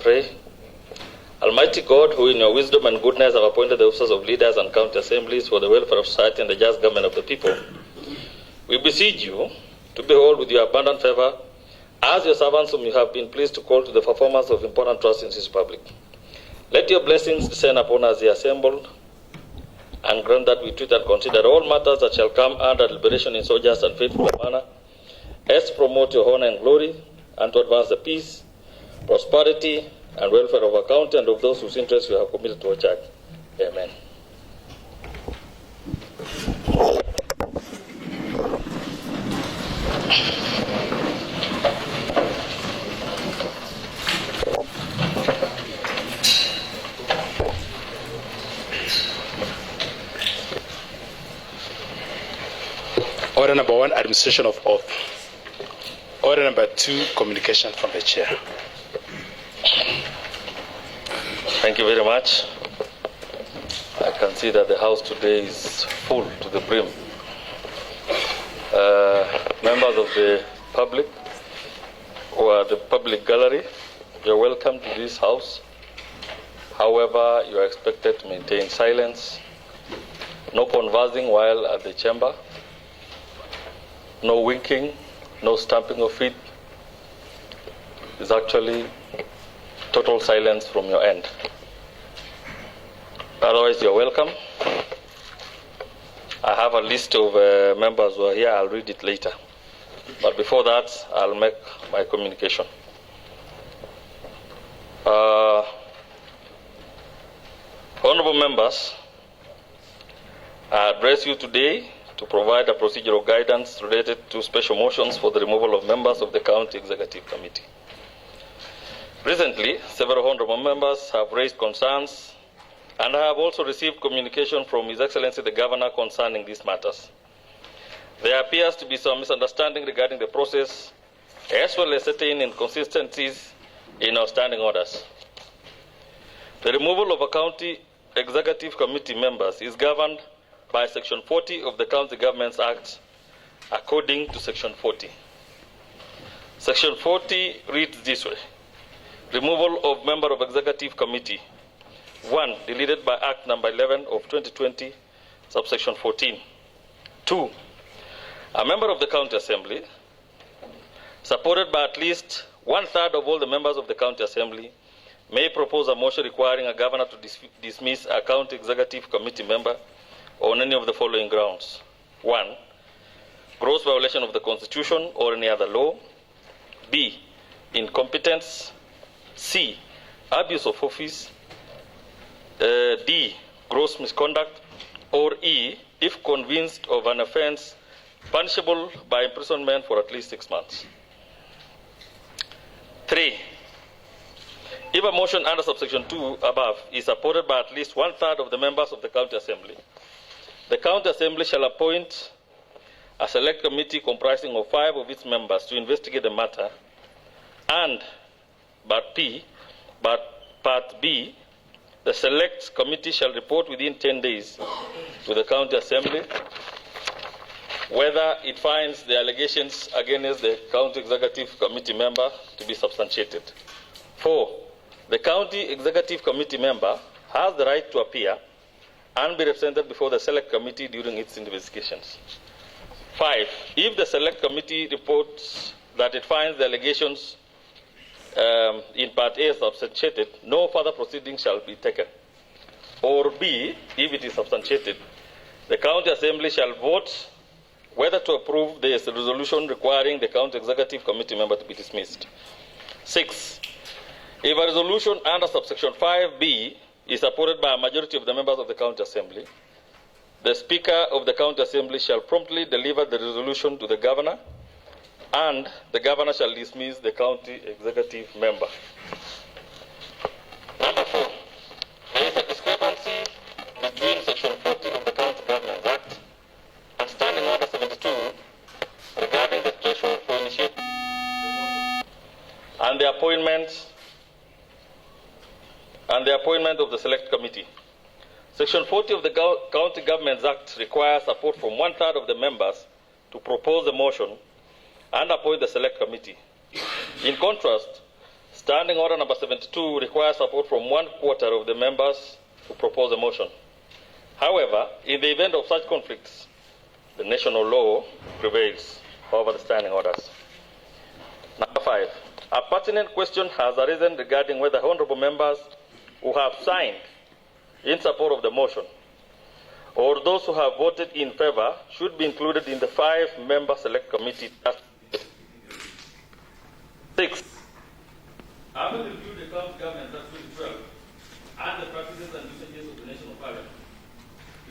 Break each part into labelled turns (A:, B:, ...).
A: Pray. Almighty God, who in your wisdom and goodness have appointed the officers of leaders and county assemblies for the welfare of society and the just government of the people, we beseech you to behold with your abundant favor as your servants whom you have been pleased to call to the performance of important trusts in this republic. Let your blessings descend upon us here assembled, and grant that we treat and consider all matters that shall come under deliberation in so just and faithful a manner, as to promote your honor and glory, and to advance the peace, prosperity, and welfare of our county and of those whose interests you have committed to our church. Amen.
B: Order number 1, administration of oath. Order number 2, communication from the chair.
A: Thank you very much. I can see that the house today is full to the brim. Members of the public who are the public gallery, you're welcome to this house. However, you are expected to maintain silence, no conversing while at the chamber, no winking, no stamping of feet. It's actually total silence from your end. Otherwise, you're welcome. I have a list of members who are here. I'll read it later. But before that, I'll make my communication. Honorable members, I address you today to provide a procedural guidance related to special motions for the removal of members of the County Executive Committee. Recently, several honorable members have raised concerns, and I have also received communication from His Excellency the Governor concerning these matters. There appears to be some misunderstanding regarding the process, as well as certain inconsistencies in our standing orders. The removal of a County Executive Committee members is governed by Section 40 of the County Governments Act, according to Section 40. Section 40 reads this way: removal of member of Executive Committee. 1. Deleted by Act number 11 of 2020, subsection 14. 2. A member of the County Assembly, supported by at least 1/3 of all the members of the County Assembly, may propose a motion requiring a governor to dismiss a County Executive Committee member on any of the following grounds. 1. Gross violation of the Constitution or any other law. B. Incompetence. C. Abuse of office. D. Gross misconduct. Or E. If convinced of an offense punishable by imprisonment for at least 6 months. 3. If a motion under subsection 2 above is supported by at least 1/3 of the members of the County Assembly, the County Assembly shall appoint a select committee comprising of 5 of its members to investigate the matter, and Part B, the select committee shall report within 10 days to the County Assembly whether it finds the allegations against the County Executive Committee member to be substantiated. 4. The County Executive Committee member has the right to appear and be represented before the Select Committee during its investigations. 5. If the Select Committee reports that it finds the allegations in Part A substantiated, no further proceedings shall be taken. Or B, if it is substantiated, the County Assembly shall vote whether to approve the resolution requiring the County Executive Committee member to be dismissed. 6. If a resolution under subsection 5B is supported by a majority of the members of the County Assembly, the Speaker of the County Assembly shall promptly deliver the resolution to the Governor, and the Governor shall dismiss the County Executive member. Number 4. There is a discrepancy between Section 40 of the County Governments Act and Standing Order 72 regarding the threshold for initiating and the appointment of the Select Committee. Section 40 of the County Governments Act requires support from 1/3 of the members to propose a motion and appoint the Select Committee. In contrast, Standing Order number 72 requires support from 1/4 of the members who propose a motion. However, in the event of such conflicts, the national law prevails over the standing orders. Number 5, a pertinent question has arisen regarding whether honorable members who have signed in support of the motion or those who have voted in favor should be included in the 5-member select committee. 6. Having reviewed the county government Act 2012 and the practices and usages of the national parliament,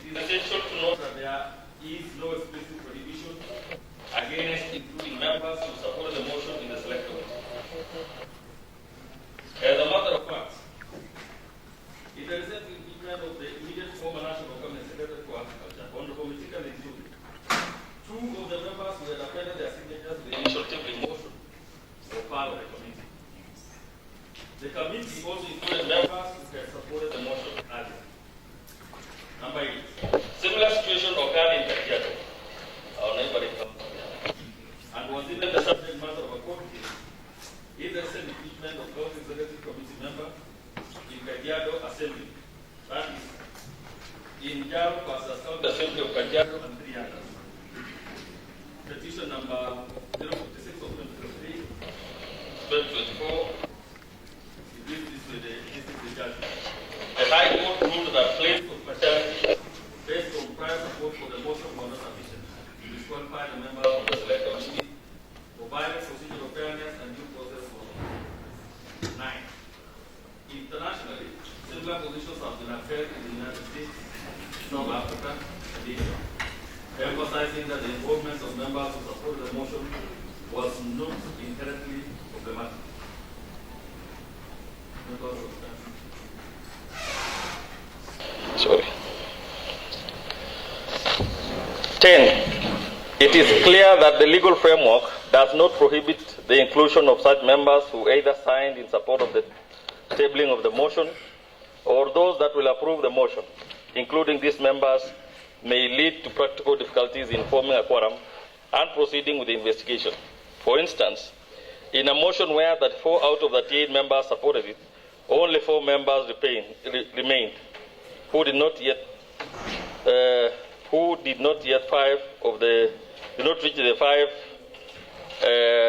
A: it is essential to note that there is no explicit prohibition against including members who supported the motion in the select committee. As a matter of fact, in the recent impeachment of the immediate former national government secretary for agriculture, Honorable Ngetich-Sultan, 2 of the members who had appended their signatures to the initial tabling motion were part of the committee. The committee also included members who had supported the motion earlier. Number 8. Similar situation occurred in Kajiado, our neighboring county, and was even the subject matter of a court case in the recent impeachment of county executive committee member in Kajiado Assembly. That is, in Jam versus County Assembly of Kajiado and 3 others. Petition number 056 of 2023, 1224. This is the judgment. The High Court ruled that claims of partiality based on prior support for the motion were not sufficient to disqualify the members of the select committee, provided procedural fairness and due process was honored. 9. Internationally, similar positions have been upheld in the United States, South Africa, and Asia, emphasizing that the involvement of members who supported the motion was not inherently problematic. Sorry. 10. It is clear that the legal framework does not prohibit the inclusion of such members who either signed in support of the tabling of the motion or those that will approve the motion. Including these members may lead to practical difficulties in forming a quorum and proceeding with the investigation. For instance, in a motion where 34 out of 38 members supported it, only 4 members remained, who did not yet reach the 5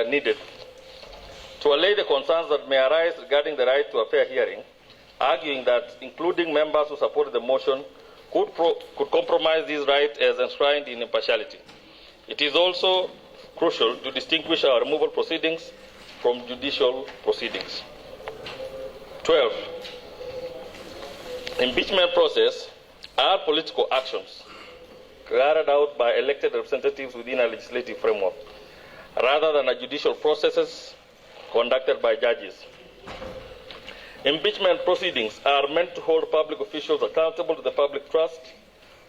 A: needed. To allay the concerns that may arise regarding the right to a fair hearing, arguing that including members who supported the motion could compromise these rights as enshrined in impartiality. It is also crucial to distinguish our removal proceedings from judicial proceedings. 12. Impeachment process are political actions carried out by elected representatives within a legislative framework, rather than a judicial processes conducted by judges. Impeachment proceedings are meant to hold public officials accountable to the public trust,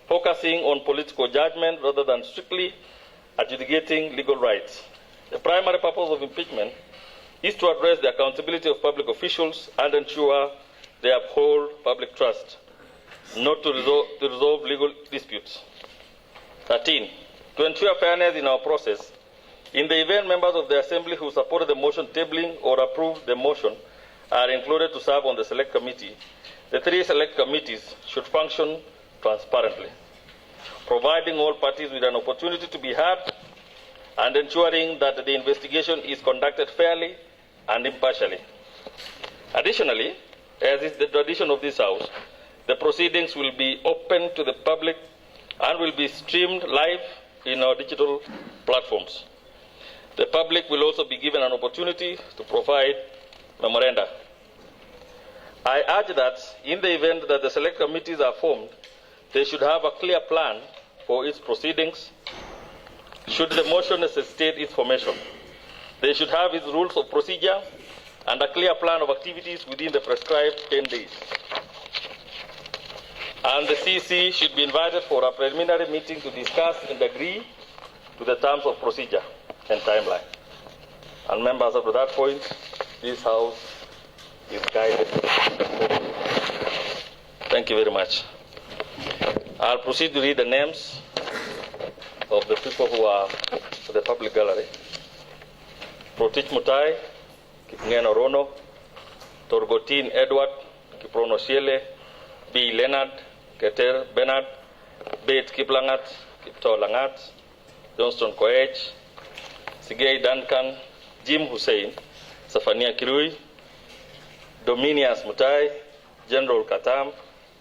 A: focusing on political judgment rather than strictly adjudicating legal rights. The primary purpose of impeachment is to address the accountability of public officials and ensure they uphold public trust, not to resolve legal disputes. 13. To ensure fairness in our process, in the event members of the Assembly who supported the motion tabling or approved the motion are included to serve on the select committee, the 3 select committees should function transparently, providing all parties with an opportunity to be heard and ensuring that the investigation is conducted fairly and impartially. Additionally, as is the tradition of this House, the proceedings will be open to the public and will be streamed live in our digital platforms. The public will also be given an opportunity to provide memoranda. I urge that in the event that the select committees are formed, they should have a clear plan for its proceedings. Should the motion necessitate its formation, they should have its rules of procedure and a clear plan of activities within the prescribed 10 days. And the CC should be invited for a preliminary meeting to discuss and agree to the terms of procedure and timeline. And members, up to that point, this House is guided. Thank you very much. I'll proceed to read the names of the people who are at the public gallery. Protich Mutai, Kipngeno Rono, Torgotin Edward, Kiprono Siele, B. Leonard, Keter Bernard, Bate Kiplangat, Kipto Langat, Johnston Koech, Sigei Duncan, Jim Hussein, Safania Kirui, Dominius Mutai, General Katam,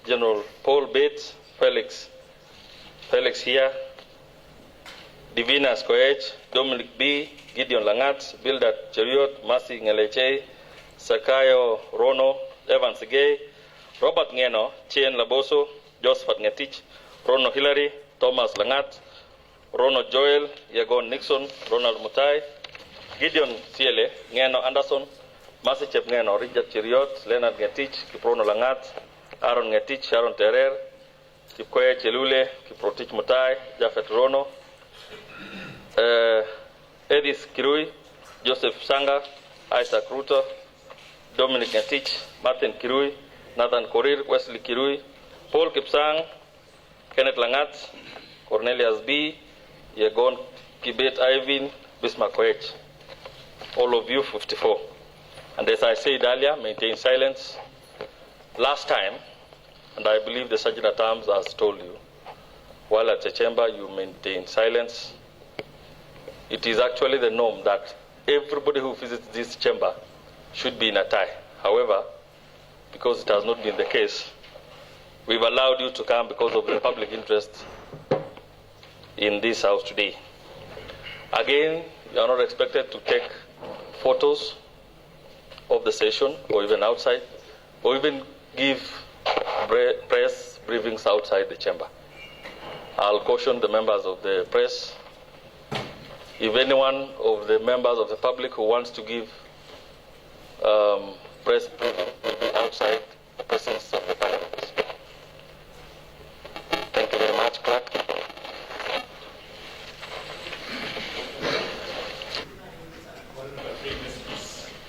A: General Paul Bates, Felix here, Divinas Koech, Dominic B, Gideon Langat, Bildad Cheriot, Mercy Ngeleche, Sakayo Rono, Evan Sigei, Robert Ngeno, Chien Laboso, Josephat Ngetich, Rono Hillary, Thomas Langat, Rono Joel, Yagon Nixon, Ronald Mutai, Gideon Siele, Ngeno Anderson, Mercy Chepngeno, Richard Cheriot, Leonard Ngetich, Kiprono Langat, Aaron Ngetich, Sharon Terer, Kipkoe Chelule, Kiprotich Mutai, Jafet Rono, Edith Kirui, Joseph Sanga, Isaac Ruto, Dominic Ngetich, Martin Kirui, Nathan Korir, Wesley Kirui, Paul Kipsang, Kenneth Langat, Cornelius B, Yegon Kibet Ivan, Bismarck Koech. All of you 54. And as I said earlier, maintain silence. Last time, and I believe the Sergeant at Arms has told you, while at the chamber you maintain silence. It is actually the norm that everybody who visits this chamber should be in a tie. However, because it has not been the case, we've allowed you to come because of the public interest in this house today. Again, you are not expected to take photos of the session or even outside, or even give press briefings outside the chamber. I'll caution the members of the press. If anyone of the members of the public who wants to give press briefing will be outside the presence of the parliament. Thank you very much, Clerk.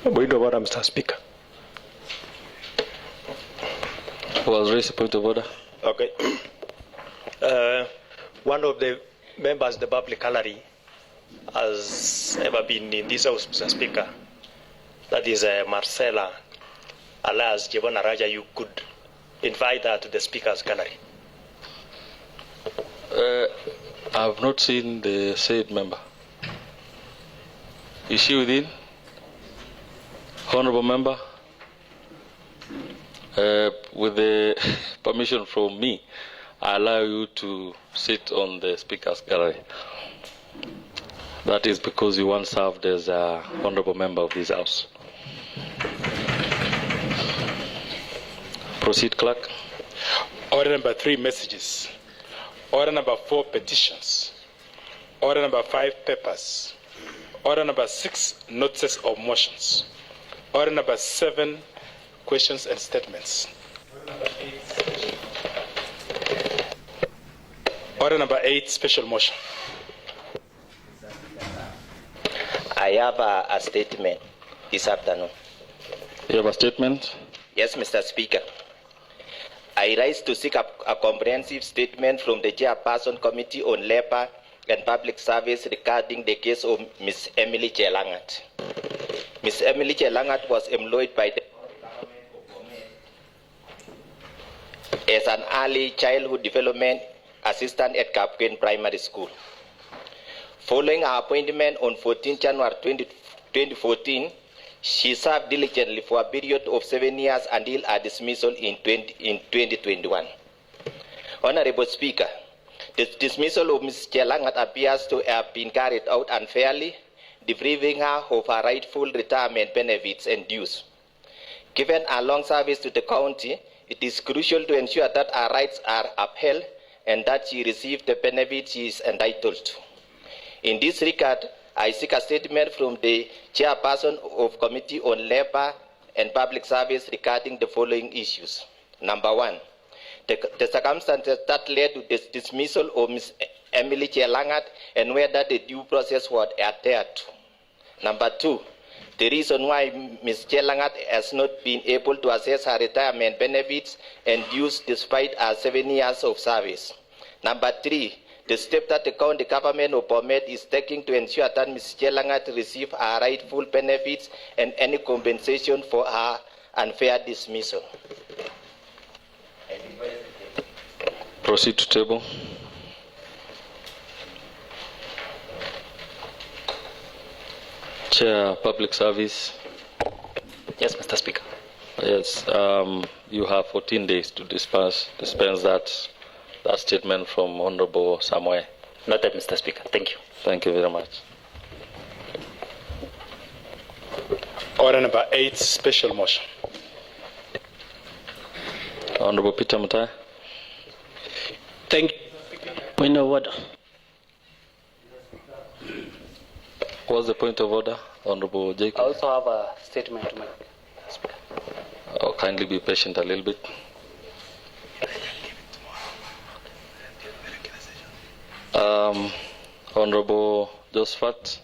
C: Point of order, Mr. Speaker.
A: Was raised a point of order.
C: Okay. One of the members, the public gallery, has ever been in this house, Mr. Speaker. That is Marcella, alias Jevona Raja. You could invite her to the Speaker's gallery.
A: I have not seen the said member. Is she within? Honorable member, with the permission from me, I allow you to sit on the Speaker's gallery. That is because you once served as an honorable member of this House. Proceed, Clerk.
B: Order number 3, messages. Order number 4, petitions. Order number 5, papers. Order number 6, notices of motions. Order number 7, questions and statements. Order number 8, special motion.
D: I have a statement this afternoon.
A: You have a statement?
D: Yes, Mr. Speaker. I rise to seek a comprehensive statement from the Chairperson Committee on Labor and Public Service regarding the case of Ms. Emily Chelangat. Ms. Emily Chelangat was employed by the government of BOMET as an early childhood development assistant at Kapken Primary School. Following her appointment on 14 January 2014, she served diligently for a period of 7 years until her dismissal in 2021. Honorable Speaker, the dismissal of Ms. Chelangat appears to have been carried out unfairly, depriving her of her rightful retirement benefits and dues. Given her long service to the county, it is crucial to ensure that her rights are upheld and that she receives the benefits she is entitled to. In this regard, I seek a statement from the Chairperson of Committee on Labor and Public Service regarding the following issues. Number 1, the circumstances that led to the dismissal of Ms. Emily Chelangat and whether the due process was adhered to. Number 2, the reason why Ms. Chelangat has not been able to assess her retirement benefits and dues despite her 7 years of service. Number 3, the step that the county government of BOMET is taking to ensure that Ms. Chelangat receives her rightful benefits and any compensation for her and fair dismissal.
A: Proceed to table. Chair, Public Service.
E: Yes, Mr. Speaker.
A: Yes, you have 14 days to dispense that statement from Honorable Samuel.
E: Noted, Mr. Speaker. Thank you.
A: Thank you very much.
B: Order number 8, special motion.
A: Honorable Peter Mutai.
F: Thank you. Point of order.
A: What's the point of order, Honorable Jacob?
F: I also have a statement to make, Speaker.
A: Oh, kindly be patient a little bit. Honorable Josephat,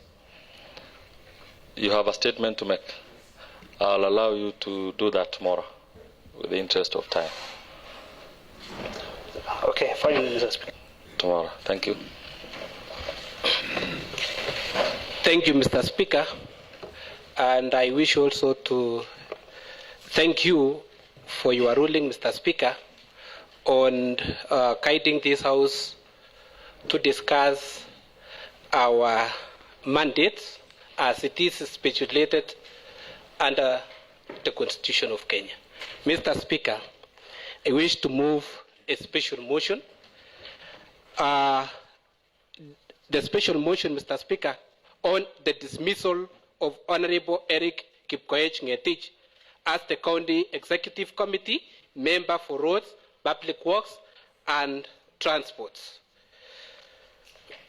A: you have a statement to make. I'll allow you to do that tomorrow, with the interest of time.
F: Okay, fine, Mr. Speaker.
A: Tomorrow. Thank you.
F: Thank you, Mr. Speaker. And I wish also to thank you for your ruling, Mr. Speaker, on guiding this House to discuss our mandates as it is stipulated under the Constitution of Kenya. Mr. Speaker, I wish to move a special motion. The special motion, Mr. Speaker, on the dismissal of Honorable Erick Ngetich as the County Executive Committee member for Roads, Public Works and Transports.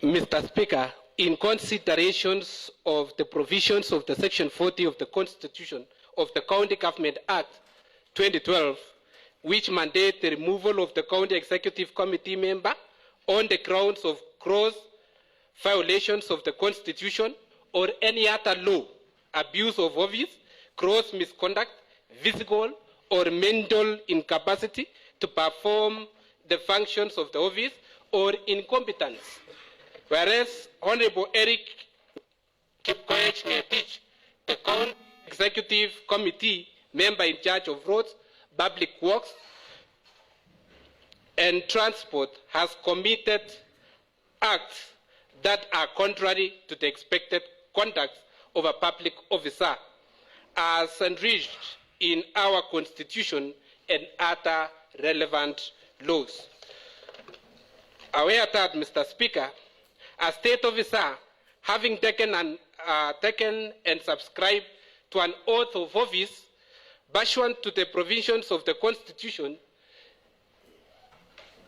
F: Mr. Speaker, in considerations of the provisions of the Section 40 of the Constitution of the County Government Act 2012, which mandate the removal of the County Executive Committee member on the grounds of gross violations of the Constitution or any other law, abuse of office, gross misconduct, physical or mental incapacity to perform the functions of the office, or incompetence. Whereas Honorable Erick Ngetich, the County Executive Committee member in charge of roads, public works, and transport, has committed acts that are contrary to the expected conduct of a public officer as enriched in our Constitution and other relevant laws. Aware that, Mr. Speaker, a state officer having taken and subscribed to an oath of office pursuant to the provisions of the Constitution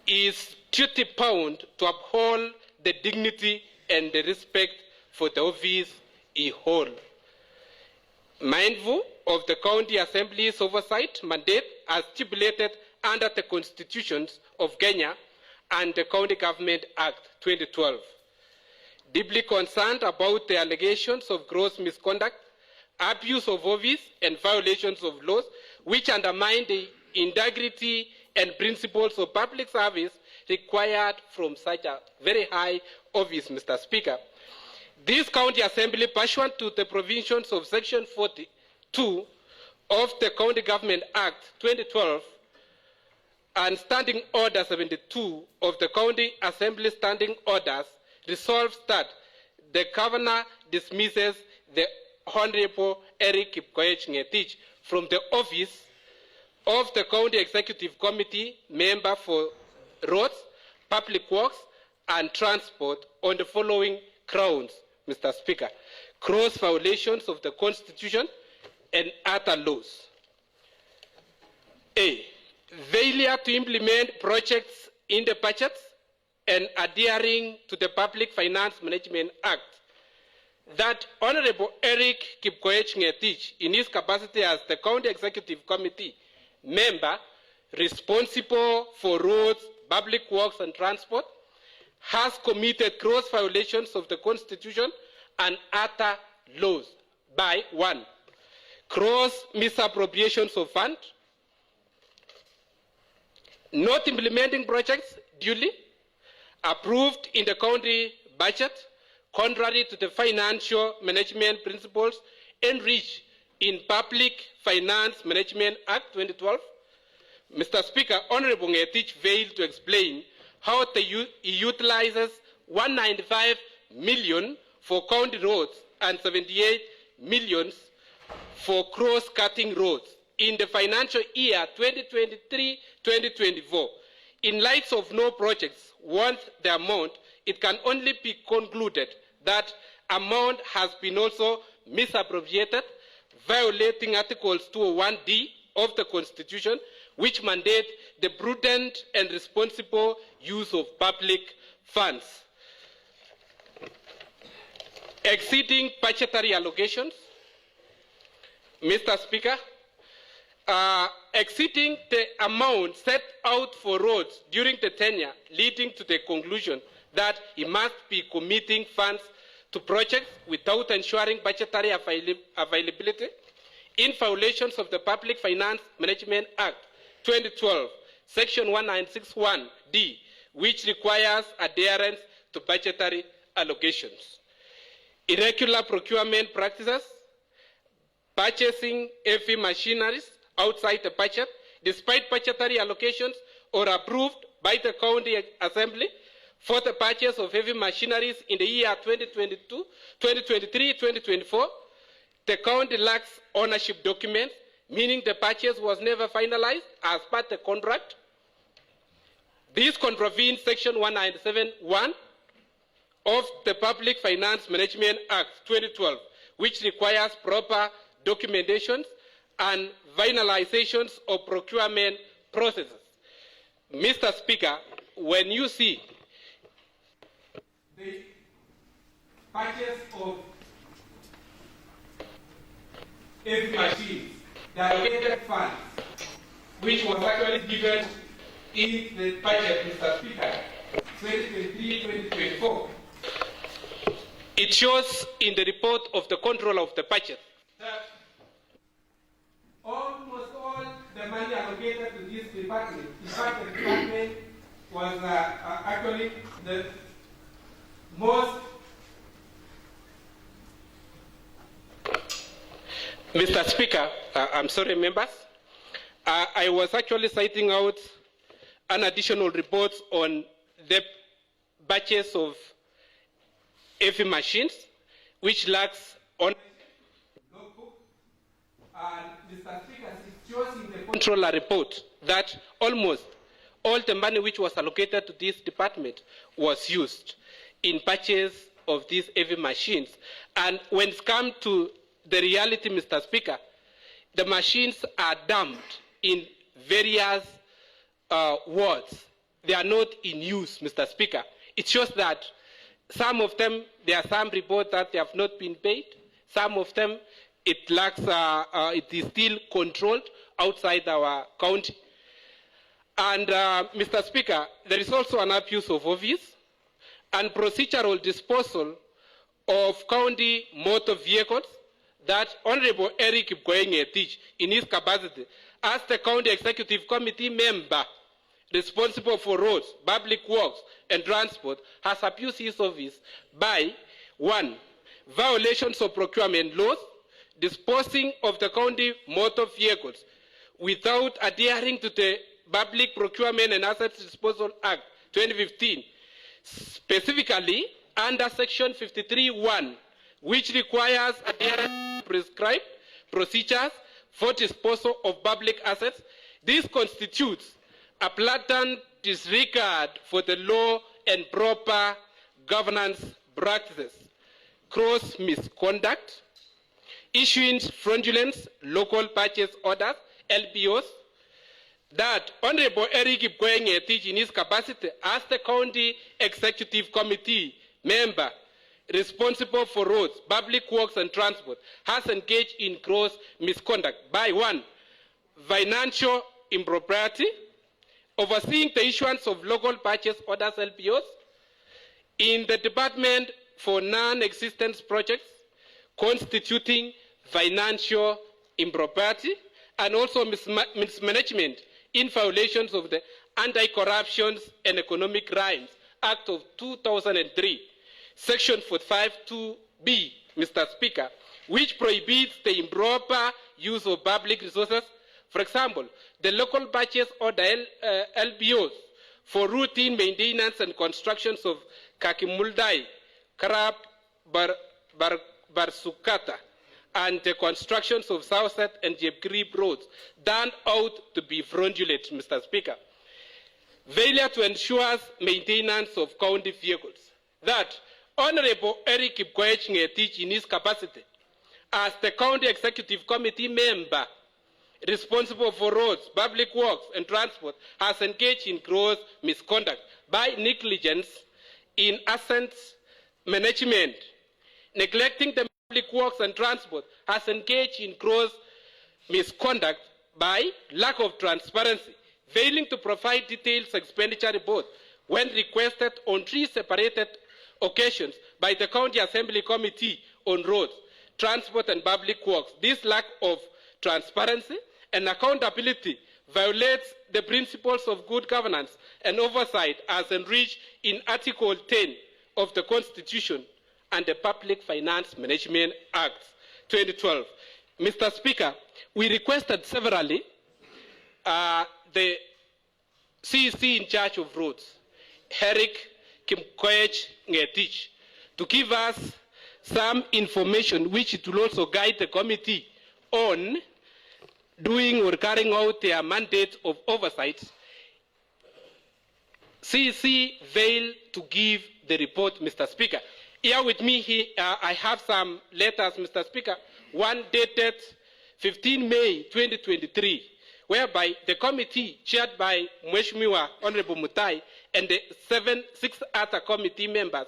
F: is duty bound to uphold the dignity and the respect for the office he holds. Mindful of the County Assembly's oversight mandate as stipulated under the Constitutions of Kenya and the County Government Act 2012. Deeply concerned about the allegations of gross misconduct, abuse of office, and violations of laws which undermine the integrity and principles of public service required from such a very high office, Mr. Speaker. This County Assembly, pursuant to the provisions of Section 42 of the County Government Act 2012 and Standing Order 72 of the County Assembly Standing Orders, resolves that the Governor dismisses the Honorable Erick Ngetich from the office of the County Executive Committee member for Roads, Public Works and Transport on the following grounds, Mr. Speaker: gross violations of the Constitution and other laws. A, failure to implement projects in the budgets and adhering to the Public Finance Management Act, that Honorable Erick Ngetich, in his capacity as the County Executive Committee member responsible for roads, public works and transport, has committed gross violations of the Constitution and other laws by 1. Gross misappropriations of funds, not implementing projects duly approved in the county budget, contrary to the financial management principles enriched in Public Finance Management Act 2012, Mr. Speaker, Honorable Ngetich failed to explain how he utilizes 195 million for county roads and 78 million for cross-cutting roads in the financial year 2023-2024. In light of no projects worth the amount, it can only be concluded that amount has been also misappropriated, violating Articles 201D of the Constitution, which mandate the prudent and responsible use of public funds. Exceeding budgetary allocations, Mr. Speaker, exceeding the amount set out for roads during the tenure, leading to the conclusion that he must be committing funds to projects without ensuring budgetary availability, in violations of the Public Finance Management Act 2012, Section 1961D, which requires adherence to budgetary allocations. Irregular procurement practices, purchasing heavy machineries outside the budget, despite budgetary allocations or approved by the County Assembly for the purchase of heavy machineries in the year 2022, 2023, 2024, the county lacks ownership documents, meaning the purchase was never finalized as per the contract. This contravenes Section 197(1) of the Public Finance Management Act 2012, which requires proper documentations and finalizations of procurement processes. Mr. Speaker, when you see the purchase of heavy machines, the allocated funds, which was actually given in the budget, Mr. Speaker, 2023-2024, it shows in the report of the controller of the budget that almost all the money allocated to this department, in fact, the department was actually the most. Mr. Speaker, I'm sorry, members. I was actually citing out an additional report on the batches of heavy machines, which lacks on logbook. And Mr. Speaker, it shows in the controller report that almost all the money which was allocated to this department was used in purchase of these heavy machines. And when it comes to the reality, Mr. Speaker, the machines are dumped in various wards. They are not in use, Mr. Speaker. It shows that some of them, there are some reports that they have not been paid. Some of them, it lacks, it is still controlled outside our county. And Mr. Speaker, there is also an abuse of office and procedural disposal of county motor vehicles that Honorable Erick Ngetich, in his capacity as the County Executive Committee member responsible for roads, public works, and transport, has abused his office by 1. Violations of procurement laws, disposing of the county motor vehicles without adhering to the Public Procurement and Assets Disposal Act 2015, specifically under Section 53(1), which requires adherence to prescribed procedures for disposal of public assets. This constitutes a blatant disregard for the law and proper governance practices, gross misconduct, issuing fraudulent local purchase orders, LPOs, that Honorable Erick Ngetich, in his capacity as the County Executive Committee member responsible for roads, public works, and transport, has engaged in gross misconduct by 1. Financial impropriety, overseeing the issuance of local purchase orders, LPOs, in the Department for Non-Existent Projects, constituting financial impropriety, and also mismanagement in violations of the Anti-Corruption and Economic Crimes Act of 2003, Section 45(2)B, Mr. Speaker, which prohibits the improper use of public resources. For example, the local purchase order LBOs for routine maintenance and constructions of Kakimuldai, Karab, Barsukata, and the constructions of Southset and Jebgrib roads turned out to be fraudulent, Mr. Speaker. Failure to ensure maintenance of county vehicles. That Honorable Erick Ngetich, in his capacity as the County Executive Committee member responsible for roads, public works, and transport, has engaged in gross misconduct by negligence in assets management. Neglecting the public works and transport has engaged in gross misconduct by lack of transparency, failing to provide detailed expenditure report when requested on 3 separated occasions by the County Assembly Committee on Roads, Transport and Public Works. This lack of transparency and accountability violates the principles of good governance and oversight as enriched in Article 10 of the Constitution and the Public Finance Management Act 2012. Mr. Speaker, we requested severally the CEC in charge of roads, Erick Ngetich, to give us some information which it will also guide the committee on doing or carrying out their mandate of oversight. CEC failed to give the report, Mr. Speaker. Here with me, I have some letters, Mr. Speaker, one dated 15 May 2023, whereby the committee chaired by Mheshimiwa Honorable Mutai and the 6 other committee members,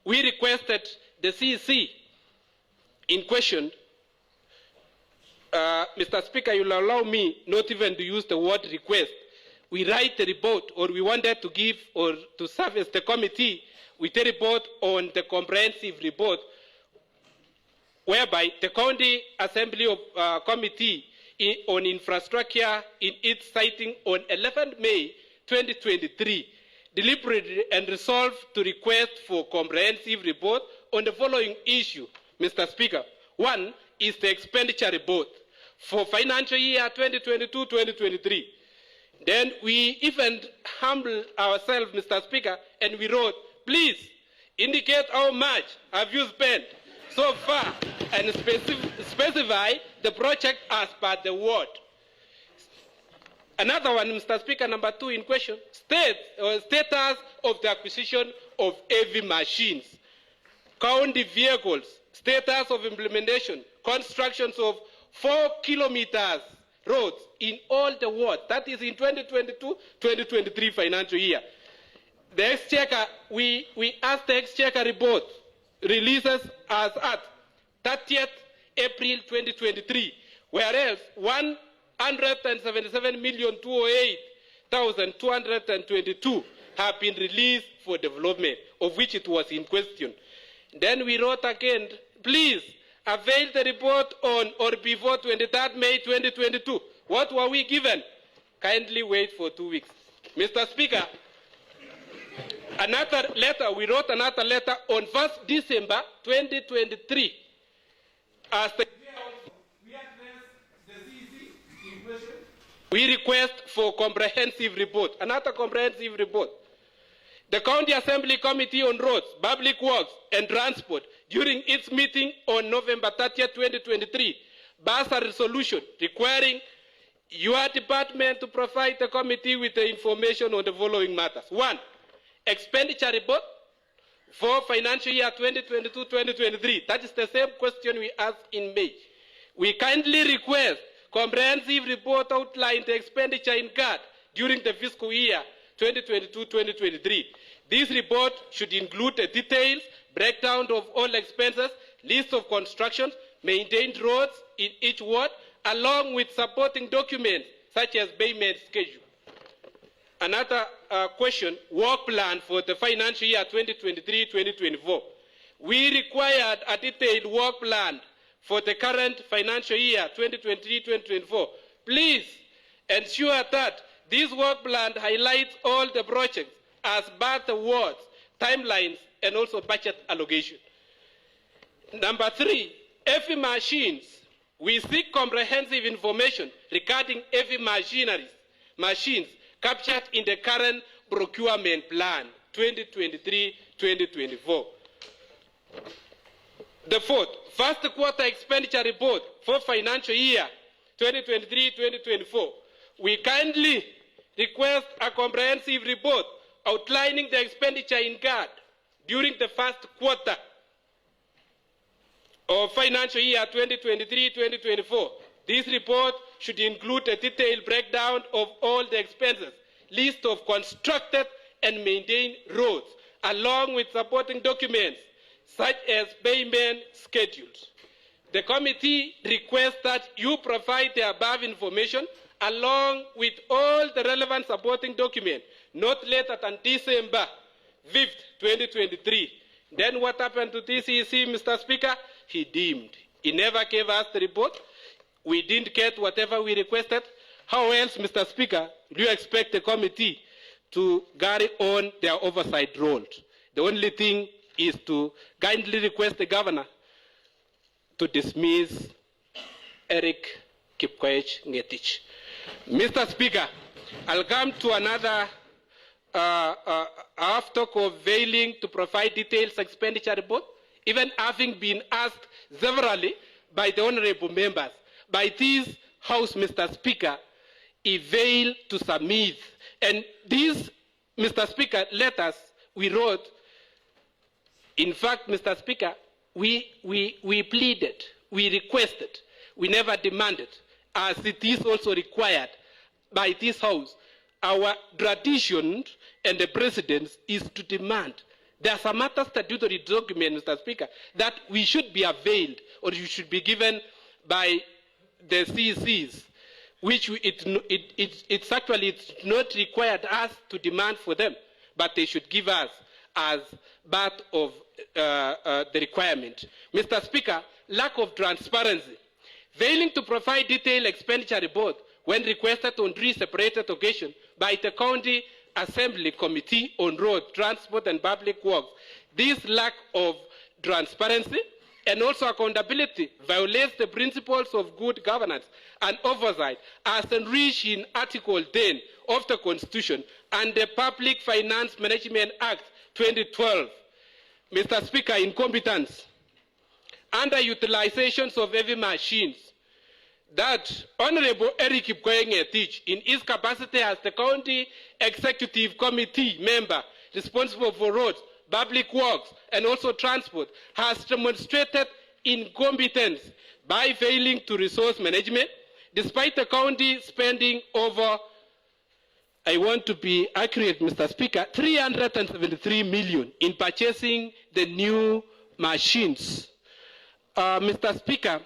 F: we requested the CEC in question. Mr. Speaker, you'll allow me not even to use the word request. We write the report, or we wanted to give or to service the committee with a report on the comprehensive report, whereby the County Assembly Committee on Infrastructure, in its siting on 11 May 2023, deliberated and resolved to request for comprehensive report on the following issue, Mr. Speaker. One is the expenditure report for financial year 2022-2023. Then we even humbled ourselves, Mr. Speaker, and we wrote, please indicate how much have you spent so far and specify the project as per the word. Another one, Mr. Speaker, number 2 in question, status of the acquisition of heavy machines, county vehicles, status of implementation, constructions of 4 kilometers roads in all the wards. That is in 2022-2023 financial year. The Exchequer, we asked the Exchequer report releases as at 30th April 2023, whereas 177,208,222 have been released for development, of which it was in question. Then we wrote again, please avail the report on or before 23rd May 2022. What were we given? Kindly wait for 2 weeks. Mr. Speaker, another letter, we wrote another letter on 1st December 2023. As the we request for comprehensive report, another comprehensive report. The County Assembly Committee on Roads, Public Works and Transport, during its meeting on November 30, 2023, passed a resolution requiring your department to provide the committee with the information on the following matters. 1, expenditure report for financial year 2022-2023. That is the same question we asked in May. We kindly request comprehensive report outlining the expenditure incurred during the fiscal year 2022-2023. This report should include a detailed breakdown of all expenses, list of constructions, maintained roads in each ward, along with supporting documents such as payment schedule. Another question, work plan for the financial year 2023-2024. We required a detailed work plan for the current financial year 2023-2024. Please ensure that this work plan highlights all the projects as per the awards, timelines, and also budget allocation. Number 3, heavy machines. We seek comprehensive information regarding heavy machines captured in the current procurement plan 2023-2024. The fourth, first quarter expenditure report for financial year 2023-2024. We kindly request a comprehensive report outlining the expenditure incurred during the first quarter of financial year 2023-2024. This report should include a detailed breakdown of all the expenses, list of constructed and maintained roads, along with supporting documents such as payment schedules. The committee requests that you provide the above information along with all the relevant supporting documents not later than December 5th, 2023. Then what happened to TCEC, Mr. Speaker? He deemed. He never gave us the report. We didn't get whatever we requested. How else, Mr. Speaker, do you expect the committee to carry on their oversight roles? The only thing is to kindly request the governor to dismiss Erick Ngetich. Mr. Speaker, I'll come to another after failing to provide details expenditure report, even having been asked severally by the honorable members. By this House, Mr. Speaker, he failed to submit. And these, Mr. Speaker, letters we wrote, in fact, Mr. Speaker, we pleaded, we requested, we never demanded, as it is also required by this House. Our tradition and the President's is to demand. There are some other statutory documents, Mr. Speaker, that we should be availed or you should be given by the CECs, which it's actually not required us to demand for them, but they should give us as part of the requirement. Mr. Speaker, lack of transparency. Failing to provide detailed expenditure report when requested on three separated occasions by the County Assembly Committee on Road, Transport and Public Works. This lack of transparency and also accountability violates the principles of good governance and oversight as enriched in Article 10 of the Constitution and the Public Finance Management Act 2012. Mr. Speaker, incompetence, underutilizations of heavy machines, that Honorable Erick Ngetich, in his capacity as the County Executive Committee member responsible for roads, public works, and also transport, has demonstrated incompetence by failing to resource management, despite the county spending over, I want to be accurate, Mr. Speaker, 373 million in purchasing the new machines. Mr. Speaker,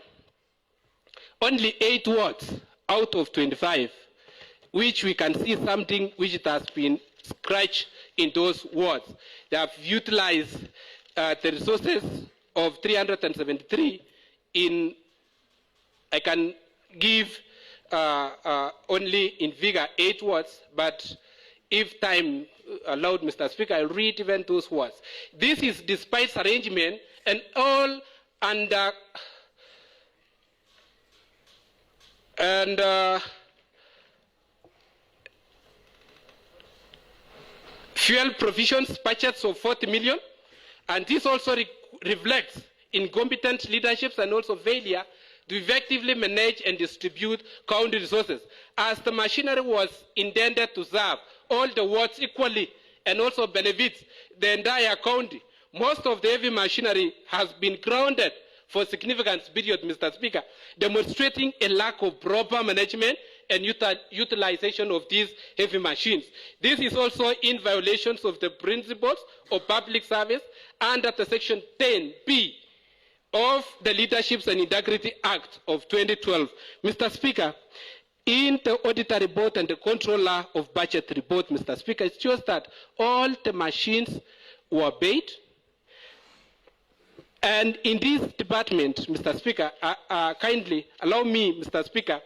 F: only 8 wards out of 25, which we can see something which it has been scratched in those wards. They have utilized the resources of 373 in, I can give only in figure 8 wards, but if time allowed, Mr. Speaker, I'll read even those words. This is despite arrangement and all under fuel provisions budgets of 40 million, and this also reflects incompetent leaderships and also failure to effectively manage and distribute county resources, as the machinery was intended to serve all the wards equally and also benefits the entire county. Most of the heavy machinery has been grounded for significant period, Mr. Speaker, demonstrating a lack of proper management and utilization of these heavy machines. This is also in violations of the principles of public service under the Section 10B of the Leaderships and Integrity Act of 2012. Mr. Speaker, in the auditor report and the controller of budget report, Mr. Speaker, it shows that all the machines were paid. And in this department, Mr. Speaker, kindly allow me, Mr. Speaker,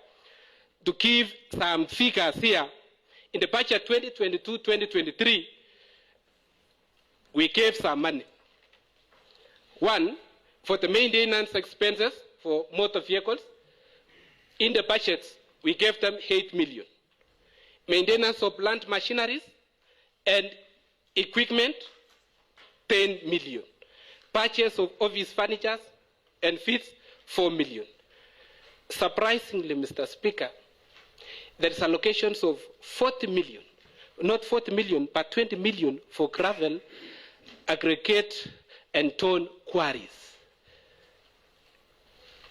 F: to give some figures here. In the budget 2022-2023, we gave some money. One, For the maintenance expenses for motor vehicles, in the budgets, we gave them 8 million. Maintenance of plant machineries and equipment, 10 million. Purchase of office furniture and feeds, 4 million. Surprisingly, Mr. Speaker, there is allocations of 40 million, not 40 million, but 20 million for gravel, aggregate, and stone quarries.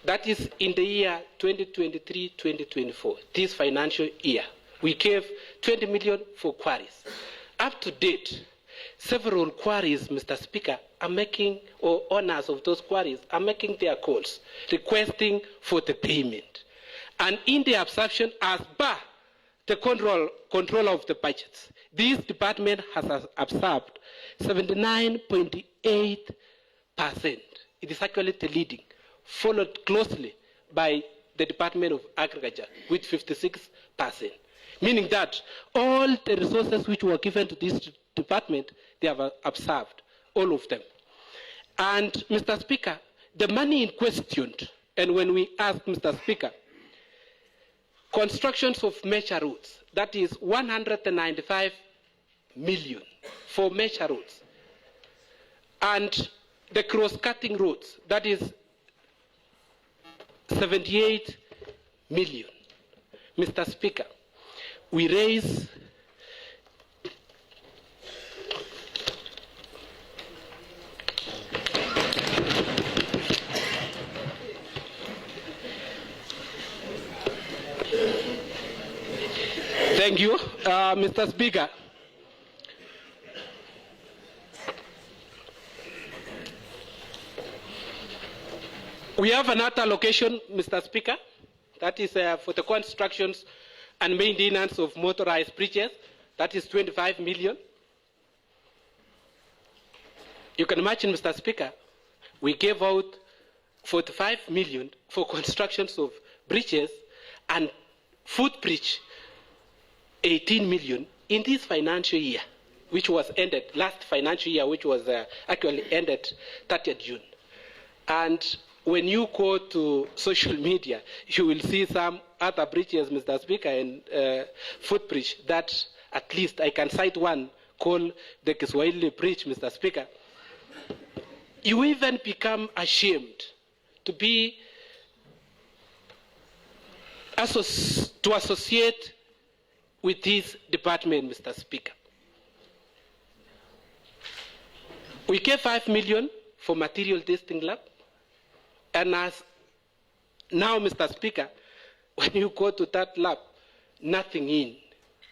F: That is in the year 2023-2024, this financial year. We gave 20 million for quarries. Up to date, several quarries, Mr. Speaker, are making, or owners of those quarries are making their calls, requesting for the payment. And in the absorption, as per the control of the budgets, this department has absorbed 79.8%. It is actually the leading, followed closely by the Department of Agriculture with 56%. Meaning that all the resources which were given to this department, they have absorbed, all of them. And Mr. Speaker, the money in question, and when we ask Mr. Speaker, constructions of major roads, that is 195 million for major roads. And the cross-cutting roads, that is 78 million. Mr. Speaker, we raise Thank you, Mr. Speaker. We have another allocation, Mr. Speaker, that is for the constructions and maintenance of motorized bridges, that is 25 million. You can imagine, Mr. Speaker, we gave out 45 million for constructions of bridges and footbridge, 18 million in this financial year, which was ended, last financial year, which was actually ended 30th June. And when you go to social media, you will see some other bridges, Mr. Speaker, and footbridge that at least I can cite one called the Kiswahili Bridge, Mr. Speaker. You even become ashamed to be to associate with this department, Mr. Speaker. We gave 5 million for material testing lab. And as now, Mr. Speaker, when you go to that lab, nothing in,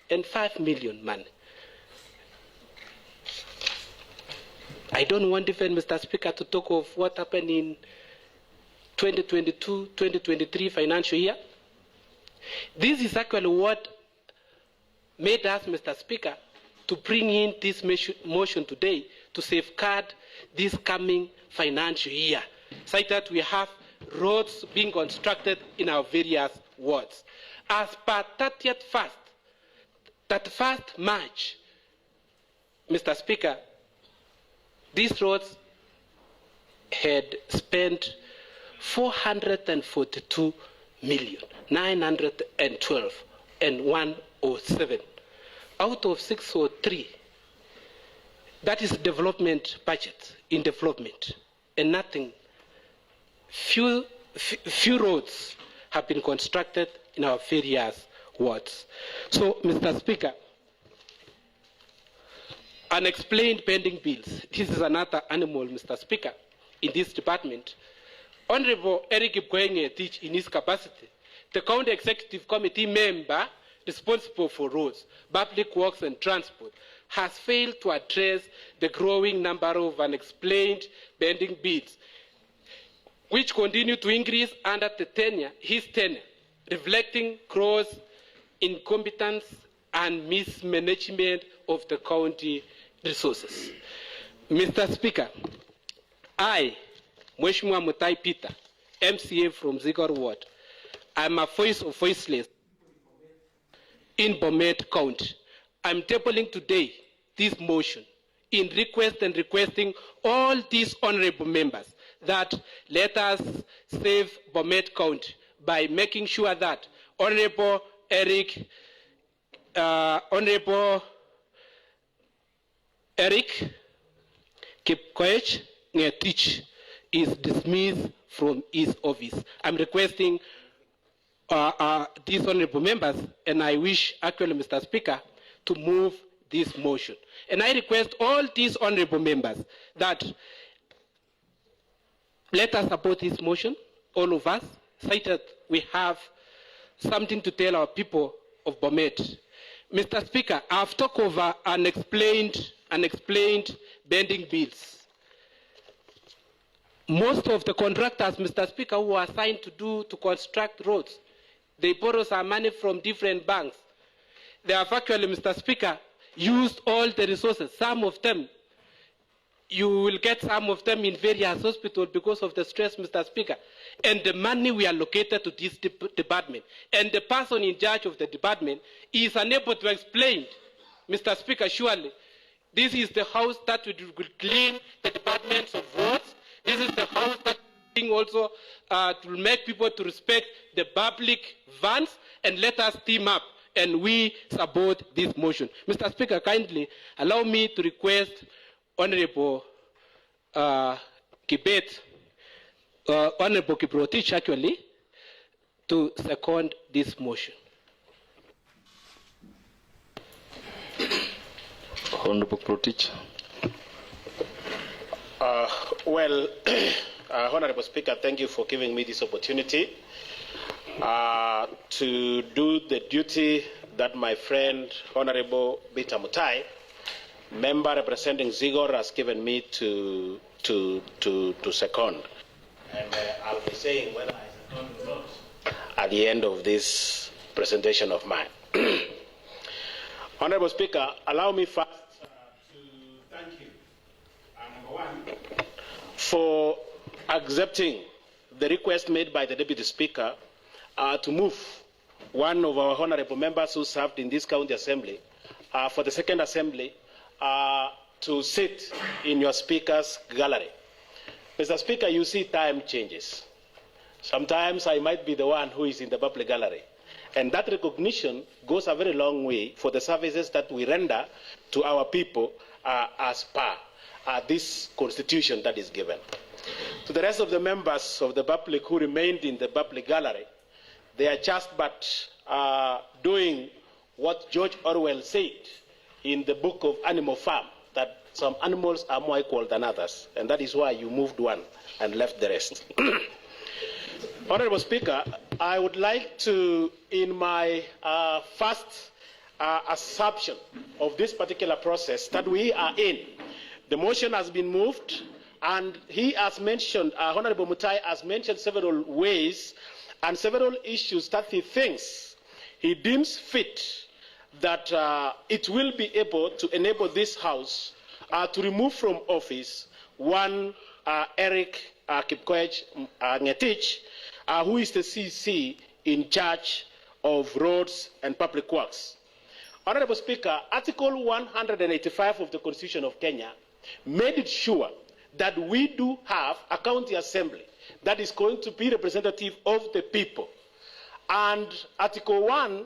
F: and 5 million money. I don't want even, Mr. Speaker, to talk of what happened in 2022-2023 financial year. This is actually what made us, Mr. Speaker, to bring in this motion today to safeguard this coming financial year, so that we have roads being constructed in our various wards. As per 31st March, Mr. Speaker, these roads had spent 442,912,107 out of 603. That is development budget in development, and nothing. Few roads have been constructed in our various wards. So, Mr. Speaker, unexplained pending bills. This is another animal, Mr. Speaker, in this department. Honorable Erick Ngetich, in his capacity, the County Executive Committee member responsible for roads, public works and transport, has failed to address the growing number of unexplained pending bills, which continue to increase under his tenure, reflecting gross incompetence and mismanagement of the county resources. Mr. Speaker, I, Mheshimiwa Mutai Peter, MCA from Sigei Ward, I'm a voice of voiceless in BOMET County. I'm tabling today this motion in requesting all these honorable members that let us save BOMET County by making sure that Honorable Erick, Honorable Erick Kipkoech Ngetich is dismissed from his office. I'm requesting these honorable members, and I wish actually, Mr. Speaker, to move this motion. And I request all these honorable members that let us support this motion, all of us, so that we have something to tell our people of BOMET. Mr. Speaker, I've talked over unexplained bending bills. Most of the contractors, Mr. Speaker, who are assigned to construct roads, they borrow some money from different banks. They have actually, Mr. Speaker, used all the resources. Some of them, you will get some of them in various hospitals because of the stress, Mr. Speaker. And the money we allocated to this department. And the person in charge of the department is unable to explain, Mr. Speaker, surely, this is the house that will clean the departments of roads. This is the house that also to make people to respect the public funds, and let us team up, and we support this motion. Mr. Speaker, kindly allow me to request Honorable Kibet, Honorable Kiprotich actually, to second this motion.
A: Honorable Protich.
G: Honorable Speaker, thank you for giving me this opportunity to do the duty that my friend, Honorable Bita Mutai, member representing Sigei, has given me to second. And I'll be saying whether I second or not at the end of this presentation of mine. Honorable Speaker, allow me first to thank you, number one, for accepting the request made by the Deputy Speaker to move one of our honorable members who served in this county assembly for the second assembly to sit in your speaker's gallery. Mr. Speaker, you see time changes. Sometimes I might be the one who is in the public gallery. And that recognition goes a very long way for the services that we render to our people as per this constitution that is given. To the rest of the members of the public who remained in the public gallery, they are just but doing what George Orwell said in the book of Animal Farm, that some animals are more equal than others, and that is why you moved one and left the rest. Honorable Speaker, I would like to, in my first assumption of this particular process that we are in, the motion has been moved, and he has mentioned, Honorable Mutai has mentioned several ways and several issues that he thinks, he deems fit that it will be able to enable this House to remove from office one Erick Kipkoech Ngetich, who is the CC in charge of roads and public works. Honorable Speaker, Article 185 of the Constitution of Kenya made it sure that we do have a county assembly that is going to be representative of the people. And Article 1,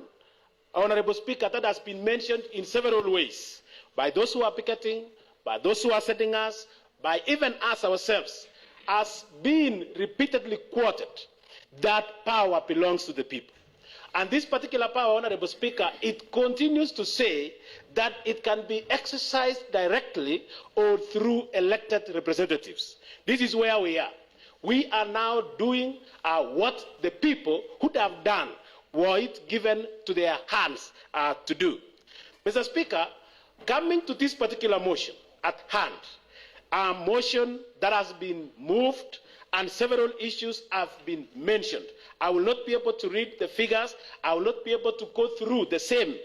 G: Honorable Speaker, that has been mentioned in several ways by those who are picketing, by those who are setting us, by even us ourselves, has been repeatedly quoted that power belongs to the people. And this particular power, Honorable Speaker, it continues to say that it can be exercised directly or through elected representatives. This is where we are. We are now doing what the people would have done were it given to their hands to do. Mr. Speaker, coming to this particular motion at hand, a motion that has been moved and several issues have been mentioned. I will not be able to read the figures. I will not be able to go through the same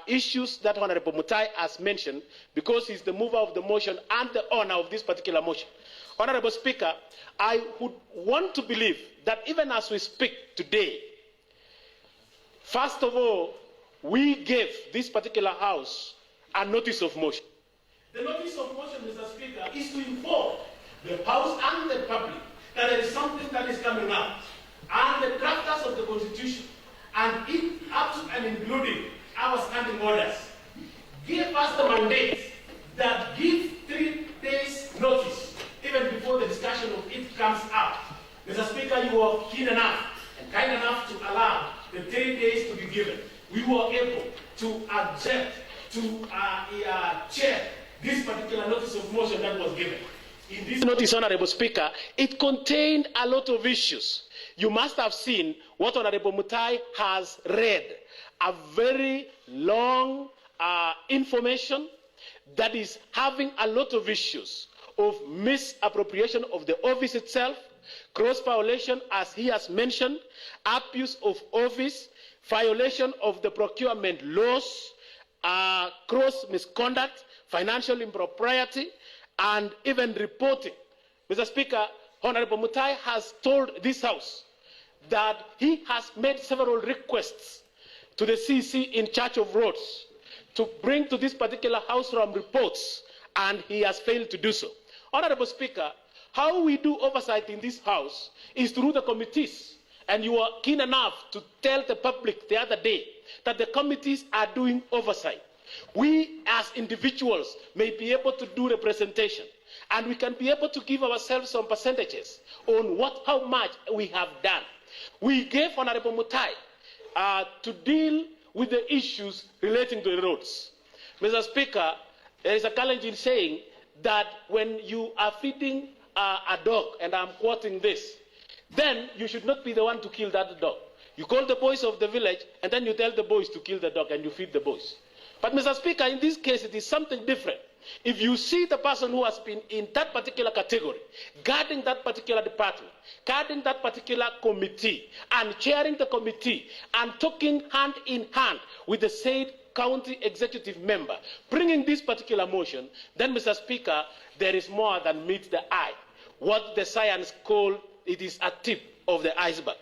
G: issues that Honorable Mutai has mentioned because he's the mover of the motion and the owner of this particular motion. Honorable Speaker, I would want to believe that even as we speak today, first of all, we gave this particular House a notice of motion. The notice of motion, Mr. Speaker, is to inform the House and the public that there is something that is coming up. And the drafters of the Constitution, and it up to and including our standing orders, give us the mandate that give 3 days notice, even before the discussion of it comes up. Mr. Speaker, you were keen enough and kind enough to allow the 3 days to be given. We were able to accept, to chair this particular notice of motion that was given. In this notice, Honorable Speaker, it contained a lot of issues. You must have seen what Honorable Mutai has read, a very long information that is having a lot of issues of misappropriation of the office itself, cross violation, as he has mentioned, abuse of office, violation of the procurement laws, gross misconduct, financial impropriety, and even reporting. Mr. Speaker, Honorable Mutai has told this House that he has made several requests to the CC in charge of roads to bring to this particular House from reports, and he has failed to do so. Honorable Speaker, how we do oversight in this House is through the committees, and you are keen enough to tell the public the other day that the committees are doing oversight. We as individuals may be able to do representation, and we can be able to give ourselves some percentages on how much we have done. We gave Honorable Mutai to deal with the issues relating to the roads. Mr. Speaker, there is a challenge in saying that when you are feeding a dog, and I'm quoting this, then you should not be the one to kill that dog. You call the boys of the village, and then you tell the boys to kill the dog, and you feed the boys. But Mr. Speaker, in this case, it is something different. If you see the person who has been in that particular category, guarding that particular department, guarding that particular committee, and chairing the committee, and talking hand in hand with the said county executive member, bringing this particular motion, then, Mr. Speaker, there is more than meets the eye. What the science call, it is a tip of the iceberg.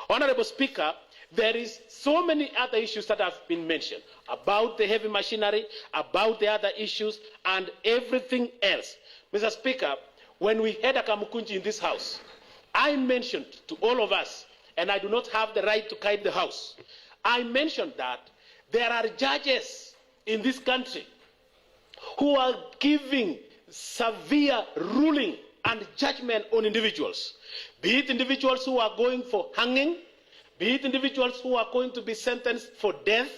G: Honorable Speaker, there is so many other issues that have been mentioned about the heavy machinery, about the other issues, and everything else. Mr. Speaker, when we had a Kamukunji in this House, I mentioned to all of us, and I do not have the right to guide the House, I mentioned that there are judges in this country who are giving severe ruling and judgment on individuals, be it individuals who are going for hanging, be it individuals who are going to be sentenced for death,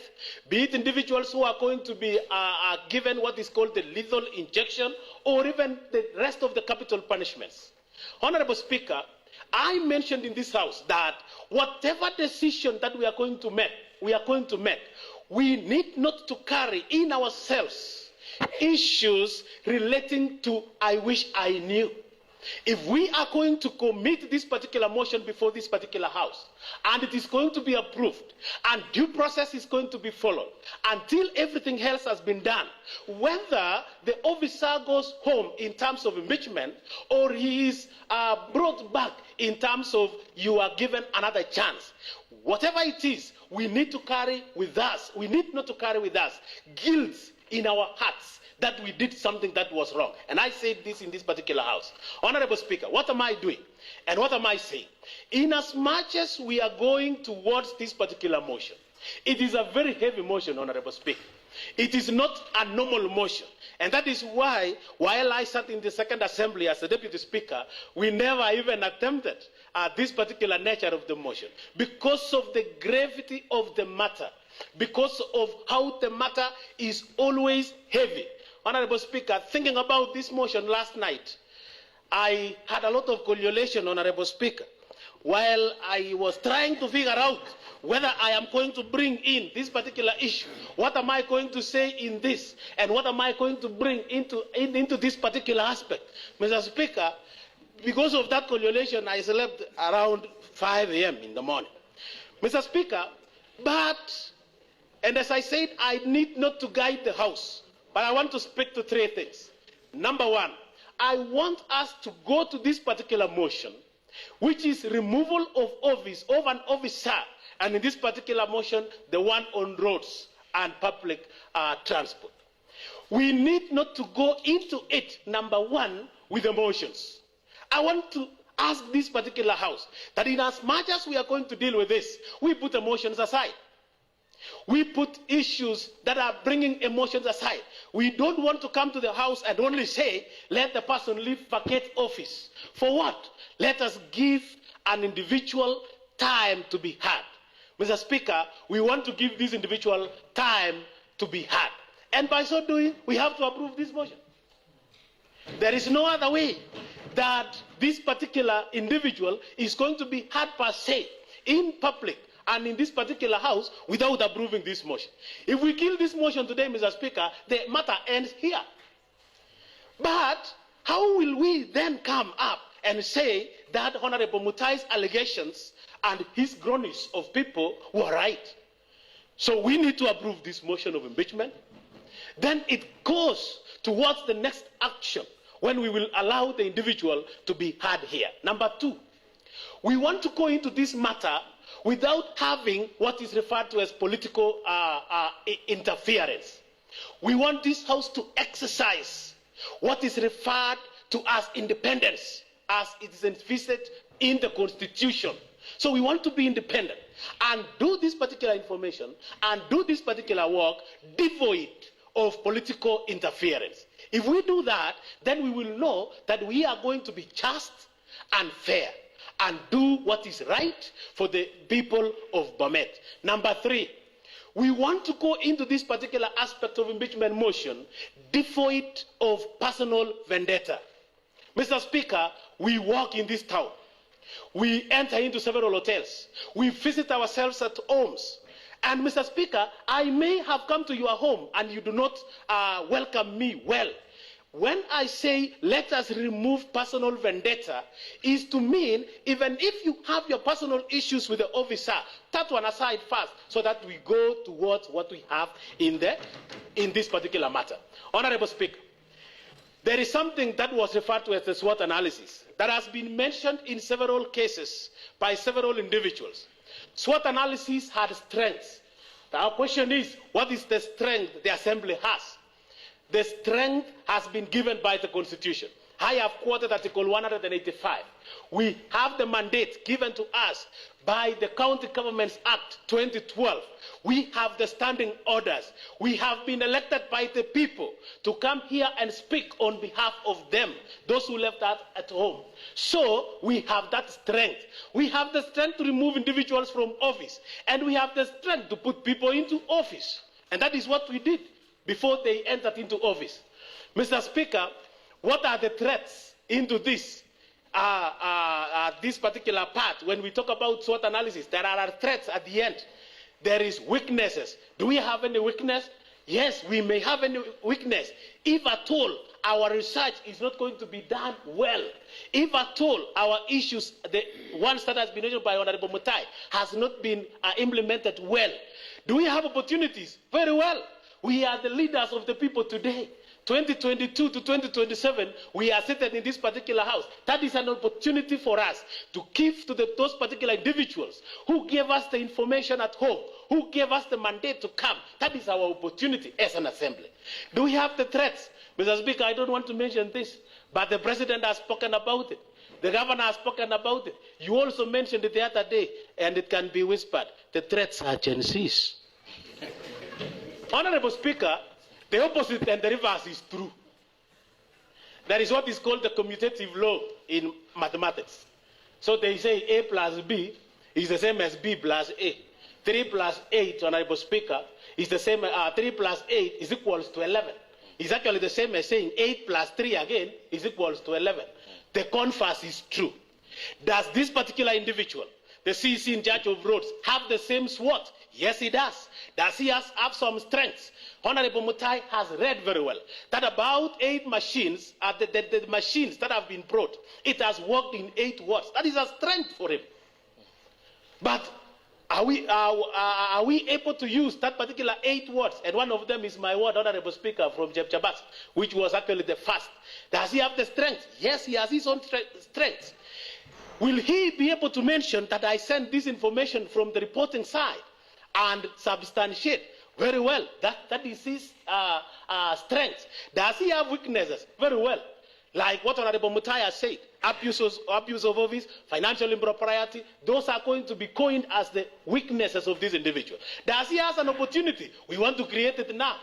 G: be it individuals who are going to be given what is called the lethal injection, or even the rest of the capital punishments. Honorable Speaker, I mentioned in this House that whatever decision that we are going to make, we need not to carry in ourselves issues relating to I wish I knew. If we are going to commit this particular motion before this particular House, and it is going to be approved, and due process is going to be followed, until everything else has been done, whether the officer goes home in terms of impeachment, or he is brought back in terms of you are given another chance, whatever it is, we need to carry with us, we need not to carry with us guilt in our hearts that we did something that was wrong. And I said this in this particular House. Honorable Speaker, what am I doing? And what am I saying? In as much as we are going towards this particular motion, it is a very heavy motion, Honorable Speaker. It is not a normal motion. And that is why, while I sat in the Second Assembly as the Deputy Speaker, we never even attempted this particular nature of the motion, because of the gravity of the matter, because of how the matter is always heavy. Honorable Speaker, thinking about this motion last night, I had a lot of collusion, Honorable Speaker, while I was trying to figure out whether I am going to bring in this particular issue. What am I going to say in this? And what am I going to bring into this particular aspect? Mr. Speaker, because of that collusion, I slept around 5 a.m. in the morning. Mr. Speaker, and as I said, I need not to guide the House, but I want to speak to 3 things. Number one, I want us to go to this particular motion, which is removal of office of an officer, and in this particular motion, the one on roads and public transport. We need not to go into it, number one, with emotions. I want to ask this particular house that in as much as we are going to deal with this, we put emotions aside. We put issues that are bringing emotions aside. We don't want to come to the house and only say, let the person leave vacate office. For what? Let us give an individual time to be heard. Mr. Speaker, we want to give this individual time to be heard. And by so doing, we have to approve this motion. There is no other way that this particular individual is going to be heard per se in public and in this particular house without approving this motion. If we kill this motion today, Mr. Speaker, the matter ends here. But how will we then come up and say that Honorable Mutai's allegations and his groanies of people were right? So we need to approve this motion of impeachment. Then it goes towards the next action when we will allow the individual to be heard here. Number two, we want to go into this matter without having what is referred to as political interference. We want this house to exercise what is referred to as independence, as it is envisaged in the Constitution. So we want to be independent and do this particular information and do this particular work devoid of political interference. If we do that, then we will know that we are going to be just and fair and do what is right for the people of BOMET. Number three, we want to go into this particular aspect of impeachment motion devoid of personal vendetta. Mr. Speaker, we walk in this town. We enter into several hotels. We visit ourselves at homes. And Mr. Speaker, I may have come to your home and you do not welcome me well. When I say let us remove personal vendetta, is to mean even if you have your personal issues with the officer, that one aside first so that we go towards what we have in this particular matter. Honorable Speaker, there is something that was referred to as the SWOT analysis that has been mentioned in several cases by several individuals. SWOT analysis had strengths. Our question is, what is the strength the Assembly has? The strength has been given by the Constitution. I have quoted Article 185. We have the mandate given to us by the County Governments Act 2012. We have the standing orders. We have been elected by the people to come here and speak on behalf of them, those who left us at home. So we have that strength. We have the strength to remove individuals from office, and we have the strength to put people into office. And that is what we did before they entered into office. Mr. Speaker, what are the threats into this particular part? When we talk about SWOT analysis, there are threats at the end. There is weaknesses. Do we have any weakness? Yes, we may have any weakness. If at all our research is not going to be done well, if at all our issues, the ones that has been mentioned by Honorable Mutai, has not been implemented well, do we have opportunities? Very well. We are the leaders of the people today. 2022 to 2027, we are seated in this particular house. That is an opportunity for us to give to those particular individuals who gave us the information at home, who gave us the mandate to come. That is our opportunity as an assembly. Do we have the threats? Mr. Speaker, I don't want to mention this, but the president has spoken about it. The governor has spoken about it. You also mentioned it the other day, and it can be whispered. The threats are Gen Zs. Honorable Speaker, the opposite and the reverse is true. There is what is called the commutative law in mathematics. So they say A plus B is the same as B plus A. 3 plus 8, Honorable Speaker, is the same. 3 plus 8 is equals to 11. It's actually the same as saying 8 plus 3 again is equals to 11. The converse is true. Does this particular individual, the CC in charge of roads, have the same SWOT? Yes, he does. Does he have some strengths? Honorable Mutai has read very well that about 8 machines, the machines that have been brought, it has worked in 8 wards. That is a strength for him. But are we able to use that particular 8 wards? And one of them is my ward, Honorable Speaker, from Jebchabat, which was actually the first. Does he have the strength? Yes, he has his own strengths. Will he be able to mention that I sent this information from the reporting side and substantiate? Very well. That is his strength. Does he have weaknesses? Very well. like what Honorable Mutai has said, abuse of office, financial impropriety, those are going to be coined as the weaknesses of this individual. Does he has an opportunity? We want to create it now.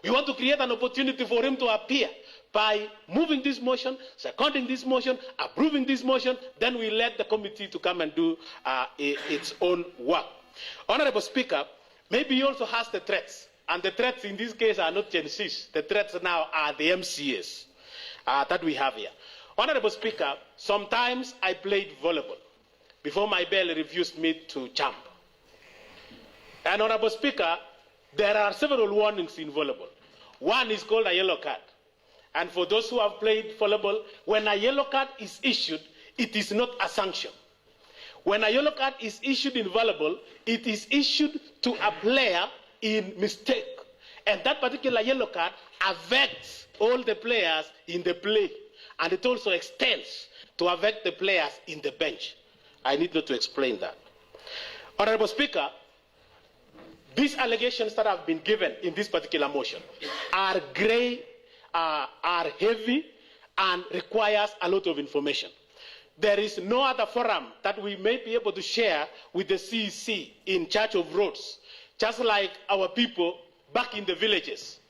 G: We want to create an opportunity for him to appear by moving this motion, seconding this motion, approving this motion, then we let the committee to come and do its own work. Honorable Speaker, maybe he also has the threats, and the threats in this case are not Gen Zs. The threats now are the MCAs that we have here. Honorable Speaker, sometimes I played volleyball before my bell refused me to jump. And Honorable Speaker, there are several warnings in volleyball. One is called a yellow card. And for those who have played volleyball, when a yellow card is issued, it is not a sanction. When a yellow card is issued in volleyball, it is issued to a player in mistake. And that particular yellow card affects all the players in the play. And it also extends to affect the players in the bench. I need not to explain that. Honorable Speaker, these allegations that have been given in this particular motion are grey, are heavy, and requires a lot of information. There is no other forum that we may be able to share with the CEC in charge of roads, just like our people back in the villages.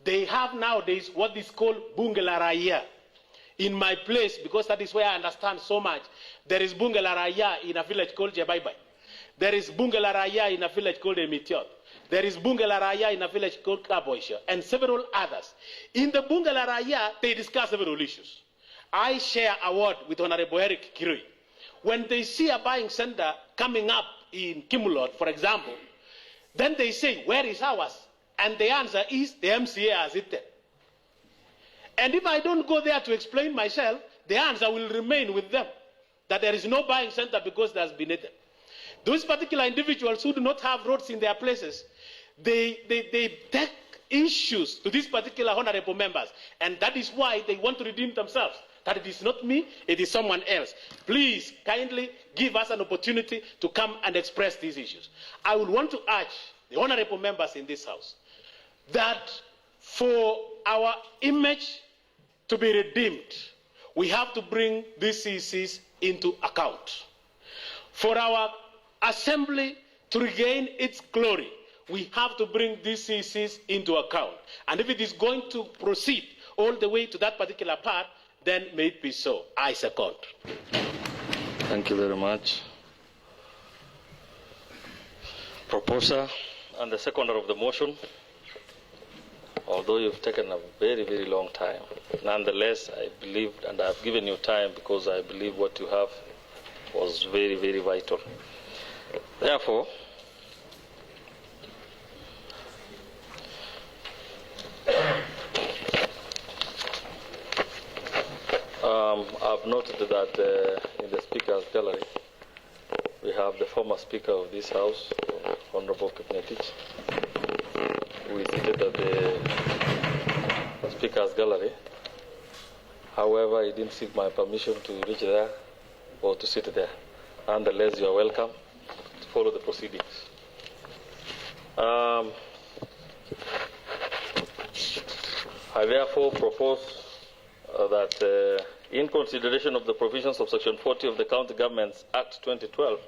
G: They have nowadays what is called Bunge la Raia. In my place, because that is where I understand so much, there is Bunge la Raia in a village called Jebaibai. There is Bunge la Raia in a village called Emitiot. There is Bunge la Raia in a village called Kaboisha, and several others. In the Bunge la Raia, they discuss several issues. I share a word with Honorable Erick Kirui. When they see a buying center coming up in Kimulot, for example, then they say, where is ours? And the answer is, the MCA has it there. And if I don't go there to explain myself, the answer will remain with them, that there is no buying center because there has been it. Those particular individuals who do not have roads in their places, they take issues to these particular honorable members, and that is why they want to redeem themselves. That it is not me, it is someone else. Please kindly give us an opportunity to come and express these issues. I would want to urge the honorable members in this house that for our image to be redeemed, we have to bring these CECs into account. For our assembly to regain its glory, we have to bring these CECs into account. And if it is going to proceed all the way to that particular part, then may it be so. I second.
A: Thank you very much. Proposer and the seconder of the motion, although you've taken a very, very long time, nonetheless, I believe, and I've given you time because I believe what you have was very, very vital. Therefore, I've noted that in the speaker's gallery, we have the former speaker of this house, Honorable Ngetich, who is seated at the speaker's gallery. However, he didn't seek my permission to reach there or to sit there. Nonetheless, you are welcome to follow the proceedings. I therefore propose that in consideration of the provisions of Section 40 of the County Governments Act 2012,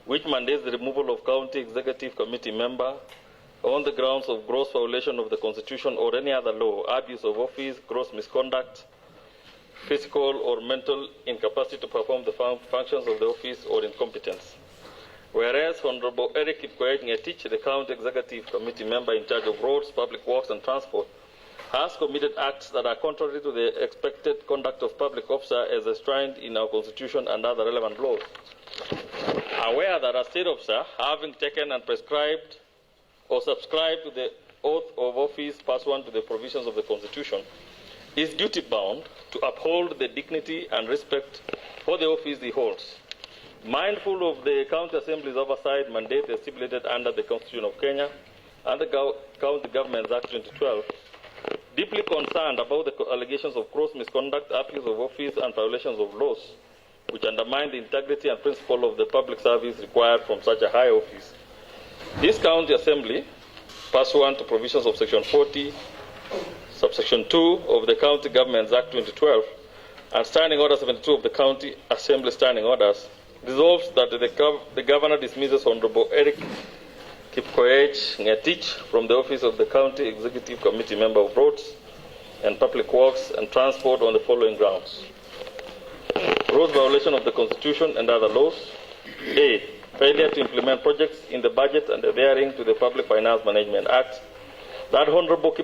A: which mandates the removal of county executive committee member on the grounds of gross violation of the Constitution or any other law, abuse of office, gross misconduct, physical or mental incapacity to perform the functions of the office, or incompetence. Whereas Honorable Erick Ngetich, the County Executive Committee member in charge of roads, public works and transport, has committed acts that are contrary to the expected conduct of public officer as enshrined in our Constitution and other relevant laws. Aware that a state officer, having taken and prescribed or subscribed to the oath of office pursuant to the provisions of the Constitution, is duty-bound to uphold the dignity and respect for the office he holds. Mindful of the County Assembly's oversight mandate stipulated under the Constitution of Kenya and the County Governments Act 2012, deeply concerned about the allegations of gross misconduct, abuse of office, and violations of laws, which undermine the integrity and principle of the public service required from such a high office, this County Assembly, pursuant to provisions of Section 40, subsection 2 of the County Governments Act 2012, and Standing Order 72 of the County Assembly Standing Orders, resolves that the Governor dismisses Honorable Erick Ngetich from the office of the County Executive Committee Member of Roads and Public Works and Transport on the following grounds. Gross violation of the Constitution and other laws. A. Failure to implement projects in the budget and adhering to the Public Finance Management Act. That Honorable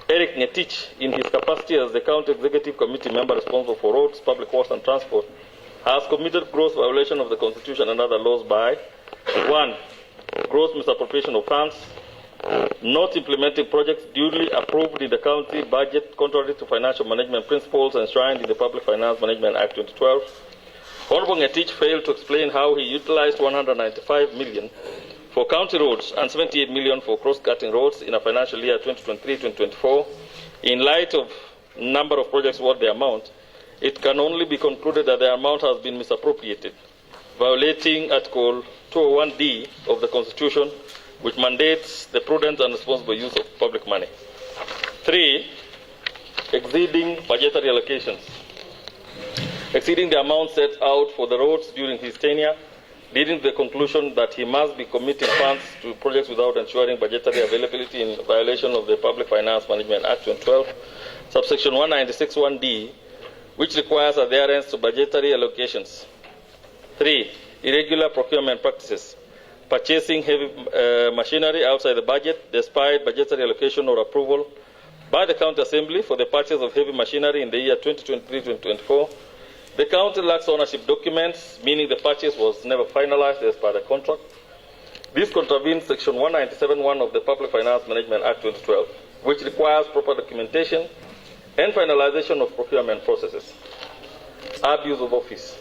A: Erick Ngetich, in his capacity as the County Executive Committee member responsible for roads, public works and transport, has committed gross violation of the Constitution and other laws by 1. Gross misappropriation of funds, not implementing projects duly approved in the county budget contrary to financial management principles enshrined in the Public Finance Management Act 2012. Honorable Ngetich failed to explain how he utilized 195 million for county roads and 78 million for cross-cutting roads in a financial year 2023-2024. In light of number of projects worth the amount, it can only be concluded that the amount has been misappropriated, violating Article 201D of the Constitution, which mandates the prudent and responsible use of public money. 3. Exceeding budgetary allocations. Exceeding the amount set out for the roads during his tenure, leading to the conclusion that he must be committing funds to projects without ensuring budgetary availability in violation of the Public Finance Management Act 2012, subsection 196(1)(d), which requires adherence to budgetary allocations. 3. Irregular procurement practices. Purchasing heavy machinery outside the budget despite budgetary allocation or approval by the County Assembly for the purchase of heavy machinery in the year 2023-2024. The county lacks ownership documents, meaning the purchase was never finalized as per the contract. This contravenes section 197(1) of the Public Finance Management Act 2012, which requires proper documentation and finalization of procurement processes. Abuse of office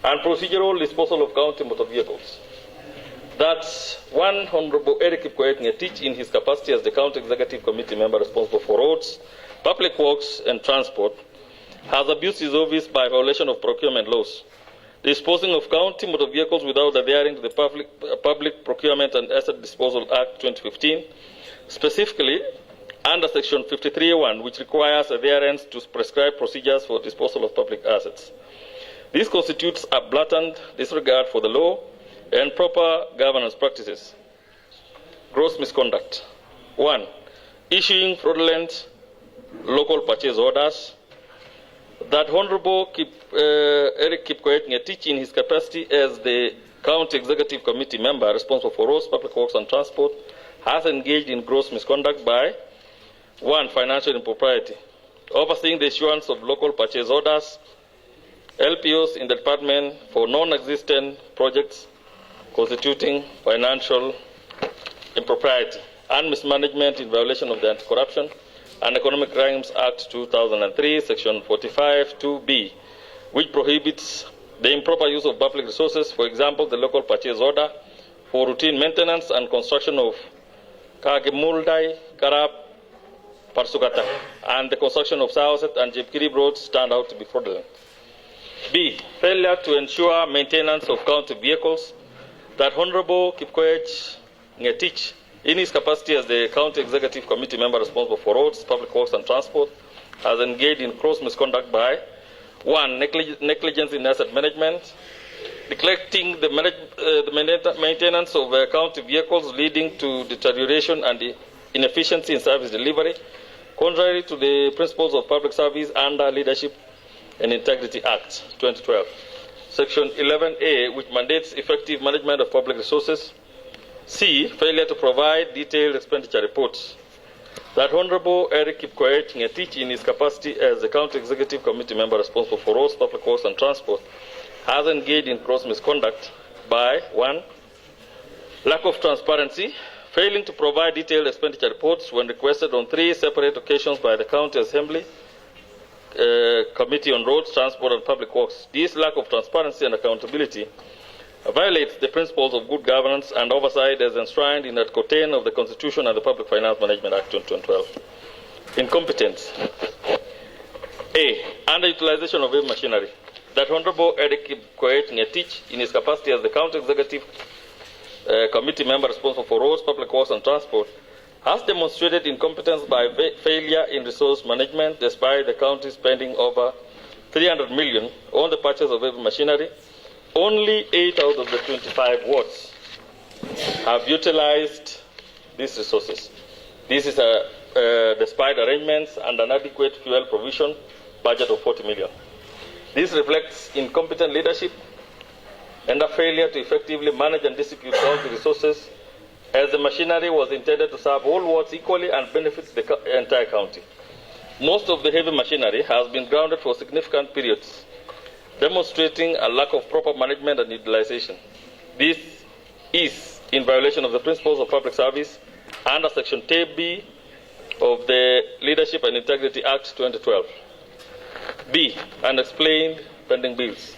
A: and procedural disposal of county motor vehicles. That one Honorable Erick Ngetich, in his capacity as the County Executive Committee member responsible for roads, public works and transport, has abused his office by violation of procurement laws, disposing of county motor vehicles without adhering to the Public Procurement and Asset Disposal Act 2015, specifically under Section 53(1), which requires adherence to prescribed procedures for disposal of public assets. This constitutes a blatant disregard for the law and proper governance practices. Gross misconduct. 1. Issuing fraudulent local purchase orders. That Honorable Erick Ngetich, in his capacity as the County Executive Committee member responsible for roads, public works and transport, has engaged in gross misconduct by 1. Financial impropriety. Overseeing the issuance of local purchase orders, LPOs in the department for non-existent projects, constituting financial impropriety and mismanagement in violation of the Anti-Corruption and Economic Crimes Act 2003, Section 45(2)(b), which prohibits the improper use of public resources, for example, the local purchase order for routine maintenance and construction of Kagemuldai, Karab, Parsugata, and the construction of Sauset and Jepkirib roads turned out to be fraudulent. B. Failure to ensure maintenance of county vehicles. That Honorable Ngetich, in his capacity as the County Executive Committee member responsible for roads, public works and transport, has engaged in gross misconduct by 1. Negligence in asset management, neglecting the maintenance of county vehicles, leading to deterioration and inefficiency in service delivery, contrary to the principles of public service under Leadership and Integrity Act 2012. Section 11A, which mandates effective management of public resources. C. Failure to provide detailed expenditure reports. That Honorable Erick Ngetich, in his capacity as the County Executive Committee member responsible for roads, public works and transport, has engaged in gross misconduct by 1. Lack of transparency, failing to provide detailed expenditure reports when requested on 3 separate occasions by the County Assembly Committee on Roads, Transport and Public Works. This lack of transparency and accountability violates the principles of good governance and oversight as enshrined in Article 10 of the Constitution and the Public Finance Management Act 2012. Incompetence. A. Underutilization of heavy machinery. That Honorable Erick Ngetich, in his capacity as the County Executive Committee member responsible for roads, public works and transport, has demonstrated incompetence by failure in resource management, despite the county spending over 300 million on the purchase of heavy machinery. Only 8 out of the 25 wards have utilized these resources. This is despite arrangements and an adequate fuel provision budget of 40 million. This reflects incompetent leadership and a failure to effectively manage and distribute all the resources, as the machinery was intended to serve all wards equally and benefit the entire county. Most of the heavy machinery has been grounded for significant periods, demonstrating a lack of proper management and utilization. This is in violation of the principles of public service under Section 10B of the Leadership and Integrity Act 2012. B. Unexplained pending bills.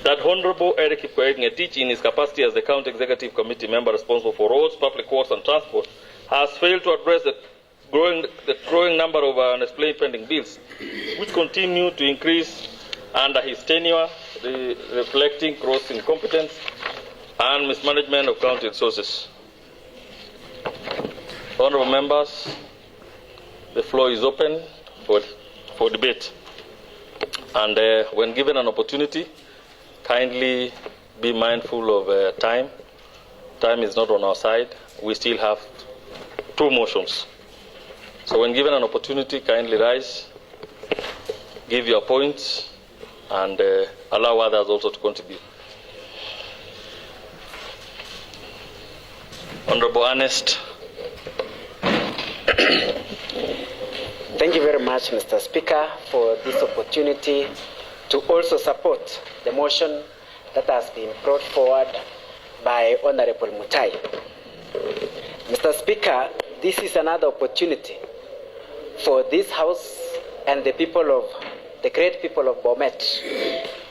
A: That Honorable Erick Ngetich, in his capacity as the County Executive Committee member responsible for roads, public works and transport, has failed to address the growing number of unexplained pending bills, which continue to increase under his tenure, reflecting gross incompetence and mismanagement of county resources. Honourable members, the floor is open for debate. And when given an opportunity, kindly be mindful of time. Time is not on our side. We still have 2 motions. So when given an opportunity, kindly rise, give your points, and allow others also to contribute. Honorable Ernest.
H: Thank you very much, Mr. Speaker, for this opportunity to also support the motion that has been brought forward by Honorable Mutai. Mr. Speaker, this is another opportunity for this House and the great people of BOMET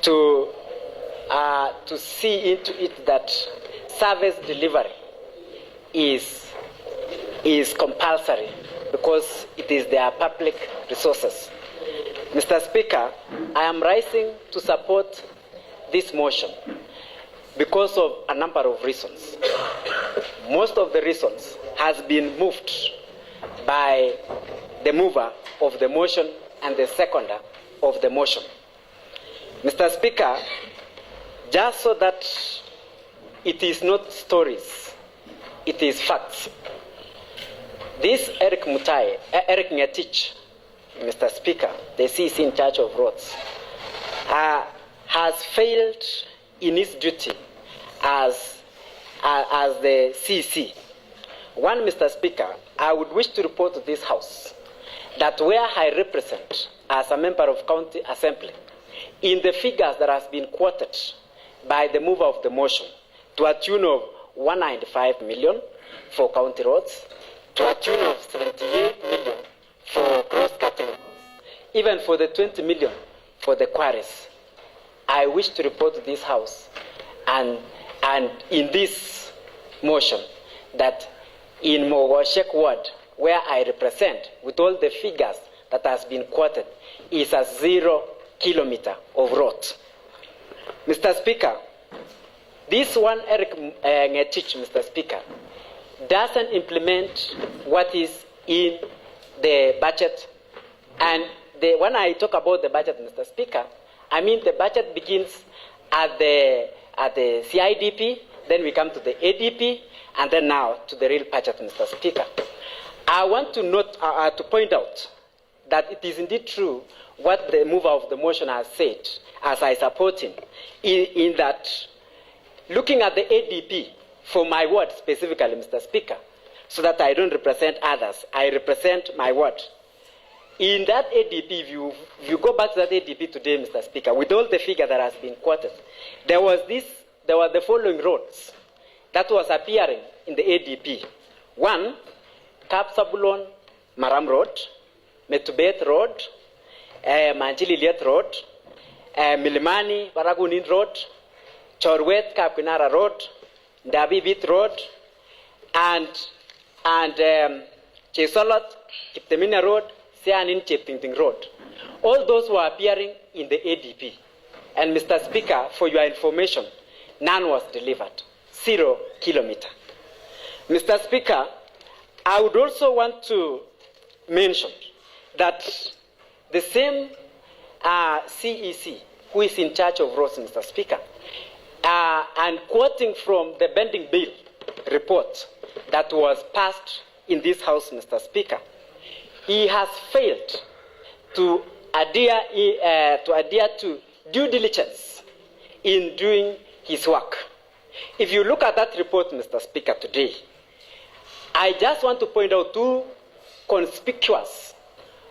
H: to see into it that service delivery is compulsory because it is their public resources. Mr. Speaker, I am rising to support this motion because of a number of reasons. Most of the reasons has been moved by the mover of the motion and the seconder of the motion. Mr. Speaker, just so that it is not stories, it is facts. This Erick Ngetich, Mr. Speaker, the CEC in charge of roads, has failed in his duty as the CEC. One, Mr. Speaker, I would wish to report to this House that where I represent as a member of County Assembly, in the figures that has been quoted by the mover of the motion, to a tune of 195 million for county roads, to a tune of 78 million for cross-cutting, even for the 20 million for the quarries. I wish to report to this House and in this motion that in Mogoshek Ward, where I represent, with all the figures that has been quoted, is a 0 kilometer of road. Mr. Speaker, this one Erick Ngetich, Mr. Speaker, doesn't implement what is in the budget. And when I talk about the budget, Mr. Speaker, I mean the budget begins at the CIDP, then we come to the ADP, and then now to the real budget, Mr. Speaker. I want to note, to point out that it is indeed true what the mover of the motion has said, as I support him, in that looking at the ADP for my ward specifically, Mr. Speaker, so that I don't represent others, I represent my ward. In that ADP, if you go back to that ADP today, Mr. Speaker, with all the figure that has been quoted, there were the following roads that was appearing in the ADP. 1, Kapsabulon Maram Road, Metubet Road, Manjili Road, Milimani Baragunin Road, Chorwet Kapinara Road, Ndabibit Road, and Chesolot, Kiptemina Road, Sianin Cheptingting Road. All those were appearing in the ADP. And Mr. Speaker, for your information, none was delivered. 0 kilometer. Mr. Speaker, I would also want to mention that the same CEC who is in charge of roads, Mr. Speaker, and quoting from the bending bill report that was passed in this House, Mr. Speaker, he has failed to adhere to due diligence in doing his work. If you look at that report, Mr. Speaker, today, I just want to point out two conspicuous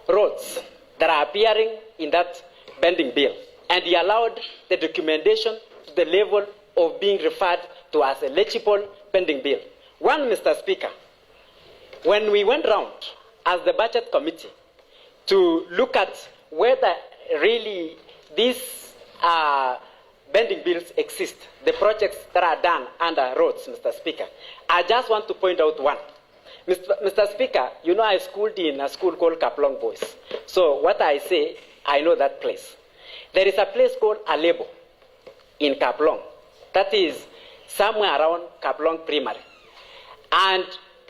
H: roads that are appearing in that bending bill, and he allowed the documentation to the level of being referred to as a legible bending bill. One, Mr. Speaker, when we went round as the budget committee to look at whether really these bending bills exist, the projects that are done under roads, Mr. Speaker, I just want to point out one. Mr. Speaker, you know I schooled in a school called Kaplong Boys. So what I say, I know that place. There is a place called Alebo in Kaplong. That is somewhere around Kaplong Primary. And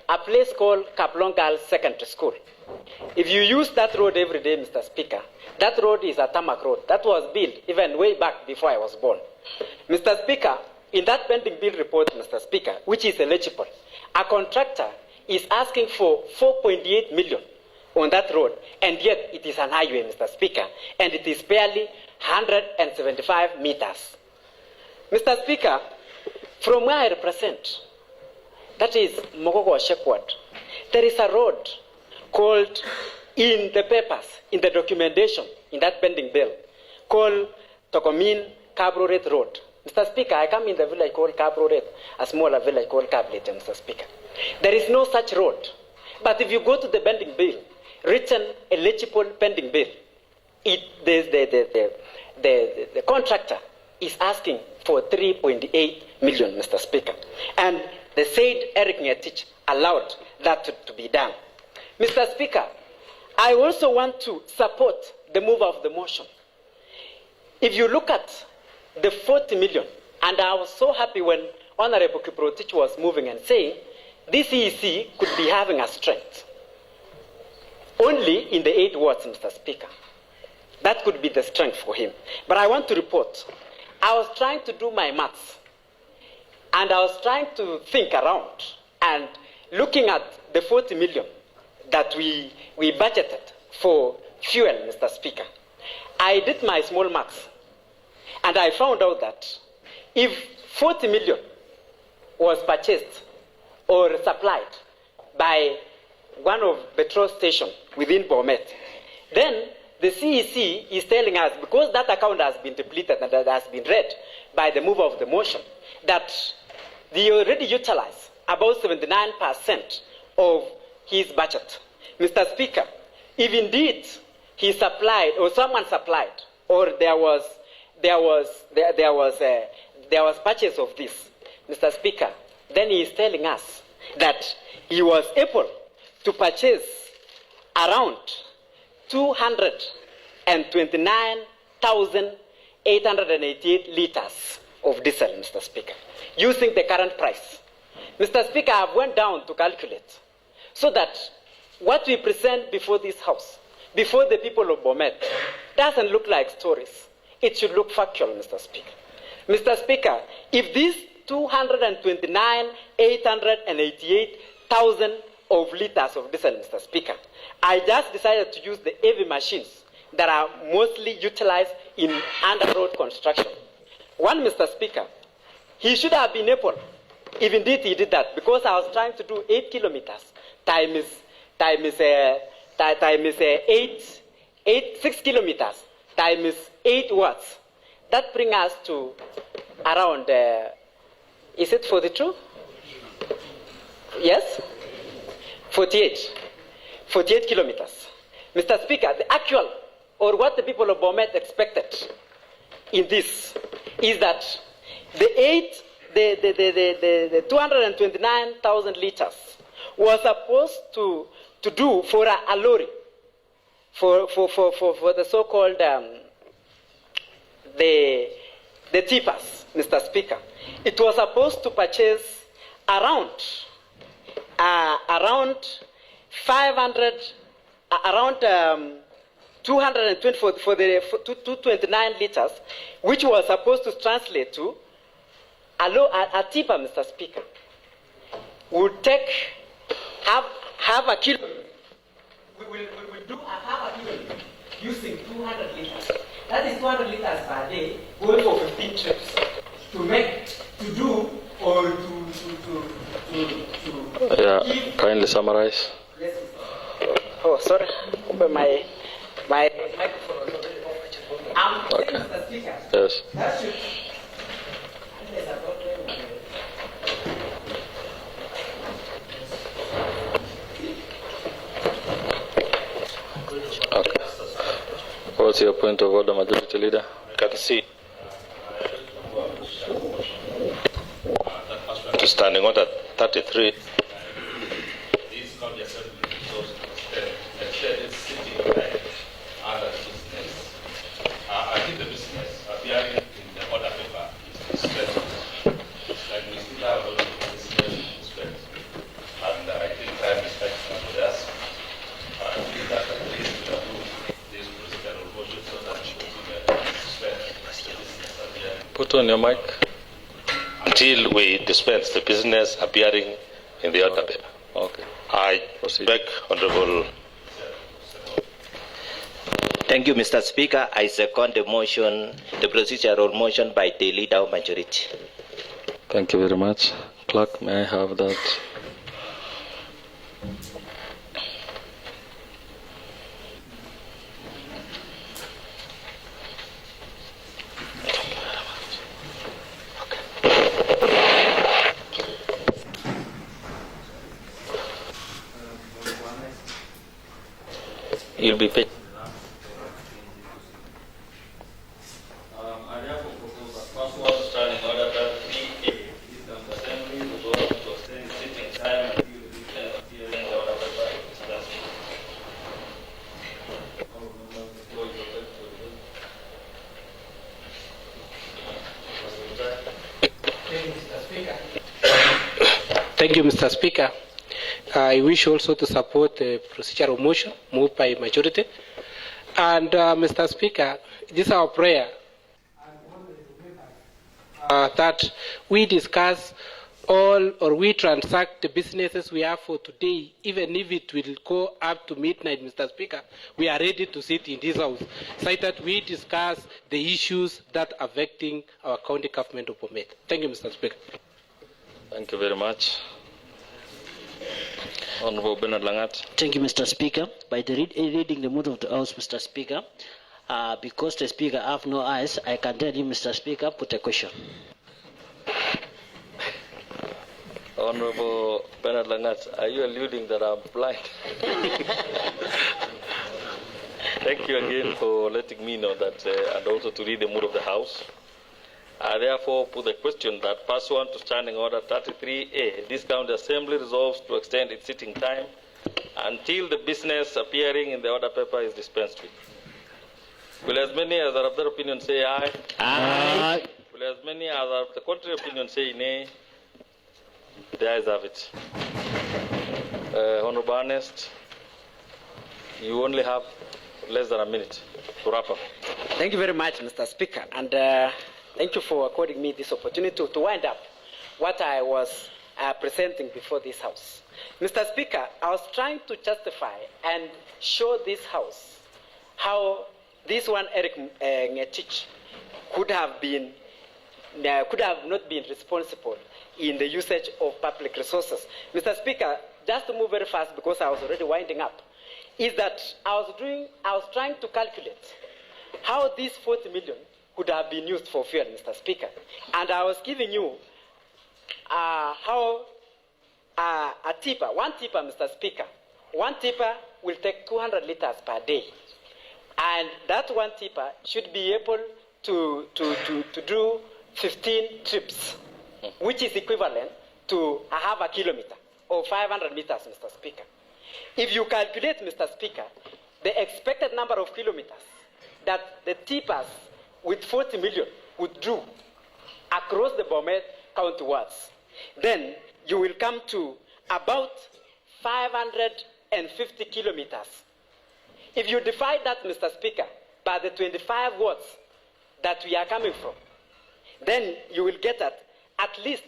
H: a place called Kaplong Girls Secondary School. If you use that road every day, Mr. Speaker, that road is a tarmac road. That was built even way back before I was born. Mr. Speaker, in that bending bill report, Mr. Speaker, which is eligible, a contractor is asking for 4.8 million on that road, and yet it is an highway, Mr. Speaker, and it is barely 175 meters. Mr. Speaker, from where I represent, that is Mogogo Shekwat, there is a road called, in the papers, in the documentation, in that bending bill, called Tokomin Kabroret Road. Mr. Speaker, I come in the village called Kabroret, a smaller village called Kablet, Mr. Speaker. There is no such road. But if you go to the bending bill, written eligible bending bill, the contractor is asking for 3.8 million, Mr. Speaker. And the said Erick Ngetich allowed that to be done. Mr. Speaker, I also want to support the move of the motion. If you look at the 40 million, and I was so happy when Honorable Kiprotich was moving and saying, this EC could be having a strength only in the 8 wards, Mr. Speaker. That could be the strength for him. But I want to report, I was trying to do my maths, and I was trying to think around, and looking at the 40 million that we budgeted for fuel, Mr. Speaker. I did my small maths, and I found out that if 40 million was purchased or supplied by one of the petrol stations within BOMET, then the CEC is telling us, because that account has been depleted and that has been read by the mover of the motion, that they already utilize about 79% of his budget. Mr. Speaker, if indeed he supplied, or someone supplied, or there was purchase of this, Mr. Speaker, then he is telling us that he was able to purchase around 229,888 liters of diesel, Mr. Speaker, using the current price. Mr. Speaker, I went down to calculate so that what we present before this House, before the people of BOMET, doesn't look like stories. It should look factual, Mr. Speaker. Mr. Speaker, if these 229,888,000 of liters of diesel, Mr. Speaker, I just decided to use the heavy machines that are mostly utilized in under-road construction. One, Mr. Speaker, he should have been able, if indeed he did that, because I was trying to do 8 kilometers times 6 kilometers times 8 watts. That brings us to around, is it 42? Yes? 48 kilometers. Mr. Speaker, the actual, or what the people of BOMET expected in this, is that the 229,000 liters was supposed to do for a lorry, for the so-called the tippers, Mr. Speaker. It was supposed to purchase around around 220 for the 229 liters, which was supposed to translate to a tipper, Mr. Speaker, would take half a kilo. We will do a half a kilo using 200 liters. That is 200 liters per day, going for 15 trips to do or to
A: yeah, kindly summarize.
H: Yes. Oh, sorry. My microphone was already off.
A: Okay.
H: Mr. Speaker.
A: Yes.
H: That should.
A: Okay. What's your point of order, Majority Leader?
I: Can see. To standing order 33.
J: I think the business appearing in the order paper is spent. Like we still have a lot of business spent. And I think time is spent with us. I think that at least we approve this procedural motion so that we can spend the business appearing.
A: Put on your mic.
I: Until we dispense the business appearing in the order paper.
A: Okay.
I: I beg, Honorable.
D: Thank you, Mr. Speaker. I second the motion, the procedural motion by the Leader of Majority.
A: Thank you very much. Clerk, may I have that? You'll be paid.
F: Thank you, Mr. Speaker. I wish also to support the procedural motion moved by majority. And Mr. Speaker, this is our prayer that we discuss all or we transact the businesses we have for today, even if it will go up to midnight, Mr. Speaker. We are ready to sit in this house so that we discuss the issues that are affecting our county government of BOMET. Thank you, Mr. Speaker.
A: Thank you very much. Honorable Bernard Langat.
K: Thank you, Mr. Speaker. By the reading the mood of the House, Mr. Speaker, because the Speaker have no eyes, I can tell you, Mr. Speaker, put a question.
A: Honorable Bernard Langat, are you alluding that I'm blind? Thank you again for letting me know that, and also to read the mood of the House. I therefore put the question that pursuant to Standing Order 33A, this County Assembly resolves to extend its sitting time until the business appearing in the order paper is dispensed with. Will as many as are of that opinion say aye?
K: Aye.
A: Will as many as are of the contrary opinion say nay? The ayes have it. Honorable Ernest, you only have less than a minute to wrap up.
H: Thank you very much, Mr. Speaker. And thank you for according me this opportunity to wind up what I was presenting before this House. Mr. Speaker, I was trying to justify and show this House how this one Erick Ngetich could have not been responsible in the usage of public resources. Mr. Speaker, just to move very fast because I was already winding up, is that I was trying to calculate how this 40 million could have been used for fuel, Mr. Speaker. And I was giving you how a tipper, one tipper, Mr. Speaker, one tipper will take 200 liters per day. And that one tipper should be able to do 15 trips, which is equivalent to a half a kilometer or 500 meters, Mr. Speaker. If you calculate, Mr. Speaker, the expected number of kilometers that the tippers with 40 million would do across the BOMET county wards, then you will come to about 550 kilometers. If you divide that, Mr. Speaker, by the 25 wards that we are coming from, then you will get that at least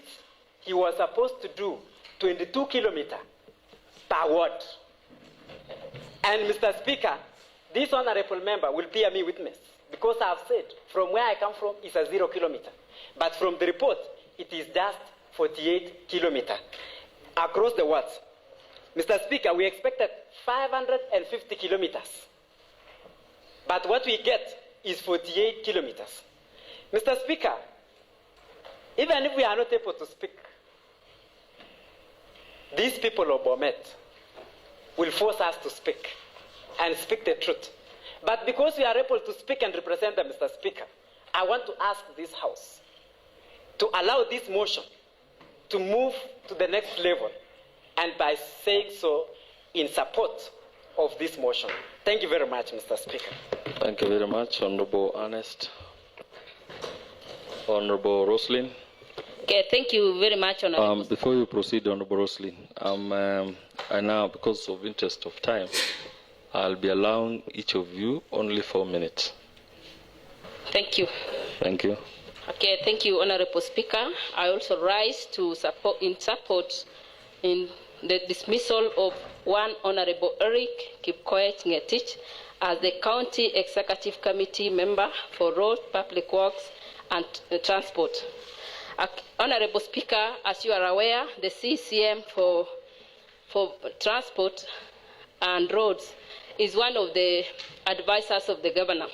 H: he was supposed to do 22 kilometers per ward. And Mr. Speaker, this honorable member will bear me witness, because I have said from where I come from is a 0 kilometer. But from the report, it is just 48 kilometers across the wards. Mr. Speaker, we expected 550 kilometers. But what we get is 48 kilometers. Mr. Speaker, even if we are not able to speak, these people of BOMET will force us to speak and speak the truth. But because we are able to speak and represent them, Mr. Speaker, I want to ask this House to allow this motion to move to the next level, and by saying so, in support of this motion. Thank you very much, Mr. Speaker.
A: Thank you very much, Honorable Ernest. Honorable Roslyn.
L: Okay, thank you very much, Honorable.
A: Before you proceed, Honorable Roslyn, I now, because of interest of time, I'll be allowing each of you only 4 minutes.
L: Thank you.
A: Thank you.
L: Okay, thank you, Honorable Speaker. I also rise to support in the dismissal of one Honorable Erick Ngetich as the County Executive Committee member for Road, Public Works and Transport. Honorable Speaker, as you are aware, the CECM for Transport and Roads is one of the advisors of the governor.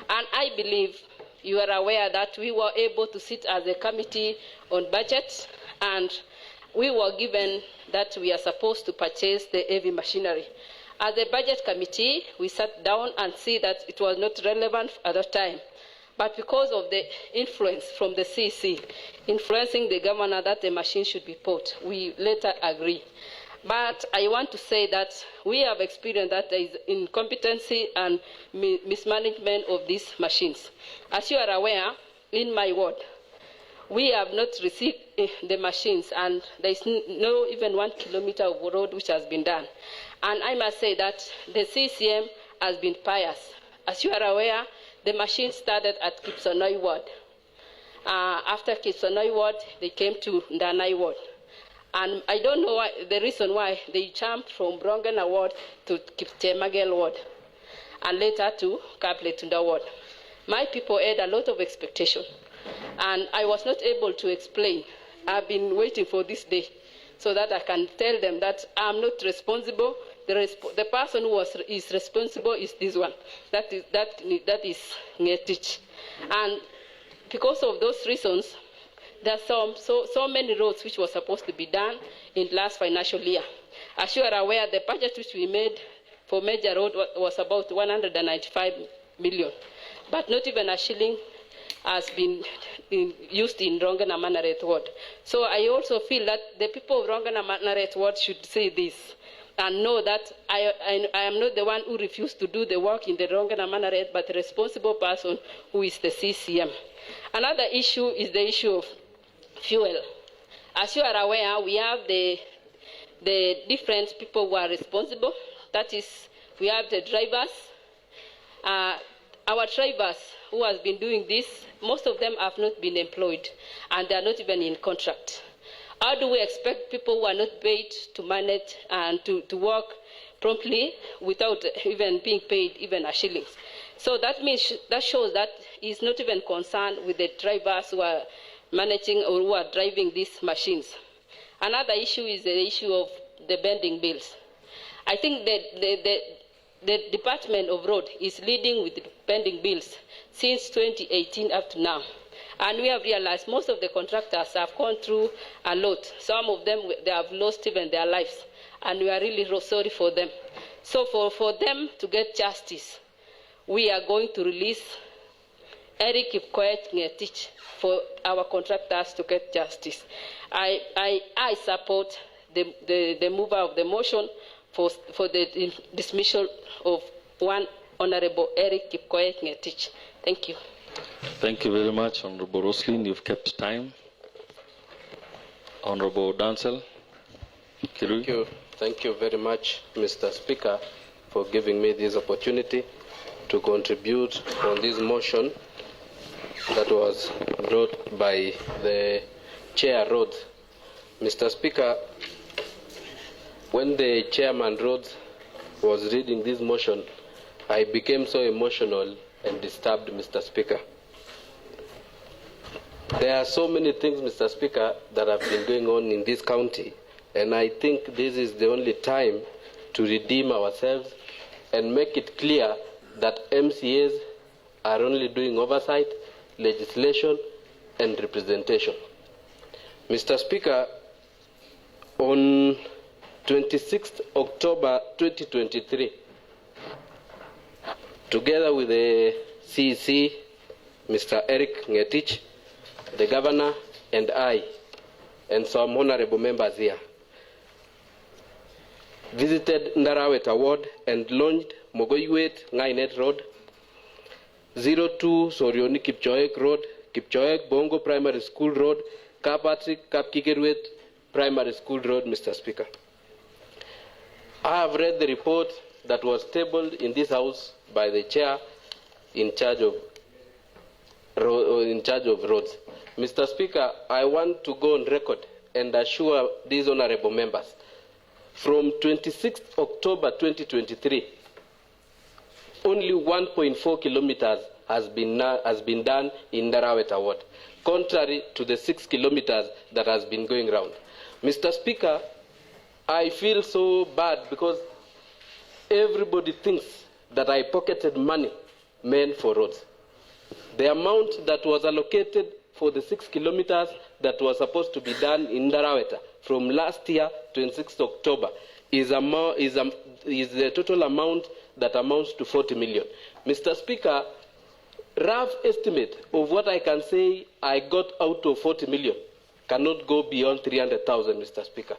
L: And I believe you are aware that we were able to sit as a committee on budget, and we were given that we are supposed to purchase the heavy machinery. As a budget committee, we sat down and see that it was not relevant at that time. But because of the influence from the CC, influencing the governor that the machine should be bought, we later agree. But I want to say that we have experienced that there is incompetency and mismanagement of these machines. As you are aware, in my ward, we have not received the machines, and there is no even 1 kilometer of road which has been done. And I must say that the CCM has been pious. As you are aware, the machine started at Kipsonoi ward. After Kipsonoi ward, they came to Ndanai ward. And I don't know the reason why they jumped from Brongena ward to Kiptemagel ward, and later to Kapletunda ward. My people had a lot of expectation, and I was not able to explain. I've been waiting for this day so that I can tell them that I'm not responsible. The person who is responsible is this one. That is Ngetich. And because of those reasons, there are so many roads which were supposed to be done in last financial year. As you are aware, the budget which we made for major road was about 195 million, but not even a shilling has been used in Rongana Manaret ward. So I also feel that the people of Rongana Manaret ward should see this and know that I am not the one who refused to do the work in the Rongana Manaret, but the responsible person who is the CCM. Another issue is the issue of fuel. As you are aware, we have the different people who are responsible. That is, we have the drivers. Our drivers who has been doing this, most of them have not been employed, and they are not even in contract. How do we expect people who are not paid to manage and to work promptly without even being paid even a shilling? So that means that shows that he's not even concerned with the drivers who are managing or who are driving these machines. Another issue is the issue of the bending bills. I think that the Department of Road is leading with the pending bills since 2018 up to now. And we have realized most of the contractors have gone through a lot. Some of them, they have lost even their lives. And we are really sorry for them. So for them to get justice, we are going to release Erick Ngetich for our contractors to get justice. I support the mover of the motion for the dismissal of one Honorable Erick Ngetich. Thank you.
A: Thank you very much, Honorable Roslyn. You've kept time. Honorable Dancel. Kirui.
M: Thank you very much, Mr. Speaker, for giving me this opportunity to contribute on this motion that was brought by the Chair Rhodes. Mr. Speaker, when the Chairman Rhodes was reading this motion, I became so emotional and disturbed, Mr. Speaker. There are so many things, Mr. Speaker, that have been going on in this county, and I think this is the only time to redeem ourselves and make it clear that MCAs are only doing oversight, legislation, and representation. Mr. Speaker, on 26th October 2023, together with the CEC, Mr. Erick, Ngetich, the Governor, and I, and some honorable members here, visited Ndarawet Award and launched Mogoiwet Ngainet Road, 02 Sorioni Kipchoek Road, Kipchoek Bongo Primary School Road, Kapatrick Kapkikerwet Primary School Road, Mr. Speaker. I have read the report that was tabled in this House by the Chair in charge of roads. Mr. Speaker, I want to go on record and assure these honorable members, from 26th October 2023, only 1.4 kilometers has been done in Ndarawet Award, contrary to the 6 kilometers that has been going around. Mr. Speaker, I feel so bad because everybody thinks that I pocketed money meant for roads. The amount that was allocated for the 6 kilometers that was supposed to be done in Ndaraweta from last year, 26th October, is the total amount that amounts to 40 million. Mr. Speaker, rough estimate of what I can say I got out of 40 million cannot go beyond 300,000, Mr. Speaker.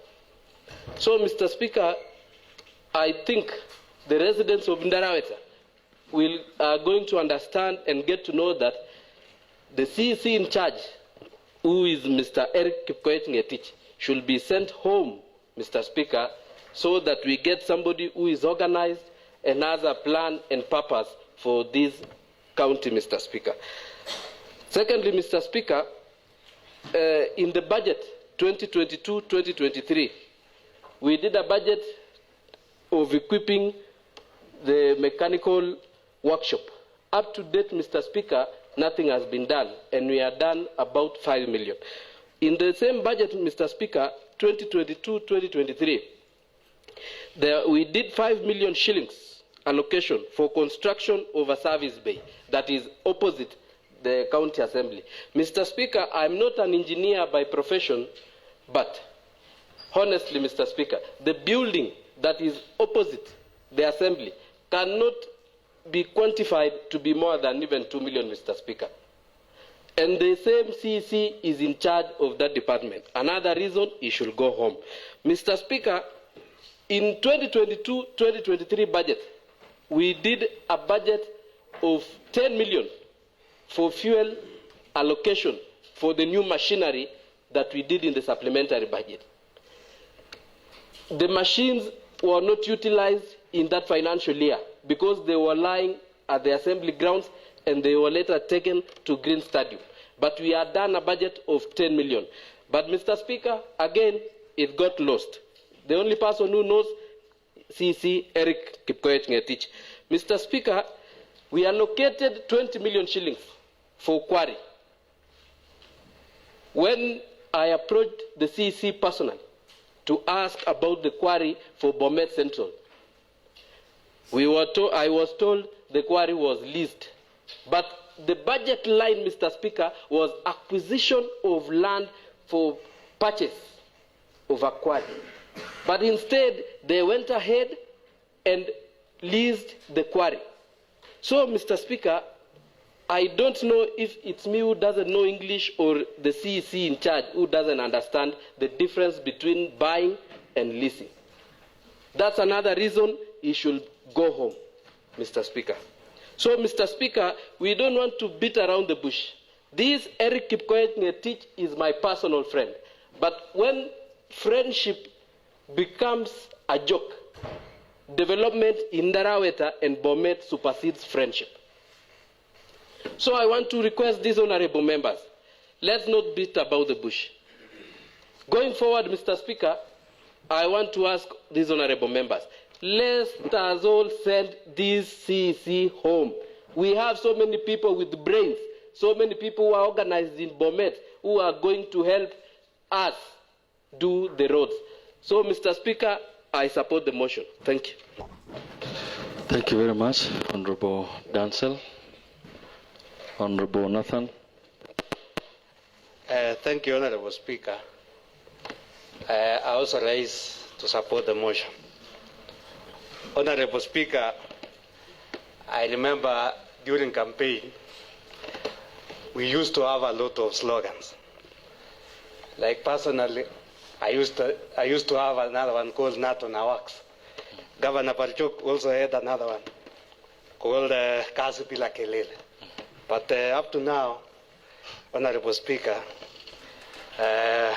M: So, Mr. Speaker, I think the residents of Ndaraweta are going to understand and get to know that the CEC in charge, who is Mr. Erick Ngetich, should be sent home, Mr. Speaker, so that we get somebody who is organized and has a plan and purpose for this county, Mr. Speaker. Secondly, Mr. Speaker, in the budget 2022-2023, we did a budget of equipping the mechanical workshop. Up to date, Mr. Speaker, nothing has been done, and we are done about 5 million. In the same budget, Mr. Speaker, 2022-2023, we did 5 million shillings allocation for construction of a service bay that is opposite the county assembly. Mr. Speaker, I'm not an engineer by profession, but honestly, Mr. Speaker, the building that is opposite the assembly cannot be quantified to be more than even 2 million, Mr. Speaker. And the same CEC is in charge of that department. Another reason, he should go home. Mr. Speaker, in 2022-2023 budget, we did a budget of 10 million for fuel allocation for the new machinery that we did in the supplementary budget. The machines were not utilized in that financial year because they were lying at the assembly grounds and they were later taken to Green Stadium. But we had done a budget of 10 million. But Mr. Speaker, again, it got lost. The only person who knows, CC Erick Ngetich. Mr. Speaker, we allocated 20 million shillings for quarry. When I approached the CEC personally to ask about the quarry for BOMET Central, I was told the quarry was leased. But the budget line, Mr. Speaker, was acquisition of land for purchase of a quarry. But instead, they went ahead and leased the quarry. So, Mr. Speaker, I don't know if it's me who doesn't know English or the CEC in charge who doesn't understand the difference between buying and leasing. That's another reason he should go home, Mr. Speaker. So, Mr. Speaker, we don't want to beat around the bush. This Erick Ngetich is my personal friend. But when friendship becomes a joke, development in Daraweta and BOMET supersedes friendship. So I want to request these honorable members, let's not beat about the bush. Going forward, Mr. Speaker, I want to ask these honorable members, let us all send this CEC home. We have so many people with brains, so many people who are organized in BOMET who are going to help us do the roads. So, Mr. Speaker, I support the motion. Thank you.
A: Thank you very much, Honorable Dancel. Honorable Nathan.
N: Thank you, Honorable Speaker. I also rise to support the motion. Honorable Speaker, I remember during campaign, we used to have a lot of slogans. Like personally, I used to have another one called NATO Nawaks. Governor Parchuk also had another one called Kasi Pila Kelele. But up to now, Honorable Speaker, there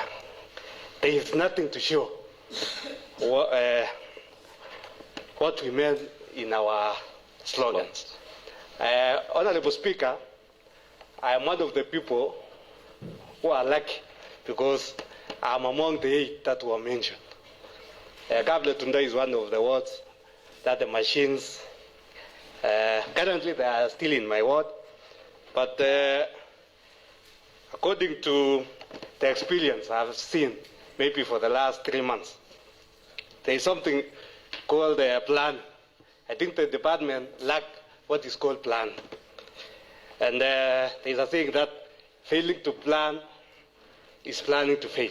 N: is nothing to show what we meant in our slogans. Honorable Speaker, I am one of the people who are lucky because I'm among the 8 that were mentioned. Kable Tunda is one of the wards that the machines, currently they are still in my ward, but according to the experience I've seen, maybe for the last 3 months, there is something called a plan. I think the department lacked what is called plan. And there is a thing that failing to plan is planning to fail.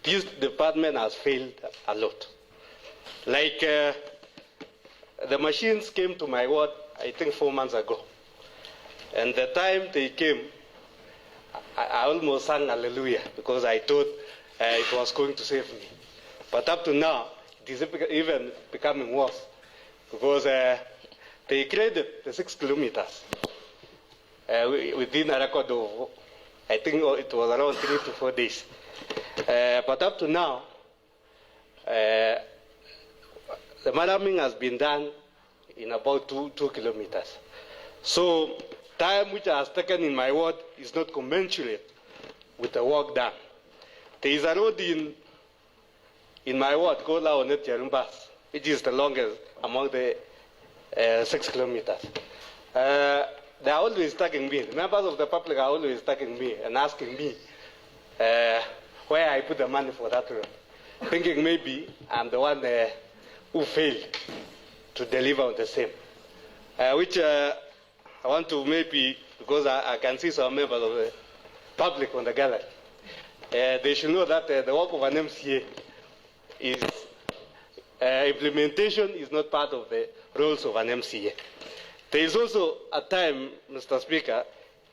N: This department has failed a lot. Like the machines came to my ward, I think 4 months ago. And the time they came, I almost sang hallelujah because I thought it was going to save me. But up to now, it is even becoming worse because they created the 6 kilometers within a record of, I think it was around 3 to 4 days. But up to now, the maraming has been done in about 2 kilometers. So time which has taken in my ward is not commensurate with the work done. There is a road in my ward called Laonet Yerumbas, which is the longest among the 6 kilometers. They are always tagging me. Members of the public are always tagging me and asking me where I put the money for that road, thinking maybe I'm the one who failed to deliver on the same. Which I want to maybe, because I can see some members of the public on the gallery, they should know that the work of an MCA is implementation is not part of the roles of an MCA. There is also a time, Mr. Speaker,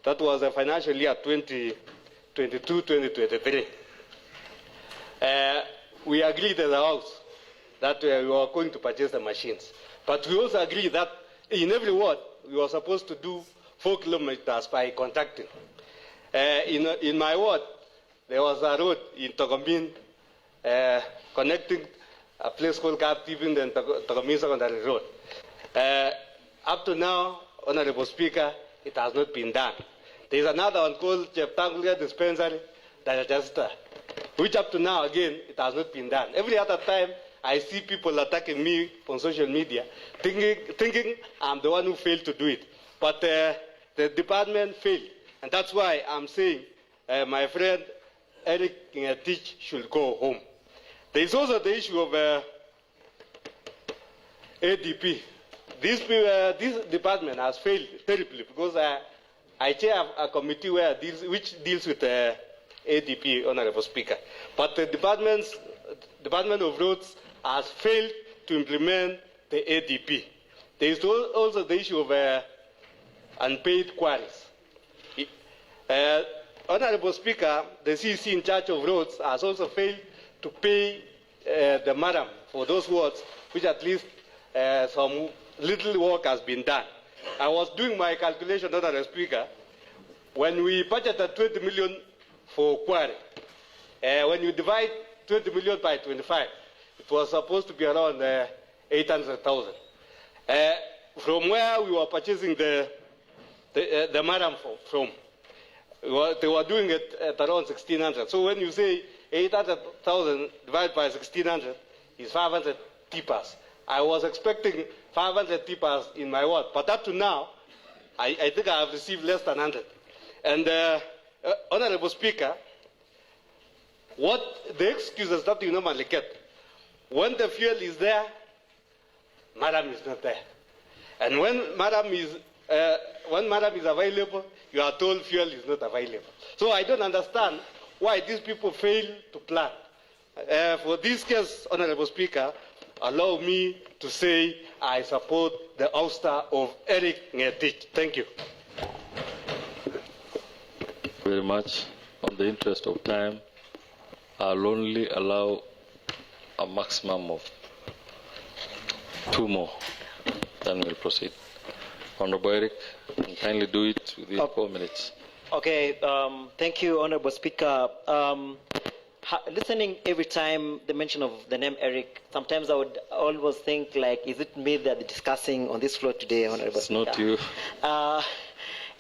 N: that was the financial year 2022-2023. We agreed as a house that we were going to purchase the machines. But we also agreed that in every ward, we were supposed to do 4 kilometers by contracting. In my ward, there was a road in Togomin connecting a place called Kaptibin and Togomin Secondary Road. Up to now, Honorable Speaker, it has not been done. There is another one called Cheptangulia Dispensary, which up to now, again, it has not been done. Every other time, I see people attacking me on social media, thinking I'm the one who failed to do it. But the department failed. And that's why I'm saying my friend Erick Ngetich should go home. There is also the issue of ADP. This department has failed terribly because I chair a committee which deals with ADP, Honorable Speaker. But the Department of Roads has failed to implement the ADP. There is also the issue of unpaid quarries. Honorable Speaker, the CEC in charge of roads has also failed to pay the madam for those wards, which at least some little work has been done. I was doing my calculation, Honorable Speaker, when we budgeted 20 million for quarry, when you divide 20 million by 25, It was supposed to be around 800,000. From where we were purchasing the madam from, they were doing it at around 1,600. So when you say 800,000 divided by 1,600 is 500 tippers. I was expecting 500 tippers in my ward, but up to now, I think I have received less than 100. And Honorable Speaker, what the excuses that you normally get, when the fuel is there, madam is not there. And when madam is available, you are told fuel is not available. So I don't understand why these people fail to plan. For this case, Honorable Speaker, allow me to say I support the ouster of Erick Ngetich. Thank you.
A: Very much. On the interest of time, I'll only allow a maximum of 2 more. Then we'll proceed. Honorable Erick, kindly do it within 4 minutes.
O: Okay, thank you, Honorable Speaker. Listening every time the mention of the name Erick, sometimes I would always think, like, is it me that they're discussing on this floor today, Honorable Speaker?
A: It's not you.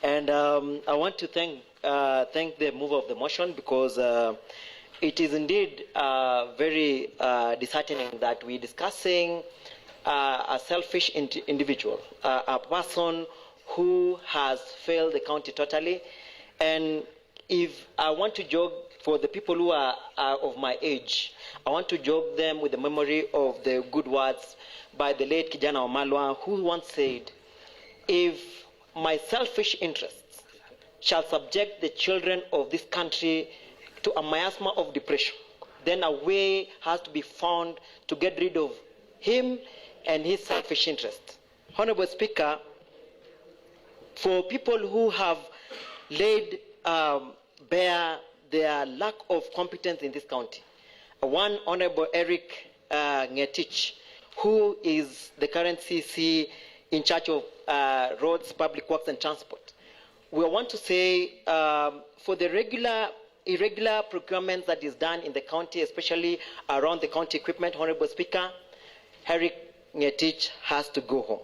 O: And I want to thank the mover of the motion, because it is indeed very disheartening that we're discussing a selfish individual, a person who has failed the county totally. And if I want to joke for the people who are of my age, I want to joke them with the memory of the good words by the late Kijana Wamalwa, who once said, if my selfish interests shall subject the children of this country to a miasma of depression, then a way has to be found to get rid of him and his selfish interests. Honorable Speaker, for people who have laid bare their lack of competence in this county, one Honorable Erick Ngetich, who is the current CC in charge of roads, public works and transport, we want to say for the irregular procurement that is done in the county, especially around the county equipment, Honorable Speaker, Erick Ngetich has to go home.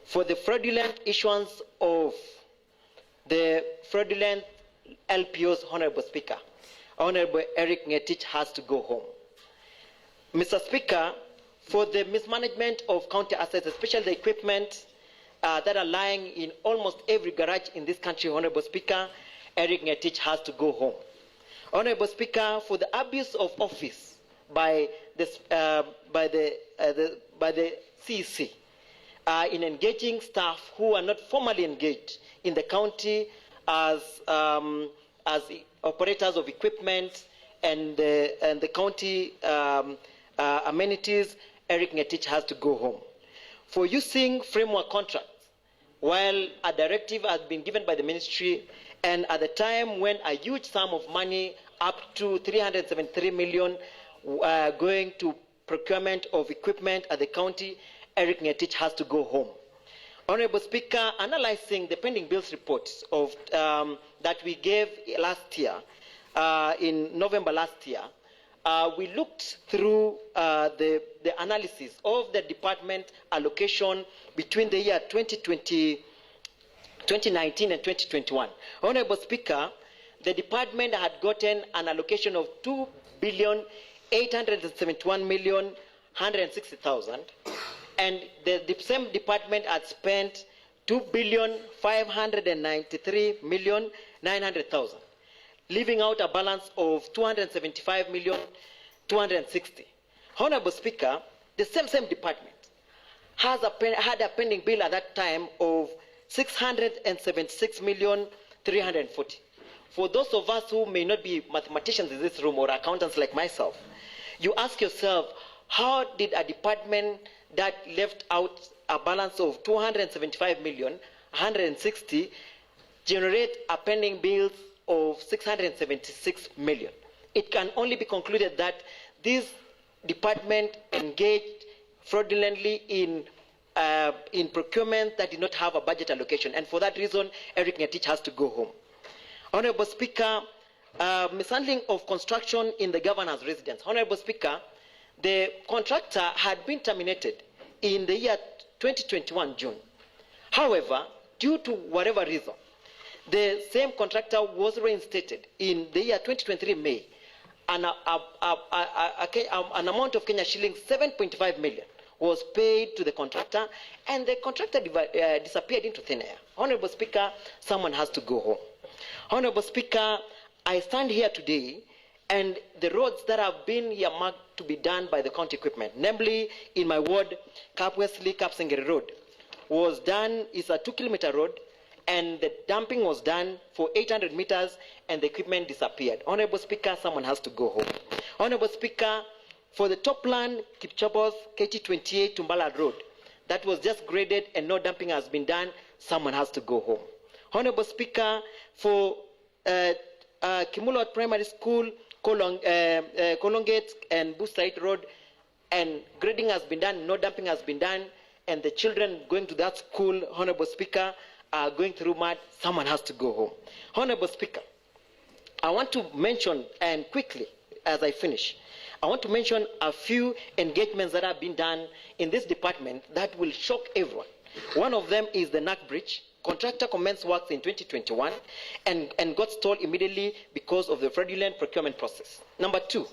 O: For the fraudulent issuance of the fraudulent LPOs, Honorable Speaker, Honorable Erick Ngetich has to go home. Mr. Speaker, for the mismanagement of county assets, especially the equipment that are lying in almost every garage in this country, Honorable Speaker, Erick Ngetich has to go home. Honorable Speaker, for the abuse of office by the CEC in engaging staff who are not formally engaged in the county as operators of equipment and the county amenities, Erick Ngetich has to go home. For using framework contracts, while a directive has been given by the ministry, and at the time when a huge sum of money, up to 373 million, going to procurement of equipment at the county, Erick Ngetich has to go home. Honorable Speaker, analyzing the pending bills reports of that we gave last year, in November last year, we looked through the analysis of the department allocation between the year 2019 and 2021. Honorable Speaker, the department had gotten an allocation of 2,871,160,000, and the same department had spent 2,593,900,000, leaving out a balance of 275,260,000. Honorable Speaker, the same department had a pending bill at that time of 676,340,000. For those of us who may not be mathematicians in this room or accountants like myself, you ask yourself, how did a department that left out a balance of 275,160,000 generate a pending bill of 676 million? It can only be concluded that this department engaged fraudulently in procurement that did not have a budget allocation, and for that reason, Erick Ngetich has to go home. Honorable Speaker, mishandling of construction in the governor's residence. Honorable Speaker, the contractor had been terminated in the year 2021 June. However, due to whatever reason, the same contractor was reinstated in the year 2023 May. An amount of Kenya shillings 7.5 million was paid to the contractor, and the contractor disappeared into thin air. Honorable Speaker, someone has to go home. Honorable Speaker, I stand here today, and the roads that have been earmarked to be done by the county equipment, namely in my ward, Cap Wesley, Cap Sengeri Road, was done, is a 2-kilometer road, and the dumping was done for 800 meters, and the equipment disappeared. Honorable Speaker, someone has to go home. Honorable Speaker, for the top plan, Kipchobos, KT28 to Mbala Road, that was just graded and no dumping has been done, someone has to go home. Honorable Speaker, for Kimulot Primary School, Kolongate and Busait Road, and grading has been done, no dumping has been done, and the children going to that school, Honorable Speaker, are going through mud, someone has to go home. Honorable Speaker, I want to mention, and quickly as I finish, I want to mention a few engagements that have been done in this department that will shock everyone. One of them is the NAC Bridge. Contractor commenced works in 2021 and got stalled immediately because of the fraudulent procurement process. Number two,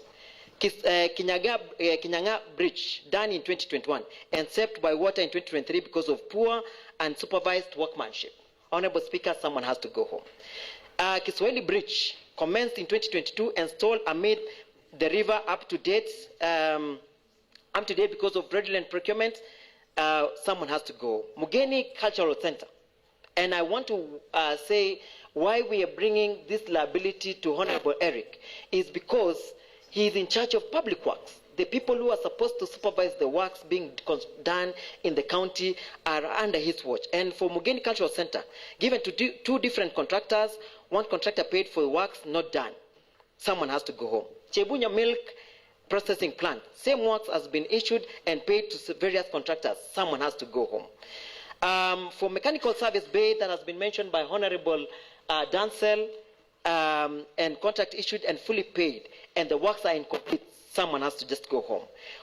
O: Kinyanga Bridge, done in 2021 and saved by water in 2023 because of poor and supervised workmanship. Honorable Speaker, someone has to go home. Kiswahili Bridge commenced in 2022 and stalled amid the river up to date because of fraudulent procurement. Someone has to go. Mugeni Cultural Center. And I want to say why we are bringing this liability to Honorable Erick is because he is in charge of public works. The people who are supposed to supervise the works being done in the county are under his watch. And for Mugeni Cultural Center, given to two different contractors, one contractor paid for the works not done. Someone has to go home. Chebunya Milk Processing Plant, same works has been issued and paid to various contractors. Someone has to go home. For Mechanical Service Bay, that has been mentioned by Honorable Dancel, and contract issued and fully paid, and the works are incomplete. Someone has to just go home.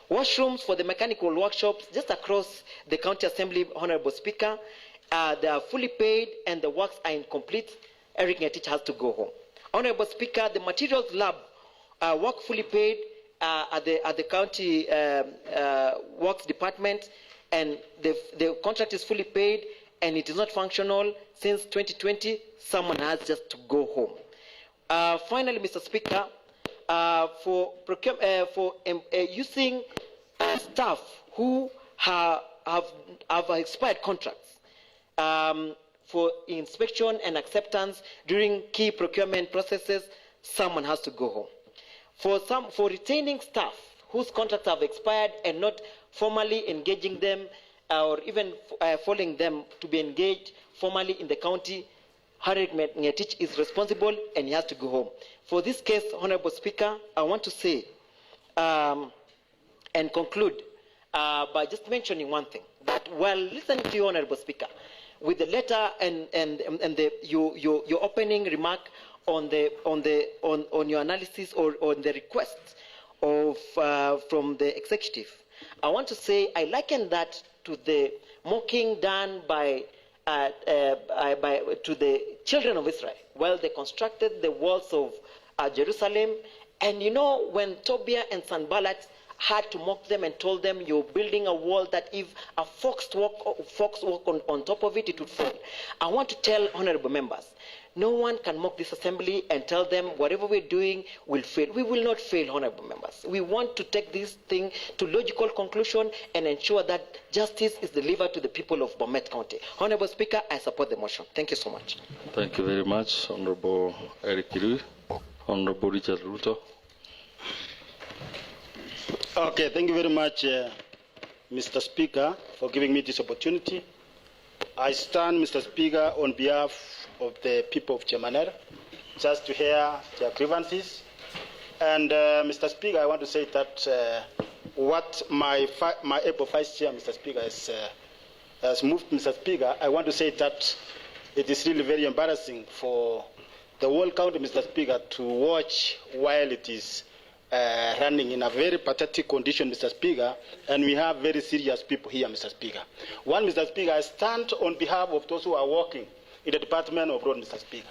O: Washrooms for the mechanical workshops just across the county assembly, Honorable Speaker, they are fully paid and the works are incomplete. Erick Ngetich has to go home. Honorable Speaker, the materials lab work fully paid at the county works department, and the contract is fully paid and it is not functional since 2020. Someone has just to go home. Finally, Mr. Speaker, for using staff who have expired contracts for inspection and acceptance during key procurement processes, someone has to go home. For retaining staff whose contracts have expired and not formally engaging them or even following them to be engaged formally in the county, Erick Ngetich is responsible and he has to go home. For this case, Honorable Speaker, I want to say and conclude by just mentioning one thing. That while listening to you, Honorable Speaker, with the letter and your opening remark on your analysis or on the request of from the executive, I want to say I liken that to the mocking done to the children of Israel. Well, they constructed the walls of Jerusalem, and you know when Tobiah and Sanballat had to mock them and told them, you're building a wall that if a fox walk on top of it, it would fall. I want to tell honorable members, no one can mock this assembly and tell them whatever we're doing will fail. We will not fail, honorable members. We want to take this thing to logical conclusion and ensure that justice is delivered to the people of BOMET County. Honorable Speaker, I support the motion. Thank you so much.
A: Thank you very much, Honorable Erick Kirui. Honorable Richard Ruto.
P: Okay, thank you very much, Mr. Speaker, for giving me this opportunity. I stand, Mr. Speaker, on behalf of the people of Chemaner, just to hear their grievances. And, Mr. Speaker, I want to say that what my able Vice Chair, Mr. Speaker, has moved, Mr. Speaker, I want to say that it is really very embarrassing for the whole county, Mr. Speaker, to watch while it is running in a very pathetic condition, Mr. Speaker, and we have very serious people here, Mr. Speaker. One, Mr. Speaker, I stand on behalf of those who are working in the Department of Road, Mr. Speaker.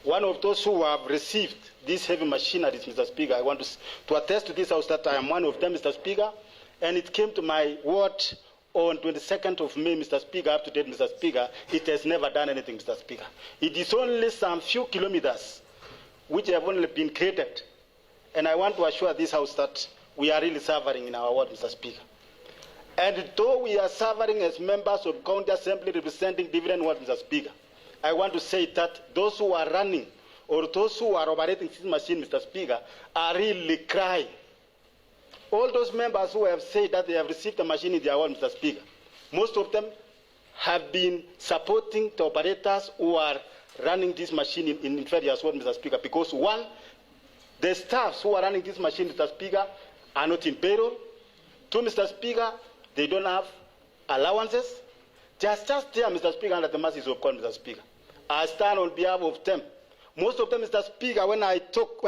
P: One of those who have received these heavy machineries, Mr. Speaker, I want to attest to this house that I am one of them, Mr. Speaker, and it came to my ward on 22nd of May, Mr. Speaker, up to date, Mr. Speaker. It has never done anything, Mr. Speaker. It is only some few kilometers which have only been created. And I want to assure this house that we are really suffering in our ward, Mr. Speaker. And though we are suffering as members of County Assembly representing different wards, Mr. Speaker, I want to say that those who are running or those who are operating this machine, Mr. Speaker, are really crying. All those members who have said that they have received the machine in their ward, Mr. Speaker, most of them have been supporting the operators who are running this machine in various wards, Mr. Speaker, because one, the staffs who are running this machine, Mr. Speaker, are not in payroll. Two, Mr. Speaker, they don't have allowances. They are just there, Mr. Speaker, under the masses of God, Mr. Speaker. I stand on behalf of them. Most of them, Mr. Speaker, when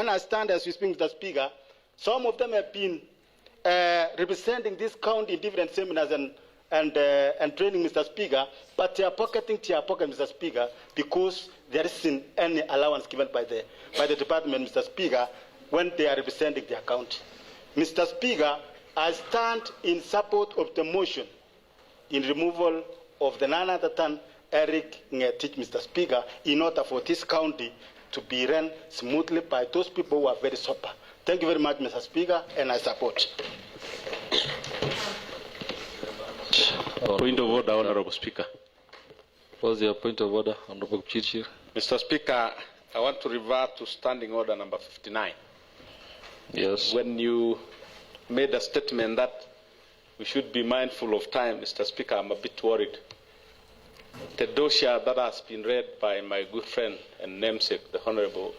P: I stand as we speak, Mr. Speaker, some of them have been representing this county in different seminars and training, Mr. Speaker, but they are pocketing their pocket, Mr. Speaker, because there isn't any allowance given by the department, Mr. Speaker, when they are representing their county. Mr. Speaker, I stand in support of the motion in removal of the none other than Erick Ngetich, Mr. Speaker, in order for this county to be run smoothly by those people who are very sober. Thank you very much, Mr. Speaker, and I support.
J: Point of order, Honorable Speaker.
A: What's your point of order, Honorable Chichi?
J: Mr. Speaker, I want to revert to standing order number 59.
A: Yes.
J: When you made a statement that we should be mindful of time, Mr. Speaker, I'm a bit worried. The dossier that has been read by my good friend and namesake, the Honorable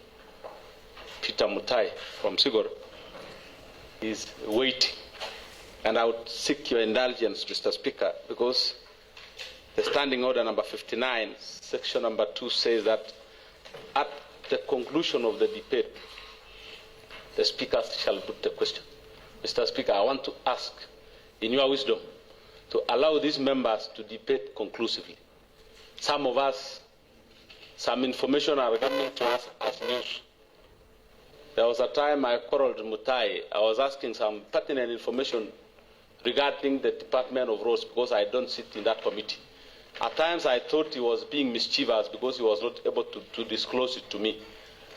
J: Peter Mutai from Sigor, is waiting. And I would seek your indulgence, Mr. Speaker, because the standing order number 59, section number 2 says that at the conclusion of the debate, the Speaker shall put the question. Mr. Speaker, I want to ask, in your wisdom, to allow these members to debate conclusively. Some of us, some information are coming to us as news. There was a time I quarreled Mutai. I was asking some pertinent information regarding the Department of Roads because I don't sit in that committee. At times I thought he was being mischievous because he was not able to disclose it to me.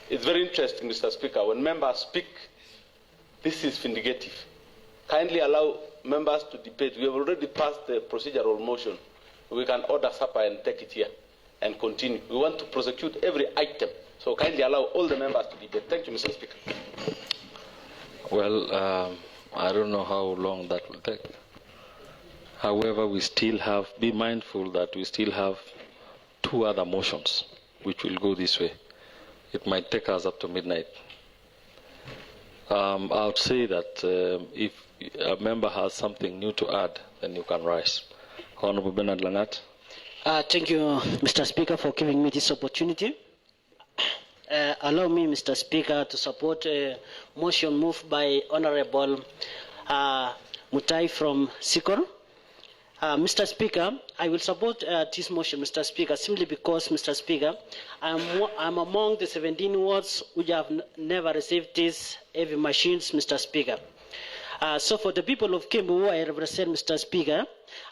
J: It's very interesting, Mr. Speaker. When members speak, this is vindicative. Kindly allow members to debate. We have already passed the procedural motion. We can order supper and take it here and continue. We want to prosecute every item. So kindly allow all the members to debate. Thank you, Mr. Speaker.
A: Well, I don't know how long that will take. However, we still have, be mindful that we still have 2 other motions which will go this way. It might take us up to midnight. I would say that if a member has something new to add, then you can rise. Honorable Bernard Langat.
K: Thank you, Mr. Speaker, for giving me this opportunity. Allow me, Mr. Speaker, to support a motion moved by Honorable Mutai from Sikor. Mr. Speaker, I will support this motion, Mr. Speaker, simply because, Mr. Speaker, I'm among the 17 wards which have never received these heavy machines, Mr. Speaker. So for the people of Kimbu who I represent, Mr. Speaker,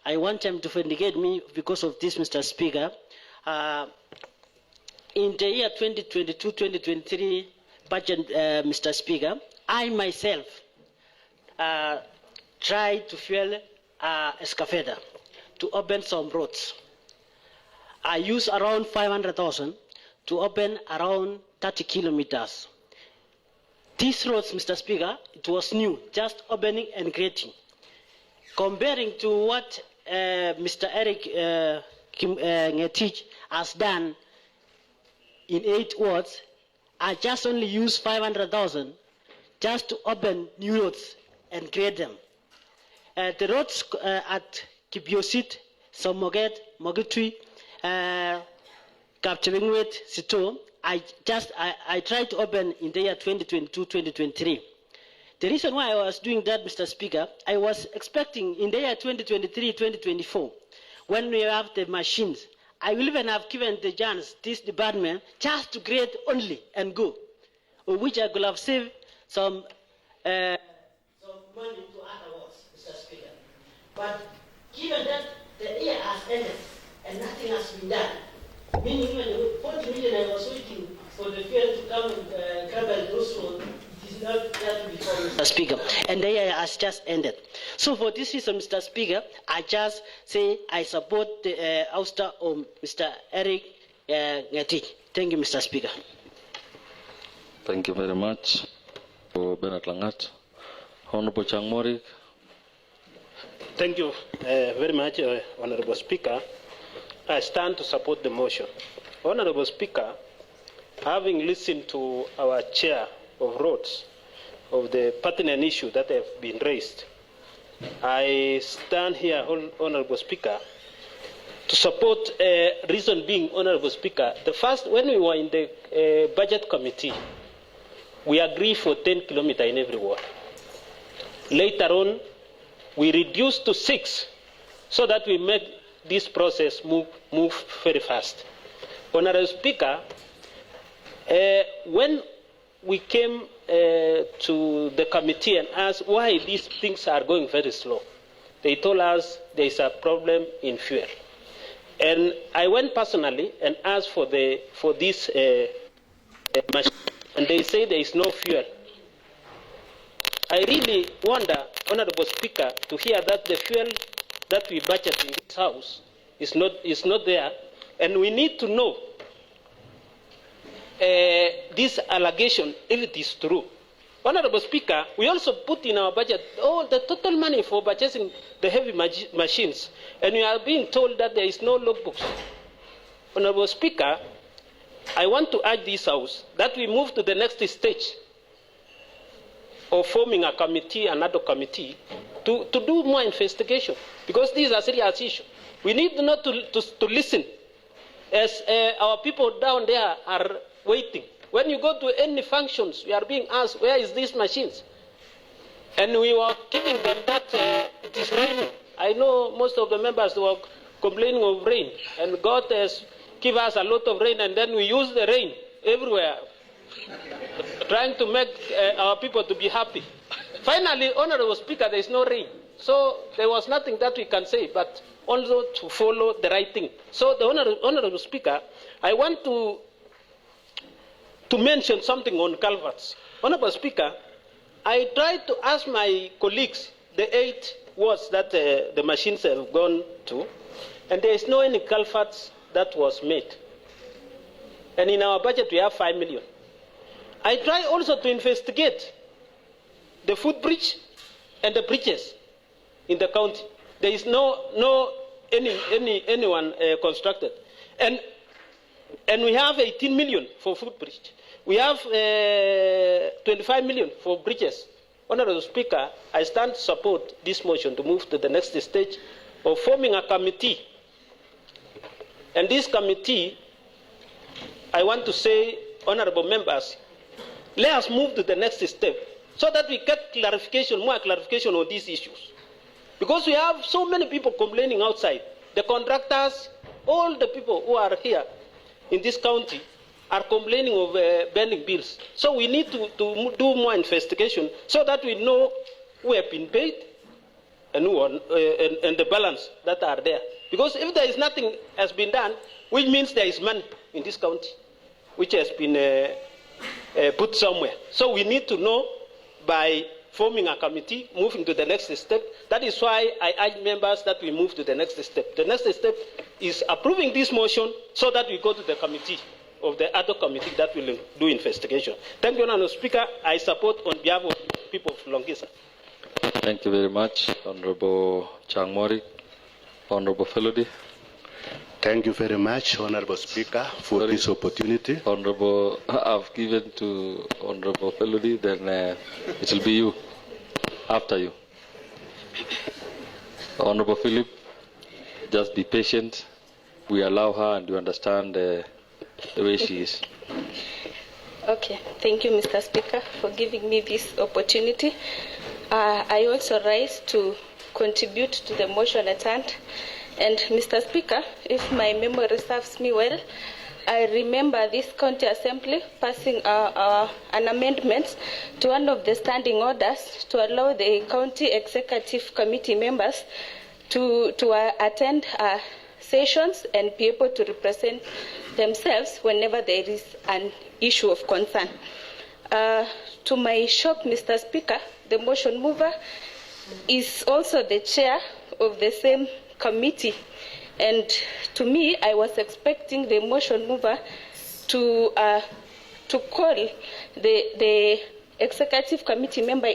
K: I want them to vindicate me because of this, Mr. Speaker. In the year 2022-2023 budget, Mr. Speaker, I myself tried to fuel excavator to open some roads. I used around 500,000 to open around 30 kilometers. These roads, Mr. Speaker, it was new, just opening and creating. Comparing to what Mr. Erick Ngetich has done in 8 wards, I just only used 500,000 just to open new roads and create them. The roads at Kibiosit, Somoget, Mogitui, Kapchevingwet, Sito, I tried to open in the year 2022-2023. The reason why I was doing that, Mr. Speaker, I was expecting in the year 2023-2024, when we have the machines, I will even have given the chance, this department, just to create only and go, of which I could have saved some money to other works, Mr. Speaker. But given that the year has ended and nothing has been done, meaning even the 40 million I was waiting for the fuel to come and cover those roads, it is not that before, Mr. Speaker, and the year has just ended. So for this reason, Mr. Speaker, I just say I support the ouster of Mr. Erick Ngetich. Thank you, Mr. Speaker.
A: Thank you very much. Bernard Langat. Honorable Changmori.
G: Thank you very much, Honorable Speaker. I stand to support the motion. Honorable Speaker, having listened to our chair of roads of the pertinent issue that have been raised, I stand here, Honorable Speaker, to support reason being, Honorable Speaker, the first, when we were in the budget committee, we agreed for 10 kilometers in every ward. Later on, we reduced to 6 so that we make this process move very fast. Honorable Speaker, when we came to the committee and asked why these things are going very slow, they told us there is a problem in fuel. And I went personally and asked for this machine, and they say there is no fuel. I really wonder, Honorable Speaker, to hear that the fuel that we budget in this house is not there, and we need to know this allegation, if it is true. Honorable Speaker, we also put in our budget all the total money for purchasing the heavy machines, and we are being told that there is no logbooks. Honorable Speaker, I want to urge this House that we move to the next stage of forming a committee, another committee, to do more investigation, because these are serious issues. We need not to listen as our people down there are waiting. When you go to any functions, we are being asked, where is these machines? And we were giving them that it is raining. I know most of the members were complaining of rain, and God has given us a lot of rain, and then we use the rain everywhere, trying to make our people to be happy. Finally, Honorable Speaker, there is no rain. So there was nothing that we can say, but also to follow the right thing. So the Honorable Speaker, I want to mention something on culverts. Honorable Speaker, I tried to ask my colleagues the 8 wards that the machines have gone to, and there is no any culverts that was made. And in our budget, we have 5 million. I try also to investigate the footbridge and the bridges in the county. There is anyone constructed. And we have 18 million for footbridge. We have 25 million for bridges. Honorable Speaker, I stand to support this motion to move to the next stage of forming a committee. And this committee, I want to say, honorable members, let us move to the next step so that we get clarification, more clarification on these issues. Because we have so many people complaining outside. The contractors, all the people who are here in this county are complaining of pending bills. So we need to do more investigation so that we know who have been paid and who are, and the balance that are there. Because if there is nothing has been done, which means there is money in this county, which has been put somewhere. So we need to know by forming a committee, moving to the next step. That is why I urge members that we move to the next step. The next step is approving this motion so that we go to the committee of the other committee that will do investigation. Thank you, Honourable Speaker. I support on behalf of the people of Longisa.
A: Thank you very much, Honourable Changmori. Honourable Felody.
Q: Thank you very much, Honourable Speaker, for this opportunity.
A: Honourable, I've given to Honourable Felody, then it will be you, after you. Honourable Philip, just be patient. We allow her and you understand the way she is.
L: Okay, thank you, Mr. Speaker, for giving me this opportunity. I also rise to contribute to the motion at hand. And Mr. Speaker, if my memory serves me well, I remember this county assembly passing an amendment to one of the standing orders to allow the county executive committee members to attend sessions and be able to represent themselves whenever there is an issue of concern. To my shock, Mr. Speaker, the motion mover is also the chair of the same committee. And to me, I was expecting the motion mover to call the executive committee member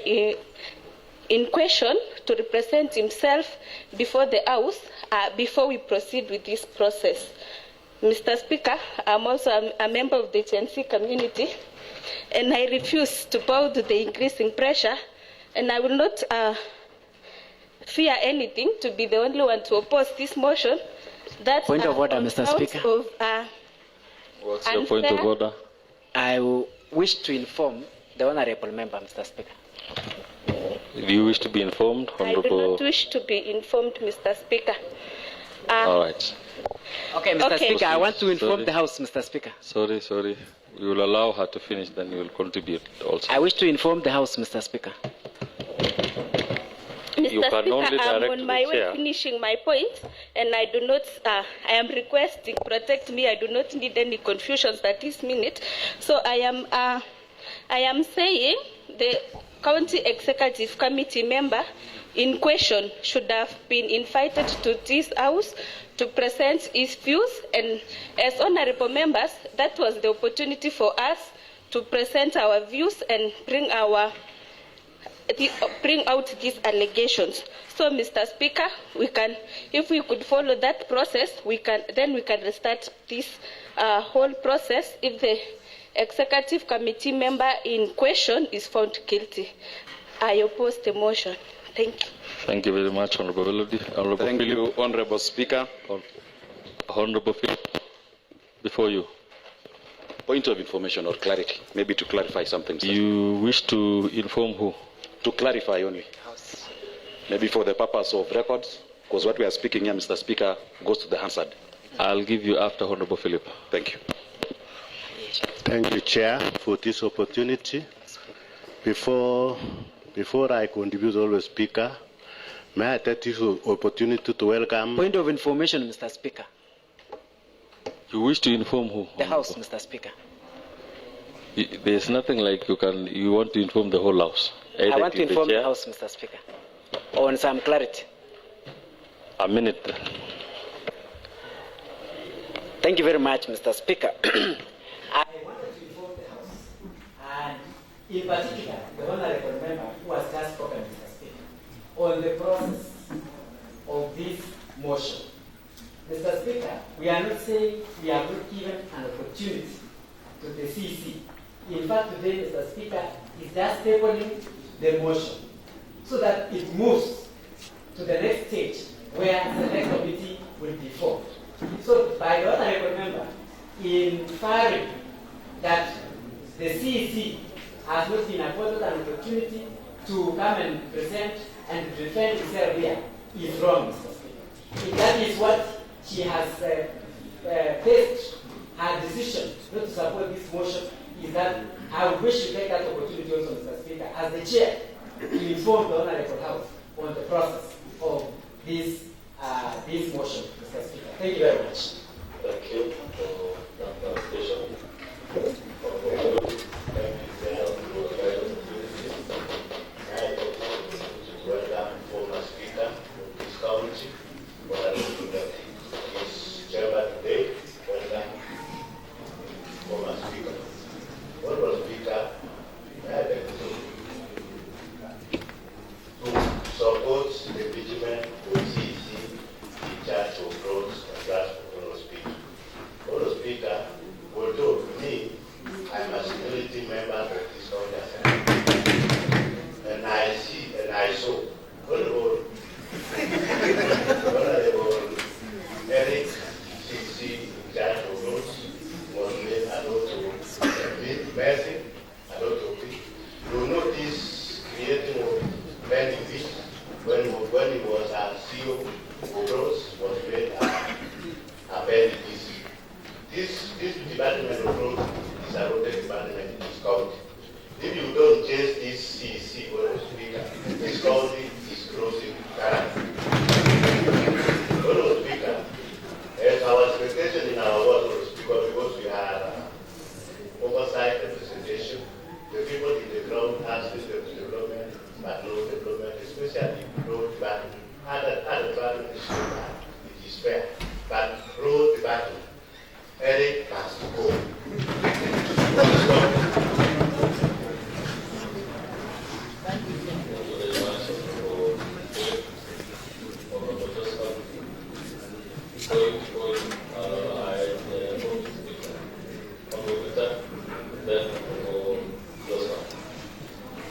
L: in question to represent himself before the House before we proceed with this process. Mr. Speaker, I'm also a member of the GNC community, and I refuse to bow to the increasing pressure, and I will not fear anything to be the only one to oppose this motion. That
H: point of order, Mr. Speaker.
A: What's your point of order?
H: I wish to inform the honourable member, Mr. Speaker.
A: Do you wish to be informed, Honourable?
L: I do not wish to be informed, Mr. Speaker.
A: All right.
H: Okay, Mr. Speaker, I want to inform the House, Mr. Speaker.
A: Sorry. We will allow her to finish, then you will contribute also.
H: I wish to inform the House, Mr. Speaker.
A: You can only
L: Speaker, I'm
A: direct
L: on
A: the
L: my way
A: chair.
L: finishing my point, and I do not. I am protect me. I do not need any confusions at this minute. So I am saying the county executive committee member in question should have been invited to this House to present his views, and as honourable members, that was the opportunity for us to present our views and bring out these allegations. So, Mr. Speaker, if we could follow that process, then we can restart this whole process if the executive committee member in question is found guilty. I oppose the motion. Thank you.
A: Thank you very much, Honourable Melody.
R: Thank you, Honourable Speaker.
A: Honourable Philip, before you.
R: Point of information or clarity, maybe to clarify something.
A: You wish to inform who?
R: To clarify only. Maybe for the purpose of records, because what we are speaking here, Mr. Speaker, goes to the Hansard.
A: I'll give you after Honourable Philip.
R: Thank you.
Q: Thank you, Chair, for this opportunity. Before I contribute, always Speaker, may I take this opportunity to welcome...
H: Point of information, Mr. Speaker.
A: You wish to inform who?
H: The House, Mr. Speaker.
A: There's nothing like you want to inform the whole House.
H: I want to inform the House, Mr. Speaker, on some clarity.
A: A minute.
H: Thank you very much, Mr. Speaker. I wanted to inform the House, and in particular, the honourable member who has just spoken, Mr. Speaker, on the process of this motion. Mr. Speaker, we are not saying we are not given an opportunity to the CEC. In fact, today, Mr. Speaker, is just tabling the motion so that it moves to the next stage where the next committee will be formed. So, by the honourable member, inferring that the CEC has not been afforded an opportunity to come and present and defend itself here is wrong, Mr. Speaker. If that is what she has based her decision not to support this motion, is that I wish to take that opportunity also, Mr. Speaker, as the chair, to inform the Honourable House on the process of this motion, Mr. Speaker. Thank you very much.
A: Thank you for that clarification.
S: Welcome, former Speaker of this county, his chairman today. Welcome, former Speaker. Honourable Speaker, may I beg to support the impeachment of CEC in charge of roads and transport, Honourable Speaker. messy, a lot of it. You notice creating of many fish when he was a CEO of roads was made a very easy. This department of roads is a road department in this county. If you don't change this CEC for the speaker, this county is closing currently. Honorable Speaker, as our expectation in our work for the speaker, because we are oversight representation, the people in the ground ask this development, but no development, especially road development. Other development is so bad, it is fair, but road development, Erick has to go.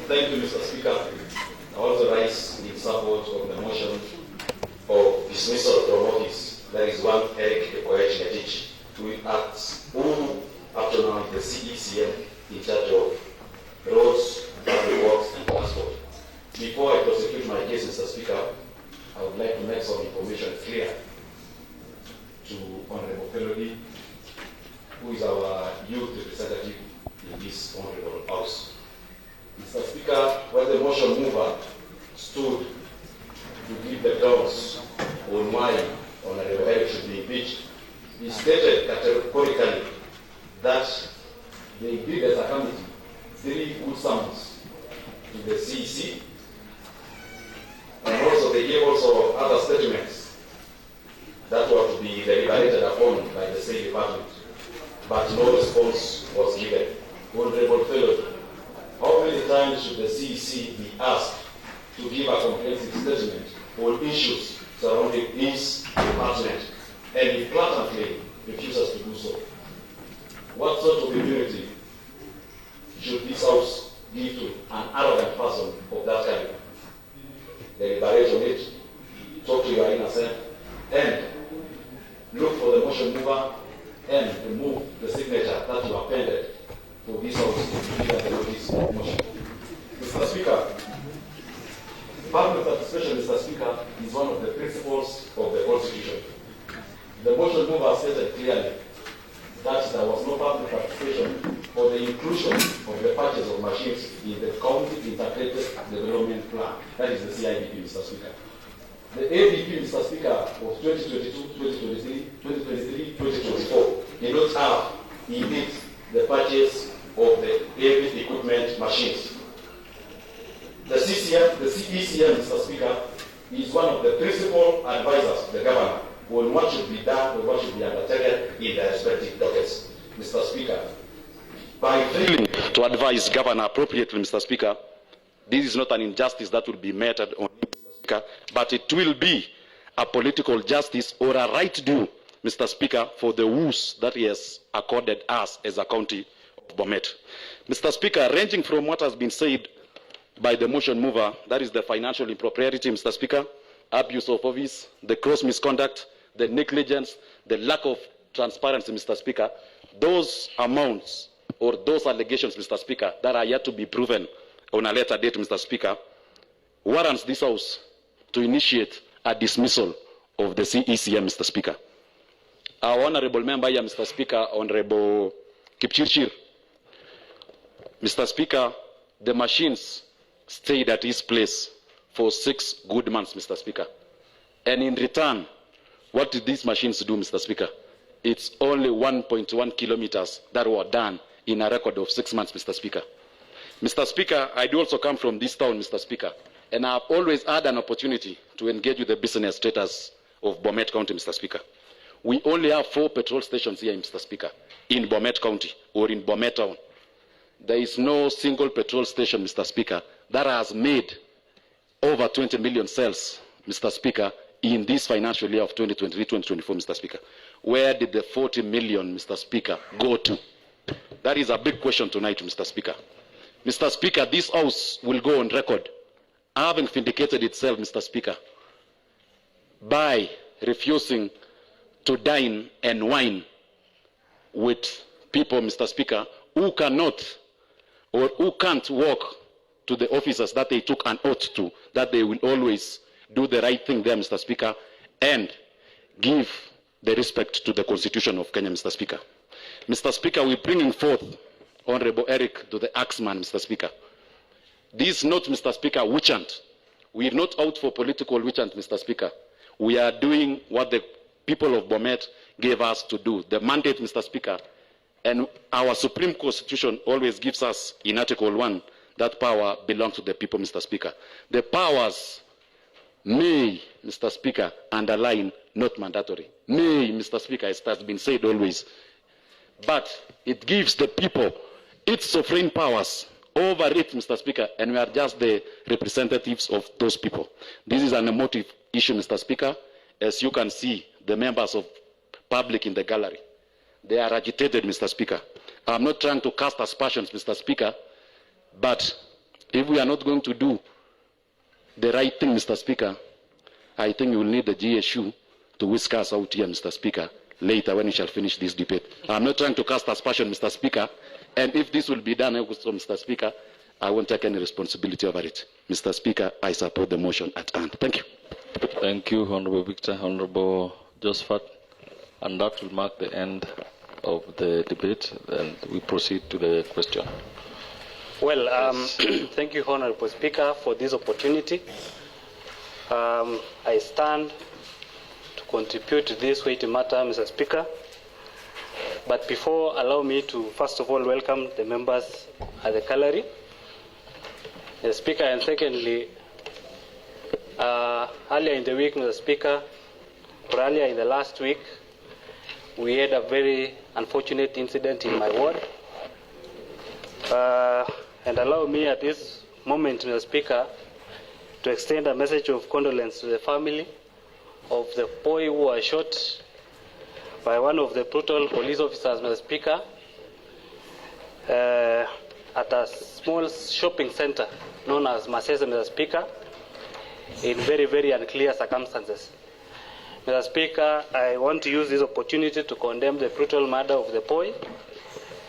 R: Thank you, Mr. Speaker. I also rise in support of the motion of dismissal from office. There is one Erick Ngetich, who acts up to now the CECM in charge of roads, public works, and transport. Before I prosecute my case, Mr. Speaker, I would like to make some information clear to Honorable Kirui, who is our youth representative in this honorable house. Mr. Speaker, when the motion mover stood to give the grounds on why Honorable Erick should be impeached, he stated categorically that they gave as a committee 3 good summons to the CEC, and also they gave also other statements that were to be deliberated upon by the State Department, but no response was given. Honorable Fellow, how many times should the CEC be asked to give a comprehensive statement on issues surrounding his department, and he blatantly refuses to do so? What sort of immunity should this House give to an arrogant person of that kind? Deliberate on it, talk to your inner self, and look for the motion mover and remove the signature that you appended for this House to give the notice of motion. Mr. Speaker, public participation, Mr. Speaker, is one of the principles of the Constitution. The motion mover stated clearly that there was no public participation for the inclusion of the purchase of machines in the County Integrated Development Plan. That is the CIDP, Mr. Speaker. The ADP, Mr. Speaker, of 2022, 2023, 2023, 2024 did not have indeed the purchase of the heavy equipment machines. The CECM, Mr. Speaker, is one of the principal advisors to the governor on what should be done or what should be undertaken in their respective dockets. Mr. Speaker, by failing to advise governor appropriately, Mr. Speaker, this is not an injustice that will be meted on him, Mr. Speaker, but it will be a political justice or a right due, Mr. Speaker, for the woes that he has accorded us as a county of BOMET. Mr. Speaker, ranging from what has been said by the motion mover, that is the financial impropriety, Mr. Speaker, abuse of office, the gross misconduct, the negligence, the lack of transparency, Mr. Speaker, those amounts or those allegations, Mr. Speaker, that are yet to be proven on a later date, Mr. Speaker, warrants this House to initiate a dismissal of the CECM, Mr. Speaker. Our honorable member here, Mr. Speaker, Honorable Kipchirchir, Mr. Speaker, the machines stayed at his place for 6 good months, Mr. Speaker. And in return, what did these machines do, Mr. Speaker? It's only 1.1 kilometers that were done in a record of 6 months, Mr. Speaker. Mr. Speaker, I do also come from this town, Mr. Speaker, and I've always had an opportunity to engage with the business status of BOMET County, Mr. Speaker. We only have 4 petrol stations here, Mr. Speaker, in BOMET County or in BOMET Town. There is no single petrol station, Mr. Speaker, that has made over 20 million sales, Mr. Speaker, in this financial year of 2023-2024, Mr. Speaker. Where did the 40 million, Mr. Speaker, go to? That is a big question tonight, Mr. Speaker. Mr. Speaker, this House will go on record having vindicated itself, Mr. Speaker, by refusing to dine and wine with people, Mr. Speaker,
T: who cannot or who can't walk to the officers that they took an oath to, that they will always do the right thing there, Mr. Speaker, and give the respect to the Constitution of Kenya, Mr. Speaker. Mr. Speaker, we're bringing forth Honorable Erick to the Axeman, Mr. Speaker. This is not, Mr. Speaker, witch hunt. We're not out for political witch hunt, Mr. Speaker. We are doing what the people of BOMET gave us to do. The mandate, Mr. Speaker, and our Supreme Constitution always gives us in Article 1 that power belongs to the people, Mr. Speaker. The powers may, Mr. Speaker, underline not mandatory. May, Mr. Speaker, as has been said always. But it gives the people its sovereign powers over it, Mr. Speaker, and we are just the representatives of those people. This is an emotive issue, Mr. Speaker. As you can see, the members of public in the gallery, they are agitated, Mr. Speaker. I'm not trying to cast aspersions, Mr. Speaker, but if we are not going to do the right thing, Mr. Speaker, I think we will need the GSU to whisk us out here, Mr. Speaker, later when we shall finish this debate. I'm not trying to cast aspersion, Mr. Speaker, and if this will be done, Mr. Speaker, I won't take any responsibility over it. Mr. Speaker, I support the motion at hand. Thank you.
A: Thank you, Honorable Victor, Honorable Josephat, and that will mark the end of the debate, and we proceed to the question.
U: Well, thank you, Honorable Speaker, for this opportunity. I stand to contribute to this weighty matter, Mr. Speaker. But before, allow me to first of all welcome the members at the gallery, the Speaker, and secondly, earlier in the week, Mr. Speaker, or earlier in the last week, we had a very unfortunate incident in my ward. And allow me at this moment, Mr. Speaker, to extend a message of condolence to the family of the boy who was shot by one of the brutal police officers, Mr. Speaker, at a small shopping center known as Masese, Mr. Speaker, in very, very unclear circumstances. Mr. Speaker, I want to use this opportunity to condemn the brutal murder of the boy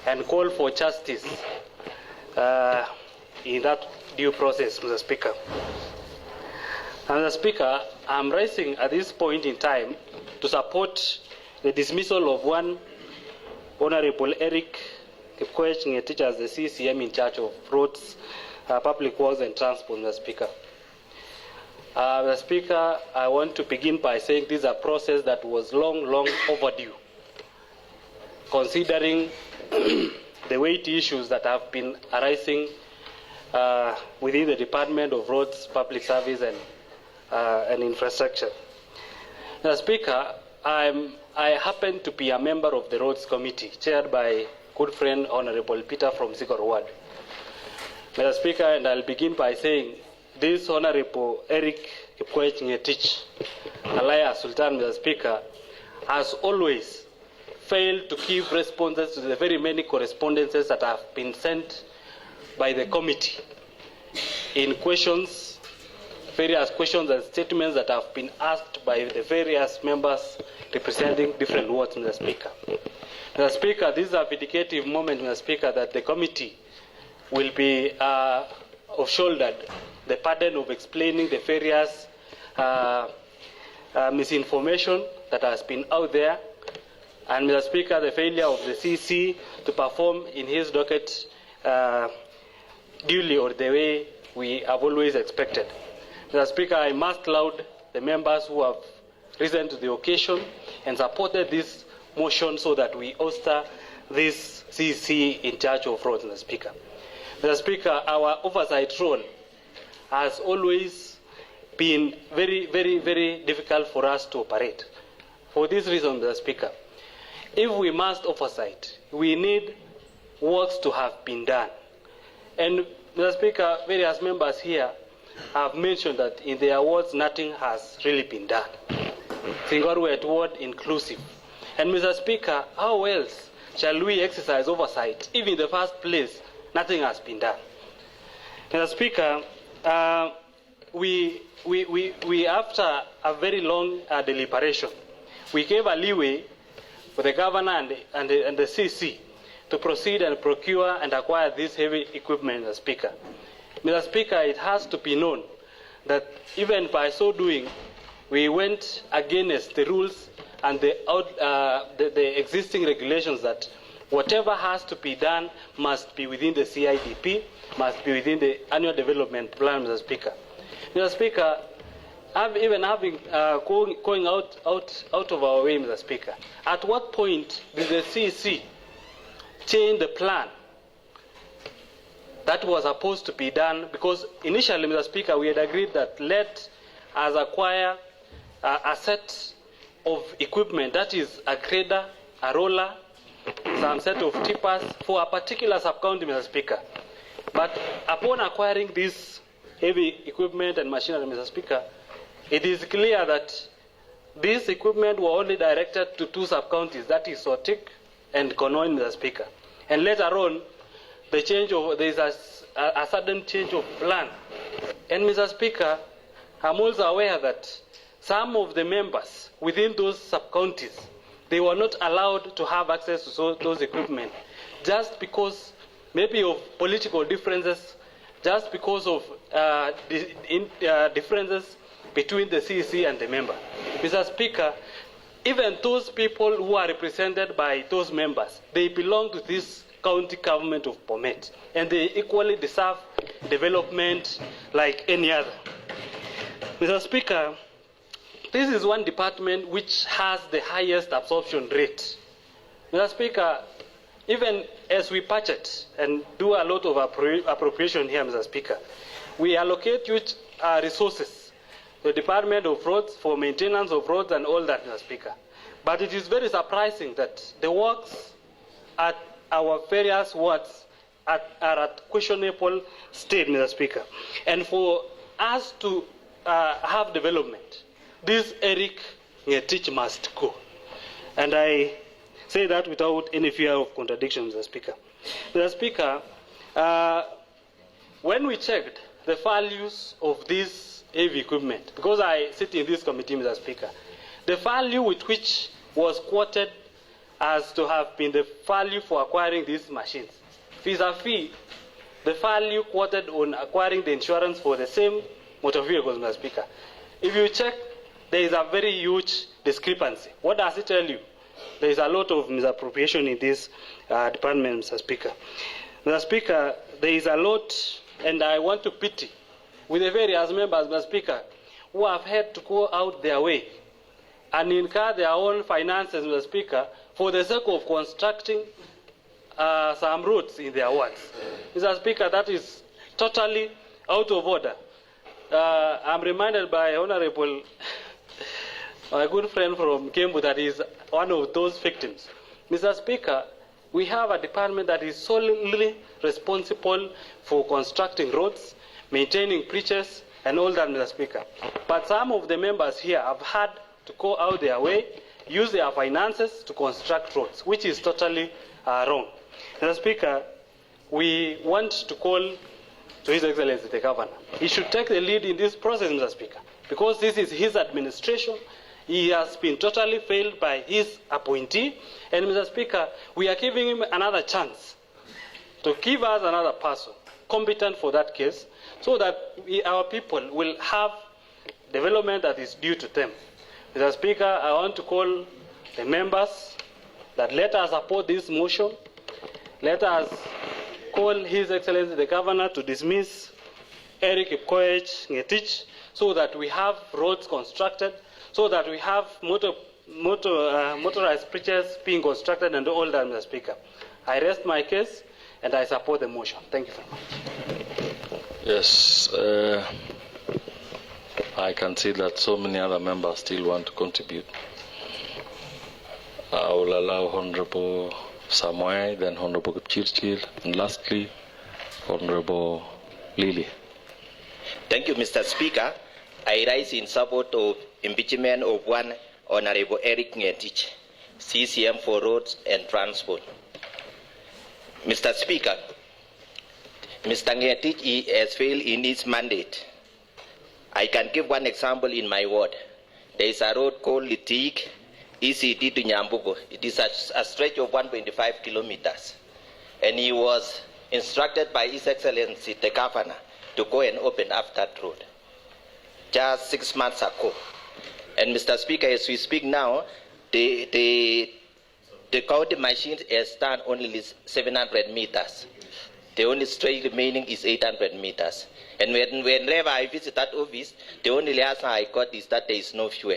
U: and call for justice in that due process, Mr. Speaker. And Mr. Speaker, I'm rising at this point in time to support the dismissal of one Honorable Erick Ngetich as the CCM in charge of roads, public works and transport, Mr. Speaker. Mr. Speaker, I want to begin by saying this is a process that was long overdue, considering the weighty issues that have been arising within the Department of Roads, Public Service and Infrastructure. Mr. Speaker, I happen to be a member of the Roads Committee, chaired by good friend Honorable Peter from Sigei Ward. Mr. Speaker, and I'll begin by saying this Honorable Erick Ngetich, alias Sultan, Mr. Speaker, has always failed to give responses to the very many correspondences that have been sent by the committee in questions, various questions and statements that have been asked by the various members representing different wards, Mr. Speaker. Mr. Speaker, this is a vindicative moment, Mr. Speaker, that the committee will be shouldered the burden of explaining the various misinformation that has been out there, and Mr. Speaker, the failure of the CC to perform in his docket duly or the way we have always expected. Mr. Speaker, I must laud the members who have risen to the occasion and supported this motion so that we ouster this CC in charge of roads, Mr. Speaker. Mr. Speaker, our oversight role has always been very difficult for us to operate. For this reason, Mr. Speaker, if we must oversight, we need works to have been done. And Mr. Speaker, various members here have mentioned that in their wards nothing has really been done. Sigei ward inclusive. And Mr. Speaker, how else shall we exercise oversight if in the first place nothing has been done? Mr. Speaker, we after a very long deliberation, we gave a leeway for the governor and the CC to proceed and procure and acquire this heavy equipment, Mr. Speaker. Mr. Speaker, it has to be known that even by so doing, we went against the rules and the existing regulations that whatever has to be done must be within the CIDP, must be within the annual development plan, Mr. Speaker. Mr. Speaker, even having going out of our way, Mr. Speaker, at what point did the CEC change the plan that was supposed to be done? Because initially, Mr. Speaker, we had agreed that let us acquire a set of equipment, that is a grader, a roller, some set of tippers for a particular sub-county, Mr. Speaker. But upon acquiring this heavy equipment and machinery, Mr. Speaker, it is clear that this equipment were only directed to 2 sub-counties, that is Sotik and Konoin, Mr. Speaker. And later on, there is a sudden change of plan. And Mr. Speaker, I'm also aware that some of the members within those sub-counties, they were not allowed to have access to those equipment just because maybe of political differences, just because of differences between the CEC and the member. Mr. Speaker, even those people who are represented by those members, they belong to this county government of BOMET, and they equally deserve development like any other. Mr. Speaker, this is one department which has the highest absorption rate. Mr. Speaker, even as we budget and do a lot of appropriation here, Mr. Speaker, we allocate huge resources to the Department of Roads for maintenance of roads and all that, Mr. Speaker. But it is very surprising that the works at our various wards are at questionable state, Mr. Speaker. And for us to have development, this Erick Ngetich must go. And I say that without any fear of contradiction, Mr. Speaker. Mr. Speaker, when we checked the values of this heavy equipment, because I sit in this committee, Mr. Speaker, the value with which was quoted as to have been the value for acquiring these machines, vis-a-vis the value quoted on acquiring the insurance for the same motor vehicles, Mr. Speaker. If you check, there is a very huge discrepancy. What does it tell you? There is a lot of misappropriation in this department, Mr. Speaker. Mr. Speaker, there is a lot, and I want to pity with the various members, Mr. Speaker, who have had to go out their way and incur their own finances, Mr. Speaker, for the sake of constructing some roads in their wards. Mr. Speaker, that is totally out of order. I'm reminded by Honorable, my good friend from Kembu, that is one of those victims. Mr. Speaker, we have a department that is solely responsible for constructing roads, maintaining bridges, and all that, Mr. Speaker. But some of the members here have had to go out their way, use their finances to construct roads, which is totally wrong. Mr. Speaker, we want to call to His Excellency the Governor. He should take the lead in this process, Mr. Speaker, because this is his administration. He has been totally failed by his appointee. And Mr. Speaker, we are giving him another chance to give us another person competent for that case so that our people will have development that is due to them. Mr. Speaker, I want to call the members that let us support this motion. Let us call His Excellency the Governor to dismiss Erick Ngetich so that we have roads constructed, so that we have motorized bridges being constructed and all that, Mr. Speaker. I rest my case and I support the motion. Thank you very much.
A: Yes, I can see that so many other members still want to contribute. I will allow Honorable Samoei, then Honorable Kipchirchir, and lastly, Honorable Lily.
D: Thank you, Mr. Speaker. I rise in support of impeachment of one Honorable Erick Ngetich, CCM for Roads and Transport. Mr. Speaker, Mr. Ngetich has failed in his mandate. I can give one example in my ward. There is a road called Litik, ECD to Nyambugo. It is a stretch of 1.5 kilometers. and he was instructed by His Excellency the Governor to go and open up that road just 6 months ago. And Mr. Speaker, as we speak now, the counting machine has done only 700 meters. The only straight remaining is 800 meters. And whenever I visit that office, the only answer I got is that there is no fuel.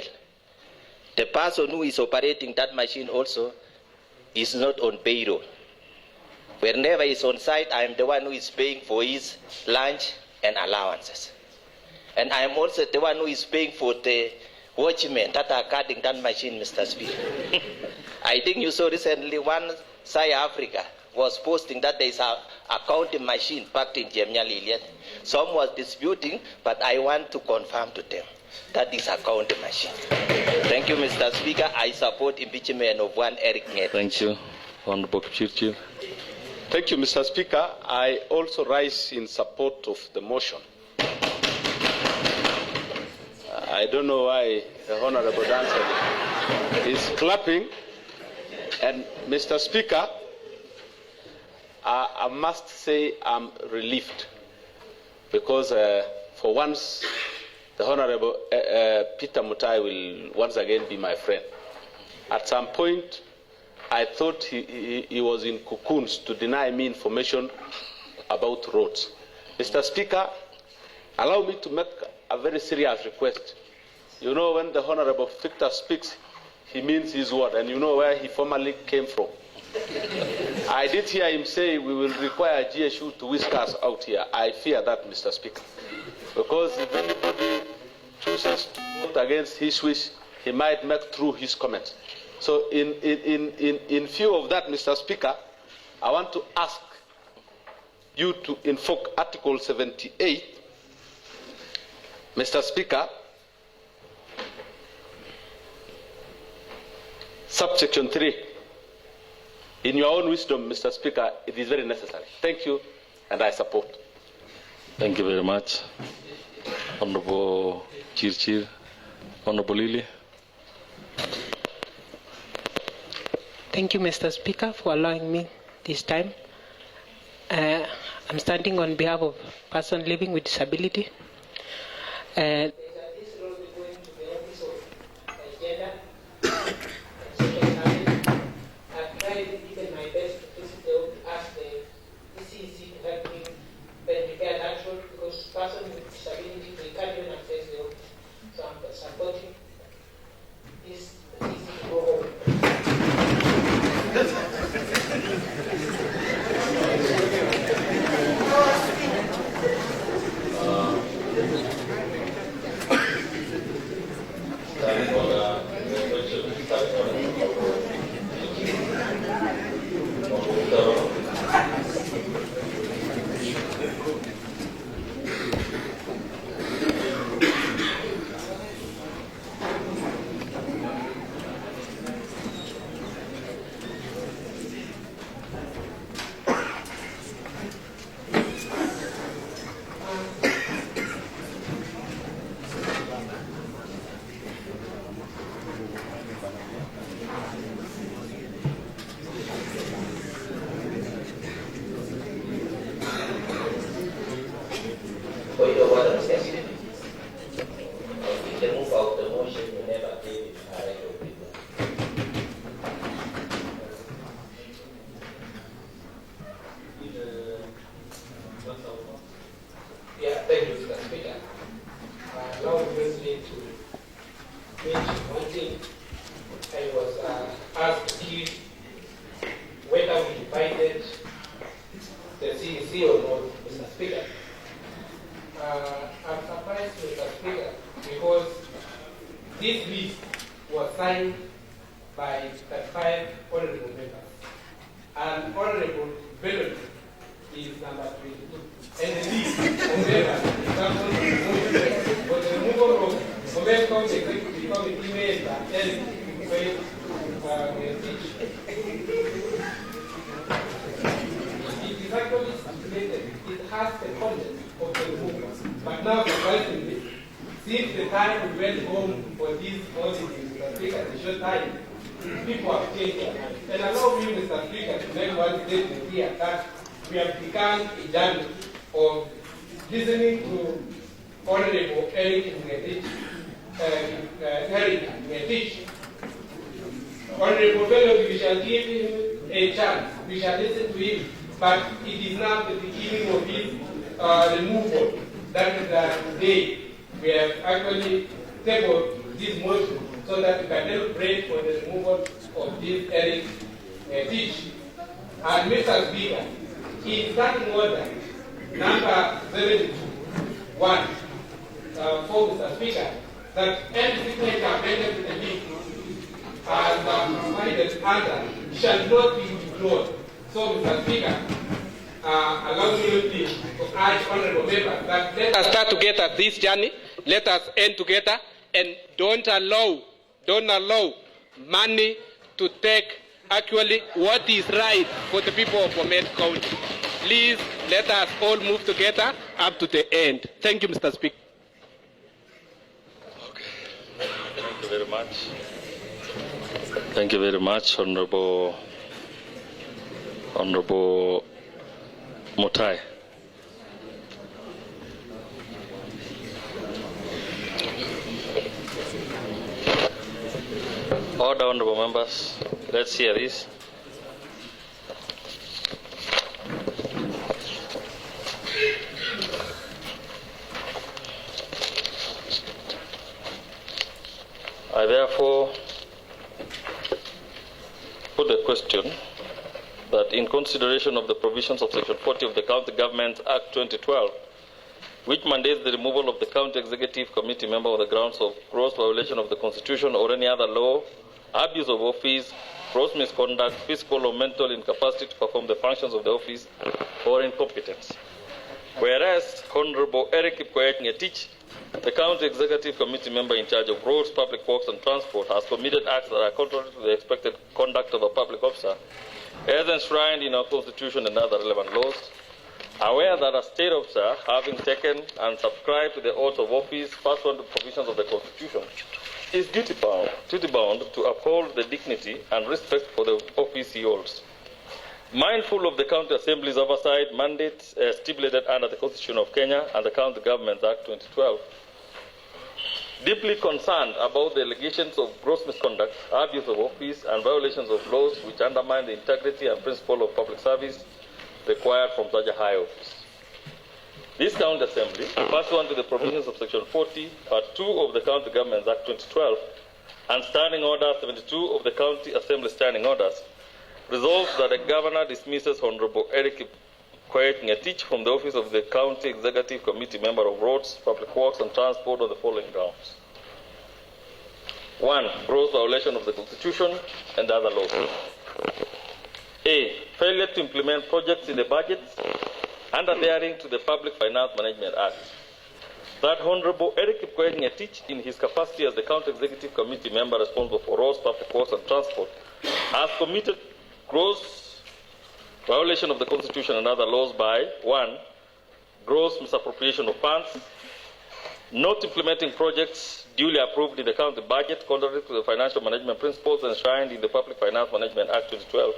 D: The person who is operating that machine also is not on payroll. Whenever he's on site, I am the one who is paying for his lunch and allowances. And I am also the one who is paying for the watchmen that are guarding that machine, Mr. Speaker. I think you saw recently one South Africa was posting that there is a counting machine packed in Jemnya Liliet. Some was disputing, but I want to confirm to them that is a counting machine. Thank you, Mr. Speaker. I support impeachment of one Erick Ngetich.
A: Thank you, Honorable Chirchir.
C: Thank you, Mr. Speaker. I also rise in support of the motion. I don't know why the Honorable Dancer is clapping. And Mr. Speaker, I must say I'm relieved because for once the Honorable Peter Mutai will once again be my friend. At some point, I thought he was in cocoons to deny me information about roads. Mr. Speaker, allow me to make a very serious request. You know, when the Honorable Victor speaks, he means his word, and you know where he formerly came from. I did hear him say we will require GSU to whisk us out here. I fear that, Mr. Speaker, because if anybody chooses to vote against his wish, he might make through his comments. So in view of that, Mr. Speaker, I want to ask you to invoke Article 78, Mr. Speaker, subsection 3. In your own wisdom, Mr. Speaker, it is very necessary. Thank you, and I support.
A: Thank you very much. Honorable Chirchir. Honorable Lily.
V: Thank you, Mr. Speaker, for allowing me this time. I'm standing on behalf of a person living with disability.
W: Person with disability, they can't even access the office. So I'm supporting this easy to go home. People have changed their minds.
F: And allow me, Mr. Speaker, to make one statement here that we have begun a journey of listening to Honorable Erick Ngetich. Honorable Fellow, we shall give him a chance. We shall listen to him. But it is now the beginning of his removal. That is today we have actually tabled this motion so that we can deliberate for the removal of this Erick Ngetich. And Mr. Speaker, in starting order number 71 for Mr. Speaker, that any signature amended to the list and provided under shall not be withdrawn. So, Mr. Speaker, allow me to urge honorable members that let us start together this journey, let us end together, and don't allow money to take actually what is right for the people of BOMET County. Please let us all move together up to the end. Thank you, Mr. Speaker.
A: Okay. Thank you very much. Thank you very much, Honorable Mutai. Order, honorable members. Let's hear this. I therefore put the question that in consideration of the provisions of Section 40 of the County Government Act 2012, which mandates the removal of the County Executive Committee member on the grounds of gross violation of the Constitution or any other law, abuse of office, gross misconduct, physical or mental incapacity to perform the functions of the office, or incompetence. Whereas Honorable Erick Ngetich, the County Executive Committee member in charge of roads, public works, and transport, has committed acts that are contrary to the expected conduct of a public officer, as enshrined in our Constitution and other relevant laws, aware that a state officer, having taken and subscribed to the oath of office pursuant to provisions of the Constitution, is duty-bound to uphold the dignity and respect for the office he holds. Mindful of the County Assembly's oversight mandates stipulated under the Constitution of Kenya and the County Government Act 2012, deeply concerned about the allegations of gross misconduct, abuse of office, and violations of laws which undermine the integrity and principle of public service required from such a high office. This County Assembly, pursuant to the provisions of Section 40, Part 2 of the County Government Act 2012, and Standing Order 72 of the County Assembly Standing Orders, resolves that the Governor dismisses Honorable Erick Ngetich from the office of the County Executive Committee member of Roads, Public Works, and Transport on the following grounds. 1. Gross violation of the Constitution and other laws. A. Failure to implement projects in the budget and adhering to the Public Finance Management Act. That Honorable Erick Ngetich, in his capacity as the County Executive Committee member responsible for roads, public works, and transport, has committed gross violation of the Constitution and other laws by 1. Gross misappropriation of funds, not implementing projects duly approved in the county budget contrary to the financial management principles enshrined in the Public Finance Management Act 2012.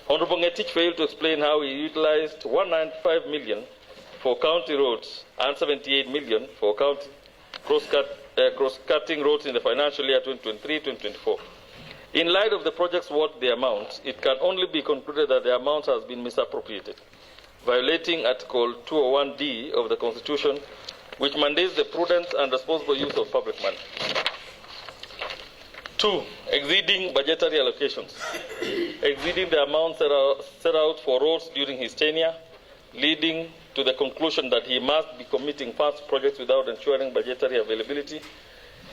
A: Honorable Ngetich failed to explain how he utilized 195 million for county roads and 78 million for county cross-cutting roads in the financial year 2023-2024. In light of the project's worth the amount, it can only be concluded that the amount has been misappropriated, violating Article 201D of the Constitution, which mandates the prudent and responsible use of public money. 2. Exceeding budgetary allocations. Exceeding the amount set out for roads during his tenure, leading to the conclusion that he must be committing funds to projects without ensuring budgetary availability,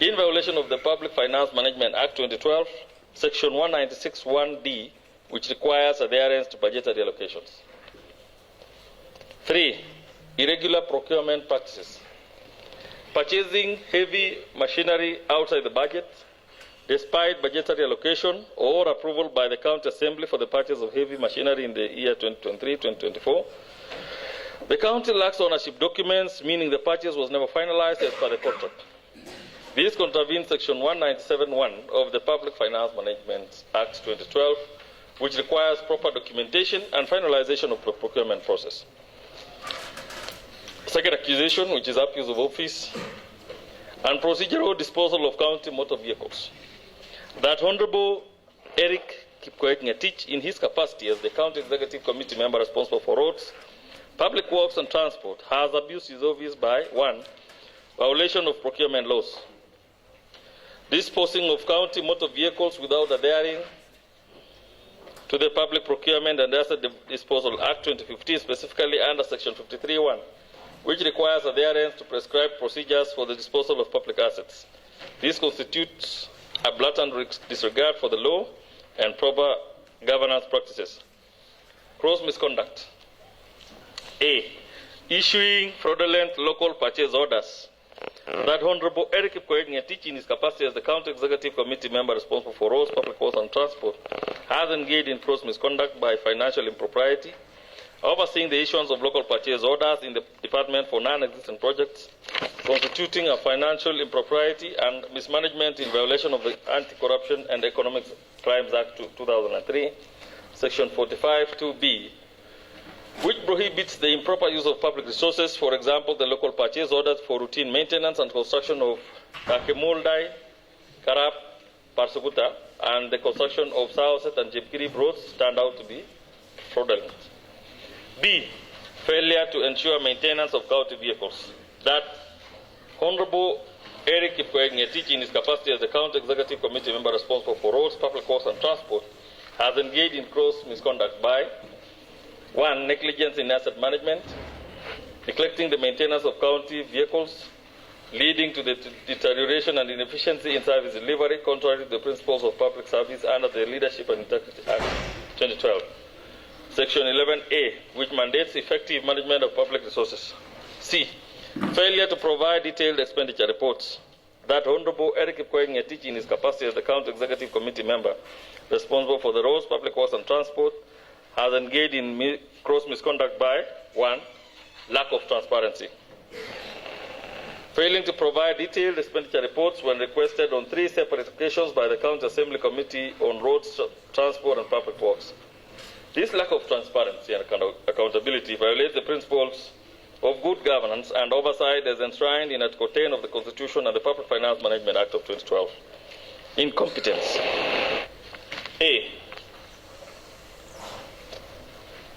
A: in violation of the Public Finance Management Act 2012, Section 196(1)D, which requires adherence to budgetary allocations. 3. Irregular procurement practices. Purchasing heavy machinery outside the budget, despite budgetary allocation or approval by the County Assembly for the purchase of heavy machinery in the year 2023-2024. The county lacks ownership documents, meaning the purchase was never finalized as per the contract. This contravenes Section 197(1) of the Public Finance Management Act 2012, which requires proper documentation and finalization of the procurement process. Second accusation, which is abuse of office and procedural disposal of county motor vehicles. That Honorable Erick Ngetich, in his capacity as the County Executive Committee member responsible for roads, public works and transport, has abused his office by 1. Violation of procurement laws, disposing of county motor vehicles without adhering to the Public Procurement and Asset Disposal Act 2015, specifically under Section 53(1), which requires adherence to prescribed procedures for the disposal of public assets. This constitutes a blatant disregard for the law and proper governance practices. Gross misconduct. A. Issuing fraudulent local purchase orders. That Honorable Erick Ngetich, in his capacity as the County Executive Committee member responsible for roads, public works and transport, has engaged in gross misconduct by financial impropriety, overseeing the issuance of local purchase orders in the department for non-existent projects, constituting a financial impropriety and mismanagement in violation of the Anti-Corruption and Economic Crimes Act 2003, Section 45(2)(b), which prohibits the improper use of public resources, for example, the local purchase orders for routine maintenance and construction of Kakemuldai, Karap, Parsukuta, and the construction of Southset and Jepkirib roads turned out to be fraudulent. B. Failure to ensure maintenance of county vehicles. That Honorable Erick Ngetich, in his capacity as the County Executive Committee member responsible for roads, public works and transport, has engaged in gross misconduct by 1. Negligence in asset management, neglecting the maintenance of county vehicles, leading to the deterioration and inefficiency in service delivery, contrary to the principles of public service under the Leadership and Integrity Act 2012. Section 11A, which mandates effective management of public resources. C. Failure to provide detailed expenditure reports. That Honorable Erick Ngetich, in his capacity as the County Executive Committee member responsible for the roads, public works and transport, has engaged in gross misconduct by 1. Lack of transparency, failing to provide detailed expenditure reports when requested on 3 separate occasions by the County Assembly Committee on Roads, Transport and Public Works. This lack of transparency and accountability violates the principles of good governance and oversight as enshrined in Article 10 of the Constitution and the Public Finance Management Act of 2012. Incompetence. A.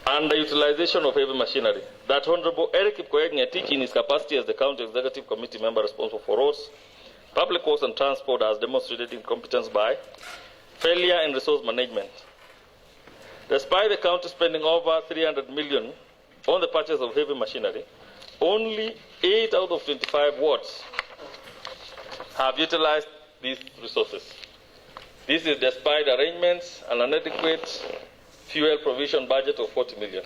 A: Underutilization of heavy machinery. That Honorable Erick Ngetich, in his capacity as the County Executive Committee member responsible for roads, public works and transport, has demonstrated incompetence by failure in resource management. Despite the county spending over 300 million on the purchase of heavy machinery, only 8 out of 25 wards have utilized these resources. This is despite arrangements and an adequate fuel provision budget of 40 million.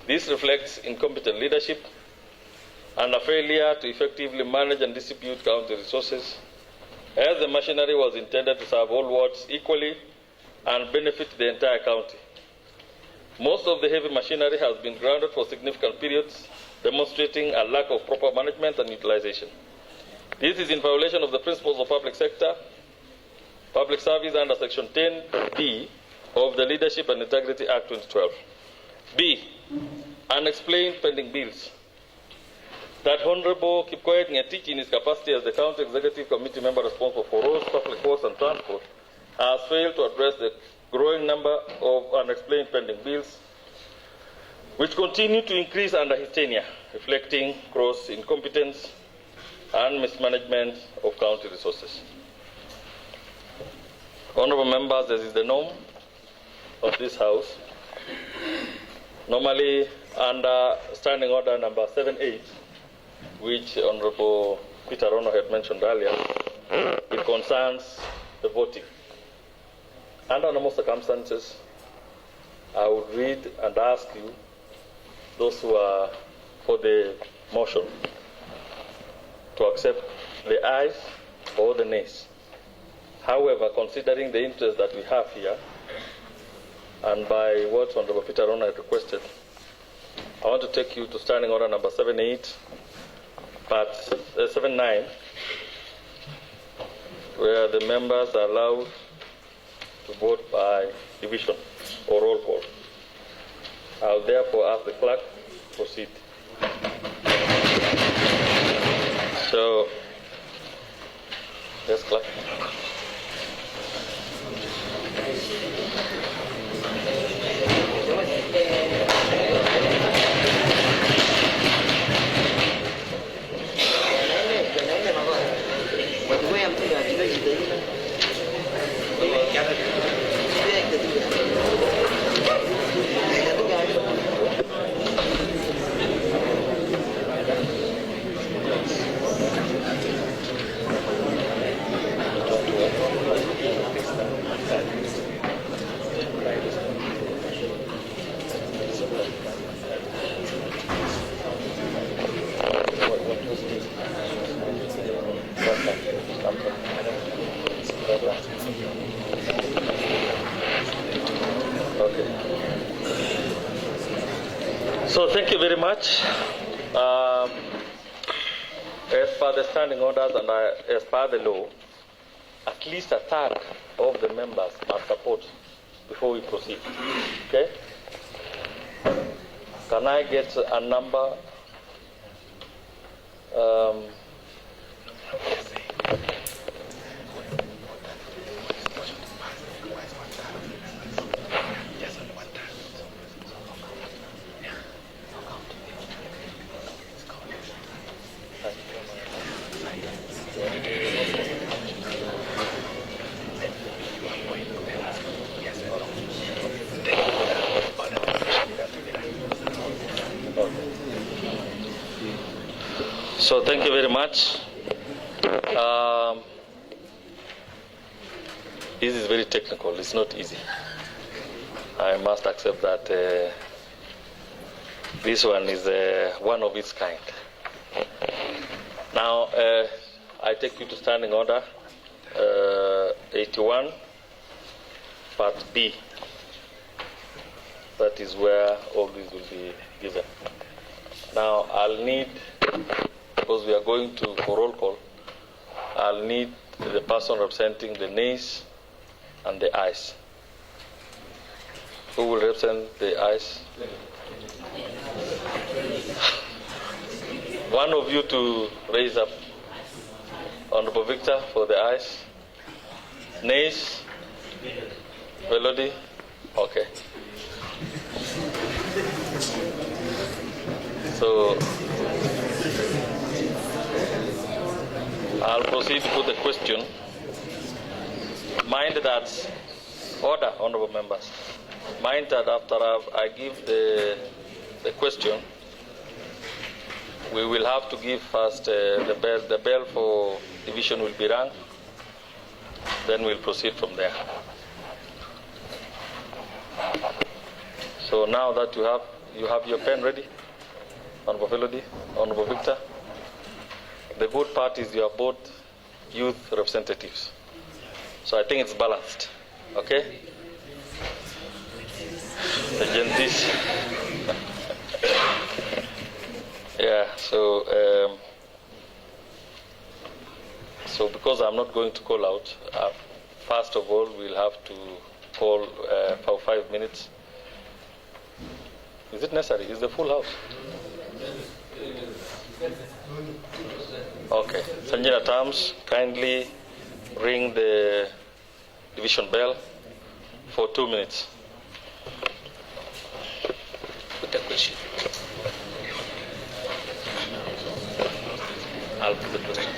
A: This reflects incompetent leadership and a failure to effectively manage and distribute county resources, as the machinery was intended to serve all wards equally and benefit the entire county. Most of the heavy machinery has been grounded for significant periods, demonstrating a lack of proper management and utilization. This is in violation of the principles of public sector, public service under Section 10B of the Leadership and Integrity Act 2012. B. Unexplained pending bills. That Honorable Ngetich, in his capacity as the County Executive Committee member responsible for roads, public works and transport, has failed to address the growing number of unexplained pending bills, which continue to increase under his tenure, reflecting gross incompetence and mismanagement of county resources. Honorable members, as is the norm of this House, normally under Standing Order number 78, which Honorable Peter Rono had mentioned earlier, it concerns the voting. Under normal circumstances, I would read and ask you, those who are for the motion, to accept the ayes or the nays. However, considering the interest that we have here, and by what Honorable Peter Rono had requested, I want to take you to Standing Order number 78, part 79, where the members are allowed to vote by division. for roll call. I'll therefore ask the clerk to proceed. So, yes, clerk. So thank you very much. As per the standing orders and as per the law, at least a third of the members must support before we proceed. Okay? Can I get a number? So thank you very much. This is very technical. It's not easy. I must accept that this one is one of its kind. Now, I take you to standing order 81, part B. That is where all these will be given. Now, I'll need, because we are going to for roll call, I'll need the person representing the nays and the ayes. Who will represent the ayes? One of you to raise up. Honorable Victor for the ayes. Nays? Melody? Okay. So I'll proceed to the question. Mind that, order, honorable members. Mind that after I give the question, we will have to give first the bell. The bell for division will be rung. Then we'll proceed from there. So now that you have your pen ready, Honorable Felody, Honorable Victor. The good part is you are both youth representatives. So I think it's balanced. Okay? The Gen Zs. Yeah, so because I'm not going to call out, first of all, we'll have to call for 5 minutes. Is it necessary? Is the full house? Okay. Sanjina Tams, kindly ring the division bell for 2 minutes. Put the question. I'll put the question.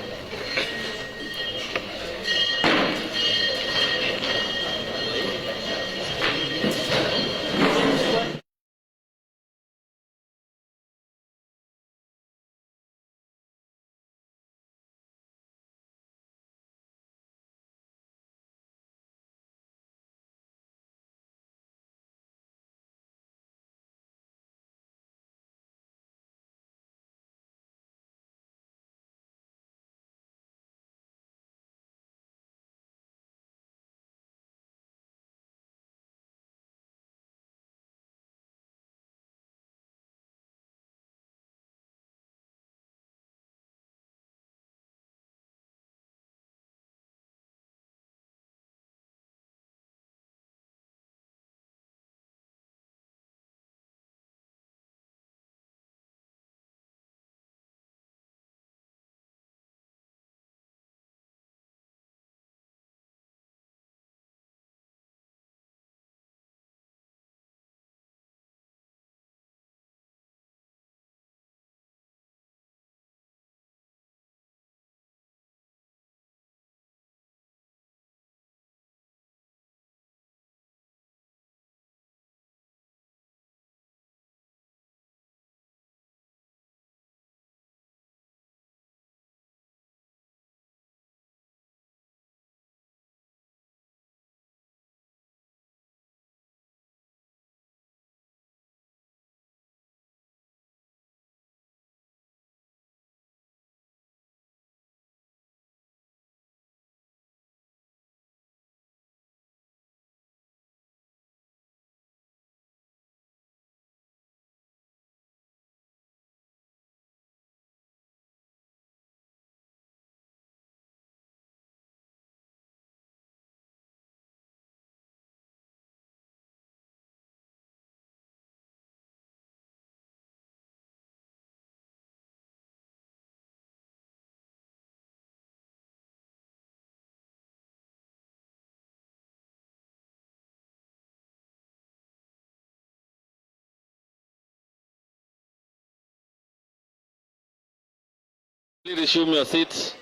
A: Resume your seats.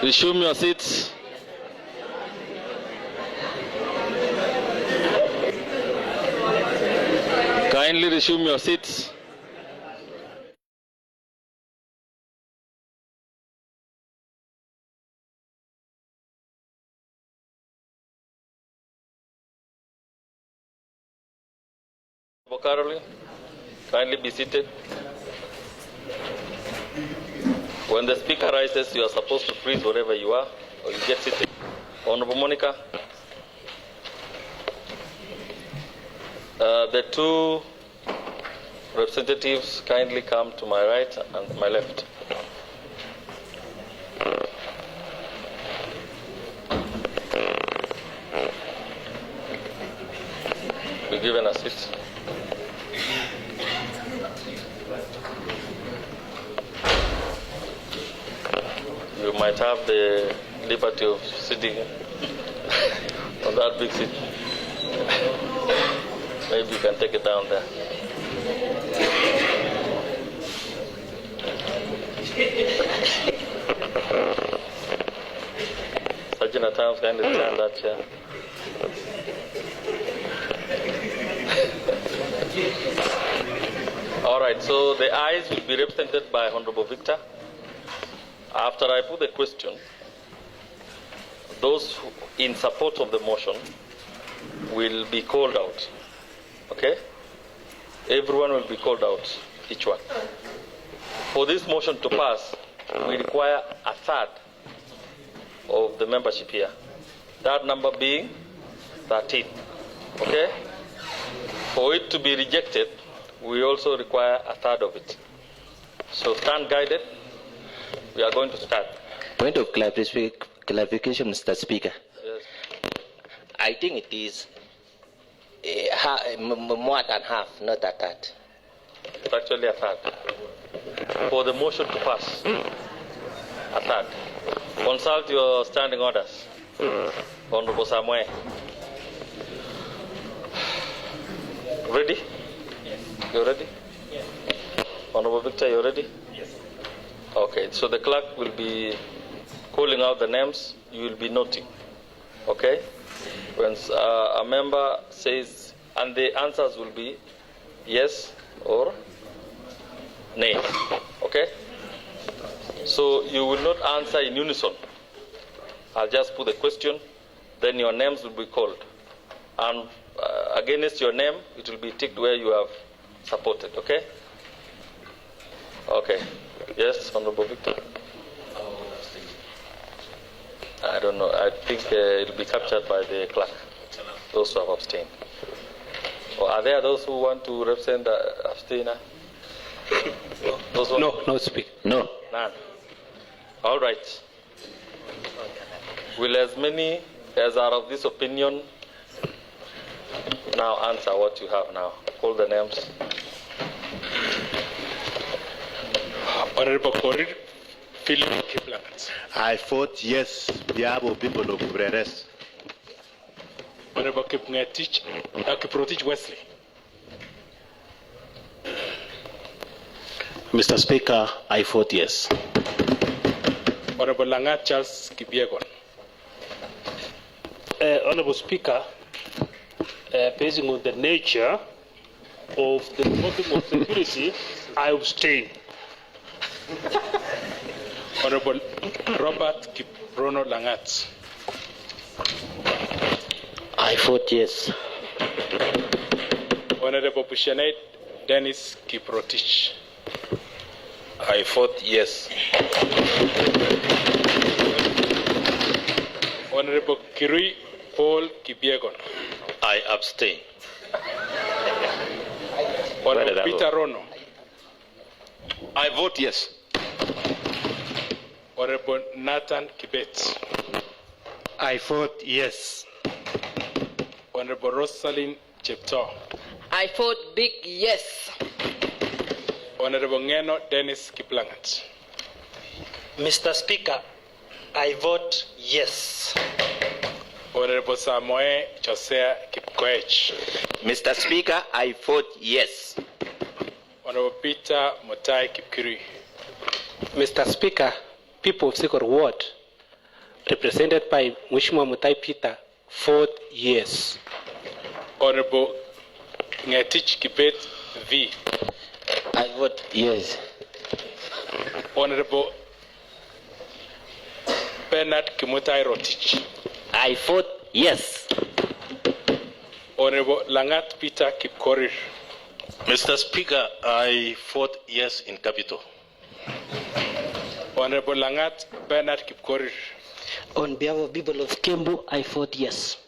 A: Resume your seats. Kindly resume your seats. Caroline, kindly be seated. When the speaker rises, you are supposed to freeze wherever you are, or you get seated. Honorable Monica, the two representatives kindly come to my right and my left. Be given a seat. You might have the liberty of sitting on that big seat. Maybe you can take it down there. Sergeant at times, kindly stand that chair. All right, so the ayes will be represented by Honorable Victor. After I put the question, those in support of the motion will be called out. Okay? Everyone will be called out, each one. For this motion to pass, we require a third of the membership here. That number being 13. Okay? For it to be rejected, we also require a third of it. So stand guided. We are going to start.
D: Point of clarification, Mr. Speaker.
A: Yes.
D: I think it is more than half, not a third.
A: It's actually a third. For the motion to pass, a third. Consult your standing orders. Honorable Samuel. Ready? Yes. You ready? Yes. Honorable Victor, you ready? Yes. Okay, so the clerk will be calling out the names. You will be noting. Okay? When a member says, and the answers will be yes or nay. Okay? So you will not answer in unison. I'll just put the question, then your names will be called. And against your name, it will be ticked where you have supported. Okay? Okay. Yes, Honorable Victor. I don't know. I think it will be captured by the clerk, those who have abstained. Or are there those who want to represent the abstainer?
U: No, speak.
D: No.
A: None. All right. Will as many as are of this opinion now answer what you have now? Call the names.
U: Honorable Korir, Philip Kiplagat.
Q: I vote yes, behalf of people of Breres.
U: Honorable Kiprotich Wesley.
G: Mr. Speaker, I vote yes.
U: Honorable Langat Charles Kipiegon.
G: Honorable Speaker, based on the nature of the problem of security, I abstain.
U: Honorable Robert Kiprono Langat.
K: I vote yes.
U: Honorable Pushanet Dennis Kiprotich.
J: I vote yes.
U: Honorable Kirui Paul Kipiegon.
J: I abstain.
U: Honorable Peter Rono.
J: I vote yes.
U: Honorable Nathan Kibet.
N: I vote yes.
U: Honorable Rosalind Chepto.
L: I vote big yes.
U: Honorable Ngeno Dennis Kiplangat.
K: Mr. Speaker, I vote yes.
U: Honorable Samoe Josea Kipkoech.
D: Mr. Speaker, I vote yes.
F: Honorable Peter Mutai Kirui. Mr. Speaker, people of Sigei Ward, represented by Mheshimiwa Mutai Peter, 4 years. Honorable Ngetich-Sultan V.
B: I vote yes.
F: Honorable Bernard Kimutai Rotich.
B: I vote yes.
F: Honorable Langat Peter Kipkorir.
E: Mr. Speaker, I vote yes in capital.
F: Honorable Langat Bernard Kipkorir.
K: On behalf of people of Kembu, I vote yes.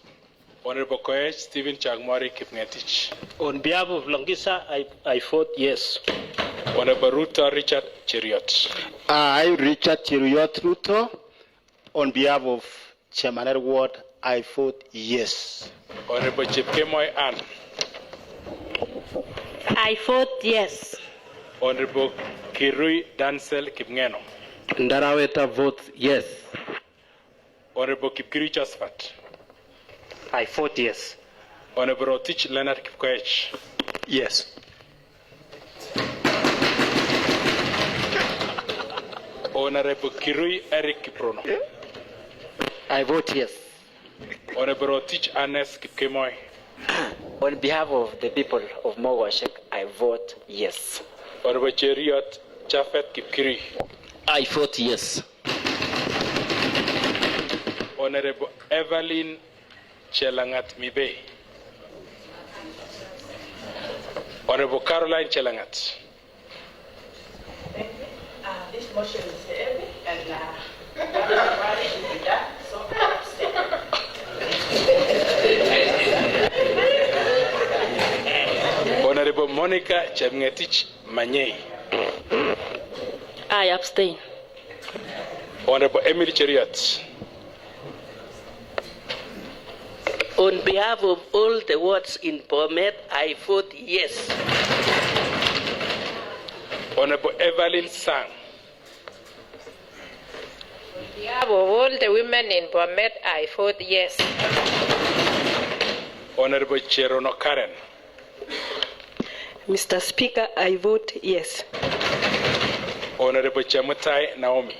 F: Honorable Koech Stephen Chagmari Kipngetich.
G: On behalf of Longisa, I vote yes.
F: Honorable Ruto Richard Cheriot.
P: I, Richard Cheriot Ruto, on behalf of Chairman Ward, I vote yes.
F: Honorable Chepkemoi Ann.
I: I vote yes.
F: Honorable Kirui Dancel Kipngeno.
M: Ndaraweta votes yes.
F: Honorable Kipkiri Josephat.
U: I vote yes.
F: Honorable Rotich Leonard Kipkoech.
G: Yes.
F: Honorable Kirui Erick Kiprono.
O: I vote yes.
F: Honorable Rotich Ernest Kipkemoi.
H: On behalf of the people of Mogwashek, I vote yes.
F: Honorable Cheriot Jafet Kipkiri.
B: I vote yes.
F: Honorable Evelyn Chelangat Mibe. Honorable Caroline Chelangat.
W: This motion is heavy and so I abstain.
F: Honorable Monica Chemngetich Manyei.
I: I abstain.
F: Honorable Emily Cheriot.
X: On behalf of all the wards in BOMET, I vote yes.
F: Honorable Evelyn Sang.
I: On behalf of all the women in BOMET, I vote yes.
F: Honorable Cherono Karen.
I: Mr. Speaker, I vote yes.
F: Honorable Chemutai Naomi.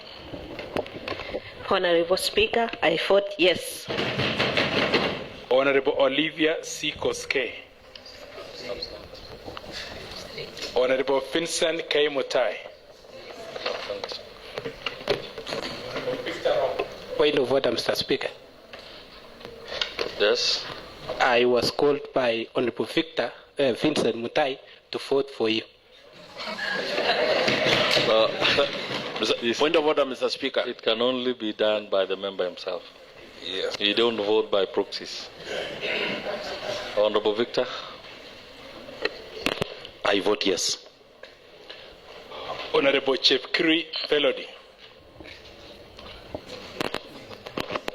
I: Honorable Speaker, I vote yes.
F: Honorable Olivia C. Koske. Honorable Vincent K. Mutai. Point of order, Mr. Speaker.
A: Yes.
F: I was called by Honorable Vincent Mutai to vote for you.
A: Point of order, Mr. Speaker. It can only be done by the member himself. Yes. You don't vote by proxies. Honorable Victor.
B: I vote yes.
F: Honorable Chief Kirui Felody.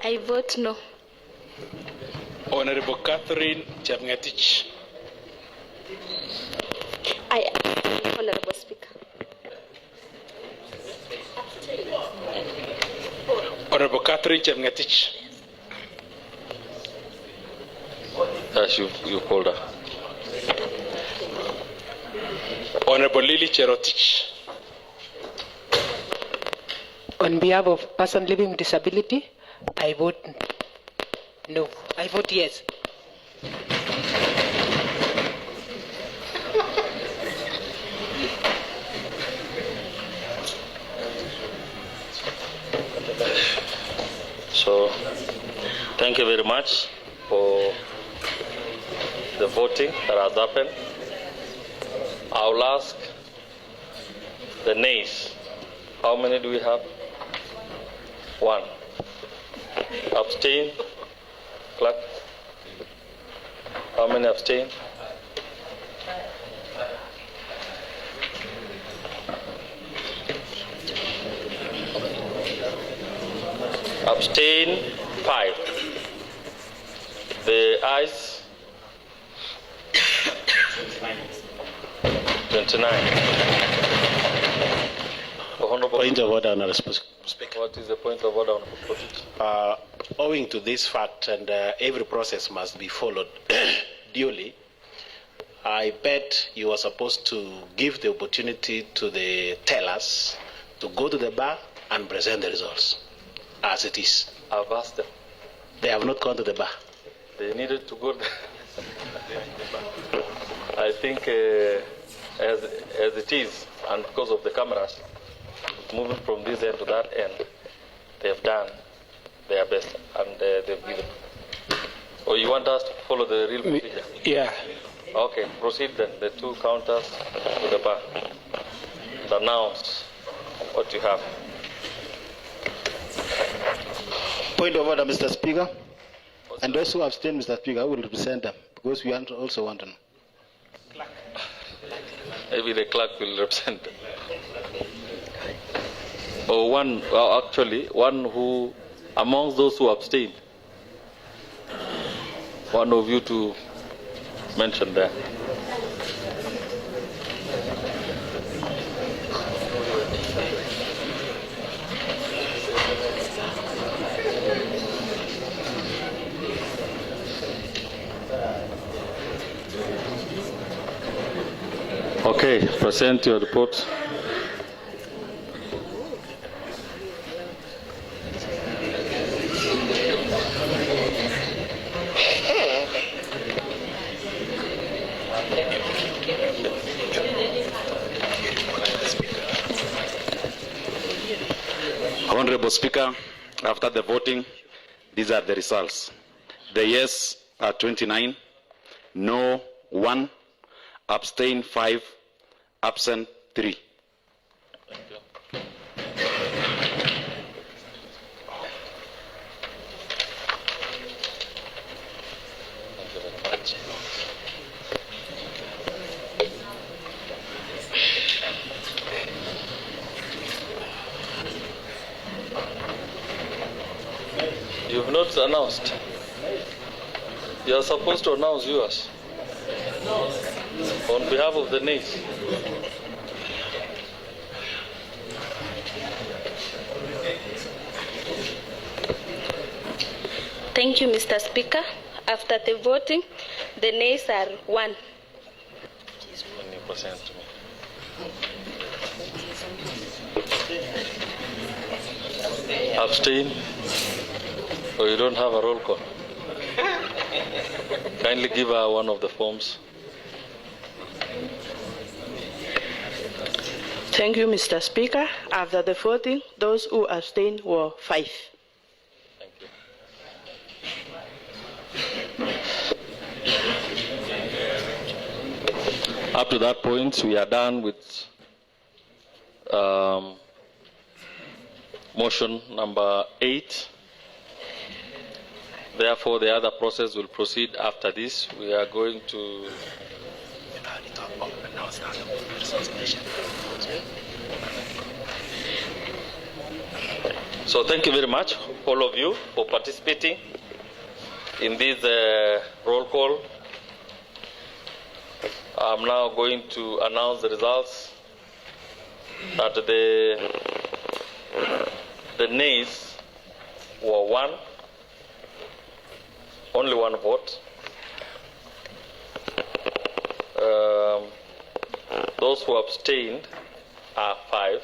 I: I vote no.
F: Honorable Catherine Chemngetich.
I: I abstain, Honorable Speaker.
F: Honorable Catherine Chemngetich.
A: Yes, you called her.
F: Honorable Lily Cherotich.
V: On behalf of person living with disability, I vote no. I vote yes.
A: So, thank you very much for the voting that has happened. I will ask the nays. How many do we have? 1. Abstain? Clerk? How many abstain? Abstain 5. The ayes 29.
G: Point of order, Honorable Speaker.
A: What is the point of order?
G: Owing to this fact, and every process must be followed duly, I bet you are supposed to give the opportunity to the tellers to go to the bar and present the results as it is.
A: I've asked them.
G: They have not gone to the bar.
A: They needed to go. I think as it is, and because of the cameras, moving from this end to that end, they've done their best, and they've given. Or you want us to follow the real procedure?
U: Yeah.
A: Okay, proceed then. The two counters to the bar. And announce what you have.
P: Point of order, Mr. Speaker. And those who abstain, Mr. Speaker, will represent them, because we also want to know.
A: Maybe the clerk will represent them. Or one, well, actually, one who, amongst those who abstained, one of you to mention there. Okay, present your report.
C: Honorable Speaker, after the voting, these are the results. The yes are 29, no 1, abstain 5, absent 3.
A: Thank you. Thank you very much. You've not announced. You are supposed to announce yours on behalf of the nays.
L: Thank you, Mr. Speaker. After the voting, the nays are 1.
A: Please, when you present to me. Abstain? Or you don't have a roll call? Kindly give her one of the forms.
X: Thank you, Mr. Speaker. After the voting, those who abstained were 5.
A: Thank you. Up to that point, we are done with motion number 8. Therefore, the other process will proceed after this. We are going to So thank you very much, all of you, for participating in this roll call. I'm now going to announce the results that the nays were 1, only 1 vote. Those who abstained are 5.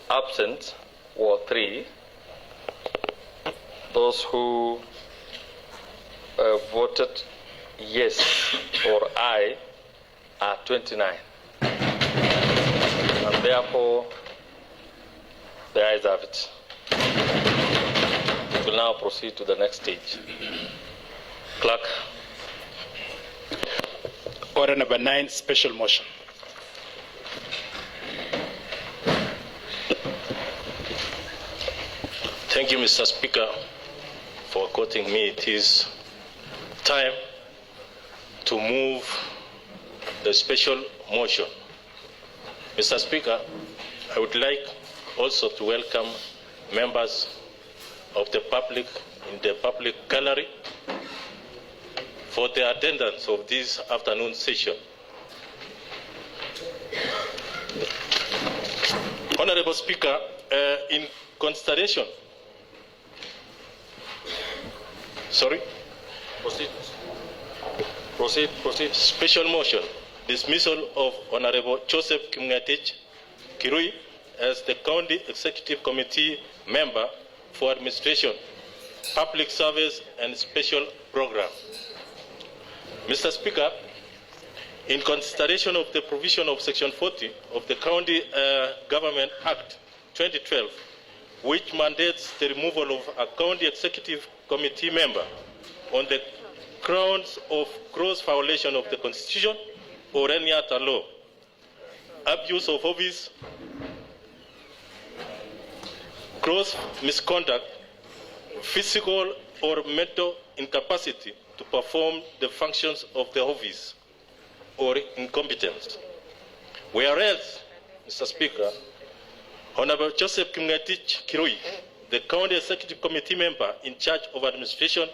A: Absent were 3. Those who voted yes or aye are 29. And therefore, the ayes have it. We will now proceed to the next stage. Clerk.
G: Order number 9, special motion.
J: Thank you, Mr. Speaker, for quoting me. It is time to move the special motion. Mr. Speaker, I would like also to welcome members of the public in the public gallery for the attendance of this afternoon session. Honorable Speaker, in consideration. Sorry?
A: Proceed. Proceed.
J: Special motion, dismissal of Honorable Joseph Ngetich-Kirui as the County Executive Committee member for Administration, Public Service and Special Program. Mr. Speaker, in consideration of the provision of Section 40 of the County Government Act 2012, which mandates the removal of a County Executive Committee member on the grounds of gross violation of the Constitution or any other law, abuse of office, gross misconduct, physical or mental incapacity to perform the functions of the office, or incompetence. Whereas, Mr. Speaker, Honorable Joseph Ngetich-Kirui, the County Executive Committee member in charge of administration,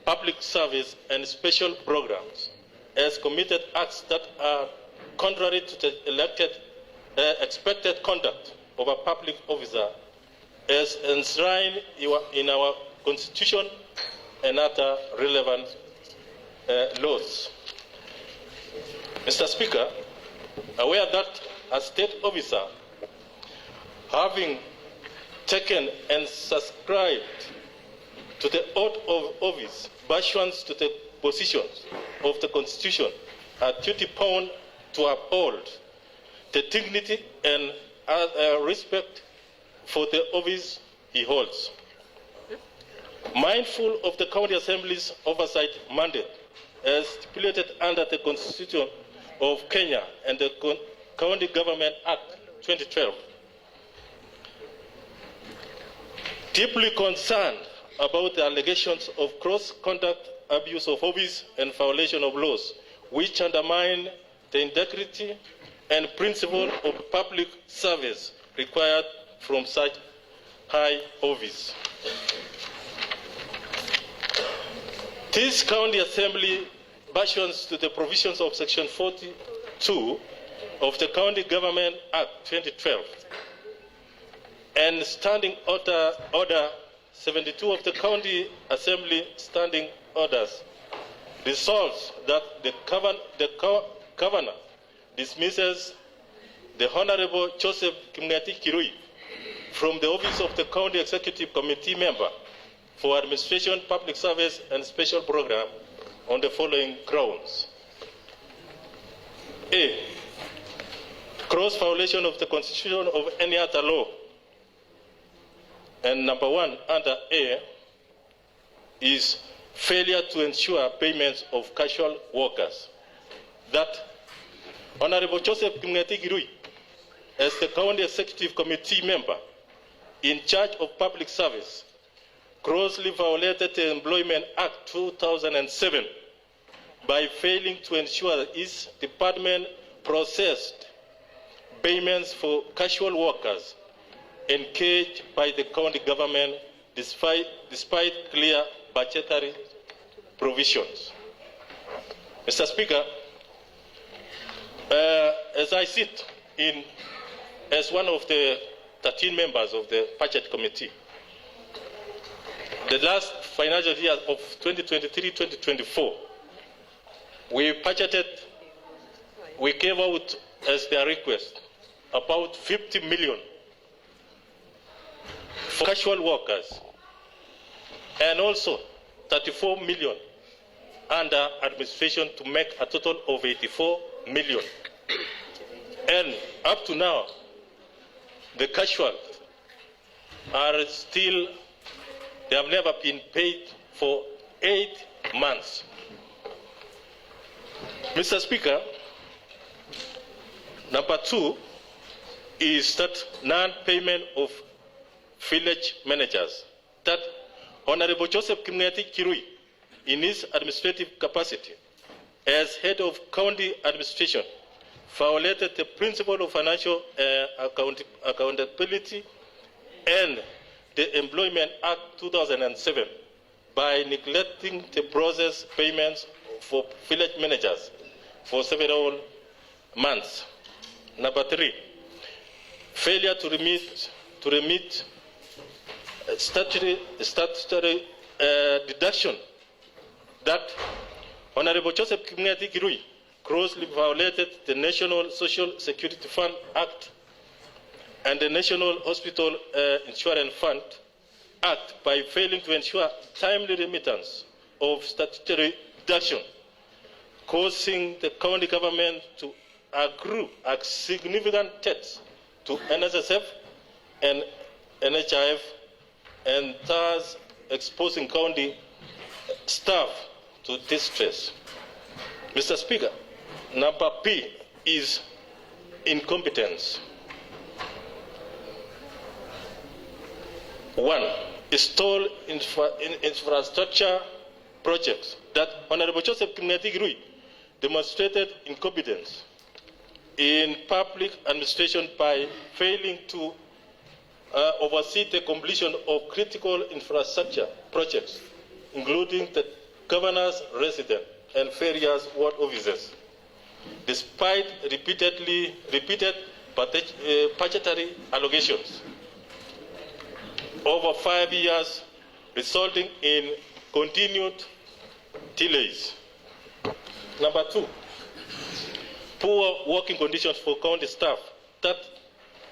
J: public service and special programs, has committed acts that are contrary to the expected conduct of a public officer as enshrined in our Constitution and other relevant laws. Mr. Speaker, aware that a state officer, having taken and subscribed to the oath of office pursuant to the positions of the Constitution, are duty bound to uphold the dignity and respect for the office he holds. Mindful of the County Assembly's oversight mandate as stipulated under the Constitution of Kenya and the County Government Act 2012, deeply concerned about the allegations of gross conduct, abuse of office, and violation of laws which undermine the integrity and principle of public service required from such high office. This County Assembly, pursuant to the provisions of Section 42 of the County Government Act 2012 and Standing Order 72 of the County Assembly Standing Orders, resolves that the Governor dismisses the Honorable Joseph Ngetich-Kirui from the office of the County Executive Committee member for Administration, Public Service and Special Program on the following grounds. A, gross violation of the Constitution of any other law. And number one, under A, is failure to ensure payments of casual workers. That Honorable Joseph Ngetich-Kirui, as the County Executive Committee member in charge of public service, grossly violated the Employment Act 2007 by failing to ensure that his department processed payments for casual workers engaged by the county government despite clear budgetary provisions. Mr. Speaker, as I sit in as one of the 13 members of the Budget Committee, the last financial year of 2023-2024, we gave out as their request about 50 million for casual workers and also 34 million under administration to make a total of 84 million. And up to now, the casual are still, they have never been paid for 8 months. Mr. Speaker, number two is that non-payment of village managers. That Honorable Joseph Ngetich-Kirui, in his administrative capacity as head of county administration, violated the principle of financial accountability and the Employment Act 2007 by neglecting to process payments for village managers for several months. Number three, failure to remit statutory deduction that Honorable Joseph Kirui grossly violated the National Social Security Fund Act and the National Hospital Insurance Fund Act by failing to ensure timely remittance of statutory deduction, causing the county government to accrue a significant debts to NSSF and NHIF, and thus exposing county staff to distress. Mr. Speaker, number P is incompetence. 1. Install infrastructure projects that Honorable Joseph Kirui demonstrated incompetence in public administration by failing to oversee the completion of critical infrastructure projects, including the governor's residence and various ward offices, despite repeated budgetary allocations over 5 years, resulting in continued delays. Number 2, poor working conditions for county staff that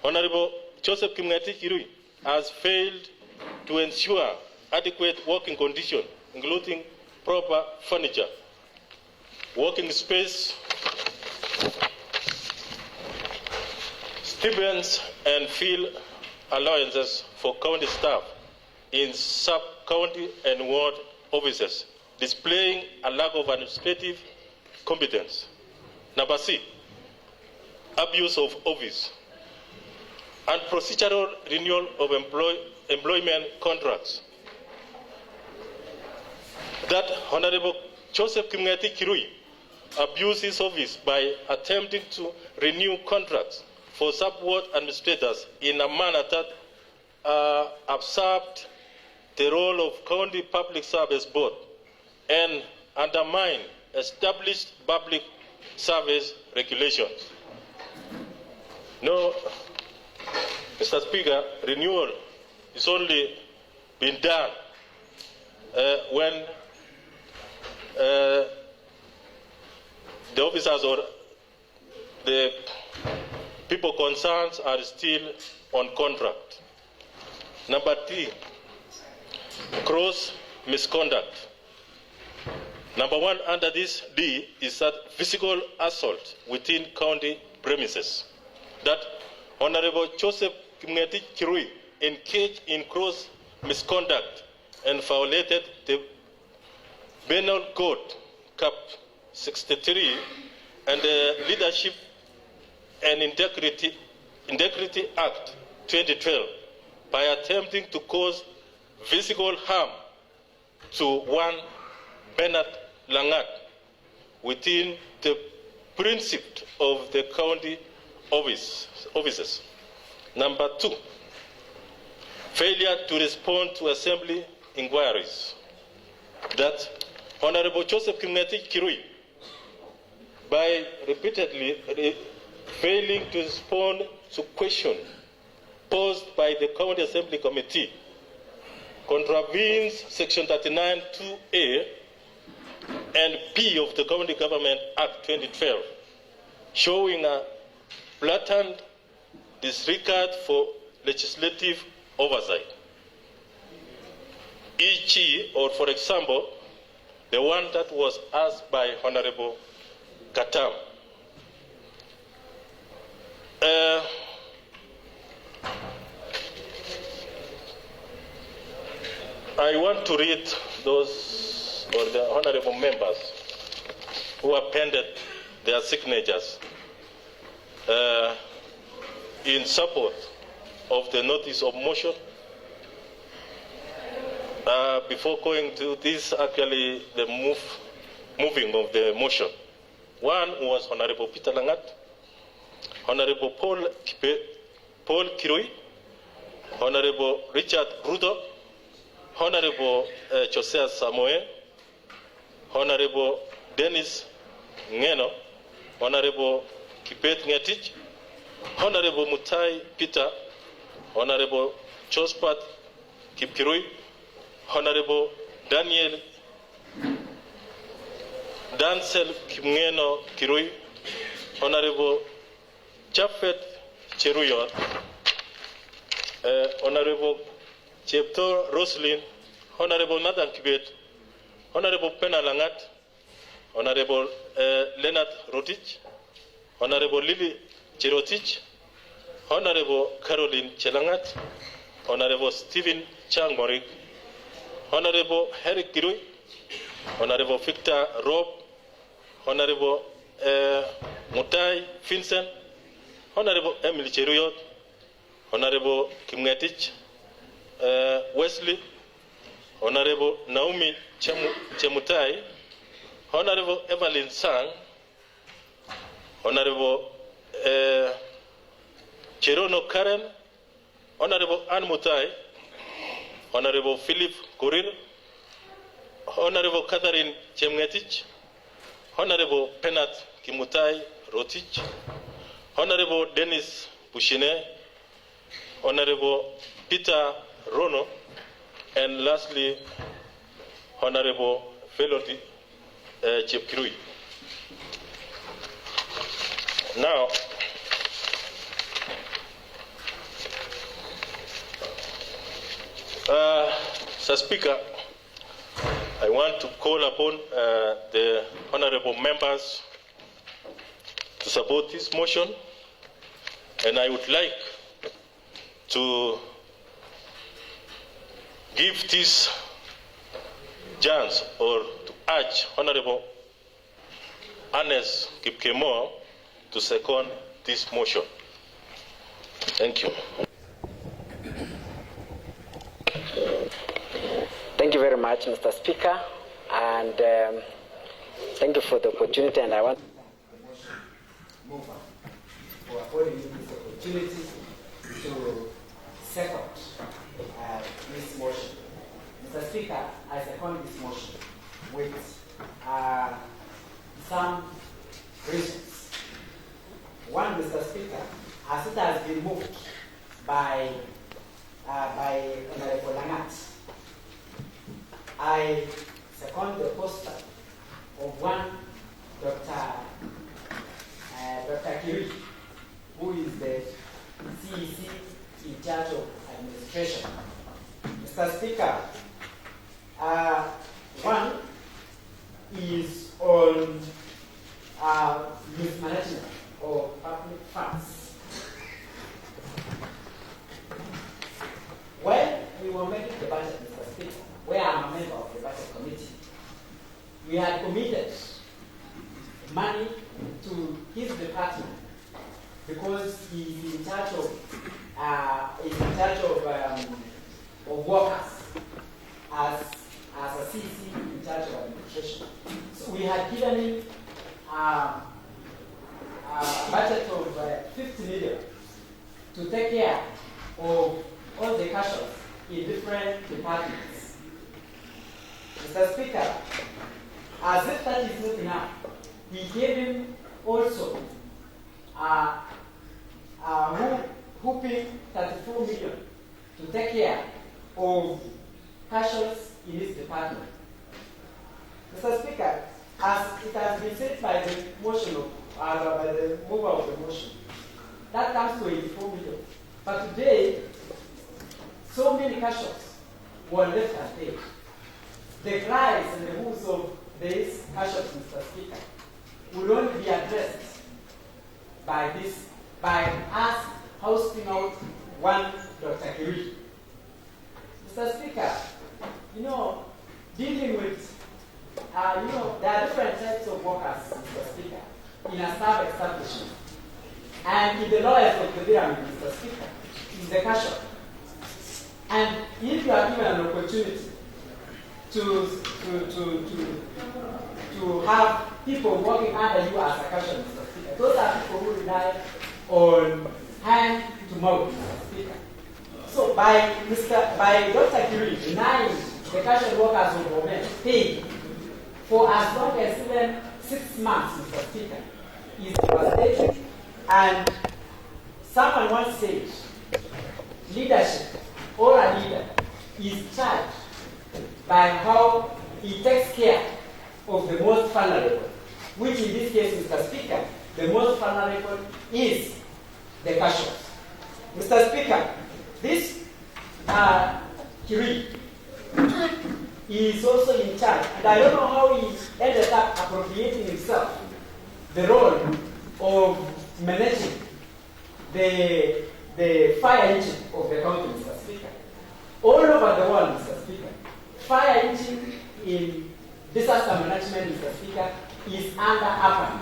J: Honorable Joseph Kirui has failed to ensure adequate working conditions, including proper furniture, working space, stipends, and field allowances for county staff in sub-county and ward offices, displaying a lack of administrative competence. Number C, abuse of office and procedural renewal of employment contracts. That Honorable Joseph Kirui abused his office by attempting to renew contracts for sub-ward administrators in a manner that usurped the role of County Public Service Board and undermined established public service regulations. No, Mr. Speaker, renewal is only been done when the officers or the people concerned are still on contract. Number 3, gross misconduct. Number 1 under this D is that physical assault within county premises. That Honorable Joseph Kirui engaged in gross misconduct and violated the Penal Code Cap 63 and the Leadership and Integrity Act 2012 by attempting to cause physical harm to one Bernard Langat within the principle of the county offices. Number 2, failure to respond to assembly inquiries. That Honorable Joseph Kirui, by repeatedly failing to respond to questions posed by the County Assembly Committee, contravenes Section 39(2)A and B of the County Government Act 2012, showing a blatant disregard for legislative oversight. E.g., or for example, the one that was asked by Honorable Katam. I want to read those, or the honorable members who appended their signatures in support of the notice of motion. Before going to this, actually, the moving of the motion. One was Honorable Peter Langat, Honorable Paul Kirui, Honorable Richard Rudo, Honorable Joseph Samoe, Honorable Dennis Ngeno, Honorable Kibet Ngetich, Honorable Mutai Peter, Honorable Jospat Kipkirui, Honorable Daniel
E: Dancel Kimngeno Kirui, Honorable Chafet Cheruyot, Honorable Chepto Roslin, Honorable Nathan Kibet, Honorable Pena Langat, Honorable Leonard Rotich, Honorable Lily Cherotich, Honorable Caroline Chelangat, Honorable Stephen Chang Morik, Honorable Erick Kirui, Honorable Victor Rob, Honorable Mutai Vincent, Honorable Emily Cheruyot, Honorable Ngetich, Wesley, Honorable Naomi Chemutai, Honorable Evelyn Sang, Honorable Cherono Karen, Honorable Ann Mutai, Honorable Philip Kurir, Honorable Catherine Chemngetich, Honorable Penat Kimutai Rotich, Honorable Dennis Bushine, Honorable Peter Rono, and lastly, Honorable Felodi Chepkirui. Now, Mr. Speaker, I want to call upon the honorable members to support this motion, and I would like to give this chance or to urge Honorable Ernest Kipkemo to second this motion. Thank you.
H: Thank you very much, Mr. Speaker, and thank you for the opportunity. And I want to thank the mover for affording me this opportunity to second this motion. Mr. Speaker, I second this motion with some reasons. One, Mr. Speaker, as it has been moved by Honorable Langat, I second the poster of one Dr. Kirui, who is the CEC in charge of administration. Mr. Speaker, one is on mismanagement of public funds. When we were making the budget, Mr. Speaker, where I'm a member of the budget committee, we had committed money to his department because he's in charge of workers as a CC in charge of administration. So we had given him a budget of 50 million to take care of all the cash in different departments. Mr. Speaker, as if that is not enough, he gave him also whooping 34 million to take care of cash in his department. Mr. Speaker, as it has been said by the motion by the mover of the motion, that comes to 84 million. But today, so many cash were left unpaid. The cries and the woes of these cash, Mr. Speaker, will only be addressed by us housing out one Dr. Kirui. Mr. Speaker, dealing with, there are different types of workers, Mr. Speaker, in a staff establishment. And in the lawyers of the pyramid, Mr. Speaker, is the cash. And if you are given an opportunity to have people working under you as a cash, Mr. Speaker, those are people who rely on hand to mouth, Mr. Speaker. So by Dr. Kirui denying the cash workers of BOMET paid for as long as even 6 months, Mr. Speaker, is devastating. And someone once said, leadership or a leader is judged by how he takes care of the most vulnerable, which in this case, Mr. Speaker, the most vulnerable is the casuals. Mr. Speaker, this Kirui is also in charge, and I don't know how he ended up appropriating himself the role of managing the fire engine of the country, Mr. Speaker. All over the world, Mr. Speaker, fire engine in disaster management, Mr. Speaker, is under attack.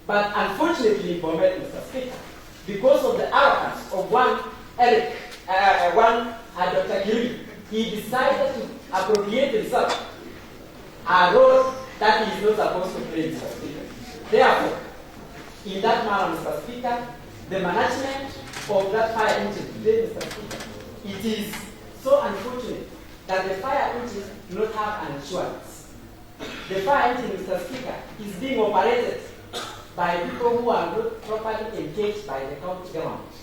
H: But unfortunately, BOMET, Mr. Speaker, because of the arrogance of one Erick, Dr. David, he decided to appropriate himself a role that he is not supposed to play, Mr. Speaker. Therefore, in that manner, Mr. Speaker, the management of that fire engine today, Mr. Speaker, it is so unfortunate that the fire engine do not have an insurance. The fire engine, Mr. Speaker, is being operated by people who are not properly engaged by the county government.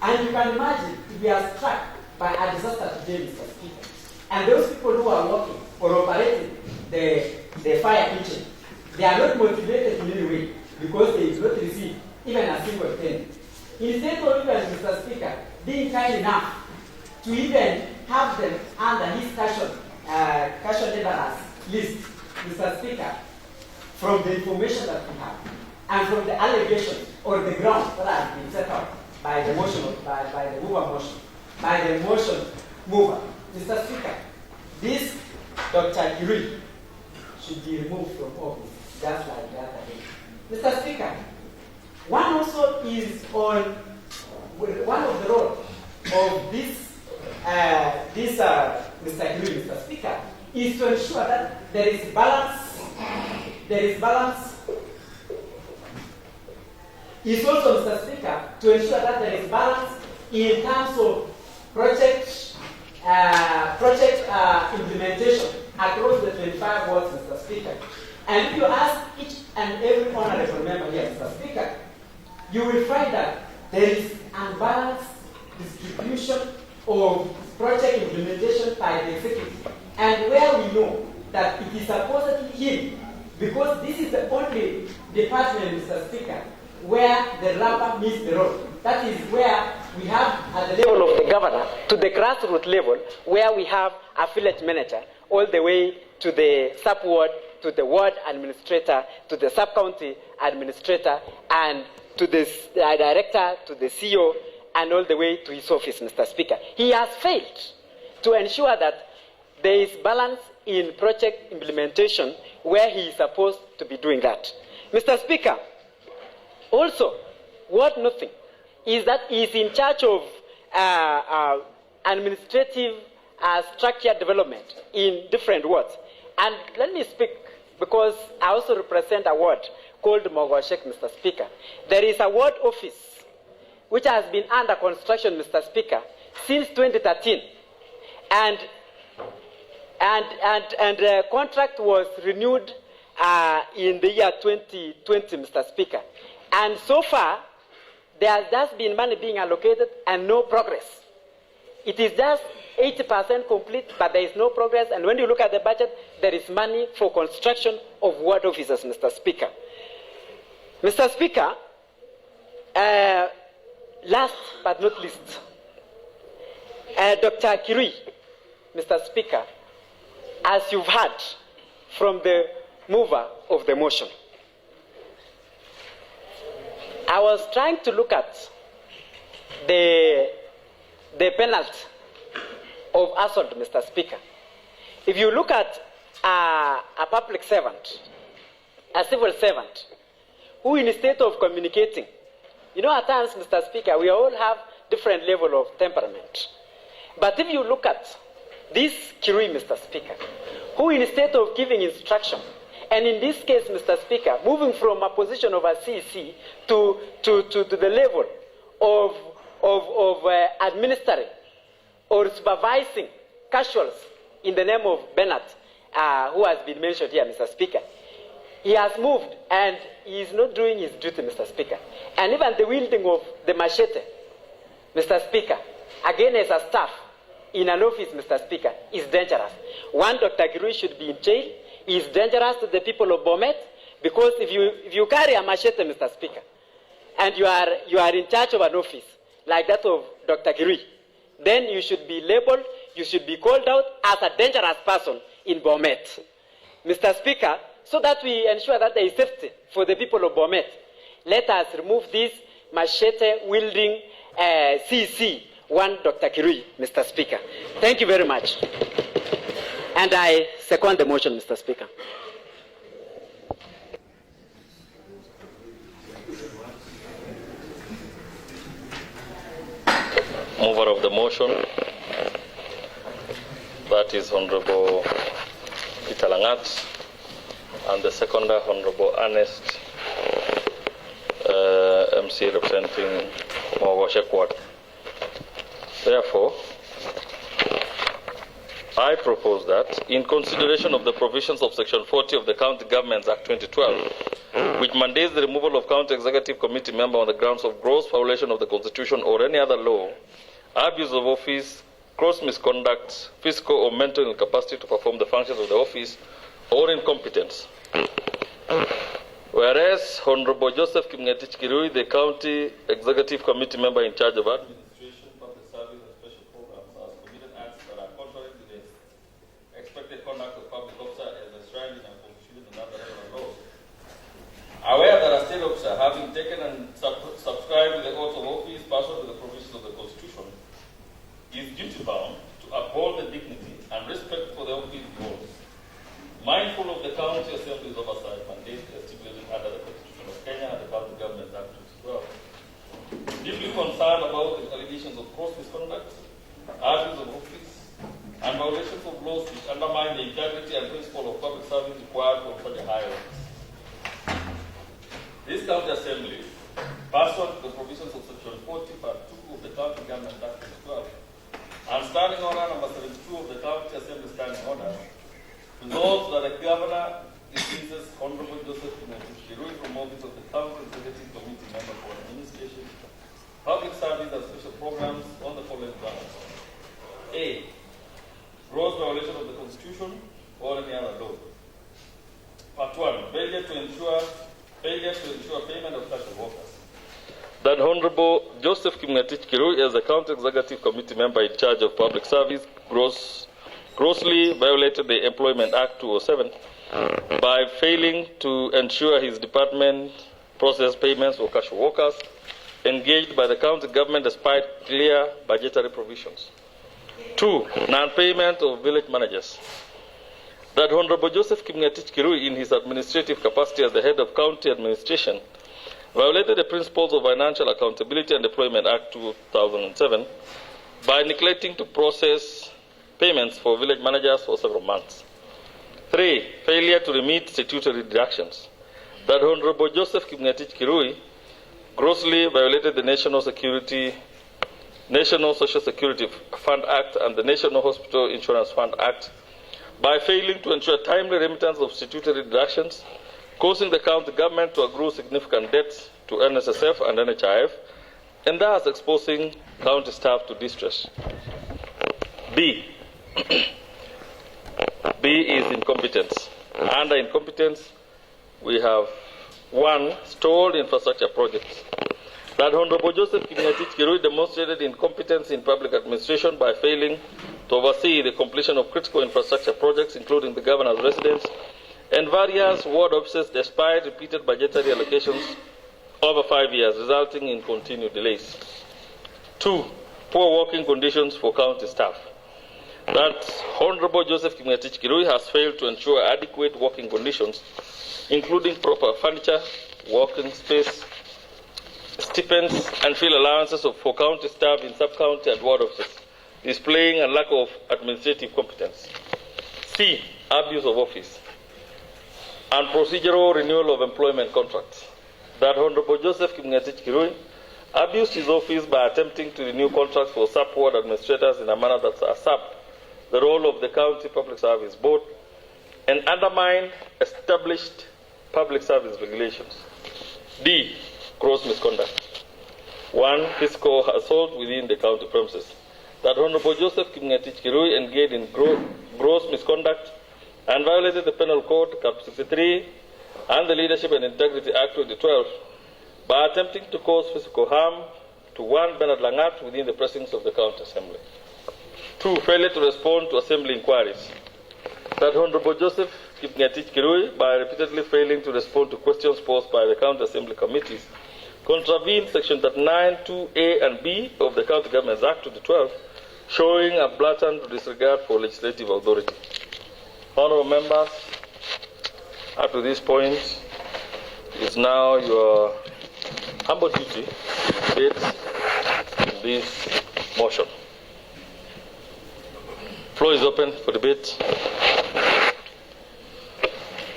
H: And you can imagine if we are struck by a disaster today, Mr. Speaker, and those people who are working or operating the fire engine, they are not motivated in any way because they do not receive even a single penny. Instead of even, Mr. Speaker, being kind enough to even have them under his casual laborers list, Mr. Speaker, from the information that we have, and from the allegations or the grounds that have been set up by the motion, by the mover motion, by the motion mover, Mr. Speaker, this Dr. Kirui should be removed from office, just like the other day. Mr. Speaker, one also is on one of the roles of this Mr. Kirui, Mr. Speaker, is to ensure that there is balance. Is also, Mr. Speaker, to ensure that there is balance in terms of project implementation across the 25 wards, Mr. Speaker. And if you ask each and every honorable member here, Mr. Speaker, you will find that there is unbalanced distribution of project implementation by the executive. And where we know that it is supposedly him, because this is the only department, Mr. Speaker, where the rubber meets the road. That is where we have at the level of the governor to the grassroots level, where we have a village manager, all the way to the sub-ward, to the ward administrator, to the sub-county administrator, and to the director, to the CEO, and all the way to his office, Mr. Speaker. He has failed to ensure that there is balance in project implementation where he is supposed to be doing that. Mr. Speaker, also, worth nothing is that he is in charge of administrative structure development in different wards. And let me speak, because I also represent a ward called Mogoshek, Mr. Speaker. There is a ward office which has been under construction, Mr. Speaker, since 2013. And the contract was renewed in the year 2020, Mr. Speaker. And so far, there has just been money being allocated and no progress. It is just 80% complete, but there is no progress. And when you look at the budget, there is money for construction of ward offices, Mr. Speaker. Mr. Speaker, last but not least, Dr. Kirui, Mr. Speaker, as you've heard from the mover of the motion, I was trying to look at the penalty of assault, Mr. Speaker. If you look at a public servant, a civil servant, who in a state of communicating, you know, at times, Mr. Speaker, we all have different level of temperament. But if you look at this Kirui, Mr. Speaker, who in a state of giving instruction, and in this case, Mr. Speaker, moving from a position of a CEC to the level of administering or supervising casuals in the name of Bernard, who has been mentioned here, Mr. Speaker. He has moved and he is not doing his duty, Mr. Speaker. And even the wielding of the machete, Mr. Speaker, again as a staff in an office, Mr. Speaker, is dangerous. One, Dr. Kirui should be in jail. is dangerous to the people of BOMET, because if you carry a machete, Mr. Speaker, and you are in charge of an office like that of Dr. Kirui, then you should be labeled, you should be called out as a dangerous person in BOMET. Mr. Speaker, so that we ensure that there is safety for the people of BOMET, let us remove this machete-wielding CC1 Dr. Kirui, Mr. Speaker. Thank you very much. And I second the motion, Mr. Speaker.
A: Mover of the motion, that is Honorable Peter Langat, and the seconder, Honorable Ernest, MC representing Mwawashe Ward. Therefore, I propose that, in consideration of the provisions of Section 40 of the County Governments Act 2012, which mandates the removal of County Executive Committee member on the grounds of gross violation of the Constitution or any other law, abuse of office, gross misconduct, physical or mental incapacity to perform the functions of the office, or incompetence. Whereas Honorable Joseph Ngetich-Sultan, the County Executive Committee member in charge of administration, public service, and special programs, has committed acts that are contrary to the expected conduct of public officer as enshrined in our Constitution and other relevant laws. Aware that a state officer, having taken and subscribed to the oath of office pursuant to the provisions of the Constitution, is duty-bound to uphold the dignity and respect for the office he holds, mindful of the County Assembly's oversight mandate as stipulated under the Constitution of Kenya and the County Government Act 2012, deeply concerned about the allegations of gross misconduct, abuse of office, and violations of laws which undermine the integrity and principle of public service required for such a high office. This County Assembly, pursuant to the provisions of Section 40, Part 2 of the County Government Act 2012, and Standing Order Number 72 of the County Assembly Standing Order, resolves that the Governor dismisses Honorable Joseph Ngetich-Sultan from office of the County Executive Committee member for Administration, Public Service and Special Programs on the following grounds. A. Gross violation of the Constitution or any other law. Part 1. Failure to ensure payment of tax workers. That Honorable Joseph Ngetich-Sultan, as the County Executive Committee member in charge of public service, grossly violated the Employment Act 2007 by failing to ensure his department processed payments for casual workers engaged by the county government despite clear budgetary provisions. 2. Non-payment of village managers. That Honorable Joseph Ngetich-Sultan, in his administrative capacity as the head of county administration, violated the principles of Financial Accountability and Deployment Act 2007 by neglecting to process payments for village managers for several months. 3. Failure to remit statutory deductions. That Honorable Joseph Ngetich-Sultan grossly violated the National Social Security Fund Act and the National Hospital Insurance Fund Act by failing to ensure timely remittance of statutory deductions, causing the county government to accrue significant debts to NSSF and NHIF, and thus exposing county staff to distress. B. B is incompetence. Under incompetence, we have 1. Stalled infrastructure projects. That Honorable Joseph Ngetich-Sultan demonstrated incompetence in public administration by failing to oversee the completion of critical infrastructure projects, including the governor's residence and various ward offices, despite repeated budgetary allocations over 5 years, resulting in continued delays. 2. Poor working conditions for county staff. That Honorable Joseph Ngetich-Sultan has failed to ensure adequate working conditions, including proper furniture, working space, stipends, and field allowances for county staff in sub-county and ward offices, displaying a lack of administrative competence. C. Abuse of office and procedural renewal of employment contracts. That Honorable Joseph Ngetich-Sultan abused his office by attempting to renew contracts for sub-ward administrators in a manner that usurped the role of the County Public Service Board and undermined established public service regulations. D. Gross misconduct. 1. Physical assault within the county premises. That Honorable Joseph Ngetich-Sultan engaged in gross misconduct and violated the Penal Code, Cap 63, and the Leadership and Integrity Act 2012 by attempting to cause physical harm to one Bernard Langat within the precincts of the County Assembly. 2. Failure to respond to Assembly inquiries. That Honorable Joseph Ngetich-Kirui, by repeatedly failing to respond to questions posed by the County Assembly committees, contravened Section 39, 2A and B of the County Governments Act 2012, showing a blatant disregard for legislative authority. Honorable members, up to this point, it is now your humble duty to debate this motion. Floor is open for debate.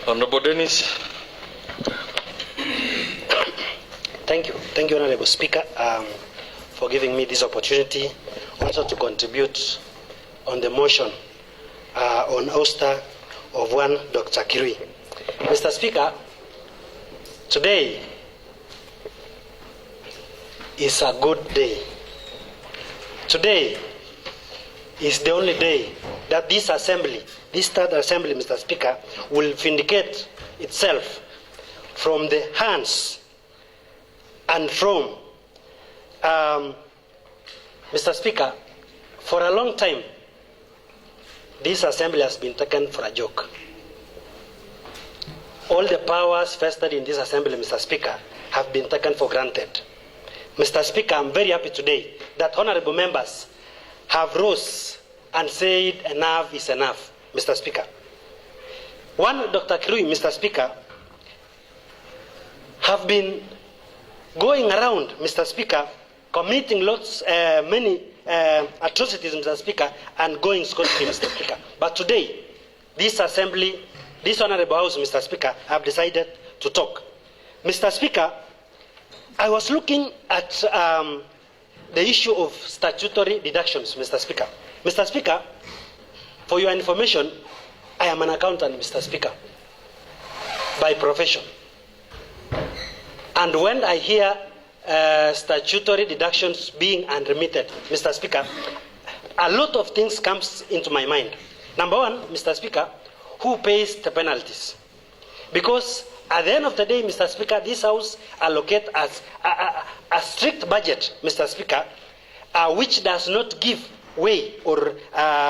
A: Honorable Dennis.
K: Thank you, Honorable Speaker, for giving me this opportunity also to contribute on the motion on ouster of one Dr. Kirui. Mr. Speaker, today is a good day. Today is the only day that this assembly, this third assembly, Mr. Speaker, will vindicate itself from the hands and from, Mr. Speaker, for a long time, this assembly has been taken for a joke. All the powers vested in this assembly, Mr. Speaker, have been taken for granted. Mr. Speaker, I'm very happy today that honorable members have rose and said enough is enough, Mr. Speaker. One, Dr. Kirui, Mr. Speaker, have been going around, Mr. Speaker, committing many atrocities, Mr. Speaker, and going scot-free, Mr. Speaker. But today, this assembly, this honorable house, Mr. Speaker, have decided to talk. Mr. Speaker, I was looking at the issue of statutory deductions, Mr. Speaker. Mr. Speaker, for your information, I am an accountant, Mr. Speaker, by profession. And when I hear statutory deductions being unremitted, Mr. Speaker, a lot of things comes into my mind. Number one, Mr. Speaker, who pays the penalties? Because at the end of the day, Mr. Speaker, this House allocates as a strict budget, Mr. Speaker, which does not give way or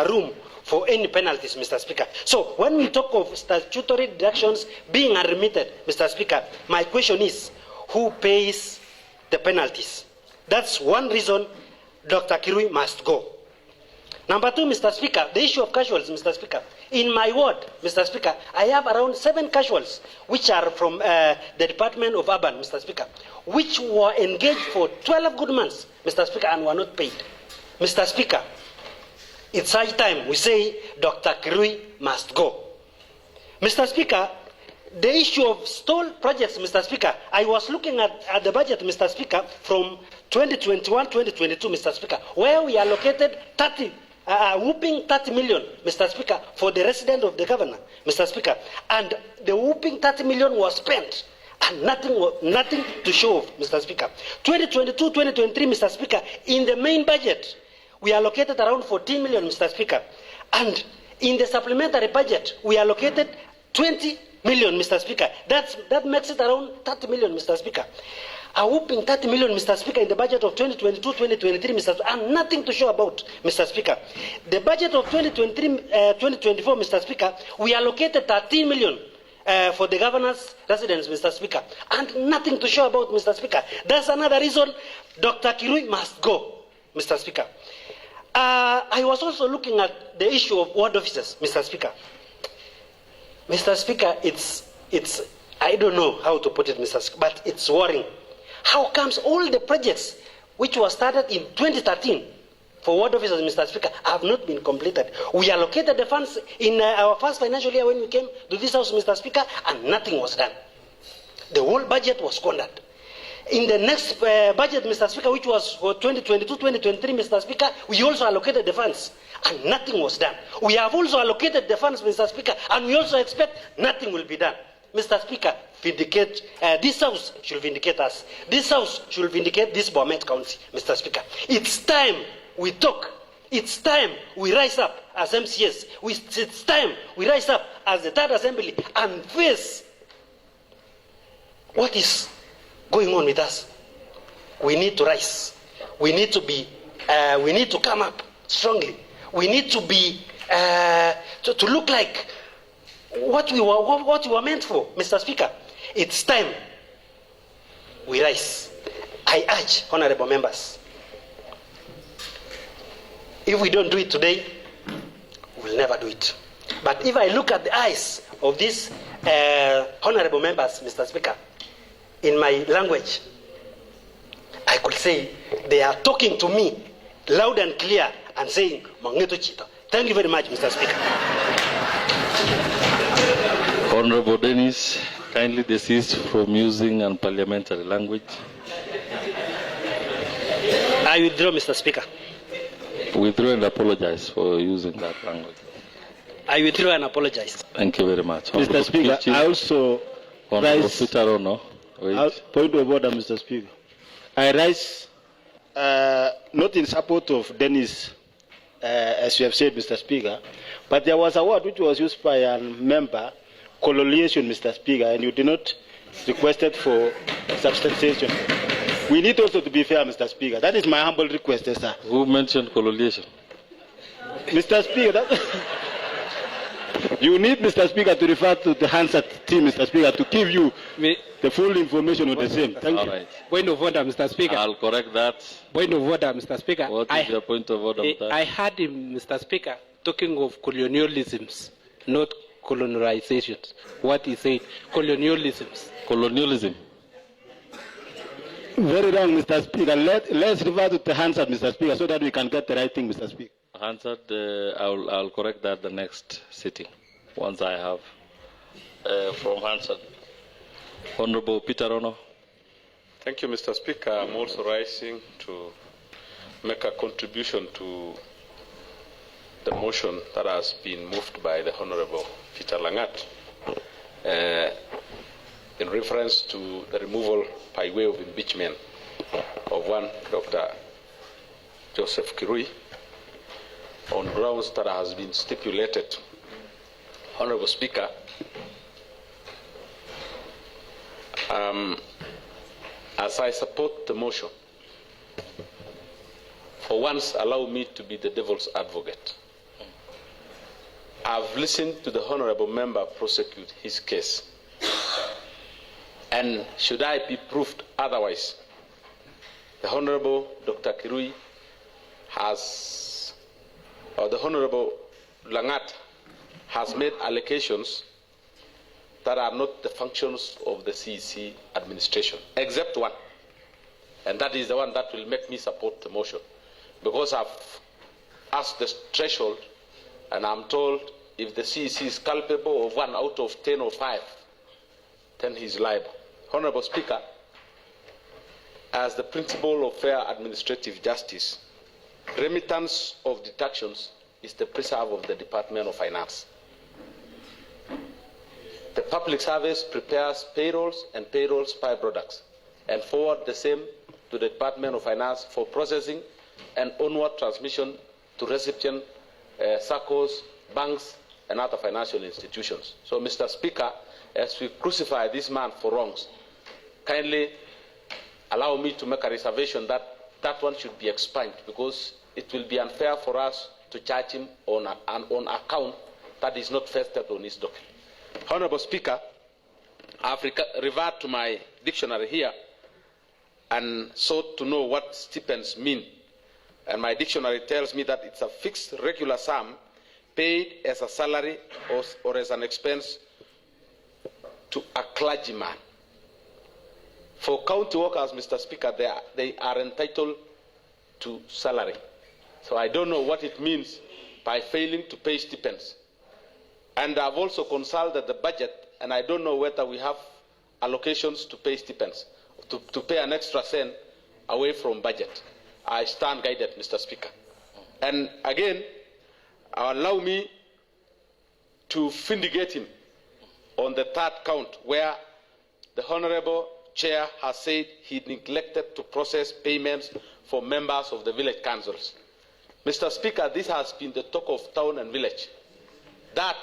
K: room for any penalties, Mr. Speaker. So when we talk of statutory deductions being unremitted, Mr. Speaker, my question is, who pays the penalties? That's one reason Dr. Kirui must go. Number two, Mr. Speaker, the issue of casualties, Mr. Speaker. In my ward, Mr. Speaker, I have around 7 casualties, which are from the Department of Urban, Mr. Speaker, which were engaged for 12 good months, Mr. Speaker, and were not paid. Mr. Speaker, it's high time we say Dr. Kirui must go. Mr. Speaker, the issue of stalled projects, Mr. Speaker, I was looking at the budget, Mr. Speaker, from 2021-2022, Mr. Speaker, where we allocated 30 million, Mr. Speaker, for the resident of the governor, Mr. Speaker. And the whooping 30 million was spent, and nothing to show, Mr. Speaker. 2022-2023, Mr. Speaker, in the main budget, we allocated around 14 million, Mr. Speaker. And in the supplementary budget, we allocated 20 million, Mr. Speaker. That makes it around 30 million, Mr. Speaker. A whooping 30 million, Mr. Speaker, in the budget of 2022-2023, Mr. Speaker, and nothing to show about, Mr. Speaker. The budget of 2023-2024, Mr. Speaker, we allocated 13 million for the governor's residence, Mr. Speaker, and nothing to show about, Mr. Speaker. That's another reason Dr. Kirui must go, Mr. Speaker. I was also looking at the issue of ward officers, Mr. Speaker. Mr. Speaker, it's I don't know how to put it, Mr. Speaker, but it's worrying. How comes all the projects which were started in 2013 for ward officers, Mr. Speaker, have not been completed? We allocated the funds in our first financial year when we came to this House, Mr. Speaker, and nothing was done. The whole budget was squandered. In the next budget, Mr. Speaker, which was for 2022-2023, Mr. Speaker, we also allocated the funds, and nothing was done. We have also allocated the funds, Mr. Speaker, and we also expect nothing will be done. Mr. Speaker, vindicate, this House should vindicate us. This House should vindicate this BOMET County, Mr. Speaker. It's time we talk It's time we rise up as MCS. It's time we rise up as the Third Assembly and face what is going on with us. We need to rise. We need to be. We need to come up strongly. We need to be to look like what we were meant for, Mr. Speaker. It's time we rise. I urge honorable members, if we don't do it today, we'll never do it. But if I look at the eyes of these honorable members, Mr. Speaker, in my language, I could say they are talking to me loud and clear and saying, Ngetich-Sultan. Thank you very much, Mr. Speaker.
A: Honorable Dennis, kindly desist from using unparliamentary language.
K: I withdraw, Mr. Speaker.
A: Withdraw and apologize for using that language.
K: I withdraw and apologize.
A: Thank you very much.
P: Mr. Speaker, I also rise...
A: Point
P: of order, Mr. Speaker. I rise not in support of Dennis, as you have said, Mr. Speaker, but there was a word which was used by a member, colonialization, Mr. Speaker, and you did not request it for substantiation. We need also to be fair, Mr. Speaker. That is my humble request, sir.
A: Who mentioned colonialization?
P: Mr. Speaker, you need, Mr. Speaker, to refer to the Hansard team, Mr. Speaker, to give you the full information on the same. Thank you.
F: Right. Point of order, Mr. Speaker.
A: I'll correct that.
F: Point of order, Mr. Speaker.
A: What is your point of order?
F: I heard him, Mr. Speaker, talking of colonialisms, not colonizations. What he said, colonialisms.
A: Colonialism.
P: Very wrong, Mr. Speaker. Let's refer to the Hansard, Mr. Speaker, so that we can get the right thing, Mr. Speaker.
A: Hansard, I'll correct that the next sitting, once I have from Hansard. Honorable Peter Ono.
J: Thank you, Mr. Speaker. I'm also rising to make a contribution to the motion that has been moved by the Honorable Peter Langat in reference to the removal by way of impeachment of one Dr. Joseph Kirui on grounds that has been stipulated. Honorable Speaker, as I support the motion, for once allow me to be the devil's advocate. I've listened to the honorable member prosecute his case. And should I be proved otherwise, the Honorable Dr. Kirui has, or the Honorable Langat has made allegations that are not the functions of the CEC administration, except one. And that is the one that will make me support the motion. Because I've asked the threshold, and I'm told if the CEC is culpable of 1 out of 10 or 5, then he's liable. Honorable Speaker, as the principle of fair administrative justice, remittance of deductions is the preserve of the Department of Finance. The public service prepares payrolls and payrolls byproducts and forward the same to the Department of Finance for processing and onward transmission to recipient SACCOs, banks, and other financial institutions. So, Mr. Speaker, as we crucify this man for wrongs, kindly allow me to make a reservation that that one should be expunged, because it will be unfair for us to charge him on an account that is not vested on his document. Honorable Speaker, I've referred to my dictionary here and sought to know what stipends mean. And my dictionary tells me that it's a fixed regular sum paid as a salary or as an expense to a clergyman. For county workers, Mr. Speaker, they are entitled to salary. So I don't know what it means by failing to pay stipends. And I've also consulted the budget, and I don't know whether we have allocations to pay stipends, to pay an extra cent away from budget. I stand guided, Mr. Speaker. And again, allow me to vindicate him on the third count, where the Honorable Chair has said he neglected to process payments for members of the village councils. Mr. Speaker, this has been the talk of town and village, that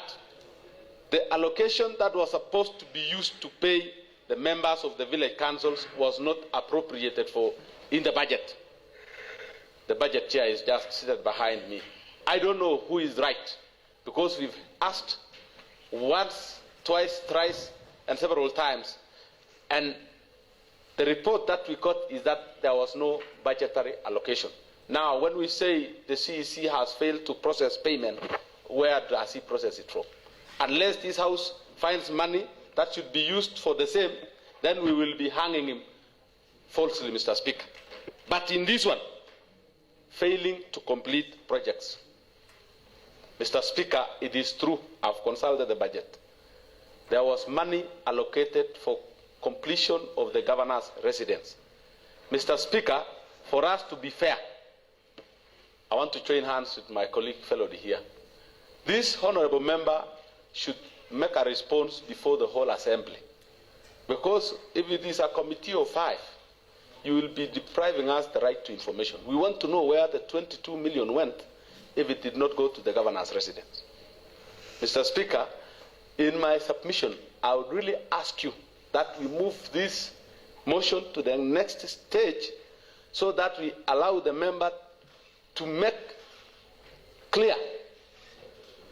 J: the allocation that was supposed to be used to pay the members of the village councils was not appropriated for in the budget. The budget chair is just seated behind me. I don't know who is right, because we've asked once, twice, thrice, and several times, and the report that we got is that there was no budgetary allocation. Now, when we say the CEC has failed to process payment, where does he process it from? Unless this House finds money that should be used for the same, then we will be hanging him falsely, Mr. Speaker. But in this one, failing to complete projects. Mr. Speaker, it is true, I've consulted the budget. There was money allocated for completion of the governor's residence. Mr. Speaker, for us to be fair, I want to join hands with my colleague Felody here. This honorable member should make a response before the whole assembly. Because if it is a committee of 5, you will be depriving us the right to information. We want to know where the 22 million went if it did not go to the governor's residence. Mr. Speaker, in my submission, I would really ask you that we move this motion to the next stage so that we allow the member to make clear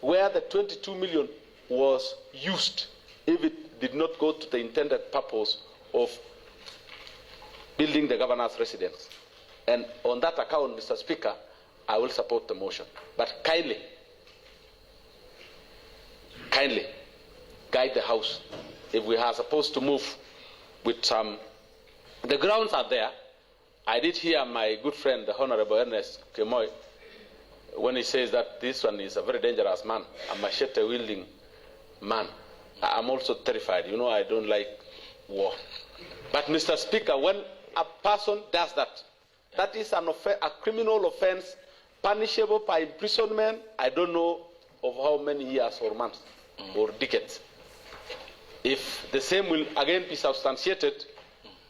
J: where the 22 million was used if it did not go to the intended purpose of building the governor's residence. And on that account, Mr. Speaker, I will support the motion. But kindly guide the House. If we are supposed to move with some, the grounds are there. I did hear my good friend, the Honorable Ernest Kemoy, when he says that this one is a very dangerous man, a machete-wielding man. I'm also terrified. You know, I don't like war. But, Mr. Speaker, when a person does that, that is a criminal offense, punishable by imprisonment, I don't know of how many years or months or decades. If the same will again be substantiated,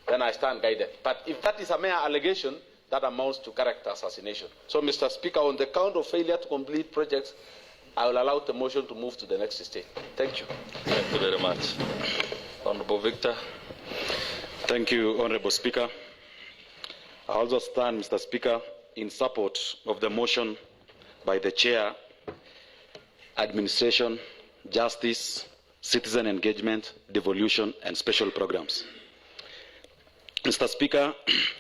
J: then I stand guided. But if that is a mere allegation, that amounts to character assassination. So, Mr. Speaker, on the count of failure to complete projects, I will allow the motion to move to the next stage. Thank you.
A: Thank you very much. Honorable Victor.
C: Thank you, Honorable Speaker. I also stand, Mr. Speaker, in support of the motion by the Chair, Administration, Justice, Citizen Engagement, Devolution, and Special Programs. Mr. Speaker,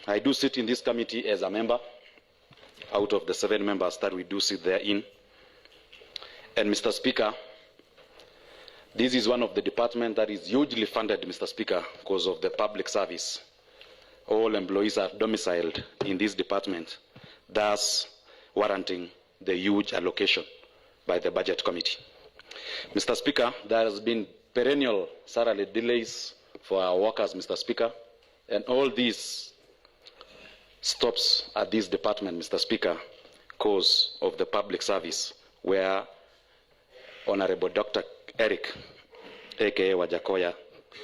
C: I do sit in this committee as a member out of the 7 members that we do sit therein. And Mr. Speaker, this is one of the departments that is hugely funded, Mr. Speaker, because of the public service. All employees are domiciled in this department, thus warranting the huge allocation by the Budget Committee. Mr. Speaker, there has been perennial salary delays for our workers, Mr. Speaker, and all these stops at this department, Mr. Speaker, because of the public service, where Honorable Dr. Erick, aka Wajakoya,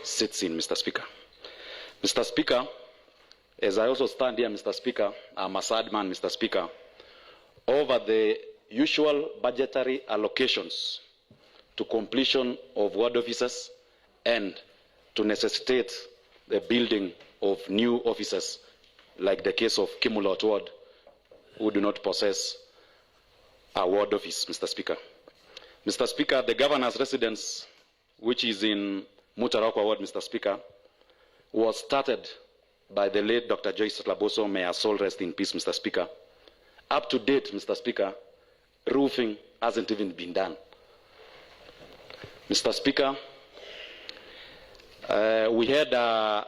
C: sits in, Mr. Speaker. Mr. Speaker, as I also stand here, Mr. Speaker, I'm a sad man, Mr. Speaker, over the usual budgetary allocations to completion of ward offices and to necessitate the building of new offices, like the case of Kimulot Ward, who do not possess a ward office, Mr. Speaker. Mr. Speaker, the governor's residence, which is in Mutarakwa Ward, Mr. Speaker, was started by the late Dr. Joyce Laboso, may her soul rest in peace, Mr. Speaker. Up to date, Mr. Speaker, roofing hasn't even been done. Mr. Speaker, we had a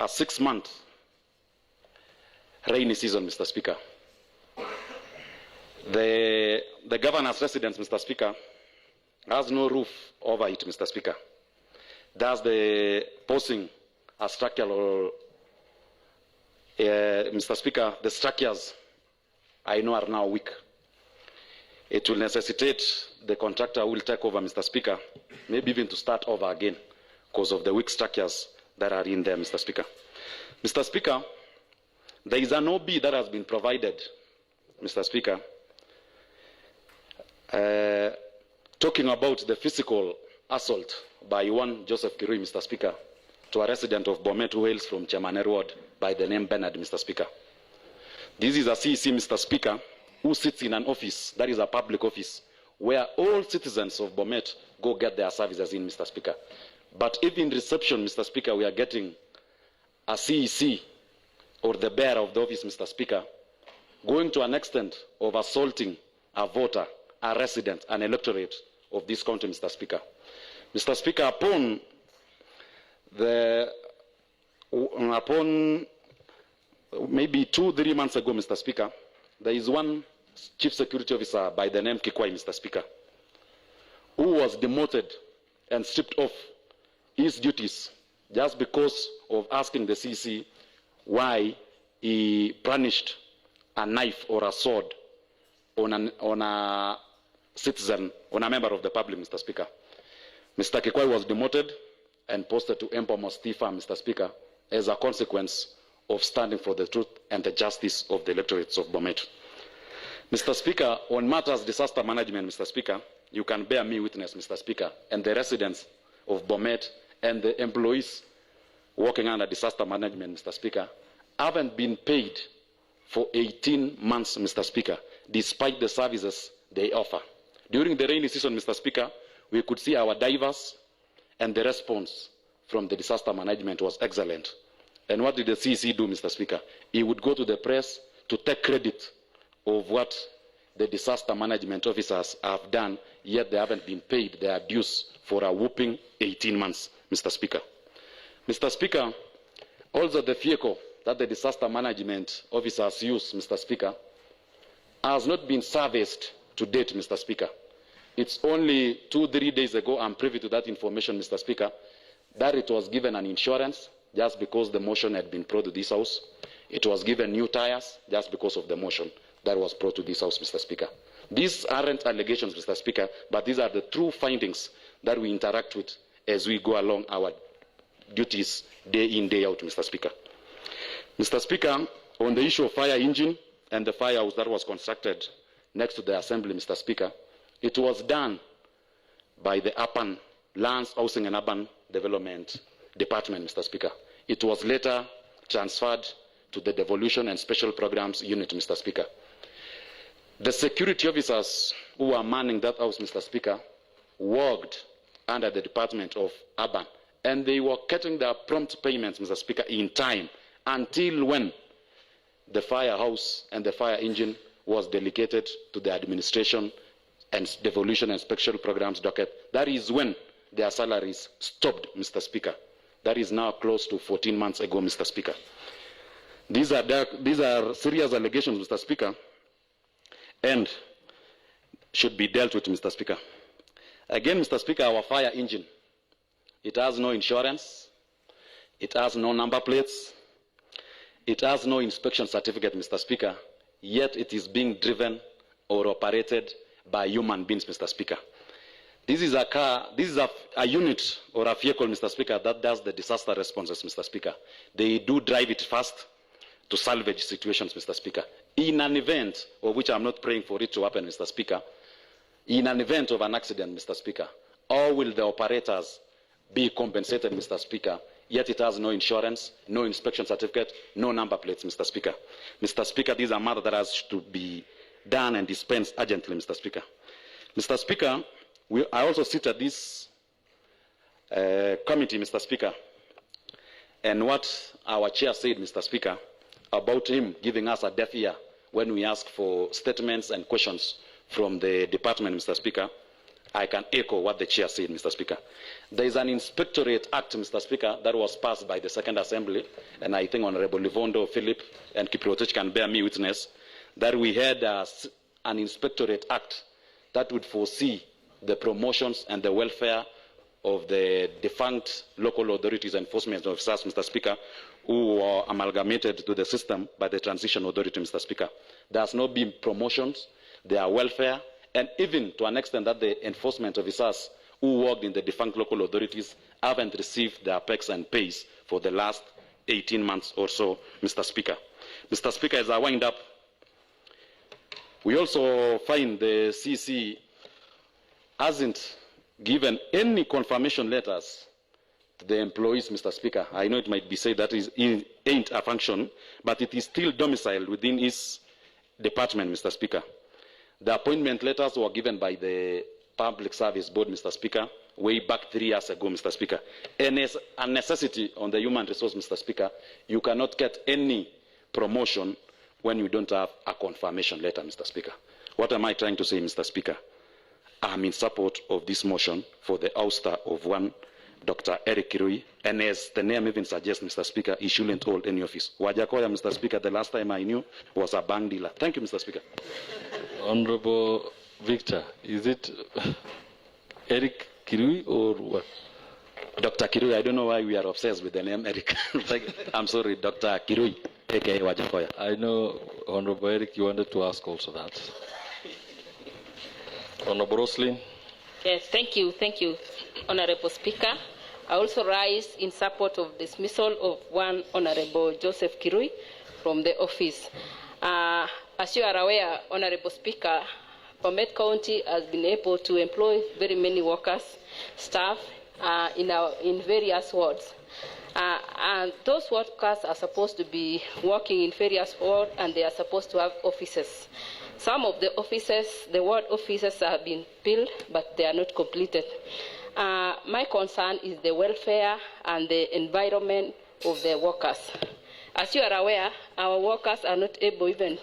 C: 6-month rainy season, Mr. Speaker. The governor's residence, Mr. Speaker, has no roof over it, Mr. Speaker. Thus, the posing a structural, Mr. Speaker, the structures I know are now weak. It will necessitate the contractor who will take over, Mr. Speaker, maybe even to start over again because of the weak structures that are in there, Mr. Speaker. Mr. Speaker, there is an OB that has been provided Mr. Speaker, talking about the physical assault by one Joseph Kirui, Mr. Speaker, to a resident of BOMET who hails from Chemaner Ward by the name Bernard, Mr. Speaker. This is a CEC, Mr. Speaker, who sits in an office that is a public office where all citizens of BOMET go get their services in, Mr. Speaker. But if in reception, Mr. Speaker, we are getting a CEC or the bearer of the office, Mr. Speaker, going to an extent of assaulting a voter, a resident, an electorate of this county, Mr. Speaker. Mr. Speaker, upon maybe 2-3 months ago, Mr. Speaker, there is one chief security officer by the name Kirui, Mr. Speaker, who was demoted and stripped off his duties just because of asking the CC why he brandished a knife or a sword on a citizen, on a member of the public, Mr. Speaker. Mr. Kirui was demoted and posted to Empomos Tifa, Mr. Speaker, as a consequence of standing for the truth and the justice of the electorates of BOMET. Mr. Speaker, on matters disaster management, Mr. Speaker, you can bear me witness, Mr. Speaker, and the residents of BOMET and the employees working under disaster management, Mr. Speaker, haven't been paid for 18 months, Mr. Speaker, despite the services they offer. During the rainy season, Mr. Speaker, we could see our divers, and the response from the disaster management was excellent. And what did the CEC do, Mr. Speaker? He would go to the press to take credit of what the disaster management officers have done, yet they haven't been paid their dues for a whopping 18 months, Mr. Speaker. Mr. Speaker, also the vehicle that the disaster management officers use, Mr. Speaker, has not been serviced to date, Mr. Speaker. It's only 2-3 days ago, I'm privy to that information, Mr. Speaker, that it was given an insurance just because the motion had been brought to this House. It was given new tires just because of the motion that was brought to this House, Mr. Speaker. These aren't allegations, Mr. Speaker, but these are the true findings that we interact with as we go along our duties day in, day out, Mr. Speaker. Mr. Speaker, on the issue of fire engine and the firehouse that was constructed next to the Assembly, Mr. Speaker, it was done by the Urban Lands, Housing and Urban Development Department, Mr. Speaker. It was later transferred to the Devolution and Special Programs Unit, Mr. Speaker. The security officers who were manning that house, Mr. Speaker, worked under the Department of Urban, and they were getting their prompt payments, Mr. Speaker, in time, until when the firehouse and the fire engine was delegated to the administration and devolution and special programs docket. That is when their salaries stopped, Mr. Speaker. That is now close to 14 months ago, Mr. Speaker. These are serious allegations, Mr. Speaker, and should be dealt with, Mr. Speaker. Again, Mr. Speaker, our fire engine, it has no insurance, it has no number plates, it has no inspection certificate, Mr. Speaker, yet it is being driven or operated by human beings, Mr. Speaker. This is a car, this is a unit or a vehicle, Mr. Speaker, that does the disaster responses, Mr. Speaker. They do drive it fast to salvage situations, Mr. Speaker. In an event, of which I'm not praying for it to happen, Mr. Speaker, in an event of an accident, Mr. Speaker, how will the operators be compensated, Mr. Speaker, yet it has no insurance, no inspection certificate, no number plates, Mr. Speaker. Mr. Speaker, these are matters that has to be done and dispensed urgently, Mr. Speaker. Mr. Speaker, I also sit at this committee, Mr. Speaker, and what our chair said, Mr. Speaker, about him giving us a deaf ear when we ask for statements and questions from the department, Mr. Speaker, I can echo what the chair said, Mr. Speaker. There is an Inspectorate Act, Mr. Speaker, that was passed by the Second Assembly, and I think Honorable Livondo, Philip, and Kiprotich can bear me witness, that we had an Inspectorate Act that would foresee the promotions and the welfare of the defunct local authorities enforcement officers, Mr. Speaker, who were amalgamated to the system by the transition authority, Mr. Speaker. There has not been promotions, their welfare, and even to an extent that the enforcement officers who worked in the defunct local authorities haven't received their pecs and pays for the last 18 months or so, Mr. Speaker. Mr. Speaker, as I wind up, We also find the CC hasn't given any confirmation letters to the employees, Mr. Speaker. I know it might be said that it ain't a function, but it is still domiciled within his department, Mr. Speaker. The appointment letters were given by the Public Service Board, Mr. Speaker, way back 3 years ago, Mr. Speaker. And as a necessity on the human resource, Mr. Speaker, you cannot get any promotion when you don't have a confirmation letter, Mr. Speaker. What am I trying to say, Mr. Speaker? I'm in support of this motion for the ouster of one Dr. Erick Kirui, and as the name even suggests, Mr. Speaker, he shouldn't hold any office. Wajakoya, Mr. Speaker, the last time I knew was a bank dealer. Thank you, Mr. Speaker.
A: Honorable Victor, is it Erick Kirui or what?
C: Dr. Kirui, I don't know why we are obsessed with the name Erick. I'm sorry, Dr. Kirui, aka Wajakoya.
A: I know, Honorable Erick, you wanted to ask also that. Honorable Roslin.
L: Yes, thank you, Honorable Speaker. I also rise in support of dismissal of one Honorable Joseph Kirui from the office. As you are aware, Honorable Speaker, BOMET County has been able to employ very many workers, staff in various wards. And those workers are supposed to be working in various wards, and they are supposed to have offices. Some of the offices, the ward offices, have been built, but they are not completed. My concern is the welfare and the environment of the workers. As you are aware, our workers are not able even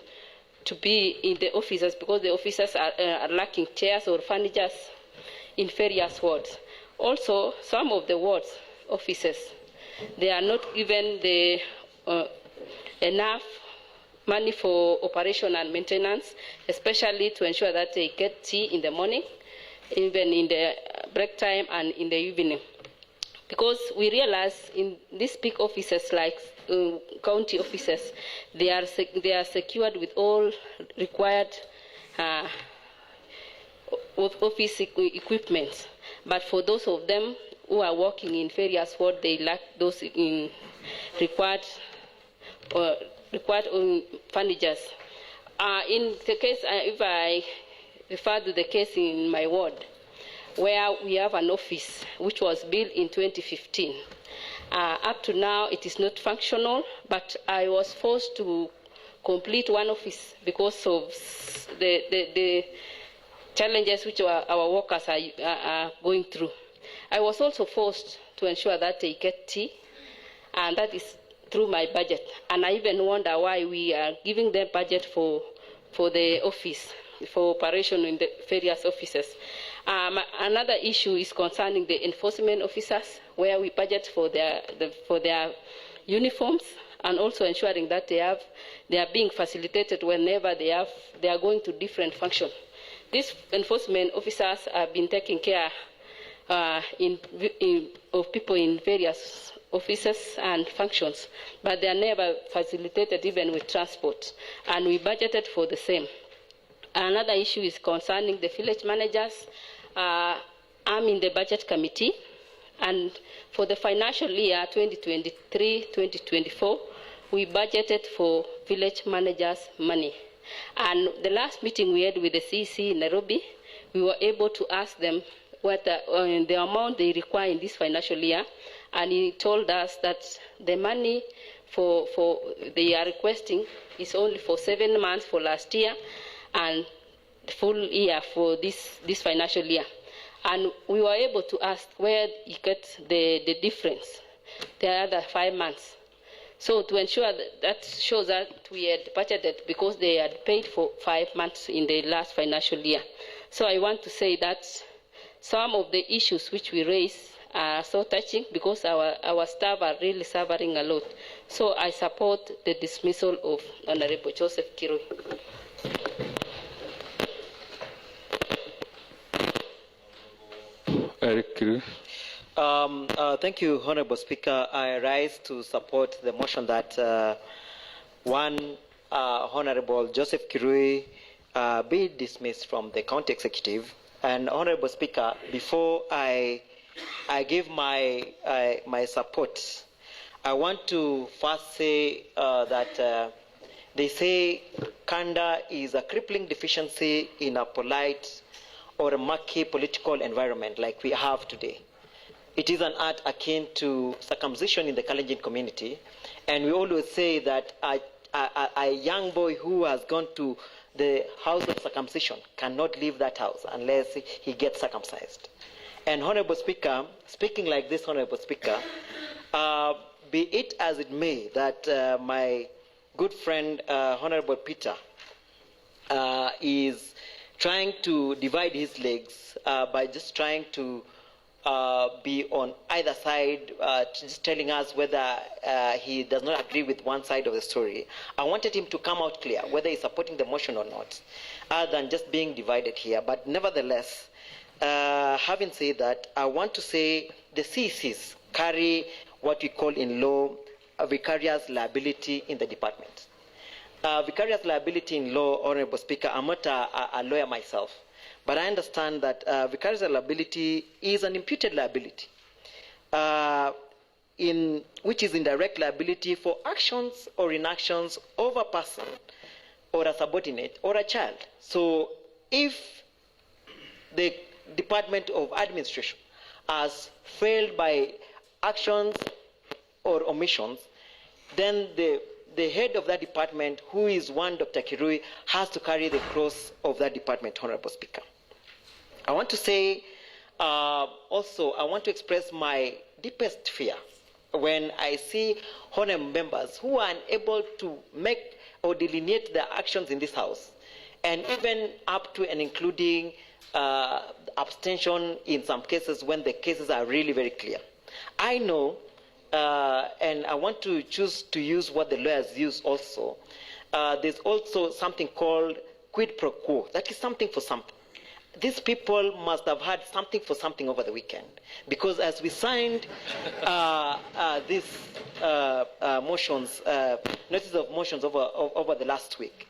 L: to be in the offices because the offices are lacking chairs or furniture in various wards. Also, some of the wards offices, they are not given the enough money for operation and maintenance, especially to ensure that they get tea in the morning, even in the break time and in the evening. Because we realize in these big offices like county offices, they are secured with all required office equipment. But for those of them who are working in various wards, they lack those required furnitures. In the case, if I refer to the case in my ward, where we have an office which was built in 2015. Up to now, it is not functional, but I was forced to complete one office because of the challenges which our workers are going through. I was also forced to ensure that they get tea, and that is through my budget. And I even wonder why we are giving them budget for the office, for operation in the various offices. Another issue is concerning the enforcement officers, where we budget for their uniforms, and also ensuring that they are being facilitated whenever they are going to different functions. These enforcement officers have been taking care of people in various offices and functions, but they are never facilitated even with transport, and we budgeted for the same. Another issue is concerning the village managers. I'm in the budget committee, and for the financial year 2023-2024, we budgeted for village managers' money. And the last meeting we had with the CEC in Nairobi, we were able to ask them what the amount they require in this financial year, and he told us that the money for they are requesting is only for 7 months for last year and full year for this financial year. And we were able to ask where you get the difference, the other 5 months. So to ensure that shows that we had budgeted because they had paid for 5 months in the last financial year. So I want to say that some of the issues which we raise are so touching because our staff are really suffering a lot. So I support the dismissal of Honorable Joseph Kirui.
A: Erick Kirui.
O: Thank you, Honorable Speaker. I rise to support the motion that one Honorable Joseph Kirui be dismissed from the county executive. And Honorable Speaker, before I give my support, I want to first say that they say candor is a crippling deficiency in a polite or a murky political environment like we have today. It is an art akin to circumcision in the Kalenjin community, and we always say that a young boy who has gone to the house of circumcision cannot leave that house unless he gets circumcised. And Honorable Speaker, speaking like this, Honorable Speaker, be it as it may that my good friend Honorable Peter is trying to divide his legs by just trying to be on either side, just telling us whether he does not agree with one side of the story. I wanted him to come out clear whether he's supporting the motion or not, other than just being divided here. But nevertheless, having said that, I want to say the CECs carry what we call in law a vicarious liability in the department. Vicarious liability in law, Honorable Speaker, I'm not a lawyer myself, but I understand that vicarious liability is an imputed liability, which is indirect liability for actions or inactions of a person or a subordinate or a child. So if the Department of Administration has failed by actions or omissions, then the head of that department, who is one Dr. Kirui, has to carry the cross of that department, Honorable Speaker. I want to say also, I want to express my deepest fear when I see honorable members who are unable to make or delineate their actions in this House, and even up to and including abstention in some cases when the cases are really very clear. I know, and I want to choose to use what the lawyers use also, there's also something called quid pro quo. That is something for something. These people must have had something for something over the weekend, because as we signed these motions, notices of motions over the last week,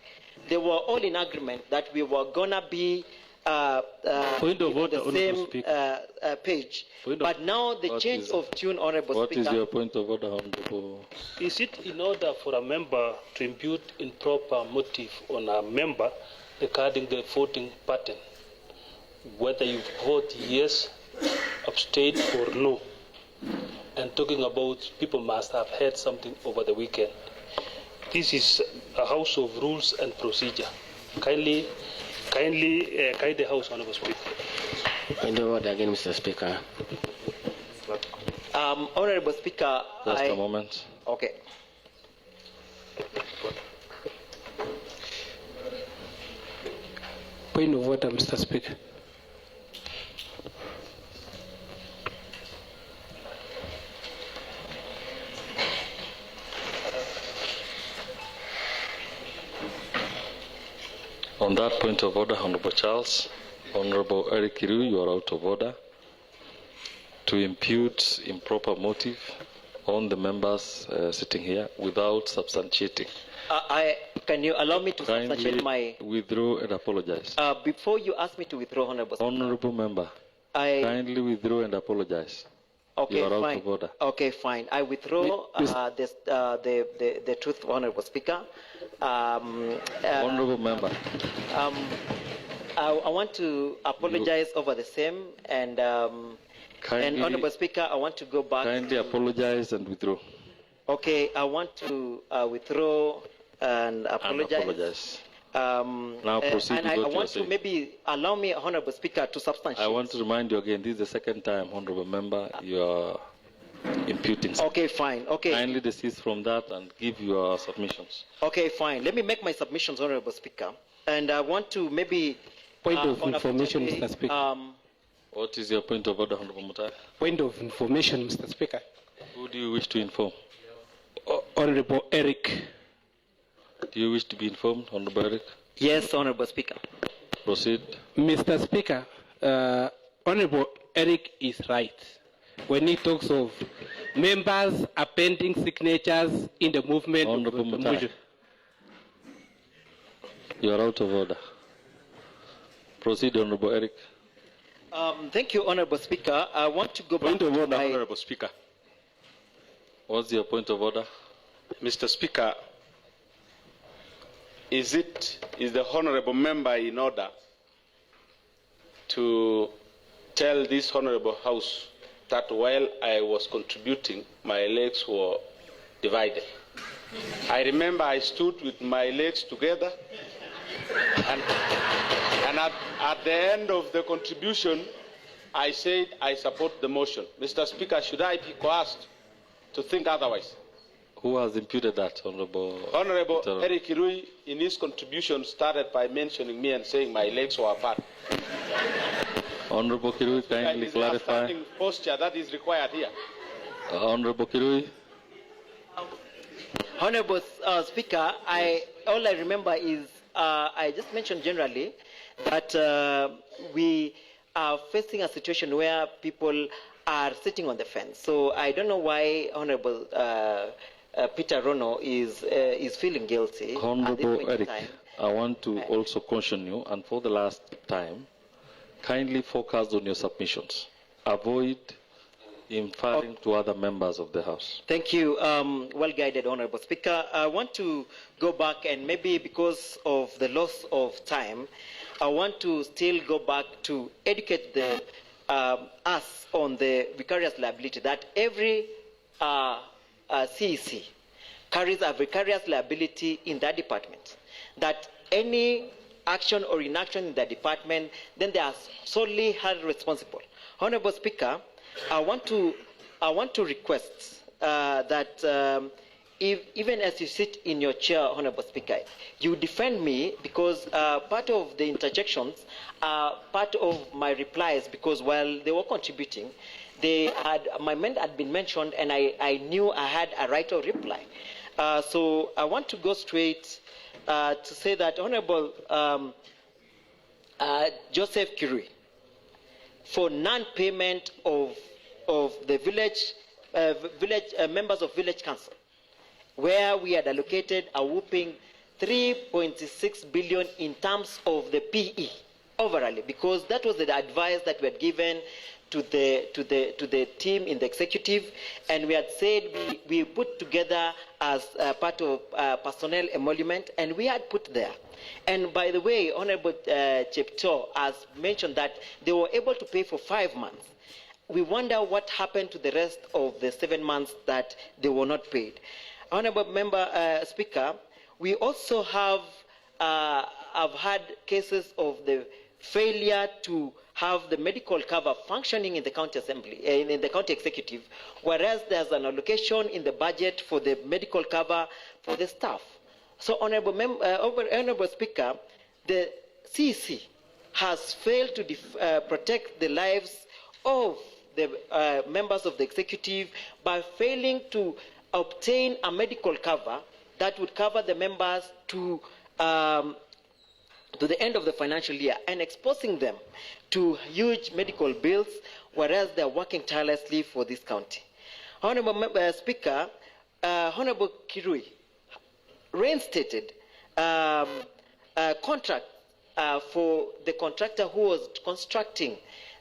O: they were all in agreement that we were going to be
Q: Point of order,
O: on the same page. But now the change of tune, Honorable Speaker.
Q: What is your point of order, Honorable? Is it in order for a member to impute improper motive on a member regarding the voting pattern, whether you vote yes, abstain, or no? And talking about people must have heard something over the weekend. This is a house of rules and procedure. Kindly guide the House, Honorable Speaker.
B: Point of order again, Mr. Speaker.
O: Honorable Speaker,
A: just a moment.
O: Okay.
F: Point of order, Mr. Speaker.
A: On that point of order, Honorable Charles, Honorable Erick, you are out of order to impute improper motive on the members sitting here without substantiating.
O: Can you allow me to substantiate my...
A: withdraw and apologize.
O: Before you ask me to withdraw, Honorable Speaker.
A: Honorable member, kindly withdraw and apologize.
O: Okay,
A: you are
O: fine.
A: out of order.
O: Okay, fine. I withdraw the truth, Honorable Speaker.
A: Honorable member.
O: I want to apologize over the same, and Honorable Speaker, I want to go back.
A: Kindly apologize and withdraw.
O: Okay, I want to withdraw and apologize.
A: Now proceed
O: and
A: with what
O: I want
A: you are
O: to maybe allow me, Honorable Speaker, to substantiate.
A: I want to remind you again, this is the second time, Honorable Member, you are imputing.
O: Okay, fine. Okay.
A: Kindly desist from that and give your submissions.
O: Okay, fine. Let me make my submissions, Honorable Speaker. And I want to maybe...
F: Point of information, Mr. Speaker.
A: What is your point of order, Honorable Mutai?
F: Point of information, Mr. Speaker.
A: Who do you wish to inform?
F: Honorable Erick.
A: Do you wish to be informed, Honorable Erick?
O: Yes, Honorable Speaker.
A: Proceed.
F: Mr. Speaker, Honorable Erick is right when he talks of members appending signatures in the movement.
A: Honorable Mutai, you are out of order. Proceed, Honorable Erick.
O: Thank you, Honorable Speaker. I want to go
C: back
O: to
C: order,
O: my...
C: Honorable Speaker.
A: What's your point of order?
C: Mr. Speaker, is the honorable member in order to tell this honorable house that while I was contributing, my legs were divided. I remember I stood with my legs together, and at the end of the contribution, I said I support the motion. Mr. Speaker, should I be coerced to think otherwise?
A: Who has imputed that, Honorable?
C: Honorable Erick Kirui, in his contribution, started by mentioning me and saying my legs were apart.
A: Honorable Kirui, kindly clarify.
C: Is there a standing posture that is required here?
A: Honorable Kirui.
O: Honorable Speaker, all I remember is I just mentioned generally that we are facing a situation where people are sitting on the fence. So I don't know why Honorable Peter Rono is feeling guilty.
A: Honorable Erick, I want to also caution you, and for the last time, kindly focus on your submissions. Avoid inferring to other members of the House.
O: Thank you. Well guided, Honorable Speaker. I want to go back, and maybe because of the loss of time, I want to still go back to educate us on the vicarious liability, that every CEC carries a vicarious liability in that department, that any action or inaction in the department, then they are solely held responsible. Honorable Speaker, I want to request that even as you sit in your chair, Honorable Speaker, you defend me, because part of the interjections are part of my replies, because while they were contributing, my men had been mentioned, and I knew I had a right of reply. So I want to go straight to say that Honorable Joseph Kirui, for non-payment of the village members of village council, where we had allocated a whopping 3.6 billion in terms of the PE overall, because that was the advice that we had given to the team in the executive, and we had said we put together as part of personnel emolument, and we had put there. And by the way, Honorable Chepto has mentioned that they were able to pay for 5 months. We wonder what happened to the rest of the 7 months that they were not paid. Honorable Member Speaker, we also have had cases of the failure to have the medical cover functioning in the county assembly, in the county executive, whereas there's an allocation in the budget for the medical cover for the staff. So, Honorable Speaker, the CEC has failed to protect the lives of the members of the executive by failing to obtain a medical cover that would cover the members to the end of the financial year, and exposing them to huge medical bills, whereas they are working tirelessly for this county. Honorable Speaker, Honorable Kirui reinstated a contract for the contractor who was constructing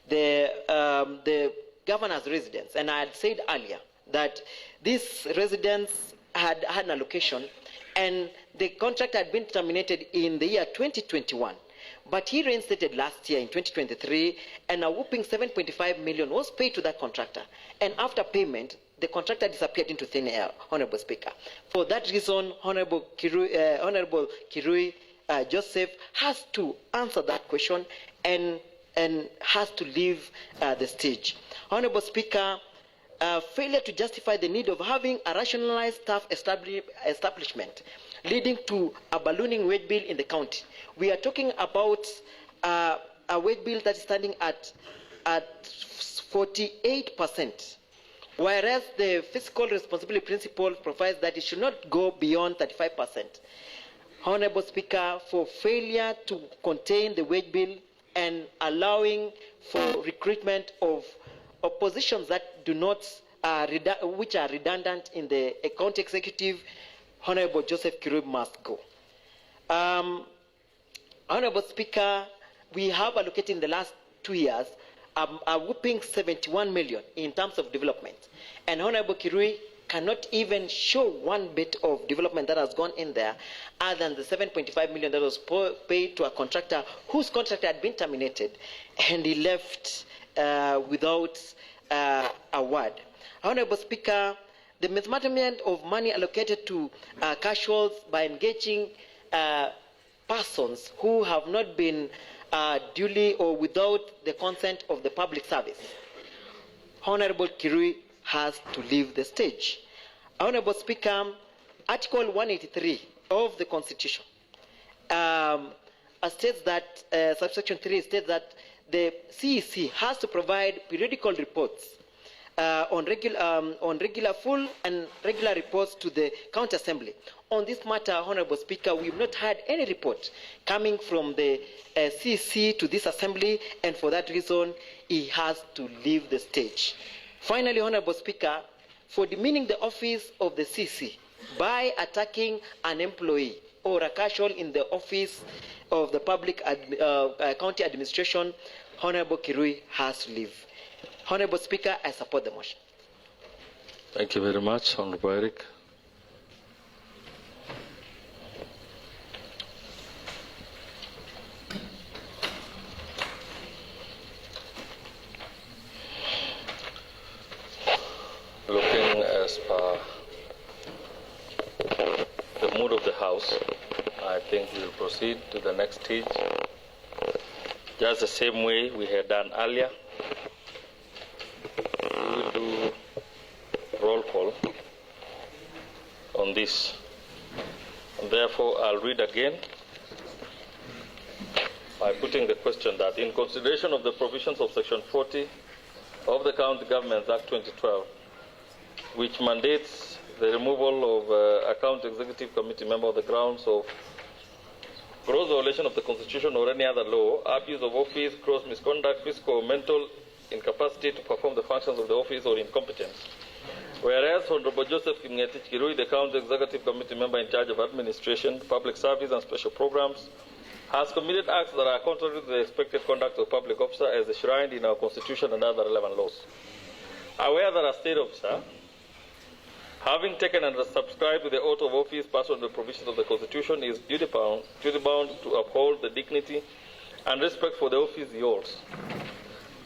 O: the governor's residence, and I had said earlier that this residence had an allocation, and the contract had been terminated in the year 2021. But he reinstated last year in 2023, and a whopping 7.5 million was paid to that contractor. And after payment, the contractor disappeared into thin air, Honorable Speaker. For that reason, Honorable Kirui Joseph has to answer that question and has to leave the stage. Honorable Speaker, failure to justify the need of having a rationalized staff establishment leading to a ballooning wage bill in the county. We are talking about a wage bill that is standing at 48%, whereas the fiscal responsibility principle provides that it should not go beyond 35%. Honorable Speaker, for failure to contain the wage bill and allowing for recruitment of positions that do not, which are redundant in the county executive, Honorable Joseph Kirui must go. Honorable Speaker, we have allocated in the last 2 years a whopping 71 million in terms of development. And Honorable Kirui, cannot even show one bit of development that has gone in there other than the 7.5 million that was paid to a contractor whose contract had been terminated, and he left without a word. Honorable Speaker, the mismanagement of money allocated to casuals by engaging persons who have not been duly or without the consent of the public service. Honorable Kirui has to leave the stage. Honorable Speaker, Article 183 of the Constitution states that, subsection 3 states that the CEC has to provide periodical reports on regular full and regular reports to the County Assembly. On this matter, Honorable Speaker, we have not had any report coming from the CEC to this Assembly, and for that reason, he has to leave the stage. Finally, Honorable Speaker, for demeaning the office of the CEC by attacking an employee or a casual in the office of the public county administration, Honorable Kirui has to leave. Honorable Speaker, I support the motion.
A: Thank you very much, Honorable Erick. Looking as per the mood of the House, I think we will proceed to the next stage, just the same way we had done earlier. We will do roll call on this. And therefore, I'll read again by putting the question that in consideration of the provisions of Section 40 of the County Governments Act 2012, which mandates the removal of a county executive committee member on the grounds of gross violation of the Constitution or any other law, abuse of office, gross misconduct, physical or mental incapacity to perform the functions of the office, or incompetence. Whereas Honorable Joseph Ngetich-Sultan, the County Executive Committee member in charge of administration, public service and special programs, has committed acts that are contrary to the expected conduct of public officer as enshrined in our Constitution and other relevant laws. Aware that a state officer, having taken and subscribed to the oath of office pursuant to the provisions of the Constitution, is duty-bound to uphold the dignity and respect for the office he holds.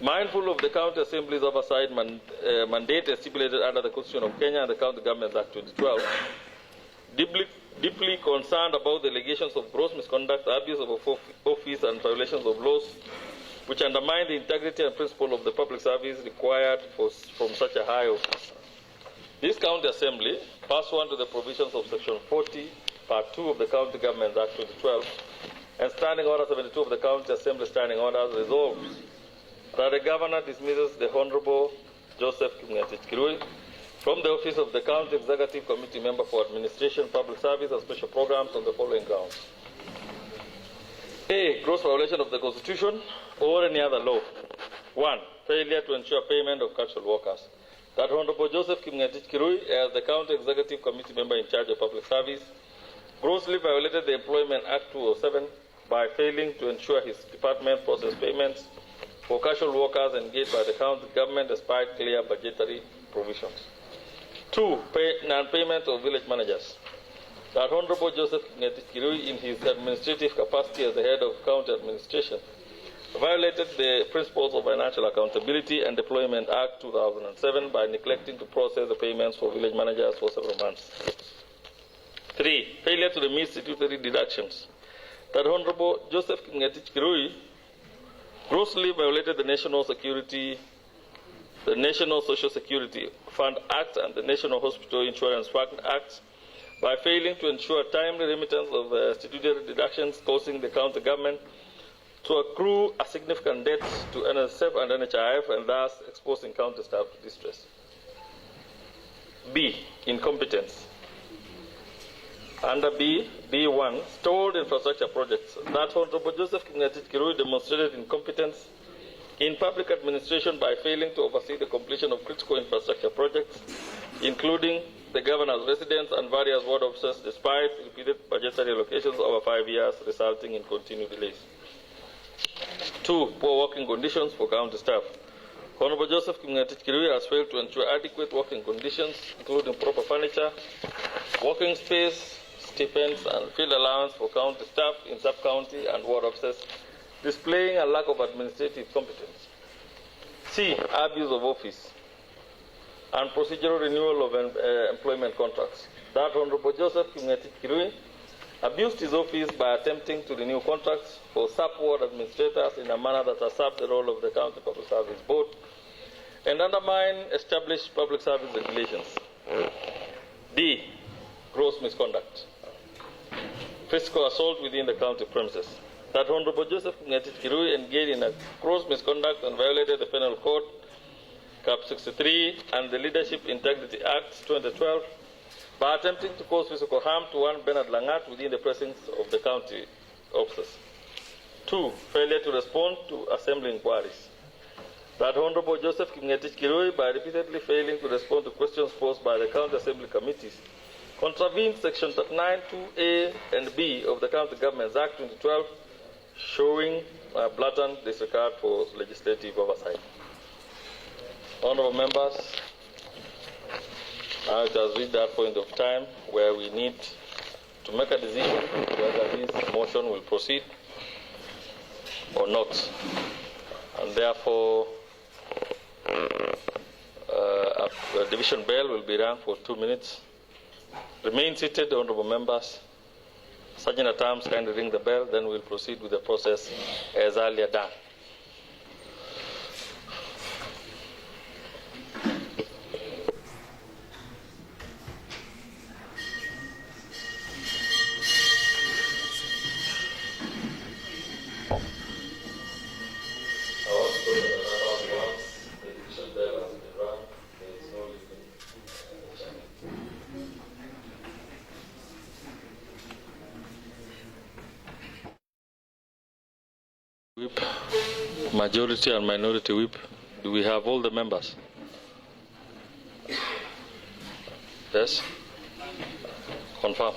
A: Mindful of the County Assembly's oversight mandate stipulated under the Constitution of Kenya and the County Governments Act 2012, deeply concerned about the allegations of gross misconduct, abuse of office, and violations of laws which undermine the integrity and principle of the public service required from such a high office. This County Assembly, pursuant to the provisions of Section 40, Part 2 of the County Governments Act 2012, and Standing Order 72 of the County Assembly Standing Orders, resolves that the Governor dismisses the Honorable Joseph Ngetich-Sultan from the office of the County Executive Committee member for Administration, Public Service and Special Programs on the following grounds. A. Gross violation of the Constitution or any other law. 1. Failure to ensure payment of casual workers. That Honorable Joseph Ngetich-Sultan, as the County Executive Committee member in charge of public service, grossly violated the Employment Act 207 by failing to ensure his department process payments for casual workers engaged by the county government despite clear budgetary provisions. 2. Non-payment of village managers. That Honorable Joseph Ngetich-Sultan, in his administrative capacity as the head of county administration, violated the principles of financial accountability and Deployment Act 2007 by neglecting to process the payments for village managers for several months. 3. Failure to remit statutory deductions. That Honorable Joseph Ngetich-Sultan grossly violated the National Social Security Fund Act and the National Hospital Insurance Fund Act by failing to ensure timely remittance of statutory deductions, causing the county government to accrue a significant debt to NSF and NHIF, and thus exposing county staff to distress. B. Incompetence. Under B1, stalled infrastructure projects. That Honorable Joseph Ngetich-Sultan demonstrated incompetence in public administration by failing to oversee the completion of critical infrastructure projects, including the governor's residence and various ward offices, despite repeated budgetary allocations over 5 years, resulting in continued delays. 2. Poor working conditions for county staff. Honorable Joseph Ngetich-Sultan has failed to ensure adequate working conditions, including proper furniture, working space, stipends, and field allowance for county staff in sub-county and ward offices, displaying a lack of administrative competence. C. Abuse of office and procedural renewal of employment contracts. That Honorable Joseph Ngetich-Sultan abused his office by attempting to renew contracts for sub-ward administrators in a manner that usurped the role of the County Public Service Board and undermine established public service regulations. D. Gross misconduct. Physical assault within the county premises. That Honorable Joseph Ngetich-Sultan engaged in a gross misconduct and violated the Penal Code, Cap 63, and the Leadership Integrity Act 2012 by attempting to cause physical harm to one Bernard Langat within the precincts of the county offices. 2. Failure to respond to assembly inquiries. That Honorable Joseph Ngetich-Sultan, by repeatedly failing to respond to questions posed by the county assembly committees, contravened Section 39(2)(a) and (b) of the County Governments Act 2012, showing a blatant disregard for legislative oversight. Honorable members, now it has reached that point of time where we need to make a decision whether this motion will proceed or not. And therefore, a division bell will be rung for 2 minutes. Remain seated, honorable members. Sergeant at Arms, kindly ring the bell, then we'll proceed with the process as earlier done. Whip, majority and minority whip. Do we have all the members? Yes? Confirm.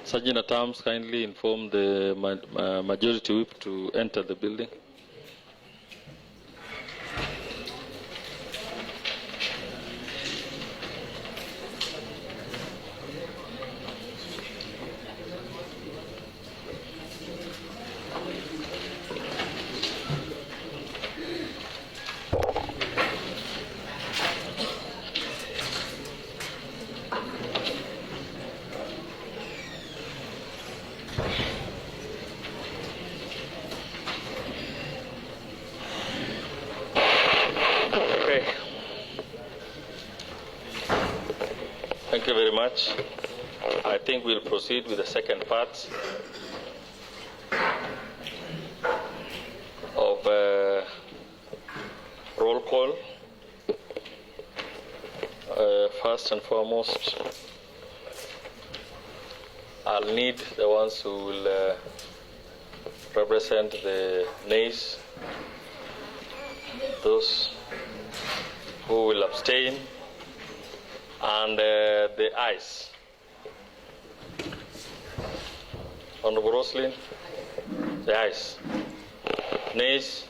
A: Sergeant at Arms, kindly inform the majority whip to enter the building. Thank you very much. I think we'll proceed with the second part of roll call. First and foremost, I'll need the ones who will represent the nays, those who will abstain, and the ayes. Honorable Roslin, the ayes. Nays.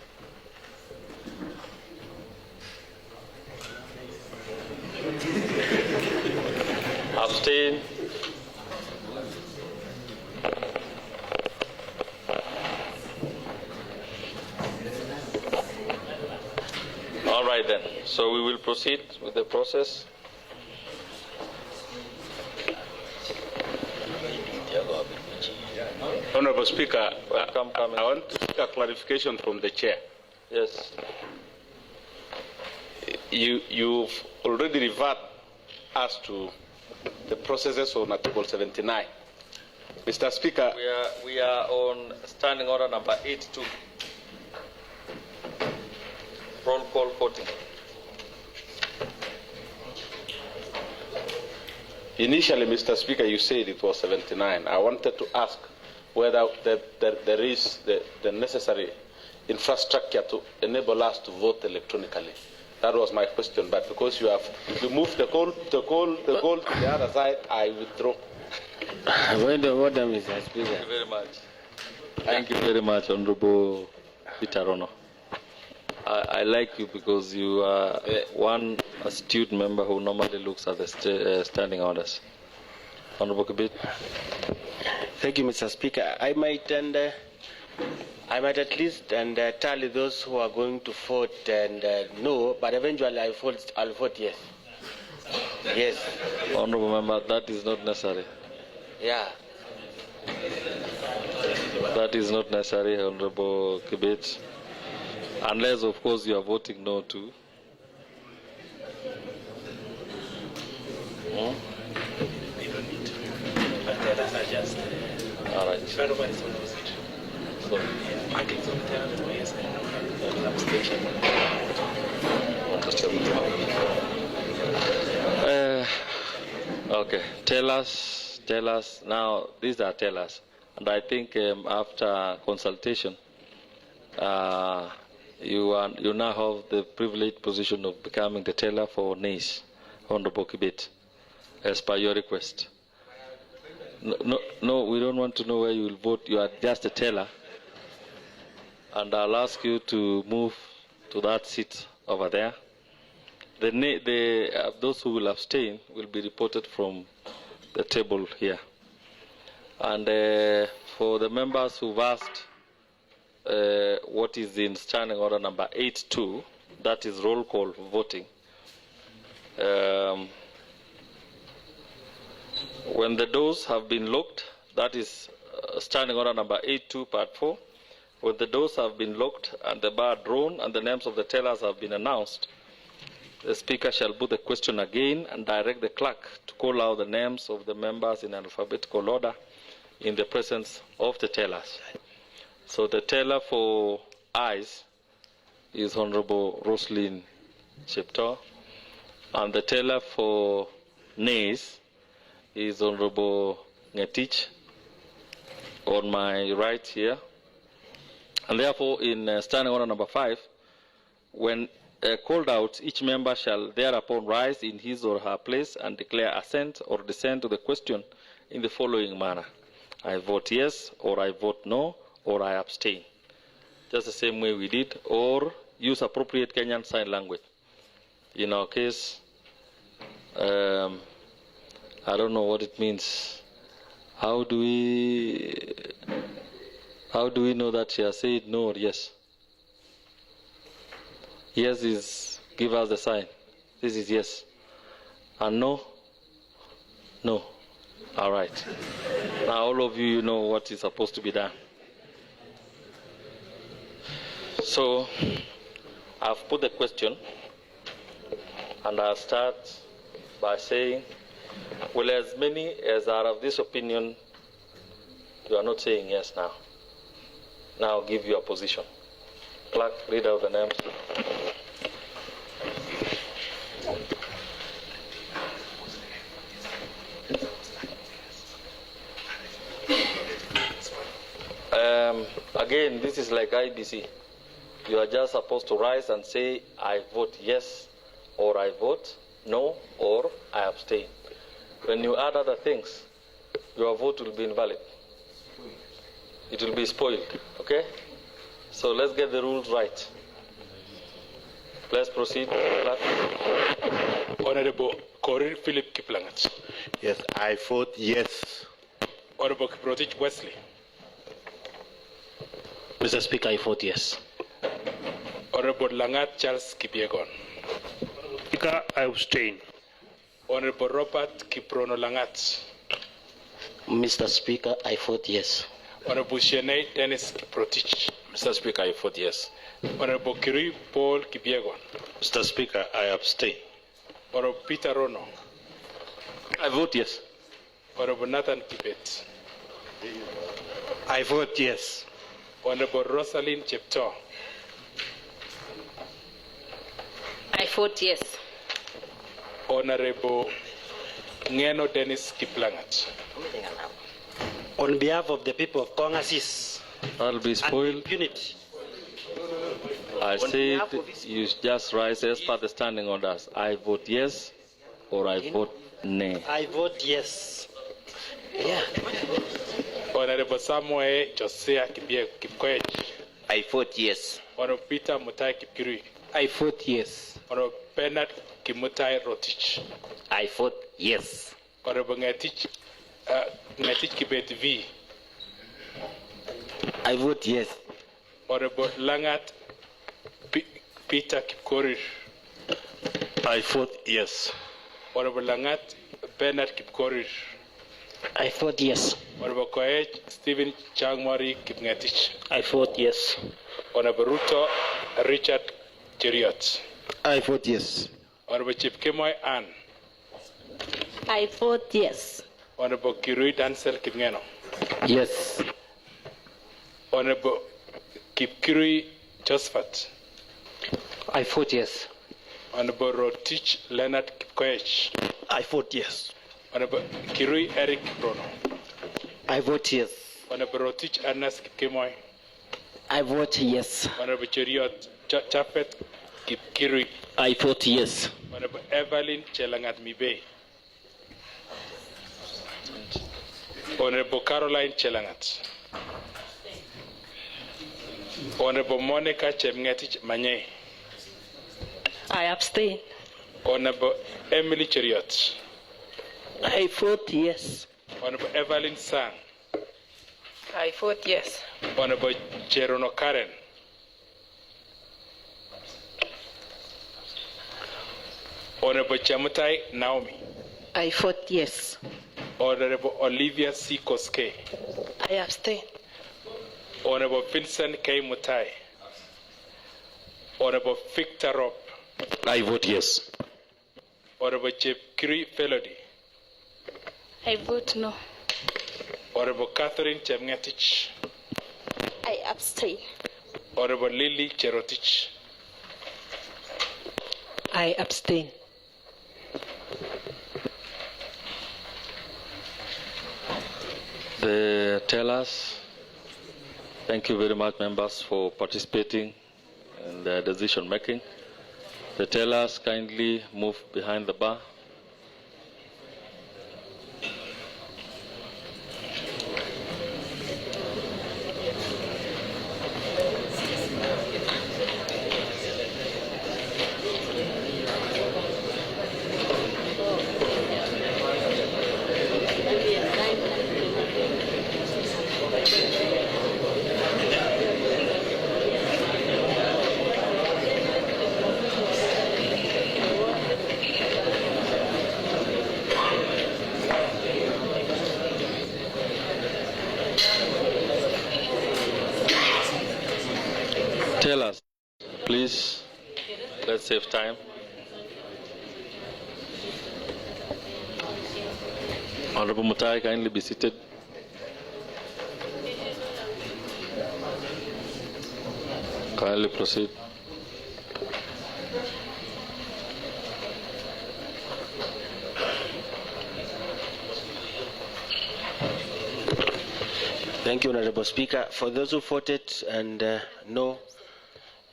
A: Abstain. All right then. So we will proceed with the process.
J: Honorable Speaker, I want to seek a clarification from the chair.
A: Yes.
J: You've already referred us to the processes on Article 79. Mr. Speaker,
A: we are on standing order number 82. Roll call voting.
J: initially, Mr. Speaker, you said it was 79. I wanted to ask whether there is the necessary infrastructure to enable us to vote electronically. That was my question, but because you moved the call to the other side, I withdraw.
B: When the order, Mr. Speaker.
A: Thank you very much. Thank you very much, Honorable Peter Rono. I like you because you are one astute member who normally looks at the standing orders. Honorable Kibit.
B: Thank you, Mr. Speaker. I might at least tally those who are going to vote and no, but eventually I'll vote yes. Yes.
A: Honorable member, that is not necessary.
B: Yeah.
A: That is not necessary, Honorable Kibit. Unless, of course, you are voting no too. Hmm? All right. Okay, tell us now. These are tellers, and I think after consultation, you now have the privileged position of becoming the teller for nays, Honorable Kibet, as per your request. No, we don't want to know where you will vote. You are just a teller. And I'll ask you to move to that seat over there. Those who will abstain will be reported from the table here. And for the members who've asked what is in standing order number 82, that is roll call voting. When the doors have been locked, that is standing order number 82, part 4. When the doors have been locked and the bar drawn and the names of the tellers have been announced, the Speaker shall put the question again and direct the clerk to call out the names of the members in alphabetical order in the presence of the tellers. So the teller for ayes is Honorable Roslyn Sheptor, and the teller for nays is Honorable Ngetich on my right here. And therefore, in standing order number 5, when called out, each member shall thereupon rise in his or her place and declare assent or dissent to the question in the following manner: I vote yes, or I vote no, or I abstain. Just the same way we did, or use appropriate Kenyan Sign Language. In our case, I don't know what it means. How do we know that she has said no or yes? Yes is give us the sign. This is yes. And no? No. All right. Now all of you know what is supposed to be done. So I've put the question, and I'll start by saying Well, as many as are of this opinion, you are not saying yes now. Now give your position. Clerk, read out the names. Again, this is like IBC. You are just supposed to rise and say, I vote yes, or I vote no, or I abstain. When you add other things, your vote will be invalid. It will be spoiled, okay? So let's get the rules right. Let's proceed.
N: Honorable Corin Philip Kiplangat.
R: Yes, I vote yes.
N: Honorable Kiprotich Wesley.
S: Mr. Speaker, I vote yes.
N: Honorable Langat Charles Kipiegon.
Q: Speaker, I abstain.
N: Honorable Robert Kiprono Langat.
S: Mr. Speaker, I vote yes.
N: Honorable Shene Dennis Kiprotich.
S: Mr. Speaker, I vote yes.
N: Honorable Kirui Paul Kipiegon.
R: Mr. Speaker, I abstain.
N: Honorable Peter Rono.
S: I vote yes.
N: Honorable Nathan Kibet.
R: I vote yes.
N: Honorable Rosalind Chepto.
L: I vote yes.
N: Honorable Ngeno Dennis Kiplangat.
K: On behalf of the people of Kongasis,
A: I'll be spoiled.
K: Impunity.
A: I said you just rise as per the standing orders. I vote yes or I vote nay.
K: I vote yes. Yeah.
N: Honorable Samuel Josiah Kipkoech.
D: I vote yes.
N: Honorable Peter Mutai Kipkirui.
S: I vote yes.
N: Honorable Bernard Kimutai Rotich.
D: I vote yes.
N: Honorable Ngetich-Kibet V.
S: I vote yes.
N: Honorable Langat Peter Kipkorir.
R: I vote yes.
N: Honorable Langat Bernard Kipkorir.
K: I vote yes.
N: Honorable Koech Stephen Changmari Kipngetich.
K: I vote yes.
N: Honorable Ruto Richard Cheriot.
S: I vote yes.
N: Honorable Chief Kemoy Ann.
L: I vote yes.
N: Honorable Kirui Dansel Kipngeno.
S: Yes.
N: Honorable Kipkirui Josephat.
S: I vote yes.
N: Honorable Rotich Leonard Kipkoech.
R: I vote yes.
N: Honorable Kirui Erick Bruno.
S: I vote yes.
N: Honorable Rotich Ernest Kipkemoy.
K: I vote yes.
N: Honorable Cheriot Chapet Kipkirui.
S: I vote yes.
N: Honorable Evelyn Chelangat Mibe. Honorable Caroline Chelangat. Honorable Monica Chemngetich Manye.
L: I abstain.
N: Honorable Emily Cheriot.
L: I vote yes.
N: Honorable Evelyn Sang.
I: I vote yes.
N: Honorable Cherono Karen. Honorable Chamutai Naomi.
L: I vote yes.
N: Honorable Olivia C. Koske.
L: I abstain.
N: Honorable Vincent K. Mutai. Honorable Victor Rob.
S: I vote yes.
N: Honorable Chief Kiri Felody.
L: I vote no.
N: Honorable Catherine Chemngetich.
L: I abstain.
N: Honorable Lily Cherotich.
L: I abstain.
A: The tellers, thank you very much, members, for participating in the decision making. The tellers kindly move behind the bar. Tell us, please, let's save time. Honorable Mutai, kindly be seated. Kindly proceed.
B: Thank you, Honorable Speaker. For those who voted and no,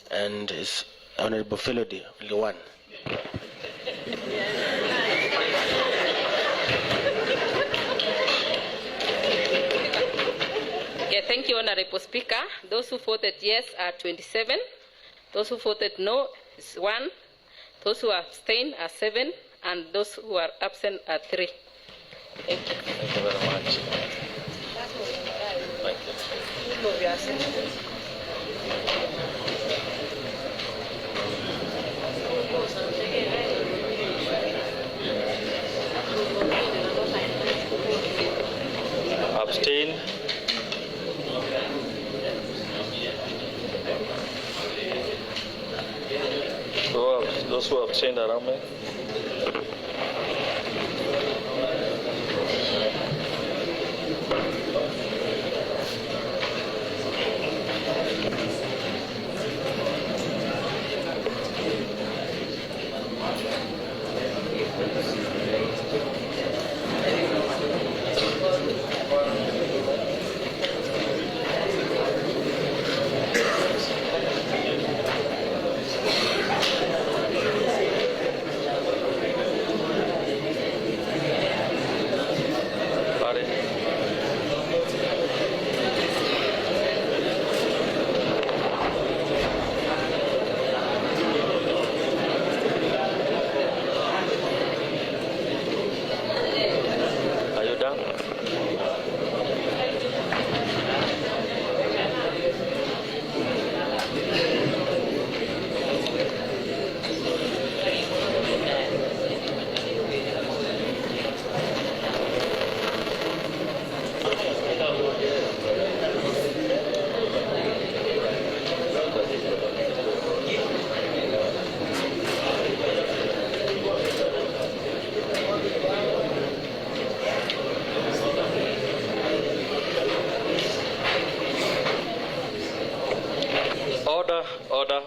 B: and is Honorable Felody, only one.
L: Okay, thank you, Honorable Speaker. Those who voted yes are 27. Those who voted no is 1. Those who abstained are 7. And those who are absent are 3. Thank you.
A: Thank you very much. Thank you. Abstain. Those who abstained around me.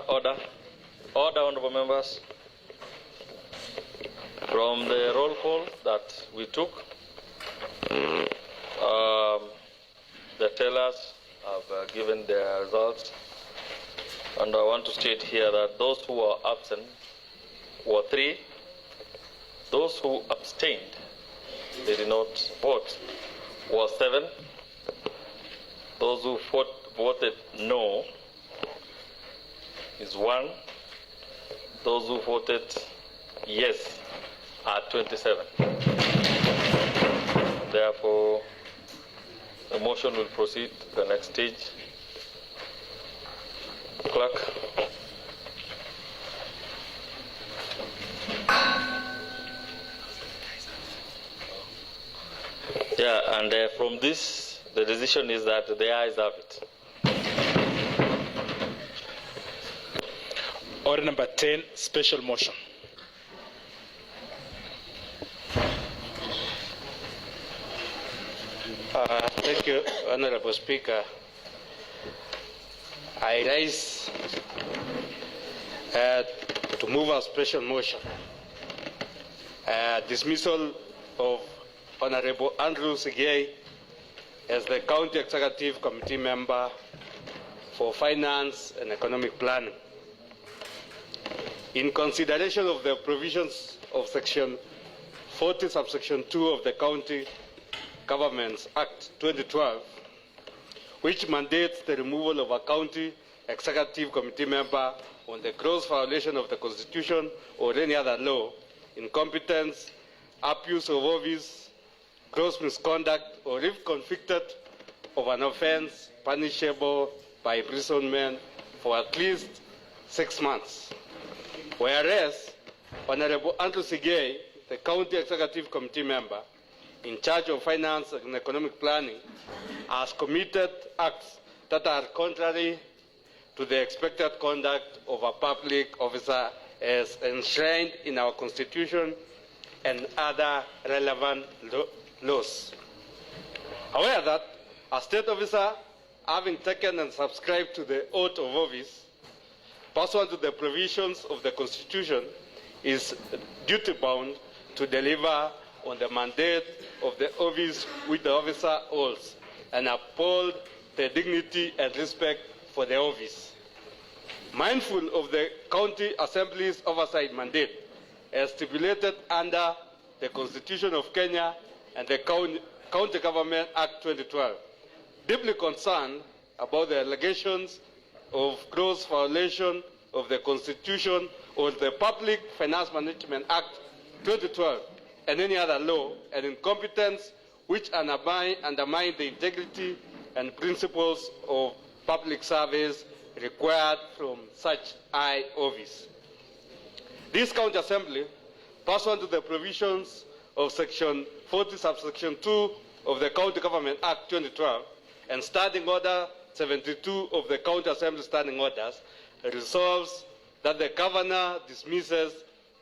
A: Order, honorable members. From the roll call that we took, the tellers have given their results, and I want to state here that those who were absent were 3. Those who abstained, they did not vote, were 7. Those who voted no is 1. Those who voted yes are 27. Therefore, the motion will proceed to the next stage. Clerk. Yeah, and from this, the decision is that the ayes have it.
N: Order number 10, special motion.
B: Thank you, Honorable Speaker. I rise to move a special motion. Dismissal of Honorable Andrew Sigei as the County Executive Committee member for Finance and Economic Planning. In consideration of the provisions of Section 40, subsection 2 of the County Governments Act 2012, which mandates the removal of a County Executive Committee member on the gross violation of the Constitution or any other law, incompetence, abuse of office, gross misconduct, or if convicted of an offense punishable by imprisonment for at least 6 months. Whereas Honorable Andrew Sigei, the County Executive Committee member in charge of finance and economic planning, has committed acts that are contrary to the expected conduct of a public officer as enshrined in our Constitution, and other relevant laws. However, that a state officer, having taken and subscribed to the oath of office, pursuant to the provisions of the Constitution, is duty-bound to deliver on the mandate of the office which the officer holds and uphold the dignity and respect for the office. Mindful of the County Assembly's oversight mandate as stipulated under the Constitution of Kenya and the County Government Act 2012, deeply concerned about the allegations of gross violation of the Constitution or the Public Finance Management Act 2012 and any other law, and incompetence which undermine the integrity and principles of public service required from such high office. This County Assembly, pursuant to the provisions of Section 40, subsection 2 of the County Government Act 2012 and Standing Order 72 of the County Assembly Standing Orders, resolves that the Governor dismisses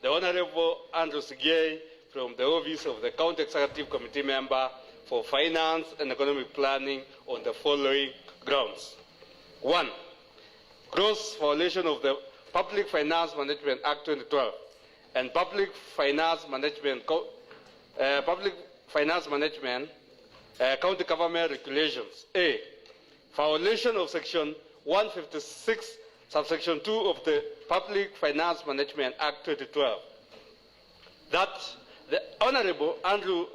B: the Honorable Andrew Sigei from the office of the County Executive Committee Member for Finance and Economic Planning on the following grounds. 1. Gross violation of the Public Finance Management Act 2012 and Public Finance Management County Government Regulations. A. Violation of Section 156, subsection 2 of the Public Finance Management Act 2012. That the Honorable Andrew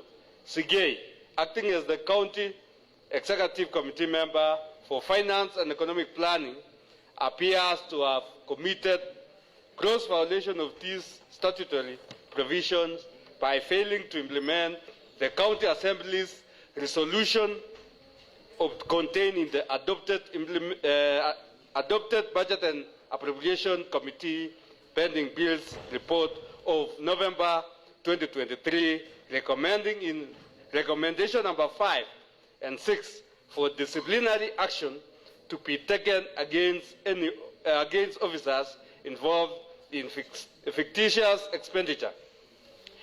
B: Sigei, acting as the County Executive Committee Member for Finance and Economic Planning, appears to have committed gross violation of these statutory provisions by failing to implement the County Assembly's resolution contained in the adopted Budget and Appropriation Committee pending bills report of November 2023, recommending in recommendation number 5 and 6 for disciplinary action to be taken against officers involved in fictitious expenditure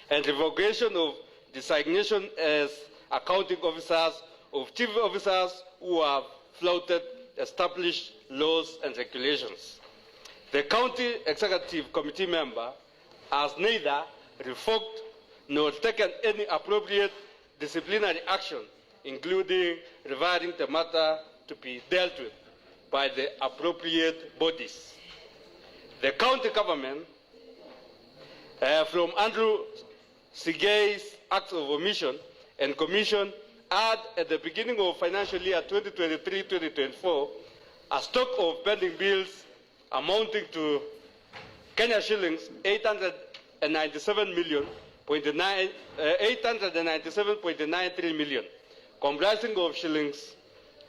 B: and revocation of designation as accounting officers of chief officers who have flouted established laws and regulations. The County Executive Committee member has neither revoked nor taken any appropriate disciplinary action, including referring the matter to be dealt with by the appropriate bodies. The county government, from Andrew Sigei's acts of omission and commission, had at the beginning of financial year 2023-2024 a stock of pending bills amounting to Kenya shillings 897.93 million, comprising of shillings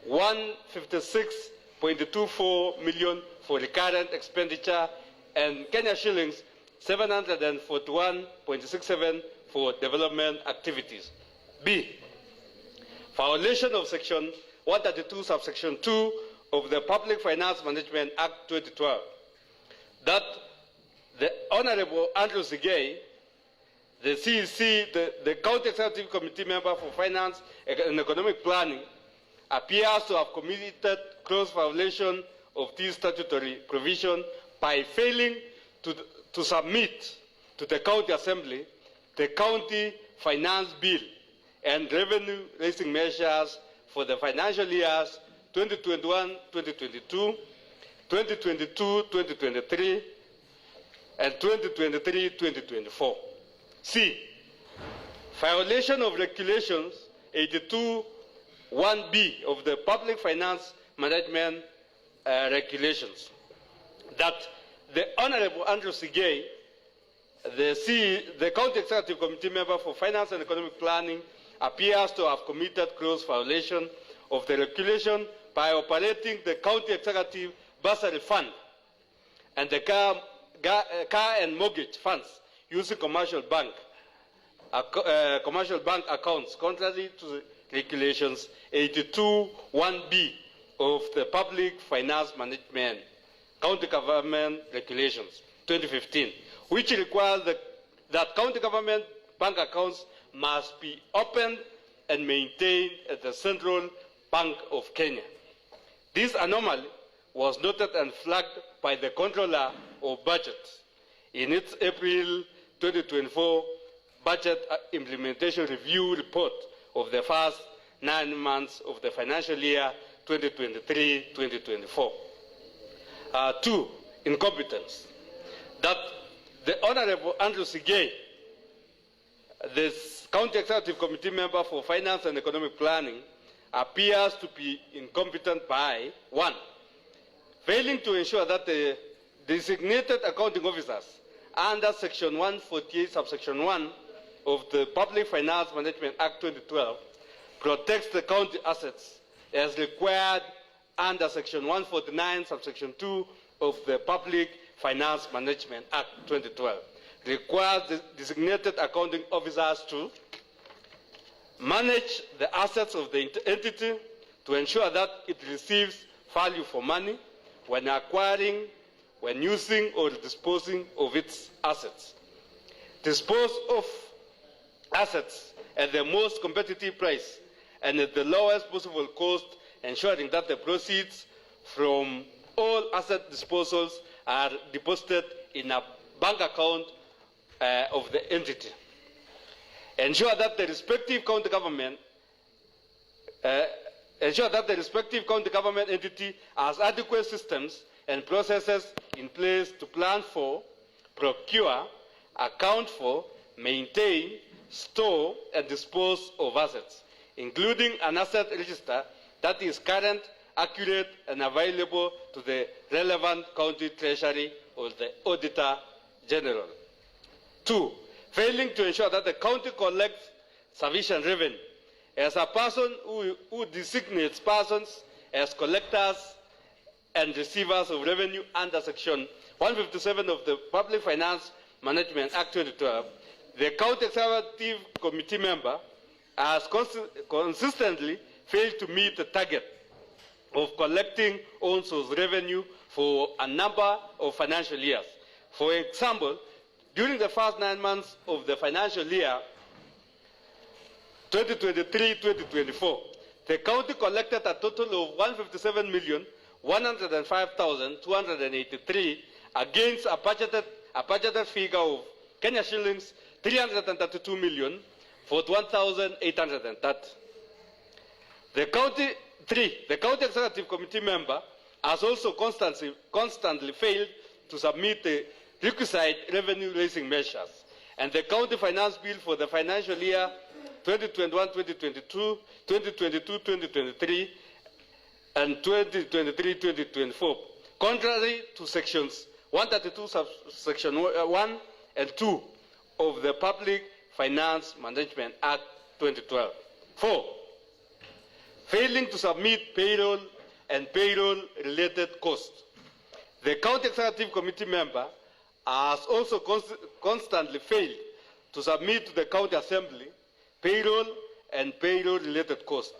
B: 156.24 million for recurrent expenditure and Kenya shillings 741.67 for development activities. B. Violation of Section 132, subsection 2 of the Public Finance Management Act 2012. That the Honorable Andrew Sigei, the CEC, the County Executive Committee member for Finance and Economic Planning, appears to have committed gross violation of this statutory provision by failing to submit to the County Assembly the County Finance Bill and revenue-raising measures for the financial years 2021-2022, 2022-2023, and 2023-2024. C. Violation of Regulations 82(1)(b) of the Public Finance Management Regulations. That the Honorable Andrew Sigei, the County Executive Committee member for Finance and Economic Planning, appears to have committed gross violation of the regulation by operating the County Executive Bursary Fund and the car and mortgage funds using commercial bank accounts contrary to the regulations 82(1)(b) of the Public Finance Management County Government Regulations 2015, which requires that county government bank accounts must be opened and maintained at the Central Bank of Kenya. This anomaly was noted and flagged by the Controller of Budget in its April 2024 Budget Implementation Review report of the first 9 months of the financial year 2023-2024. 2. Incompetence. That the Honorable Andrew Sigei, the County Executive Committee member for Finance and Economic Planning, appears to be incompetent by 1. Failing to ensure that the designated accounting officers under Section 148, subsection 1 of the Public Finance Management Act 2012 protects the county assets as required under Section 149, subsection 2 of the Public Finance Management Act 2012, requires the designated accounting officers to manage the assets of the entity to ensure that it receives value for money when acquiring, when using or disposing of its assets. Dispose of assets at the most competitive price and at the lowest possible cost, ensuring that the proceeds from all asset disposals are deposited in a bank account of the entity. Ensure that the respective county government entity has adequate systems and processes in place to plan for, procure, account for, maintain, store, and dispose of assets, including an asset register that is current, accurate, and available to the relevant county treasury or the Auditor General. 2. Failing to ensure that the county collects sufficient revenue. As a person who designates persons as collectors and receivers of revenue under Section 157 of the Public Finance Management Act 2012, the County Executive Committee member has consistently failed to meet the target of collecting own source revenue for a number of financial years. For example, during the first 9 months of the financial year 2023-2024, the county collected a total of 157,105,283 against a budgeted figure of Kenya shillings 332,041,830. The County Executive Committee member has also constantly failed to submit the requisite revenue-raising measures, and the County Finance Bill for the financial year 2021-2022, 2022-2023, and 2023-2024, contrary to Sections 132, subsection 1 and 2 of the Public Finance Management Act 2012. 4. Failing to submit payroll and payroll-related costs. The County Executive Committee member has also constantly failed to submit to the County Assembly payroll and payroll-related costs.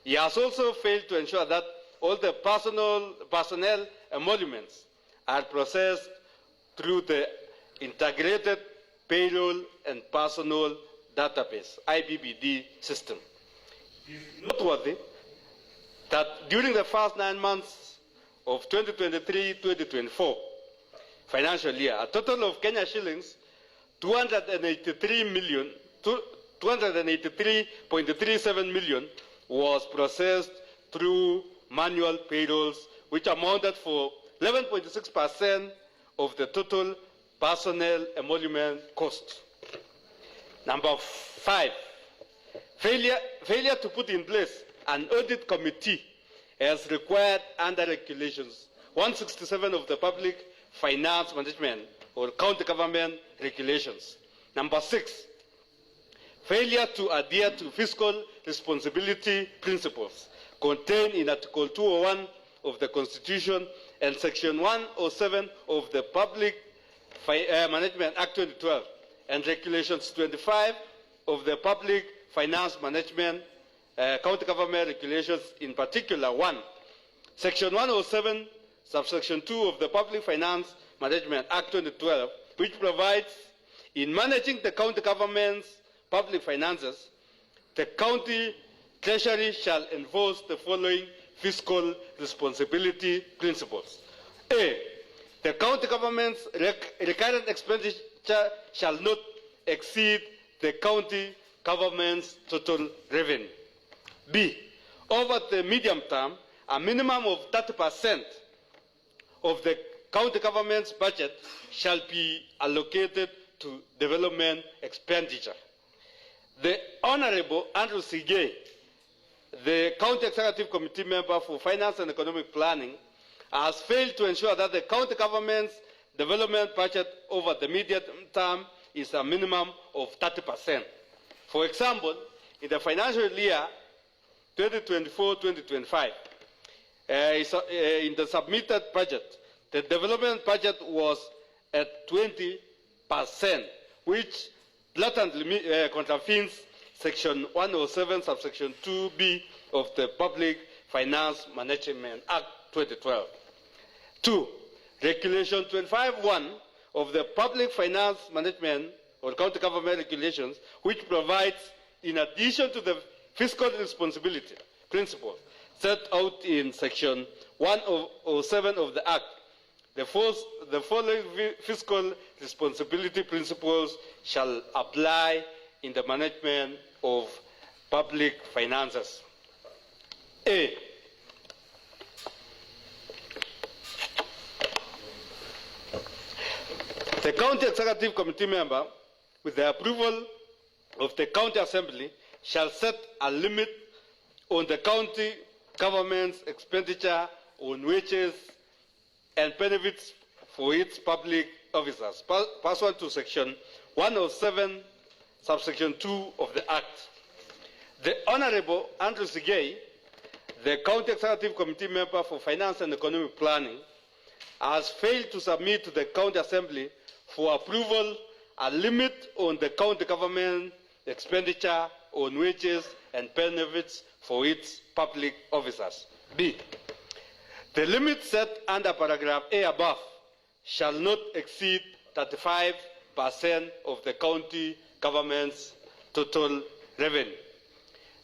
B: He has also failed to ensure that all the personnel emoluments are processed through the Integrated Payroll and Personnel Database, IPPD system. It is noteworthy that during the first 9 months of 2023-2024 financial year, a total of Kenya shillings 283.37 million was processed through manual payrolls, which amounted for 11.6% of the total personnel emolument costs. Number 5, failure to put in place an audit committee as required under regulations 167 of the Public Finance Management or County Government Regulations. Number 6, failure to adhere to fiscal responsibility principles contained in Article 201 of the Constitution and Section 107 of the Public Management Act 2012 and Regulations 25 of the Public Finance Management County Government Regulations, in particular 1. Section 107, subsection 2 of the Public Finance Management Act 2012, which provides in managing the county government's public finances, the county treasury shall enforce the following fiscal responsibility principles. A, the county government's recurrent expenditure shall not exceed the county government's total revenue. B, over the medium term, a minimum of 30% of the county government's budget shall be allocated to development expenditure. The Honorable Andrew Sigei, the County Executive Committee member for Finance and Economic Planning, has failed to ensure that the county government's development budget over the medium term is a minimum of 30%. For example, in the financial year 2024-2025, in the submitted budget, the development budget was at 20%, which blatantly contravenes Section 107, subsection 2B of the Public Finance Management Act 2012. 2. Regulation 25(1) of the Public Finance Management or County Government Regulations, which provides, in addition to the fiscal responsibility principle set out in Section 107 of the Act, the following fiscal responsibility principles shall apply in the management of public finances. A, the County Executive Committee member, with the approval of the County Assembly, shall set a limit on the county government's expenditure on wages and benefits for its public officers, pursuant to Section 107, subsection 2 of the Act. The Honorable Andrew Sigei, the County Executive Committee member for Finance and Economic Planning, has failed to submit to the County Assembly for approval a limit on the county government expenditure on wages and benefits for its public officers. B, the limit set under paragraph A above shall not exceed 35% of the county government's total revenue.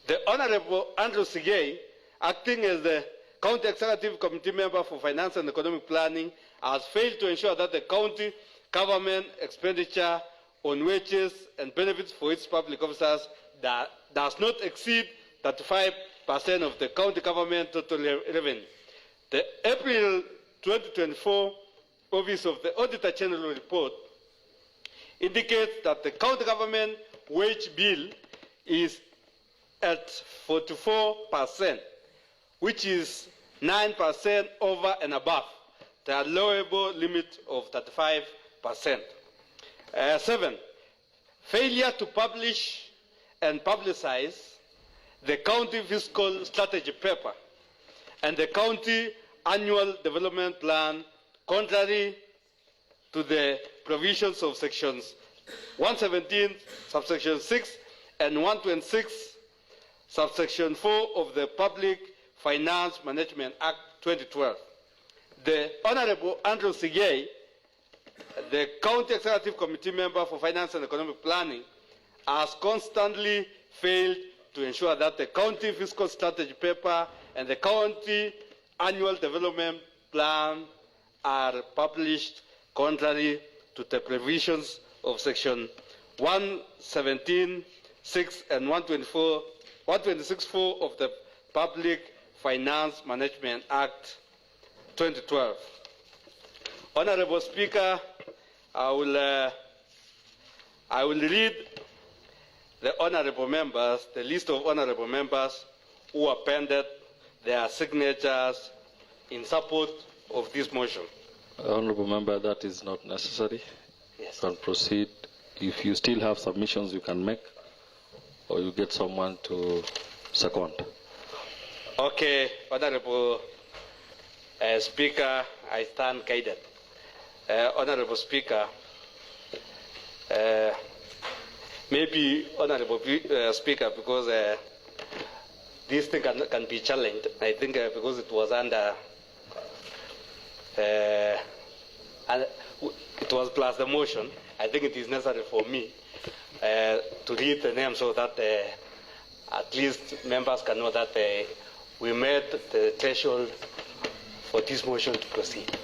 B: The Honorable Andrew Sigei, acting as the County Executive Committee member for Finance and Economic Planning, has failed to ensure that the county government expenditure on wages and benefits for its public officers does not exceed 35% of the county government total revenue. The April 2024 Office of the Auditor General report indicates that the county government wage bill is at 44%, which is 9% over and above the allowable limit of 35%. 7. Failure to publish and publicize the county fiscal strategy paper and the county annual development plan, contrary to the provisions of sections 117, subsection 6, and 126, subsection 4 of the Public Finance Management Act 2012. The Honorable Andrew Sigei, the County Executive Committee member for Finance and Economic Planning, has constantly failed to ensure that the county fiscal strategy paper and the county annual development plan are published contrary to the provisions of section 117, 6 and 126.4 of the Public Finance Management Act 2012. Honorable Speaker, I will read the honorable members, the list of honorable members who appended their signatures in support of this motion.
A: Honorable member, that is not necessary.
B: Yes.
A: You can proceed. If you still have submissions you can make, or you get someone to second.
B: Okay, Honorable Speaker, I stand guided. Honorable Speaker, maybe Honorable Speaker, because this thing can be challenged, I think because it was under, and it was plus the motion, I think it is necessary for me to read the name so that at least members can know that we met the threshold for this motion to proceed.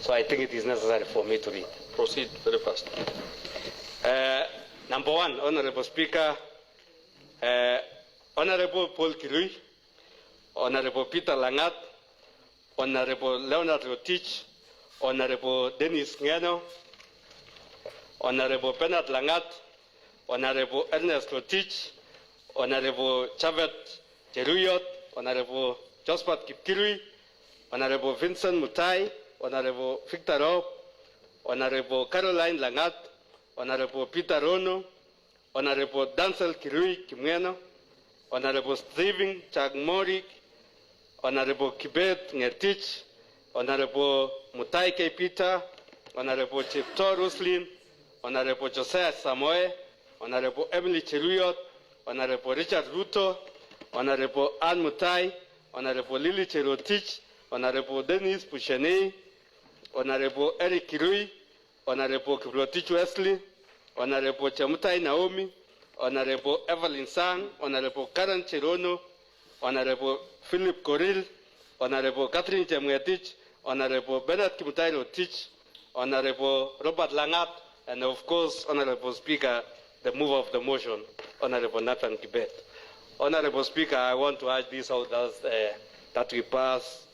B: So I think it is necessary for me to read.
A: Proceed very fast.
B: Number one, Honorable Speaker, Honorable Paul Kirui, Honorable Peter Langat, Honorable Leonard Rotich, Honorable Dennis Ngeno, Honorable Bernard Langat, Honorable Ernest Rotich, Honorable Chavet Cheruyot, Honorable Josephat Kipkirui, Honorable Vincent Mutai, Honorable Victor Rob, Honorable Caroline Langat, Honorable Peter Rono, Honorable Dancel Kirui Kimweno, Honorable Stephen Chagmori, Honorable Kibet Ngetich, Honorable Mutai K. Peter, Honorable Chepto Ruslin, Honorable Josiah Samoe, Honorable Emily Cheruyot, Honorable Richard Ruto, Honorable Ann Mutai, Honorable Lily Cherotich, Honorable Dennis Pushene, Honorable Erick Kirui, Honorable Kiprotich Wesley, Honorable Chemutai Naomi, Honorable Evelyn Sang, Honorable Karen Cherono, Honorable Philip Koril, Honorable Catherine Chemwetich, Honorable Bernard Kimutai Rotich, Honorable Robert Langat, and of course, Honorable Speaker, the mover of the motion, Honorable Nathan Kibet. Honorable Speaker, I want to urge this out that we pass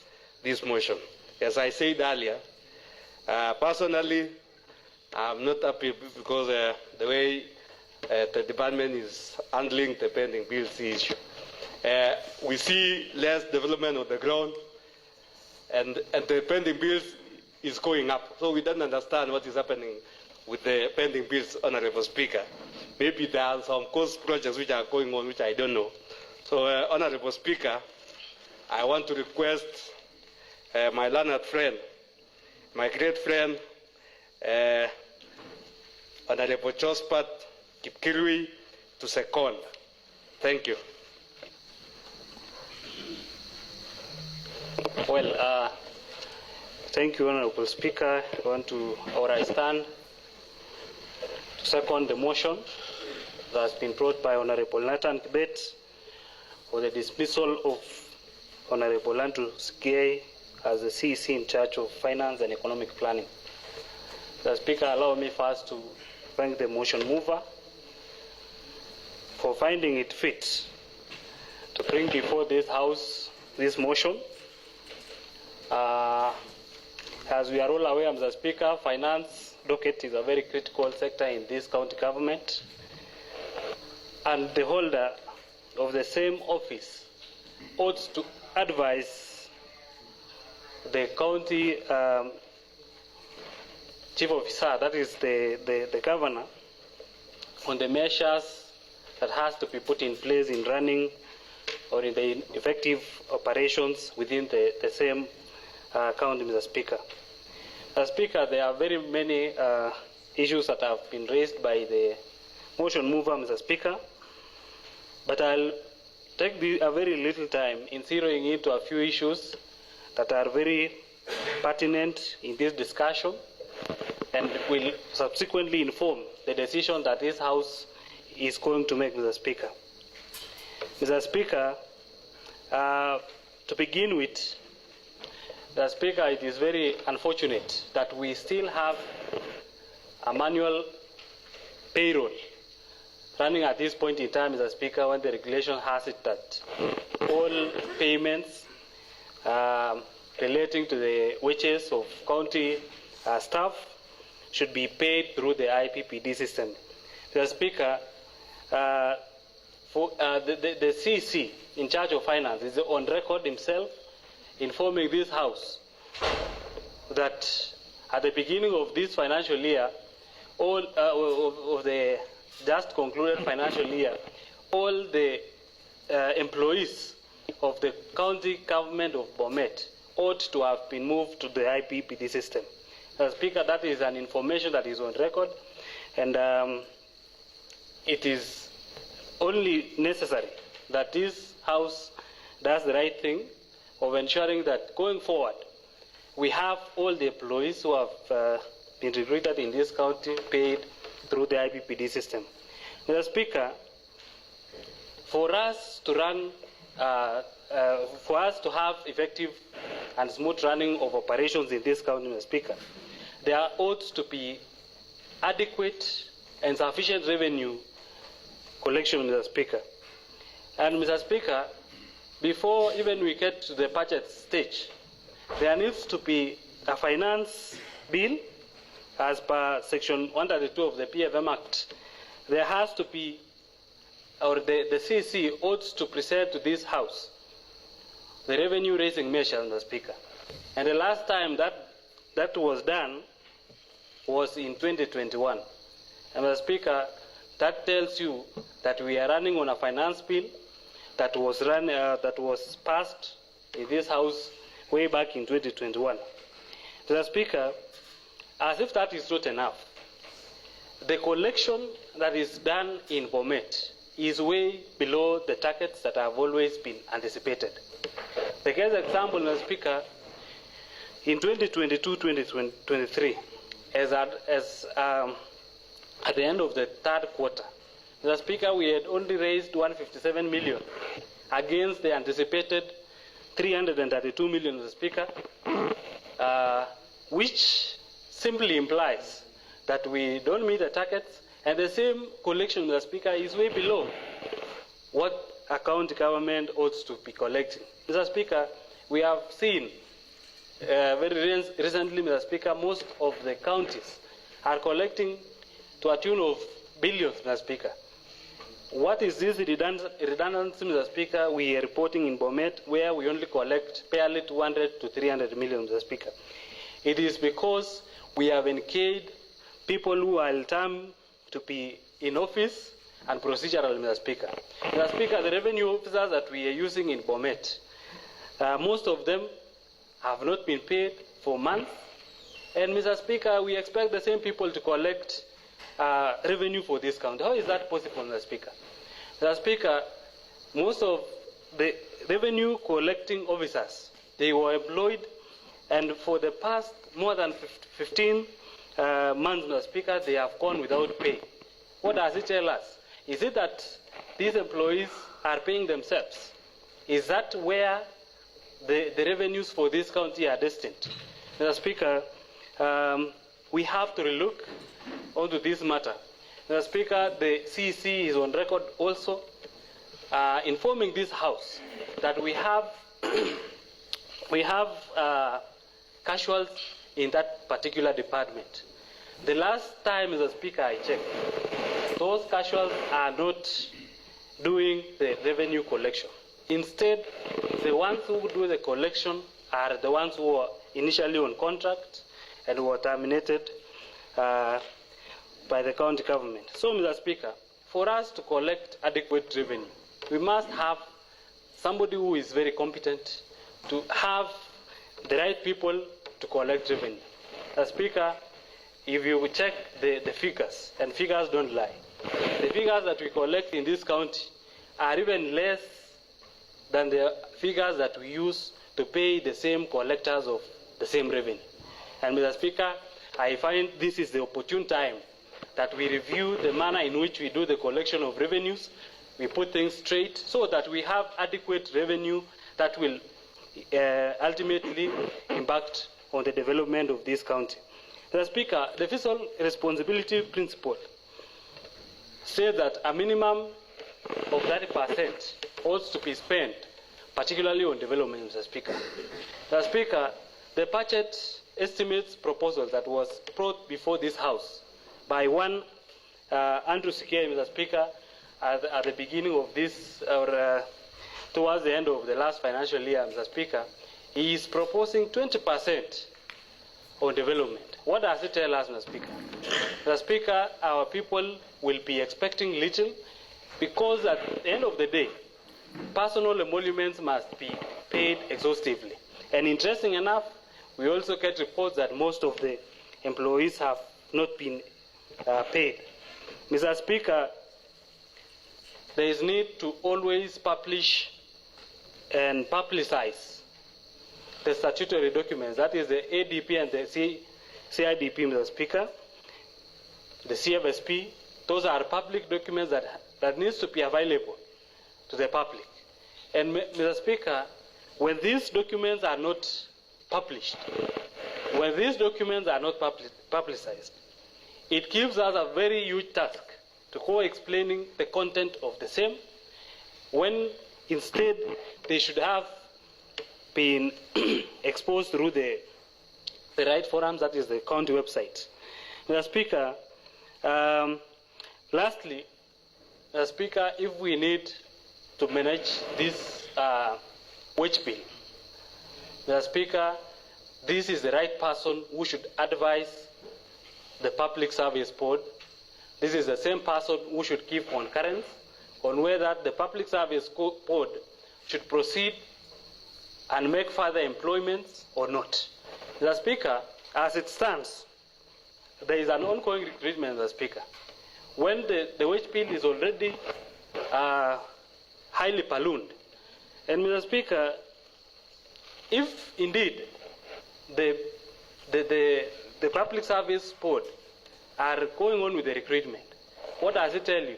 B: this motion. As I said earlier, personally, I'm not happy because the way the department is handling the pending bills issue. We see less development on the ground, and the pending bills is going up. So we don't understand what is happening with the pending bills, Honorable Speaker. Maybe there are some cost projects which are going on which I don't know. So, Honorable Speaker, I want to request my learned friend, my great friend, Honorable Josephat Kipkirui, to second. Thank you.
U: Well, thank you, Honorable Speaker. I stand to second the motion that has been brought by Honorable Nathan Kibet for the dismissal of Honorable Andrew Sigei as the CEC in charge of finance and economic planning. The Speaker, allow me first to thank the motion mover for finding it fit to bring before this House this motion. As we are all aware, Mr. Speaker, finance docket is a very critical sector in this county government, and the holder of the same office ought to advise the county chief officer, that is the governor, on the measures that has to be put in place in running or in the effective operations within the same county, Mr. Speaker. Mr. Speaker, there are very many issues that have been raised by the motion mover, Mr. Speaker, but I'll take a very little time in zeroing into a few issues that are very pertinent in this discussion and will subsequently inform the decision that this House is going to make, Mr. Speaker. Mr. Speaker, to begin with, Mr. Speaker, it is very unfortunate that we still have a manual payroll running at this point in time, Mr. Speaker, when the regulation has it that all payments relating to the wages of county staff should be paid through the IPPD system. Mr. Speaker, the CC in charge of finance is on record himself informing this House that at the beginning of this financial year, all of the just concluded financial year, all the employees of the county government of BOMET ought to have been moved to the IPPD system. Speaker, that is an information that is on record, and it is only necessary that this House does the right thing of ensuring that going forward, we have all the employees who have been recruited in this county paid through the IPPD system. Mr. Speaker, for us to have effective and smooth running of operations in this county, Mr. Speaker, there ought to be adequate and sufficient revenue collection, Mr. Speaker. And Mr. Speaker, before even we get to the budget stage, there needs to be a finance bill as per Section 132 of the PFM Act. There has to be, or the CEC ought to present to this House the revenue raising measure, Mr. Speaker. And the last time that was done was in 2021. And Mr. Speaker, that tells you that we are running on a finance bill that was passed in this House way back in 2021. Mr. Speaker, as if that is not enough, the collection that is done in BOMET is way below the targets that have always been anticipated. The case example, Mr. Speaker, in 2022-2023, at the end of the third quarter, Mr. Speaker, we had only raised 157 million against the anticipated 332 million, Mr. Speaker, which simply implies that we don't meet the targets, and the same collection, Mr. Speaker, is way below what a county government ought to be collecting. Mr. Speaker, we have seen very recently, Mr. Speaker, most of the counties are collecting to a tune of billions, Mr. Speaker. What is this redundancy, Mr. Speaker, we are reporting in BOMET, where we only collect barely 200 to 300 million, Mr. Speaker? It is because we have engaged people who are termed to be in office and procedural, Mr. Speaker. Mr. Speaker, the revenue officers that we are using in BOMET, most of them have not been paid for months. And Mr. Speaker, we expect the same people to collect revenue for this county. How is that possible, Mr. Speaker? Mr. Speaker, most of the revenue collecting officers, they were employed, and for the past more than 15 months, Mr. Speaker, they have gone without pay. What does it tell us? Is it that these employees are paying themselves? Is that where the revenues for this county are destined? Mr. Speaker, we have to relook onto this matter. Mr. Speaker, the CEC is on record also informing this House that we have casualties in that particular department. The last time, Mr. Speaker, I checked, those casualties are not doing the revenue collection. Instead, the ones who do the collection are the ones who were initially on contract and were terminated by the county government. So, Mr. Speaker, for us to collect adequate revenue, we must have somebody who is very competent to have the right people to collect revenue. Mr. Speaker, if you check the figures, and figures don't lie, the figures that we collect in this county are even less than the figures that we use to pay the same collectors of the same revenue. And Mr. Speaker, I find this is the opportune time that we review the manner in which we do the collection of revenues, we put things straight so that we have adequate revenue that will ultimately impact on the development of this county. Mr. Speaker, the fiscal responsibility principle says that a minimum of 30% ought to be spent, particularly on development, Mr. Speaker. Mr. Speaker, the budget estimates proposal that was brought before this House by one Andrew Sigei, Mr. Speaker, at the beginning of this, or towards the end of the last financial year, Mr. Speaker, he is proposing 20% on development. What does it tell us, Mr. Speaker? Mr. Speaker, our people will be expecting little because at the end of the day, personal emoluments must be paid exhaustively. And interesting enough, we also get reports that most of the employees have not been paid. Mr. Speaker, there is need to always publish and publicize the statutory documents, that is the ADP and the CIDP, Mr. Speaker, the CFSP. those are public documents that needs to be available to the public. And Mr. Speaker, when these documents are not published, when these documents are not publicized, it gives us a very huge task to go explaining the content of the same, when instead they should have been exposed through the right forums, that is the county website. Mr. Speaker, lastly, Mr. Speaker, if we need to manage this wage bill, Mr. Speaker, this is the right person who should advise the Public Service Board. This is the same person who should give concurrence on whether the Public Service Board should proceed and make further employments or not. Mr. Speaker, as it stands, there is an ongoing recruitment, Mr. Speaker. When the wage bill is already highly ballooned, and Mr. Speaker, if indeed the Public Service Board are going on with the recruitment, what does it tell you?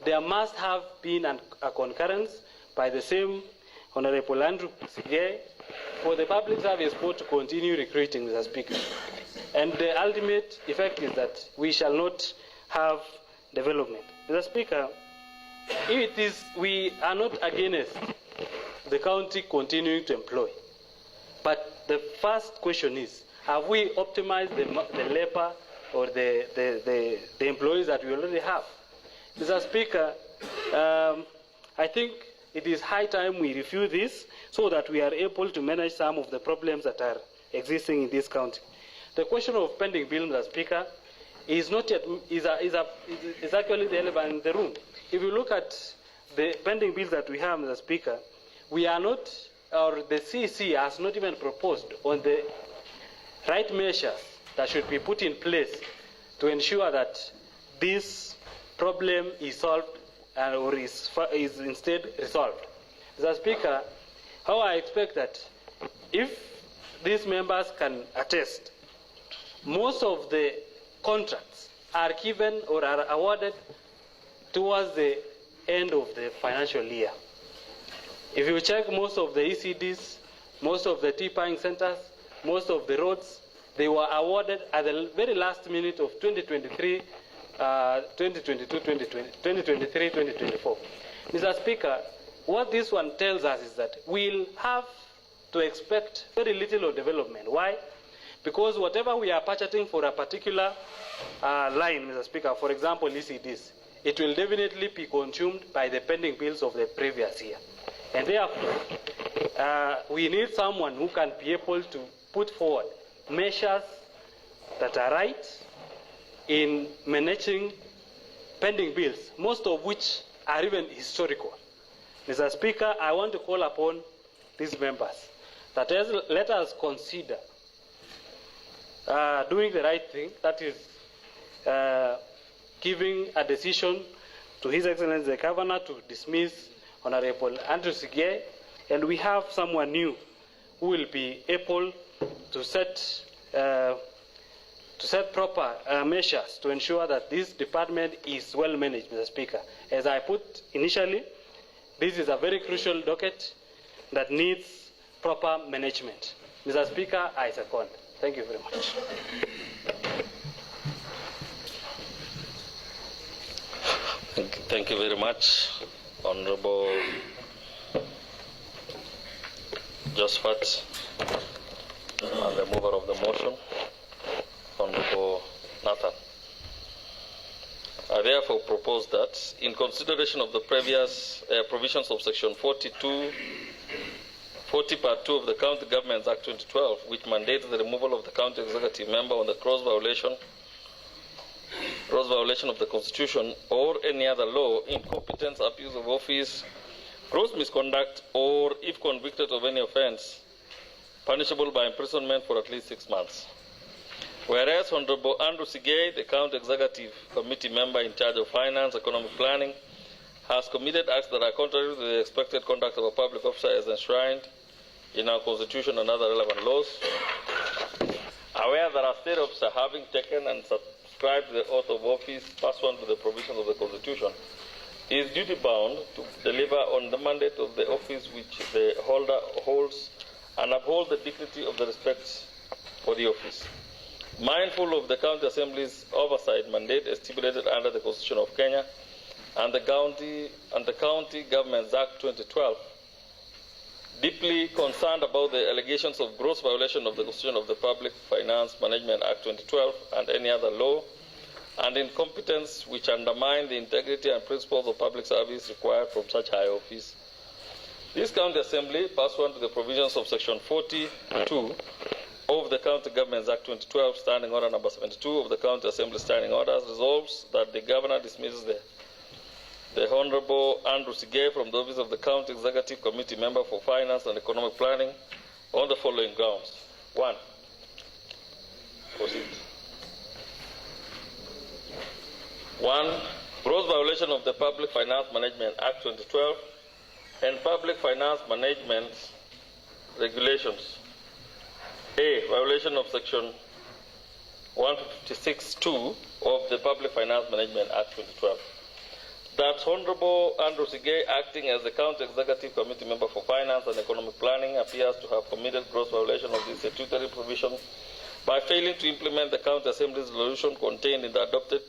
U: There must have been a concurrence by the same Honorable Andrew Sigei for the Public Service Board to continue recruiting, Mr. Speaker. And the ultimate effect is that we shall not have development. Mr. Speaker, we are not against the county continuing to employ. But the first question is, have we optimized the labor or the employees that we already have? Mr. Speaker, I think it is high time we review this so that we are able to manage some of the problems that are existing in this county. The question of pending bill, Mr. Speaker, is not yet is actually the elephant in the room. If you look at the pending bills that we have, Mr. Speaker, we are not, or the CEC has not even proposed on the right measures that should be put in place to ensure that this problem is solved or is instead resolved. Mr. Speaker, how I expect that if these members can attest, most of the contracts are given or are awarded towards the end of the financial year. If you check most of the ECDs, most of the tea-buying centers, most of the roads, they were awarded at the very last minute of 2023, 2024. Mr. Speaker, what this one tells us is that we'll have to expect very little of development. Why? Because whatever we are budgeting for a particular line, Mr. Speaker, for example, ECDs, it will definitely be consumed by the pending bills of the previous year. And therefore, we need someone who can be able to put forward measures that are right in managing pending bills, most of which are even historical. Mr. Speaker, I want to call upon these members that let us consider doing the right thing, that is giving a decision to His Excellency the Governor to dismiss Honorable Andrew Sigei, and we have someone new who will be able to set proper measures to ensure that this department is well managed, Mr. Speaker. As I put initially, this is a very crucial docket that needs proper management. Mr. Speaker, I second. Thank you very much.
A: Thank you very much, Honorable Josephat, and the mover of the motion, Honorable Nathan. I therefore propose that, in consideration of the previous provisions of Section 40 Part 2 of the County Governments Act 2012, which mandates the removal of the county executive member on the gross violation of the Constitution or any other law, incompetence, abuse of office, gross misconduct, or, if convicted of any offense, punishable by imprisonment for at least 6 months. Whereas Honorable Andrew Sigei, the County Executive Committee member in charge of finance, economic planning, has committed acts that are contrary to the expected conduct of a public officer as enshrined in our Constitution and other relevant laws. Aware that our state officer, having taken and subscribed to the oath of office pursuant to the provisions of the Constitution is duty-bound to deliver on the mandate of the office which the holder holds and uphold the dignity of the respect for the office. Mindful of the County Assembly's oversight mandate stipulated under the Constitution of Kenya and the County Governments Act 2012, deeply concerned about the allegations of gross violation of the Constitution of the Public Finance Management Act 2012 and any other law, and incompetence which undermine the integrity and principles of public service required from such high office. This County Assembly, pursuant to the provisions of Section 42 of the County Governments Act 2012, Standing Order Number 72 of the County Assembly Standing Orders, resolves that the Governor dismisses the Honorable Andrew Sigei from the office of the County Executive Committee Member for Finance and Economic Planning on the following grounds. 1. Proceed. 1. Gross violation of the Public Finance Management Act 2012 and Public Finance Management Regulations. A. Violation of Section 156(2) of the Public Finance Management Act 2012. That Honorable Andrew Sigei, acting as the County Executive Committee Member for Finance and Economic Planning, appears to have committed gross violation of this statutory provision by failing to implement the County Assembly's resolution contained in the adopted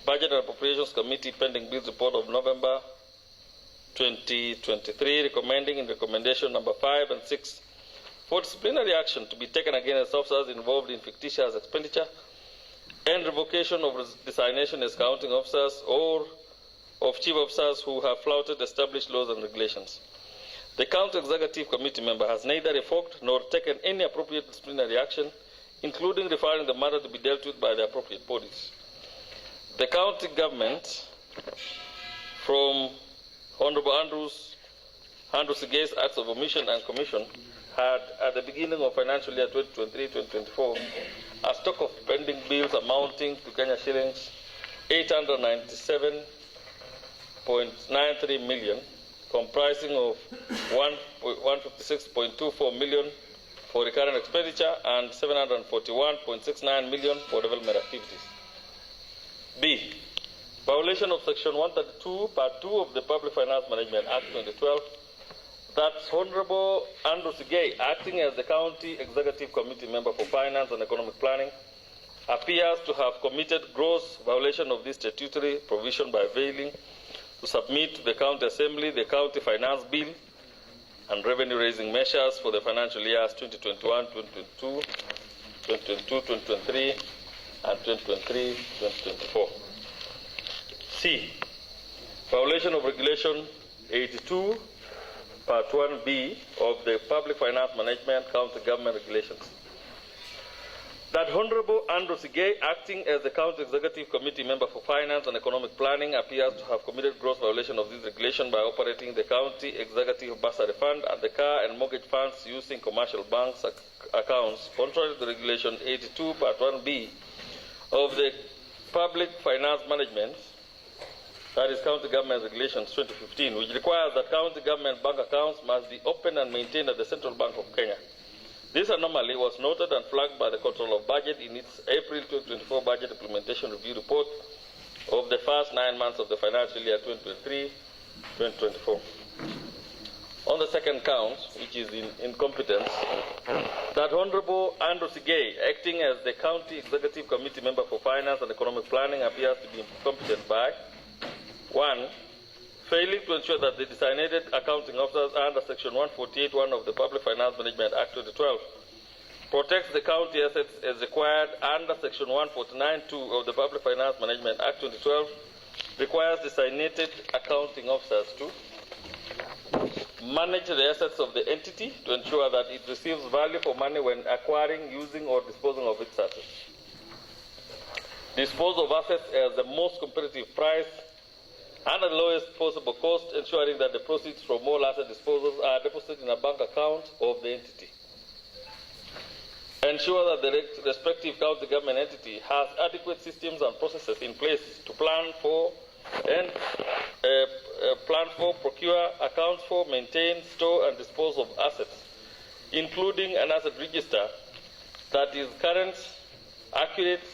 A: Budget and Appropriations Committee pending bills report of November 2023, recommending in recommendation number 5 and 6 for disciplinary action to be taken against officers involved in fictitious expenditure and revocation of designation as counting officers or of chief officers who have flouted established laws and regulations. The County Executive Committee member has neither revoked nor taken any appropriate disciplinary action, including referring the matter to be dealt with by the appropriate bodies. The county government, from Honorable Andrew Sigei's acts of omission and commission, had at the beginning of financial year 2023-2024 a stock of pending bills amounting to Kenya shillings 897.93 million, comprising of 156.24 million for recurrent expenditure and 741.69 million for development activities. B. Violation of Section 132, Part 2 of the Public Finance Management Act 2012, that Honorable Andrew Sigei, acting as the County Executive Committee Member for Finance and Economic Planning, appears to have committed gross violation of this statutory provision by failing to submit to the County Assembly the County Finance Bill and revenue-raising measures for the financial years 2021, 2022, 2023, and 2023-2024. C. Violation of Regulation 82, Part 1B of the Public Finance Management County Government Regulations. That Honorable Andrew Sigei, acting as the County Executive Committee Member for Finance and Economic Planning, appears to have committed gross violation of this regulation by operating the County Executive Bursary Fund and the car and mortgage funds using commercial banks' accounts, contrary to Regulation 82, Part 1B of the Public Finance Management, that is County Government Regulations 2015, which requires that county government bank accounts must be opened and maintained at the Central Bank of Kenya. This anomaly was noted and flagged by the Control of Budget in its April 2024 Budget Implementation Review Report of the first 9 months of the financial year 2023-2024. On the second count, which is in incompetence, that Honorable Andrew Sigei, acting as the County Executive Committee Member for Finance and Economic Planning, appears to be incompetent by 1. Failing to ensure that the designated accounting officers under Section 148(1) of the Public Finance Management Act 2012 protects the county assets as required under Section 149(2) of the Public Finance Management Act 2012, requires designated accounting officers to manage the assets of the entity to ensure that it receives value for money when acquiring, using, or disposing of its assets. Dispose of assets at the most competitive price and at the lowest possible cost, ensuring that the proceeds from all asset disposals are deposited in a bank account of the entity. Ensure that the respective county government entity has adequate systems and processes in place to plan for, procure, account for, maintain, store, and dispose of assets, including an asset register that is current, accurate,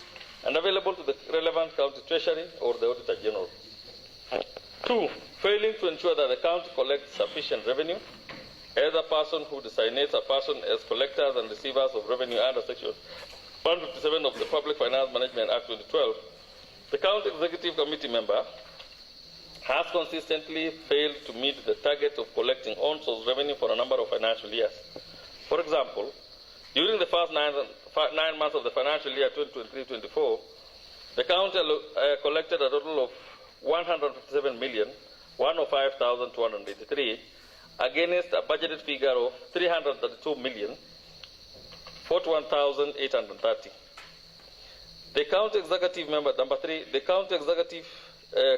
A: and available to the relevant county treasury or the Auditor General. 2, failing to ensure that the county collects sufficient revenue. As a person who designates a person as collectors and receivers of revenue under Section 157 of the Public Finance Management Act 2012, the County Executive Committee member has consistently failed to meet the target of collecting on-source revenue for a number of financial years. For example, during the first nine months of the financial year 2023-24, the county collected a total of 157,105,283 against a budgeted figure of 332,041,830. The county executive member, number 3, the county executive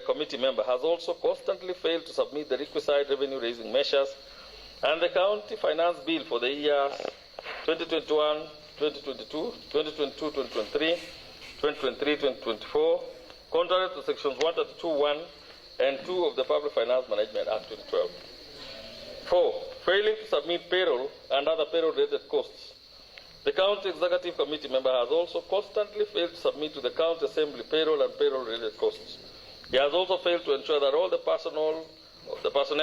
A: committee member has also constantly failed to submit the requisite revenue-raising measures and the county finance bill for the years 2021, 2022, 2022, 2023, 2024, contrary to sections 132(1) and 2 of the Public Finance Management Act 2012. 4, failing to submit payroll and other payroll-related costs. The County Executive Committee member has also constantly failed to submit to the County Assembly payroll and payroll-related costs. He has also failed to ensure that all the personnel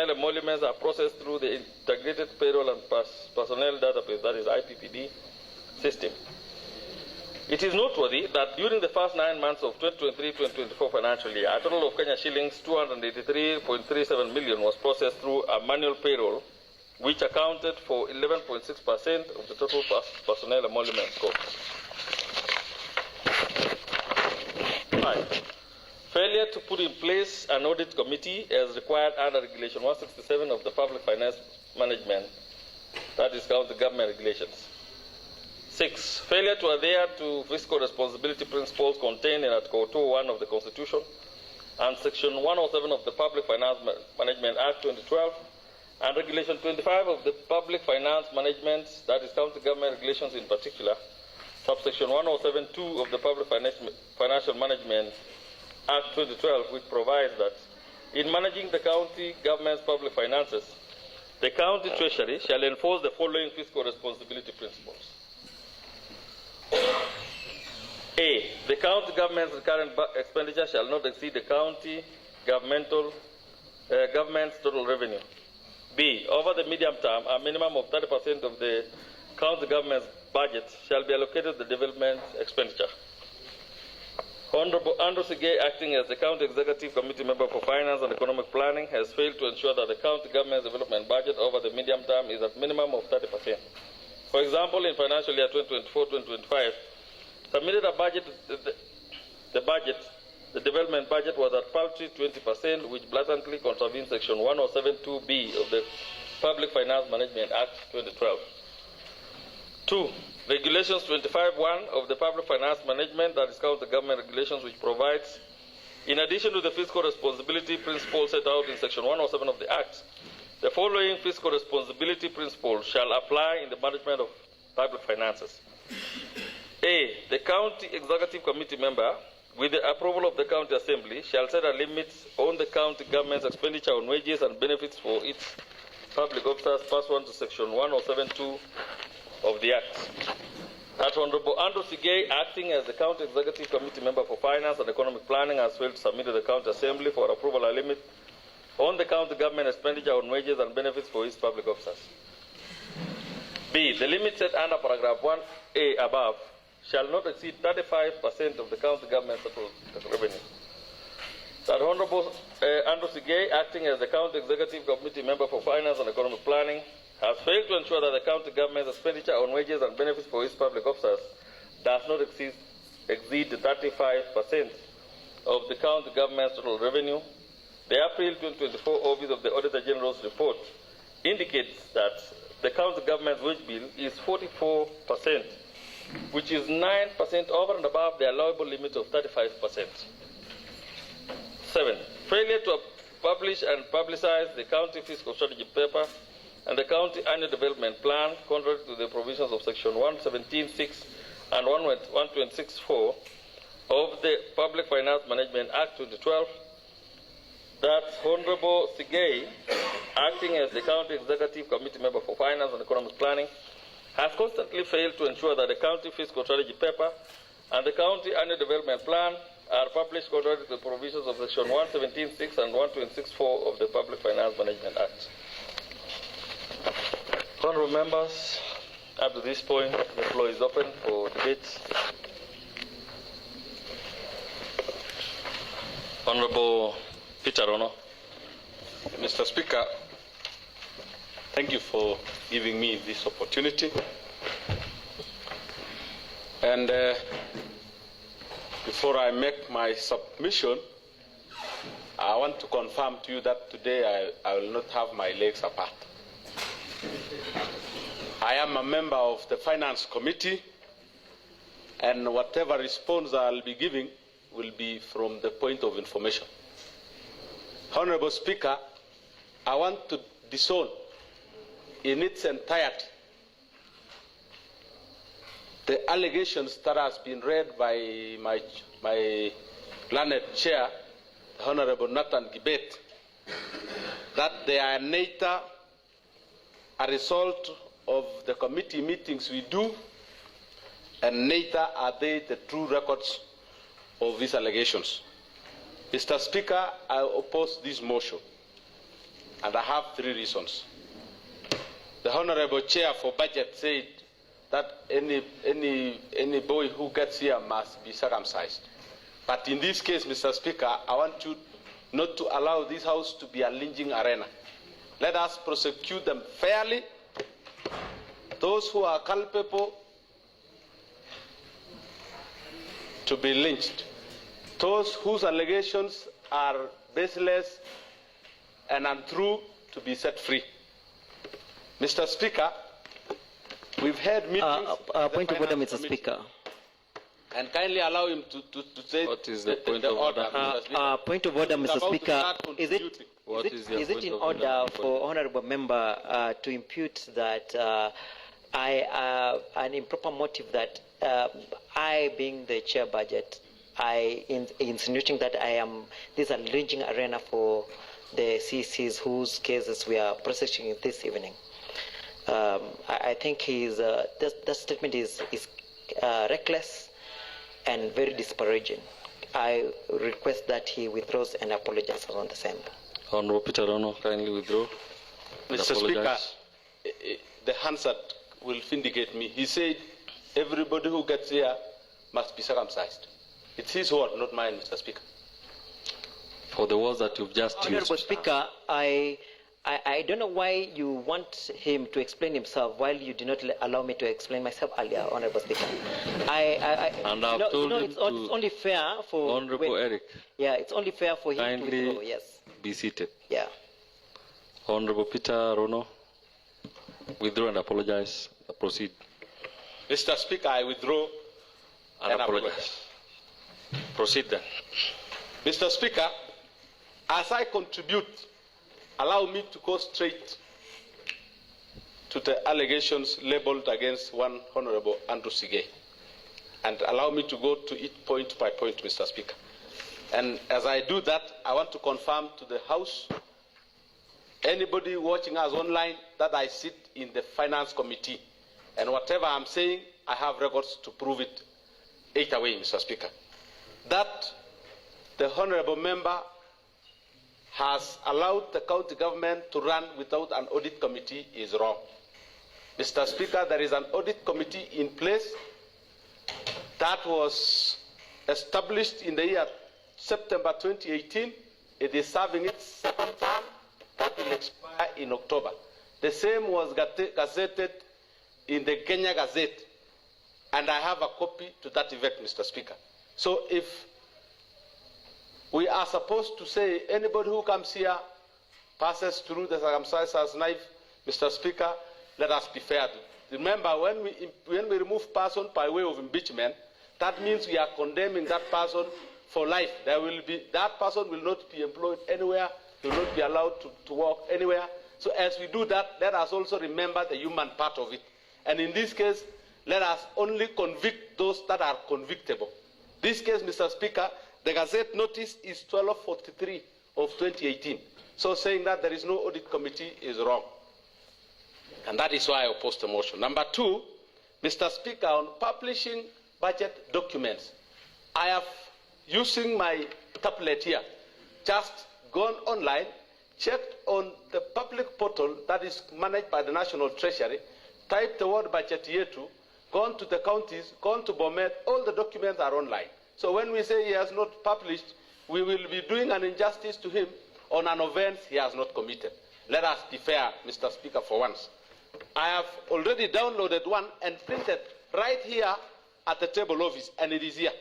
A: emoluments are processed through the Integrated Payroll and Personnel Database, that is IPPD, system. It is noteworthy that during the first 9 months of 2023-2024 financial year, a total of Kenya shillings 283.37 million was processed through a manual payroll, which accounted for 11.6% of the total personnel emoluments costs. 5. Failure to put in place an audit committee as required under Regulation 167 of the Public Finance Management, that is County Government Regulations. 6. Failure to adhere to fiscal responsibility principles contained in Article 201 of the Constitution and Section 107 of the Public Finance Management Act 2012 and Regulation 25 of the Public Finance Management, that is County Government Regulations in particular, subsection 107(2) of the Public Financial Management Act 2012, which provides that in managing the county government's public finances, the county treasury shall enforce the following fiscal responsibility principles. A. The county government's recurrent expenditure shall not exceed the county government's total revenue. B. Over the medium term, a minimum of 30% of the county government's budget shall be allocated to the development expenditure. Honorable Andrew Sigei, acting as the County Executive Committee member for Finance and Economic Planning, has failed to ensure that the county government's development budget over the medium term is at minimum of 30%. For example, in financial year 2024-2025, submitted a budget, the development budget was at paltry 20%, which blatantly contravenes Section 107(2)(b) of the Public Finance Management Act 2012. 2. Regulations 25(1) of the Public Finance Management, that is County Government Regulations, which provides, in addition to the fiscal responsibility principle set out in Section 107 of the Act, the following fiscal responsibility principles shall apply in the management of public finances. A. The County Executive Committee member, with the approval of the County Assembly, shall set a limit on the county government's expenditure on wages and benefits for its public officers pursuant to Section 107(2) of the Act. That Honorable Andrew Sigei, acting as the County Executive Committee member for Finance and Economic Planning, has failed to submit to the County Assembly for approval a limit on the county government expenditure on wages and benefits for its public officers. B. The limit set under paragraph 1A above shall not exceed 35% of the county government's total revenue. That Honorable Andrew Sigei, acting as the County Executive Committee member for Finance and Economic Planning, has failed to ensure that the county government's expenditure on wages and benefits for its public officers does not exceed 35% of the county government's total revenue. The April 2024 Office of the Auditor General's report indicates that the county government's wage bill is 44%, which is 9% over and above the allowable limit of 35%. 7. Failure to publish and publicize the county fiscal strategy paper and the county annual development plan, contrary to the provisions of Section 117(6) and 126(4) of the Public Finance Management Act 2012, that Honorable Sigei, acting as the County Executive Committee member for Finance and Economic Planning, has constantly failed to ensure that the county fiscal strategy paper and the County Annual Development Plan are published contrary to the provisions of Section 117(6) and 126(4) of the Public Finance Management Act. Honourable members, up to this point, the floor is open for debate. Honourable Peter Rono.
E: Mr. Speaker, thank you for giving me this opportunity. And before I make my submission, I want to confirm to you that today I will not have my legs apart. I am a member of the Finance Committee, and whatever response I'll be giving will be from the point of information. Honorable Speaker, I want to disown in its entirety the allegations that has been read by my learned chair, Honorable Nathan Gibet, that they are neither a result of the committee meetings we do, and neither are they the true records of these allegations. Mr. Speaker, I oppose this motion, and I have 3 reasons. The Honorable Chair for Budget said that any boy who gets here must be circumcised. But in this case, Mr. Speaker, I want you not to allow this House to be a lynching arena. Let us prosecute them fairly. Those who are culpable to be lynched. Those whose allegations are baseless and untrue to be set free. Mr. Speaker, we've had meetings.
O: Point of order, Mr. Speaker.
E: And kindly allow him to say
A: what is the point of order.
O: Point of order, Mr. Speaker. Is it in order for honourable member to impute that an improper motive that I, being the chair budget, insinuating that this is a lynching arena for the CCs whose cases we are processing this evening? I think that statement is reckless and very disparaging. I request that he withdraws and apologizes on the same.
A: Honorable Peter Rono, kindly withdraw.
E: Mr. Speaker, the Hansard will vindicate me. He said everybody who gets here must be circumcised. It's his word, not mine, Mr. Speaker.
A: For the words that you've just used.
O: Honorable Speaker, I don't know why you want him to explain himself while you did not allow me to explain myself earlier, Honorable Speaker.
A: And I've told him
O: it's only fair for
A: Honorable Erick.
O: Yeah, it's only fair for him
A: kindly
O: to withdraw. Yes.
A: Be seated.
O: Yeah.
A: Honorable Peter Rono, withdraw and apologize. Proceed.
E: Mr. Speaker, I withdraw and apologize.
A: Proceed then.
E: Mr. Speaker, as I contribute, allow me to go straight to the allegations labeled against one Honorable Andrew Sigei, and allow me to go to it point by point, Mr. Speaker. And as I do that, I want to confirm to the House, anybody watching us online, that I sit in the Finance Committee, and whatever I'm saying, I have records to prove it either way, Mr. Speaker. That the Honorable Member has allowed the county government to run without an audit committee is wrong. Mr. Speaker, there is an audit committee in place that was established in the year September 2018. It is serving its second term that will expire in October. The same was gazetted in the Kenya Gazette, and I have a copy to that effect, Mr. Speaker. So if we are supposed to say anybody who comes here passes through the circumciser's knife, Mr. Speaker, let us be fair. Remember, when we remove person by way of impeachment, that means we are condemning that person for life. That person will not be employed anywhere, will not be allowed to work anywhere. So as we do that, let us also remember the human part of it. And in this case, let us only convict those that are convictable. This case, Mr. Speaker, the Gazette notice is 1243 of 2018. So saying that there is no audit committee is wrong. And that is why I oppose the motion. Number two, Mr. Speaker, on publishing budget documents. I have, using my tablet here, just gone online, checked on the public portal that is managed by the National Treasury, typed the word budget year 2, gone to the counties, gone to BOMET, all the documents are online. So when we say he has not published, we will be doing an injustice to him on an offense he has not committed. Let us be fair, Mr. Speaker, for once. I have already downloaded one and printed right here at the table office, and it is here.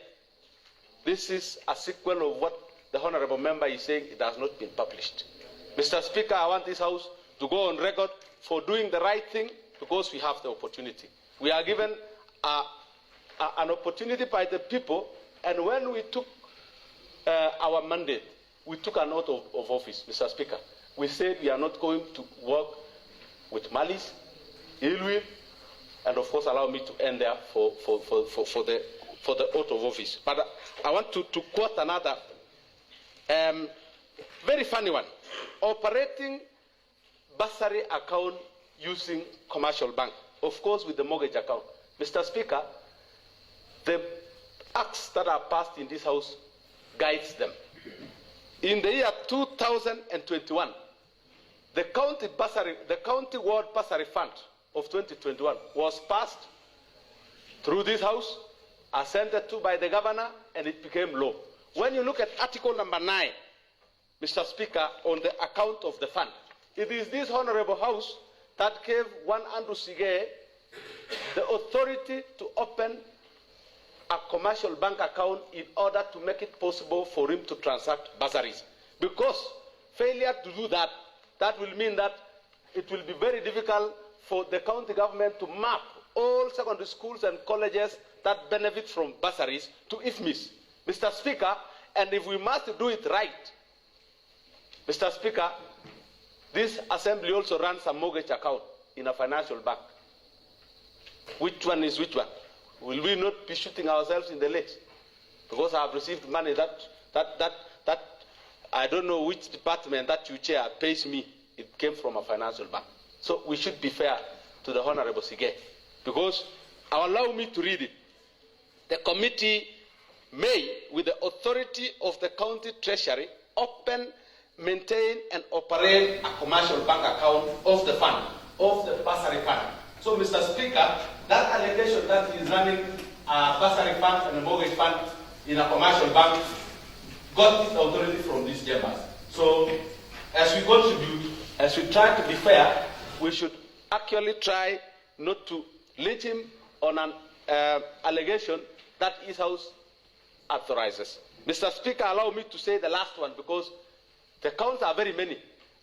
E: This is a sequel of what the Honourable Member is saying. It has not been published. Mr. Speaker, I want this House to go on record for doing the right thing because we have the opportunity. We are given an opportunity by the people, and when we took our mandate, we took an oath of office, Mr. Speaker. We said we are not going to work with malice, ill will, and of course allow me to end there for the oath of office. But I want to quote another very funny one. Operating bursary account using commercial bank, of course with the mortgage account. Mr. Speaker, the acts that are passed in this House guides them. In the year 2021, the county ward bursary fund of 2021 was passed through this House, assented to by the governor, and it became law. When you look at article number 9, Mr. Speaker, on the account of the fund, it is this Honourable House that gave one Andrew Sigei the authority to open a commercial bank account in order to make it possible for him to transact bursaries. Because failure to do that, that will mean that it will be very difficult for the county government to map all secondary schools and colleges that benefit from bursaries to IFMIS. Mr. Speaker, and if we must do it right, Mr. Speaker, this assembly also runs a mortgage account in a financial bank. Which one is which one? Will we not be shooting ourselves in the legs? Because I have received money that I don't know which department that you chair pays me. It came from a financial bank. So we should be fair to the Honourable Sigei. Because, allow me to read it. The committee may, with the authority of the county treasury, open, maintain and operate a commercial bank account of the fund, of the bursary fund. So, Mr. Speaker, that allegation that he is running a bursary fund and a mortgage fund in a commercial bank got its authority from these chambers. So, as we contribute, as we try to be fair, we should actually try not to lynch him on an allegation that his House authorizes. Mr. Speaker, allow me to say the last one because the counts are very many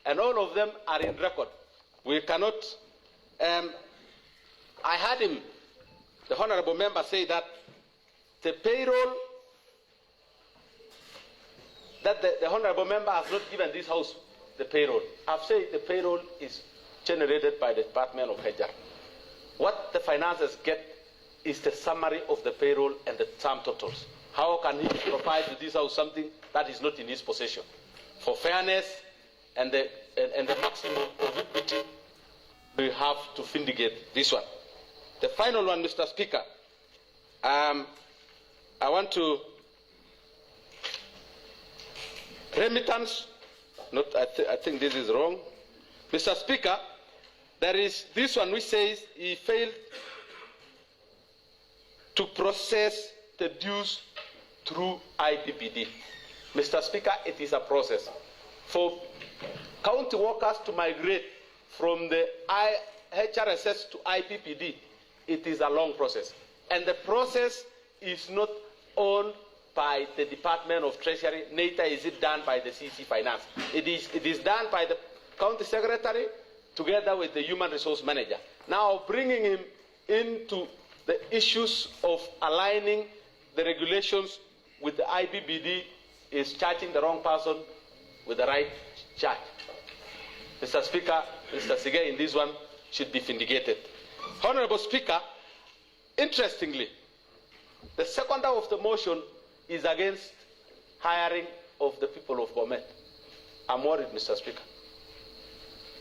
E: and all of them are in record. We cannot... I heard him, the Honourable Member, say that the payroll that the Honourable Member has not given this House the payroll. I've said the payroll is generated by the Department of HR. What the finances get is the summary of the payroll and the sum totals. How can he provide to this House something that is not in his possession? For fairness and the maximum of equity, we have to vindicate this one. The final one, Mr. Speaker, I want to remittance. I think this is wrong. Mr. Speaker, there is this one which says he failed to process the dues through IPPD. Mr. Speaker, it is a process. For county workers to migrate from the HRSS to IPPD, it is a long process. And the process is not owned by the Department of Treasury, neither is it done by the CC Finance. It is done by the County Secretary together with the Human Resource Manager. Now bringing him into the issues of aligning the regulations with the IPPD is charging the wrong person with the right charge. Mr. Speaker, Mr. Sigei in this one should be vindicated. Honourable Speaker, interestingly, the seconder of the motion is against hiring of the people of BOMET. I'm worried, Mr. Speaker.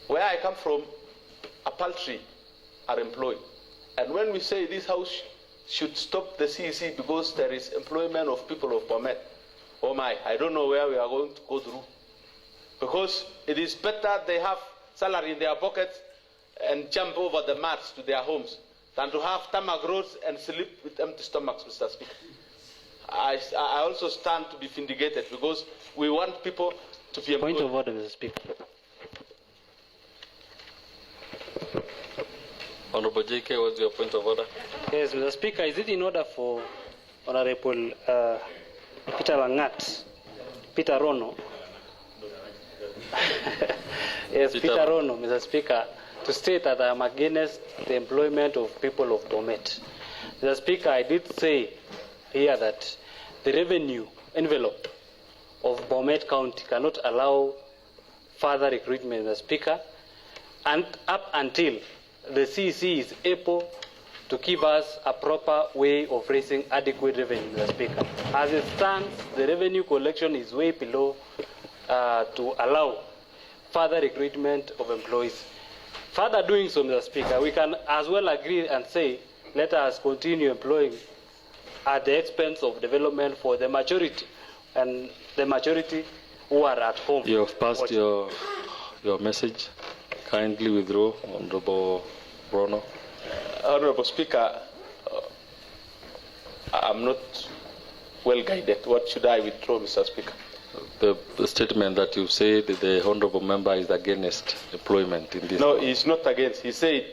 E: Where I come from, a paltry are employed. And when we say this House should stop the CEC because there is employment of people of BOMET. Oh my, I don't know where we are going to go through. Because it is better they have salary in their pockets and jump over the mats to their homes than to have tarmac roads and sleep with empty stomachs, Mr. Speaker. I also stand to be vindicated because we want people to be employed.
U: Point of order, Mr. Speaker.
A: Honorable JK, what's your point of order?
U: Yes, Mr. Speaker, is it in order for Honorable Peter Langat, Peter Rono, yes, Peter Rono, Mr. Speaker, to state that I am against the employment of people of BOMET. Mr. Speaker, I did say here that the revenue envelope of BOMET County cannot allow further recruitment, Mr. Speaker, and up until the CEC is able to give us a proper way of raising adequate revenue, Mr. Speaker. As it stands, the revenue collection is way below to allow further recruitment of employees. Further doing so, Mr. Speaker, we can as well agree and say, let us continue employing at the expense of development for the majority, and the majority who are at home.
A: You have passed your message. Kindly withdraw, Honorable Rono.
E: Honorable Speaker, I'm not well guided. What should I withdraw, Mr. Speaker?
A: The statement that you said the Honorable Member is against employment in this.
E: No, he's not against. He said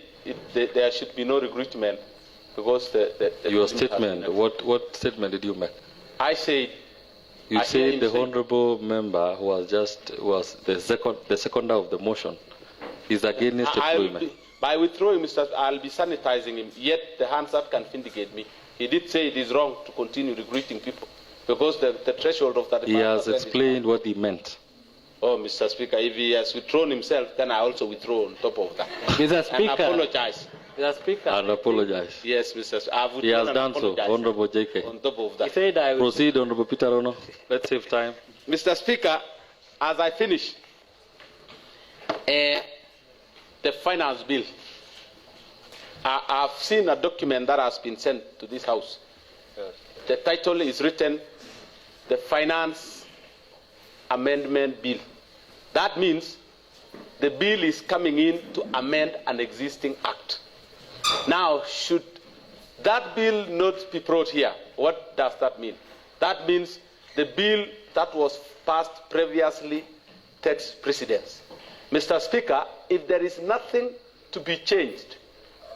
E: there should be no recruitment because
A: your statement. What statement did you make?
E: I said.
A: You said the Honorable Member who was the seconder of the motion is against employment.
E: By withdrawing, I'll be sanitizing him. Yet the hands that can vindicate me. He did say it is wrong to continue recruiting people because the threshold of that.
A: He has explained what he meant.
E: Oh, Mr. Speaker, if he has withdrawn himself, then I also withdraw on top of that.
U: Mr. Speaker,
E: and apologize.
U: Mr. Speaker,
A: and apologize.
E: Yes, Mr. Speaker.
A: He has done so, Honorable JK.
E: On top of that.
U: He said I
A: proceed, Honorable Peter Rono. Let's save time.
E: Mr. Speaker, as I finish, the finance bill. I've seen a document that has been sent to this House. The title is written, the Finance Amendment Bill. That means the bill is coming in to amend an existing act. Now, should that bill not be brought here, what does that mean? That means the bill that was passed previously takes precedence. Mr. Speaker, if there is nothing to be changed,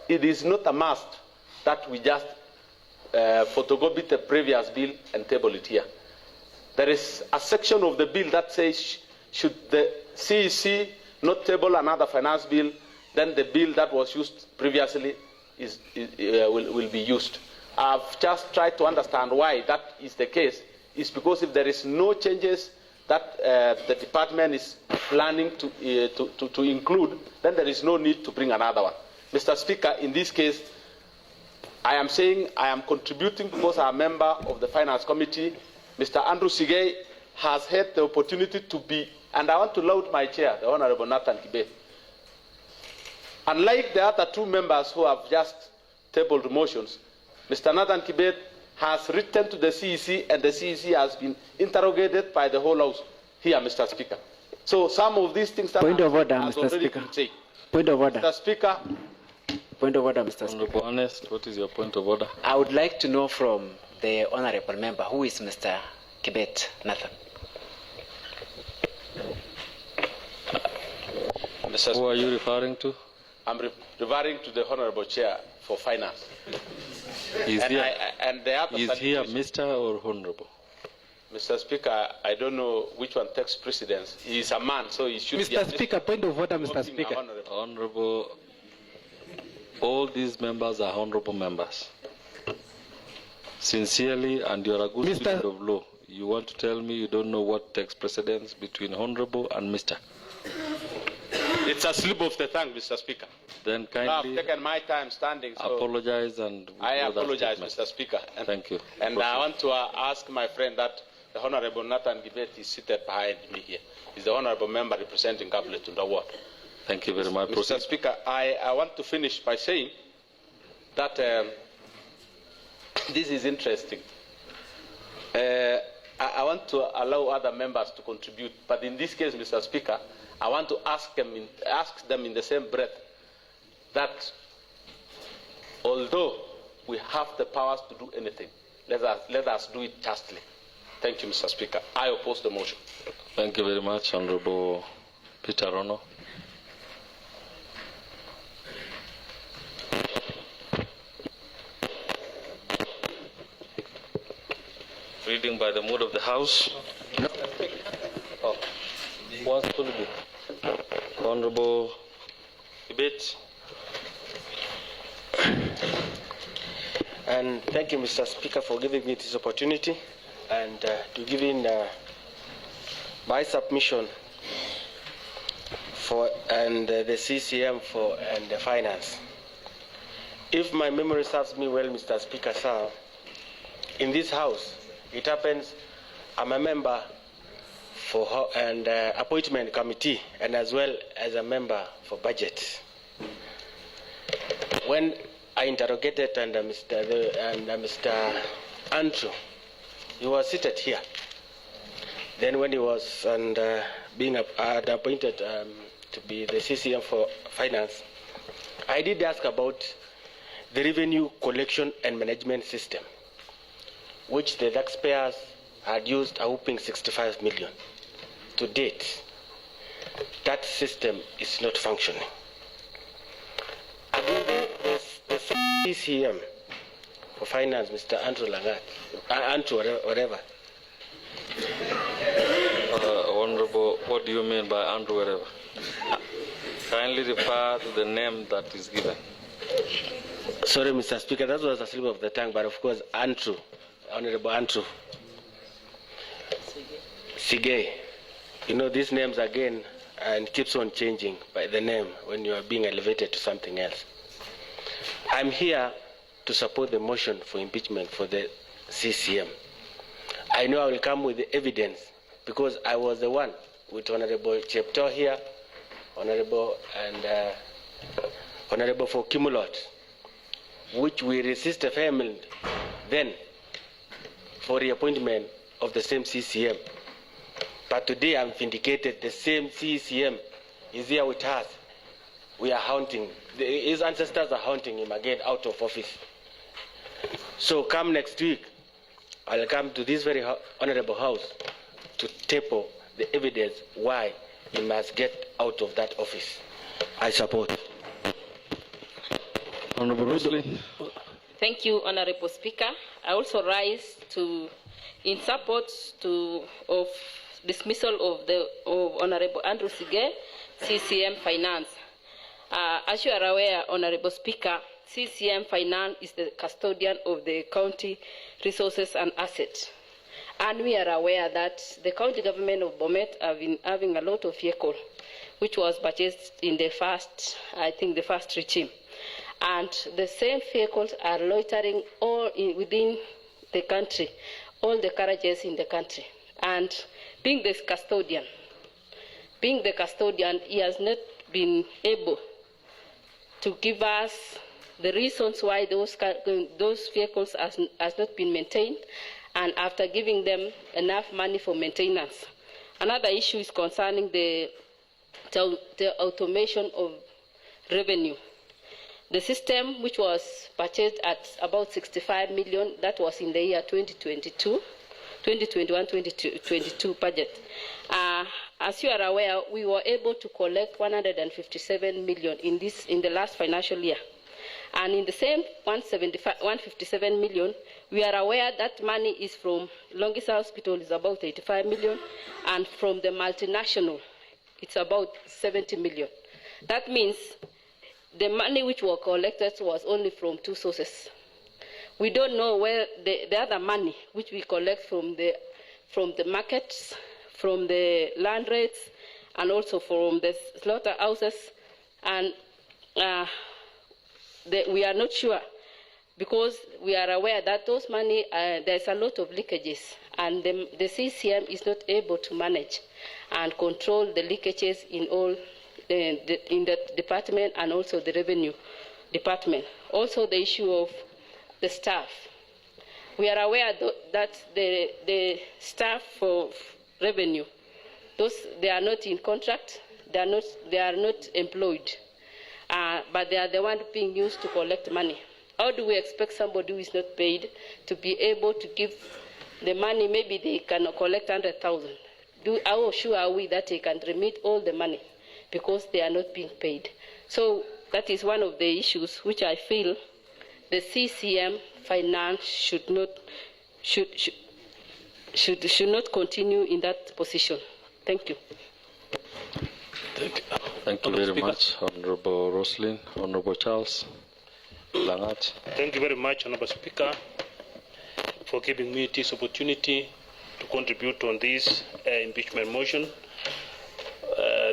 E: it is not a must that we just photocopy the previous bill and table it here. There is a section of the bill that says should the CEC not table another finance bill, then the bill that was used previously will be used. I've just tried to understand why that is the case. It's because if there is no changes that the department is planning to include, then there is no need to bring another one. Mr. Speaker, in this case, I am saying I am contributing because I am a member of the Finance Committee. Mr. Andrew Sigei has had the opportunity to be, and I want to laud my chair, the Honorable Nathan Kibet. Unlike the other two members who have just tabled motions, Mr. Nathan Kibet has written to the CEC, and the CEC has been interrogated by the whole House here, Mr. Speaker. So some of these things that
H: Point of order, Mr. Speaker. Point of order.
E: Mr. Speaker.
H: Point of order, Mr. Speaker.
A: Honorable Honest, what is your point of order?
H: I would like to know from the honorable member, who is Mr. Kibet Nathan?
A: Who are you referring to?
E: I'm referring to the Honorable Chair for Finance.
A: Is
E: here
A: Mr. or Honorable?
E: Mr. Speaker, I don't know which one takes precedence. He is a man, so he should be...
H: Mr. Speaker, point of order, Mr. Speaker.
A: Honorable, all these members are honorable members. Sincerely, and you are a good student of law. You want to tell me you don't know what takes precedence between honorable and Mr.?
E: It's a slip of the tongue, Mr. Speaker.
A: Then kindly
E: I've taken my time standing. So
A: apologize and...
E: I apologize, Mr. Speaker. And,
A: thank you.
E: And I want to ask my friend that the Honorable Nathan Gibet is seated behind me here. He's the Honorable Member representing Cabinet in the ward.
A: Thank you very much.
E: Mr. Speaker, I want to finish by saying that this is interesting. I want to allow other members to contribute, but in this case, Mr. Speaker, I want to ask them in the same breath that although we have the powers to do anything, let us do it justly. Thank you, Mr. Speaker. I oppose the motion.
A: Thank you very much, Honorable Peter Rono. Reading by the mood of the House.
E: No.
A: Oh. What's going to be? Honorable Debate.
M: And thank you, Mr. Speaker, for giving me this opportunity and to give in my submission for the CCM and the finance. If my memory serves me well, Mr. Speaker, sir, in this House, it happens I'm a member for appointment committee and as well as a member for budget. When I interrogated Mr. Andrew, he was seated here. Then when he was being appointed to be the CCM for finance, I did ask about the revenue collection and management system, which the taxpayers had used a whopping 65 million. To date, that system is not functioning. Again, the CCM for finance, Mr. Andrew whatever.
A: Honorable, what do you mean by Andrew whatever? Kindly refer to the name that is given.
M: Sorry, Mr. Speaker, that was a slip of the tongue, but of course, Andrew, Honorable Andrew. Sigei. You know, these names again, and keeps on changing by the name when you are being elevated to something else. I'm here to support the motion for impeachment for the CCM. I know I will come with the evidence because I was the one with Honorable Chepto here, Honorable for Kimulot, which we resisted vehemently then for reappointment of the same CCM. But today I'm vindicated, the same CCM is here with us. We are haunting, his ancestors are haunting him again out of office. So come next week, I'll come to this very honorable house to table the evidence why he must get out of that office. I support.
A: Honorable Rosalie.
L: Thank you, Honorable Speaker. I also rise in support of dismissal of Honorable Andrew Sigei, CCM Finance. As you are aware, Honorable Speaker, CCM Finance is the custodian of the county resources and assets. And we are aware that the county government of BOMET have been having a lot of vehicles, which was purchased in the first regime. And the same vehicles are loitering within the country, all the garages in the country. And being the custodian, he has not been able to give us the reasons why those vehicles has not been maintained, and after giving them enough money for maintenance. Another issue is concerning the automation of revenue. The system, which was purchased at about 65 million, that was in the year 2021-2022 budget. As you are aware, we were able to collect 157 million in the last financial year. And in the same 157 million, we are aware that money is from Longisa Hospital is about 85 million, and from the multinational, it's about 70 million. That means the money which were collected was only from two sources. We don't know where the other money which we collect from the markets, from the land rates, and also from the slaughterhouses, and we are not sure, because we are aware that those money, there's a lot of leakages, and the CCM is not able to manage and control the leakages in all in the department and also the revenue department. Also the issue of the staff. We are aware that the staff for revenue, they are not in contract, they are not employed, but they are the ones being used to collect money. How do we expect somebody who is not paid to be able to give the money? Maybe they can collect 100,000. How sure are we that they can remit all the money because they are not being paid? So that is one of the issues which I feel the CCM finance should not continue in that position. Thank you.
A: Thank you very much, Honorable Roslyn. Honorable Charles Langat.
Q: Thank you very much, Honorable Speaker, for giving me this opportunity to contribute on this impeachment motion,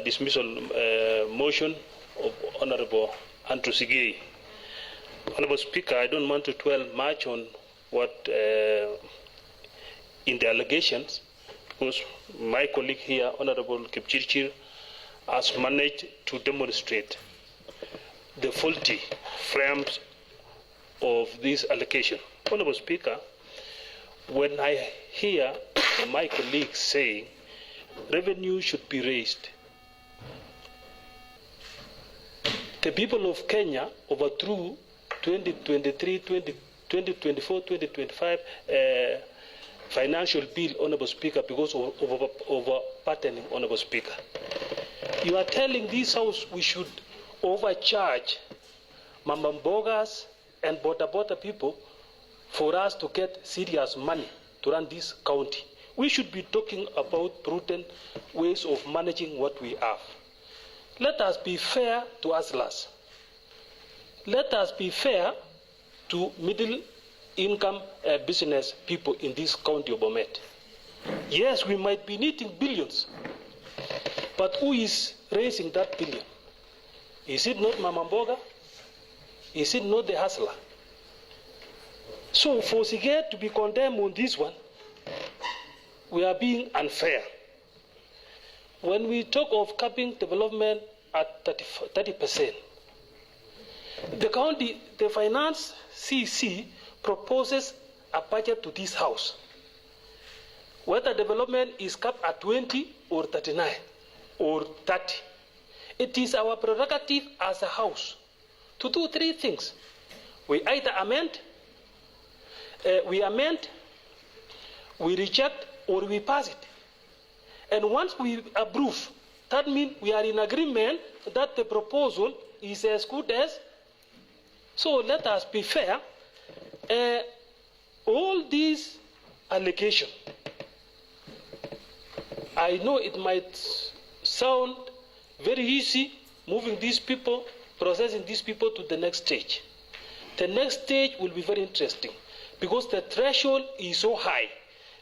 Q: dismissal motion of Honorable Andrew Sigei. Honorable Speaker, I don't want to dwell much on what in the allegations, because my colleague here, Honorable Kipchirchir, has managed to demonstrate the faulty frames of this allegation. Honorable Speaker, when I hear my colleagues saying revenue should be raised, the people of Kenya overthrew 2023, 2024, 2025 financial bill, Honorable Speaker, because of over-patterning, Honorable Speaker. You are telling this House we should overcharge Mamambogas and Bota people for us to get serious money to run this county. We should be talking about prudent ways of managing what we have. Let us be fair to Aslas. Let us be fair to middle-income business people in this county of BOMET. Yes, we might be needing billions, but who is raising that billion? Is it not Mamamboga? Is it not the hustler? So for Sigei to be condemned on this one, we are being unfair. When we talk of capping development at 30%, the county, the finance CC proposes a budget to this House. Whether development is capped at 20 or 39 or 30, it is our prerogative as a House to do three things. We either amend, we reject, or we pass it. And once we approve, that means we are in agreement that the proposal is as good as. So let us be fair. All these allegations, I know it might sound very easy moving these people, processing these people to the next stage. The next stage will be very interesting because the threshold is so high.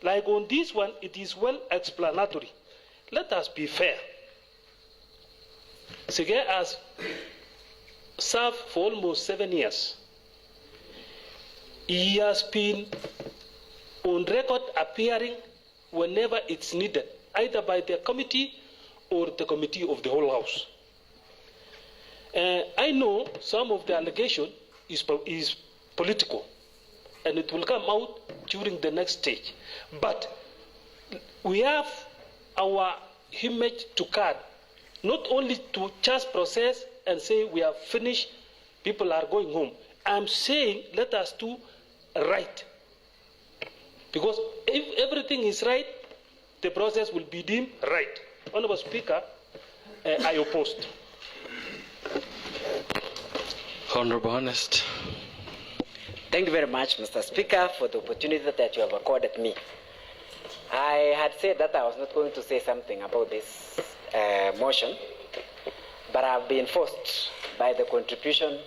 Q: Like on this one, it is well explanatory. Let us be fair. Sigei has served for almost 7 years. He has been on record appearing whenever it's needed, either by the committee or the committee of the whole House. I know some of the allegation is political, and it will come out during the next stage. But we have our image to guard, not only to just process and say we have finished, people are going home. I'm saying let us do right. Because if everything is right, the process will be deemed right. Honorable Speaker, I opposed.
A: Honorable Honest.
H: Thank you very much, Mr. Speaker, for the opportunity that you have accorded me. I had said that I was not going to say something about this motion, but I've been forced by the contribution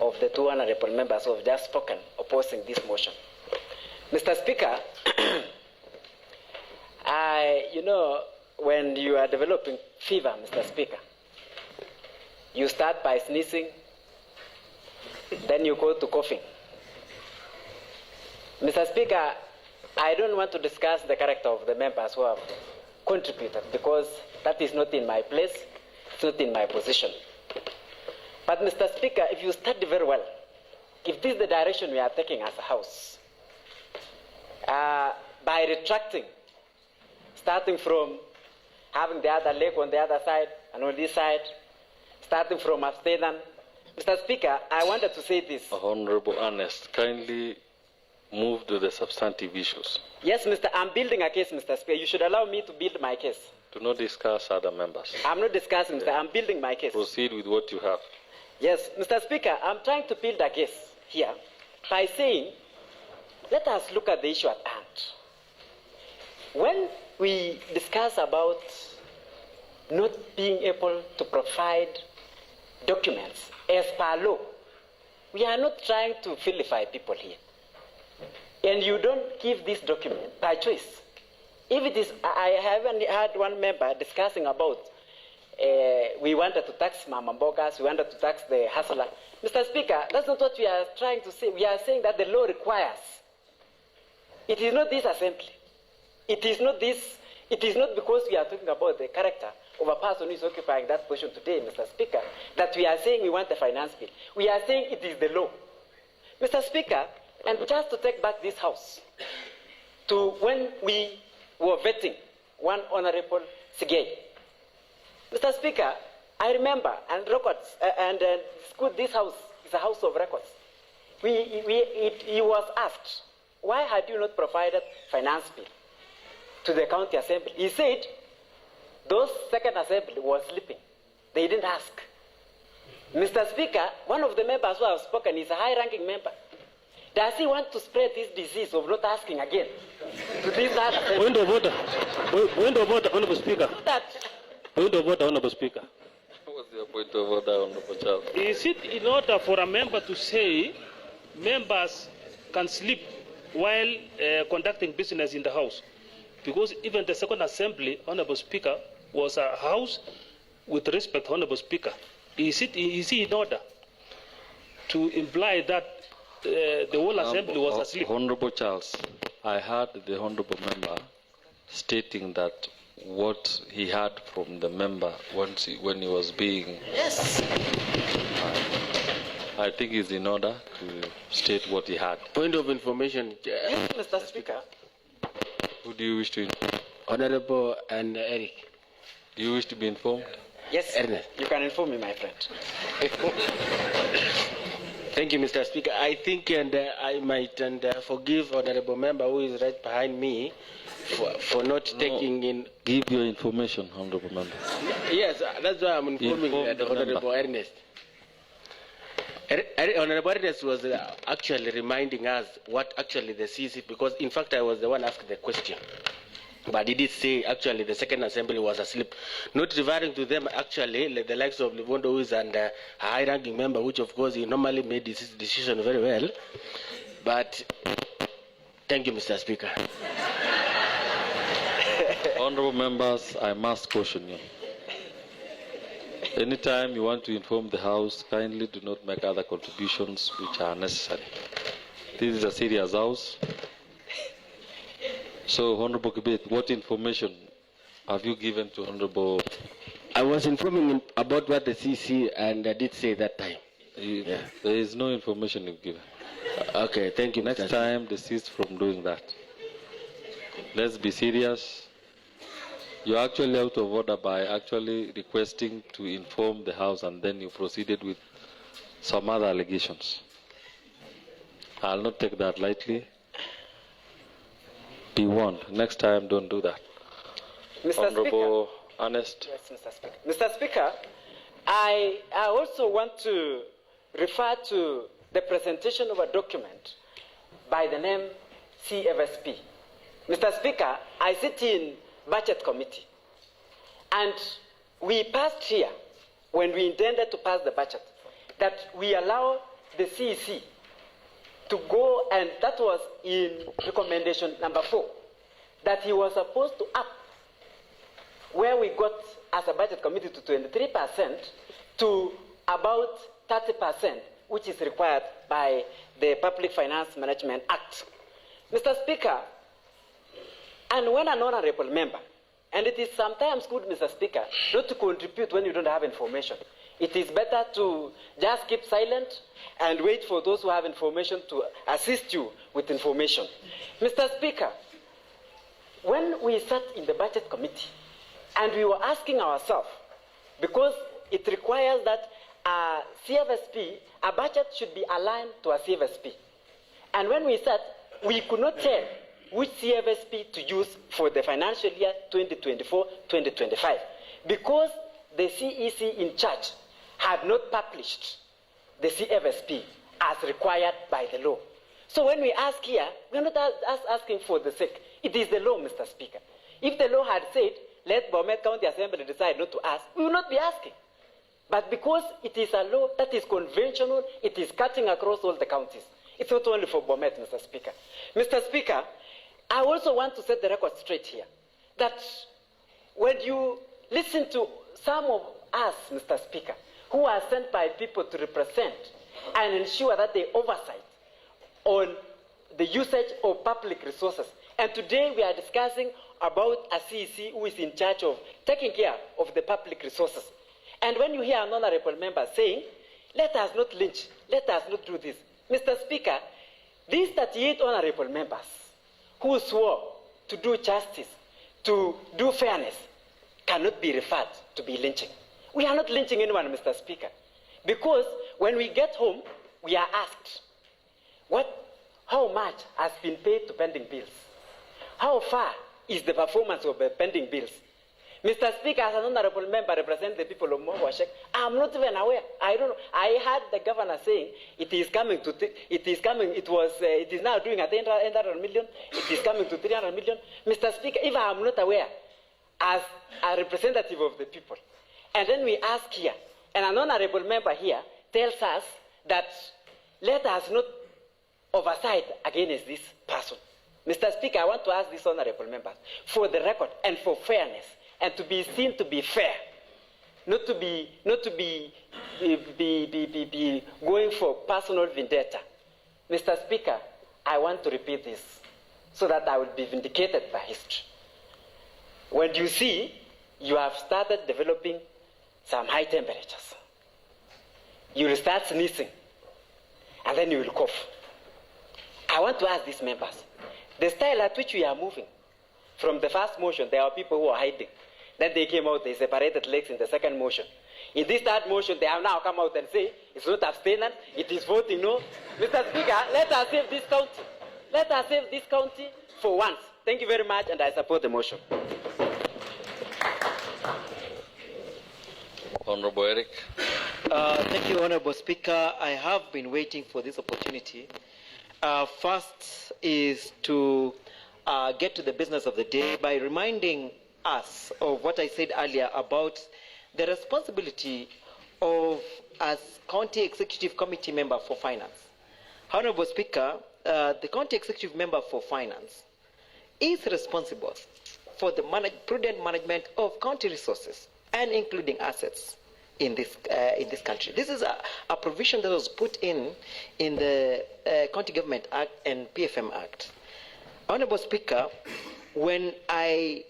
H: of the two honorable members who have just spoken opposing this motion. Mr. Speaker, you know, when you are developing fever, Mr. Speaker, you start by sneezing, then you go to coughing. Mr. Speaker, I don't want to discuss the character of the members who have contributed because that is not in my place, it's not in my position. But Mr. Speaker, if you study very well, if this is the direction we are taking as a House, by retracting, starting from having the other leg on the other side and on this side, starting from abstain. Mr. Speaker, I wanted to say this.
A: Honorable Ernest, kindly move to the substantive issues.
H: Yes, I'm building a case, Mr. Speaker. You should allow me to build my case.
A: Do not discuss other members.
H: I'm not discussing, Mr. I'm building my case.
A: Proceed with what you have.
H: Yes, Mr. Speaker, I'm trying to build a case here by saying, let us look at the issue at hand. When we discuss about not being able to provide documents as per law, we are not trying to vilify people here. And you don't give this document by choice. If it is, I haven't heard one member discussing about we wanted to tax Mama Mbogas, we wanted to tax the hustler. Mr. Speaker, that's not what we are trying to say. We are saying that the law requires. It is not this assembly. It is not this. It is not because we are talking about the character of a person who is occupying that position today, Mr. Speaker, that we are saying we want the finance bill. We are saying it is the law. Mr. Speaker, and just to take back this House to when we were vetting one Honorable Sigei. Mr. Speaker, I remember, and records, this House is a House of records. He was asked, why had you not provided finance bill to the county assembly? He said, those second assembly was sleeping. They didn't ask. Mr. Speaker, one of the members who have spoken is a high-ranking member. Does he want to spread this disease of not asking again to this other assembly?
Q: Point of order. Point of order, Honorable Speaker. Point of order, Honorable Speaker.
A: What's your point of order, Honorable Charles?
Q: Is it in order for a member to say members can sleep while conducting business in the House? Because even the second assembly, Honorable Speaker, was a House with respect, Honorable Speaker. Is it in order to imply that the whole assembly was asleep?
A: Honorable Charles, I heard the honorable member stating that what he heard from the member when he was being...
H: Yes.
A: I think it's in order to state what he had.
M: Point of information.
H: Yes, Mr. Speaker.
A: Who do you wish to inform?
M: Honorable and Erick.
A: Do you wish to be informed?
H: Yes,
M: Ernest.
H: You can inform me, my friend.
M: Thank you, Mr. Speaker. I think, and I might forgive Honorable Member who is right behind me for not taking in...
A: Give your information, Honorable Member.
M: Yes, that's why I'm informing Honorable Ernest. Honorable Ernest was actually reminding us what actually the CC, because in fact I was the one asking the question. But he did say actually the second assembly was asleep. Not referring to them actually, the likes of Livondo, who is a high-ranking member, which of course he normally made this decision very well. But thank you, Mr. Speaker.
A: Honorable members, I must caution you. Anytime you want to inform the House, kindly do not make other contributions which are necessary. This is a serious House. So, Honorable Kibet, what information have you given to Honorable?
M: I was informing him about what the CC and I did say that time.
A: There is no information you've given.
M: Okay, thank you.
A: Next time, desist from doing that. Let's be serious. You're actually out of order by actually requesting to inform the House, and then you proceeded with some other allegations. I'll not take that lightly. Be warned. Next time, don't do that.
H: Mr.
A: Honorable
H: Speaker.
A: Ernest.
H: Yes, Mr. Speaker. Mr. Speaker, I also want to refer to the presentation of a document by the name CFSP. Mr. Speaker, I sit in Budget Committee, and we passed here, when we intended to pass the budget, that we allow the CEC to go, and that was in recommendation number 4, that he was supposed to up where we got as a budget committee to 23% to about 30%, which is required by the Public Finance Management Act. Mr. Speaker, and when an honorable member, and it is sometimes good, Mr. Speaker, not to contribute when you don't have information. It is better to just keep silent and wait for those who have information to assist you with information. Mr. Speaker, when we sat in the budget committee and we were asking ourselves, because it requires that a CFSP, a budget should be aligned to a CFSP. And when we sat, we could not tell which CFSP to use for the financial year 2024-2025 because the CEC in charge had not published the CFSP as required by the law. So when we ask here, we're not asking for the sake. It is the law, Mr. Speaker. If the law had said, let BOMET County Assembly decide not to ask, we will not be asking. But because it is a law that is conventional, it is cutting across all the counties. It's not only for BOMET, Mr. Speaker. Mr. Speaker, I also want to set the record straight here, that when you listen to some of us, Mr. Speaker, who are sent by people to represent and ensure that they oversight on the usage of public resources. And today we are discussing about a CEC who is in charge of taking care of the public resources. And when you hear an honorable member saying, let us not lynch, let us not do this. Mr. Speaker, these 38 honorable members who swore to do justice, to do fairness, cannot be referred to be lynching. We are not lynching anyone, Mr. Speaker, because when we get home, we are asked, how much has been paid to pending bills? How far is the performance of the pending bills? Mr. Speaker, as an honorable member representing the people of Mohwashek, I'm not even aware. I don't know. I heard the governor saying it is coming to, it is now doing at 800 million, it is coming to 300 million. Mr. Speaker, if I am not aware, as a representative of the people, and then we ask here, and an honorable member here tells us that let us not oversight against this person. Mr. Speaker, I want to ask these honorable members, for the record and for fairness, and to be seen to be fair, not to be going for personal vendetta. Mr. Speaker, I want to repeat this so that I will be vindicated by history. When you see you have started developing some high temperatures, you will start sneezing, and then you will cough. I want to ask these members, the style at which we are moving, from the first motion, there are people who are hiding. Then they came out, they separated legs in the second motion. In this third motion, they have now come out and say, it's not abstinence, it is voting no. Mr. Speaker, let us save this county. Let us save this county for once. Thank you very much, and I support the motion.
A: Honorable Erick.
O: Thank you, Honorable Speaker. I have been waiting for this opportunity. First is to get to the business of the day by reminding us of what I said earlier about the responsibility of as County Executive Committee Member for Finance. Honorable Speaker, the County Executive Member for Finance is responsible for the prudent management of county resources and including assets in this country. This is a provision that was put in the County Government Act and PFM Act. Honorable Speaker, when I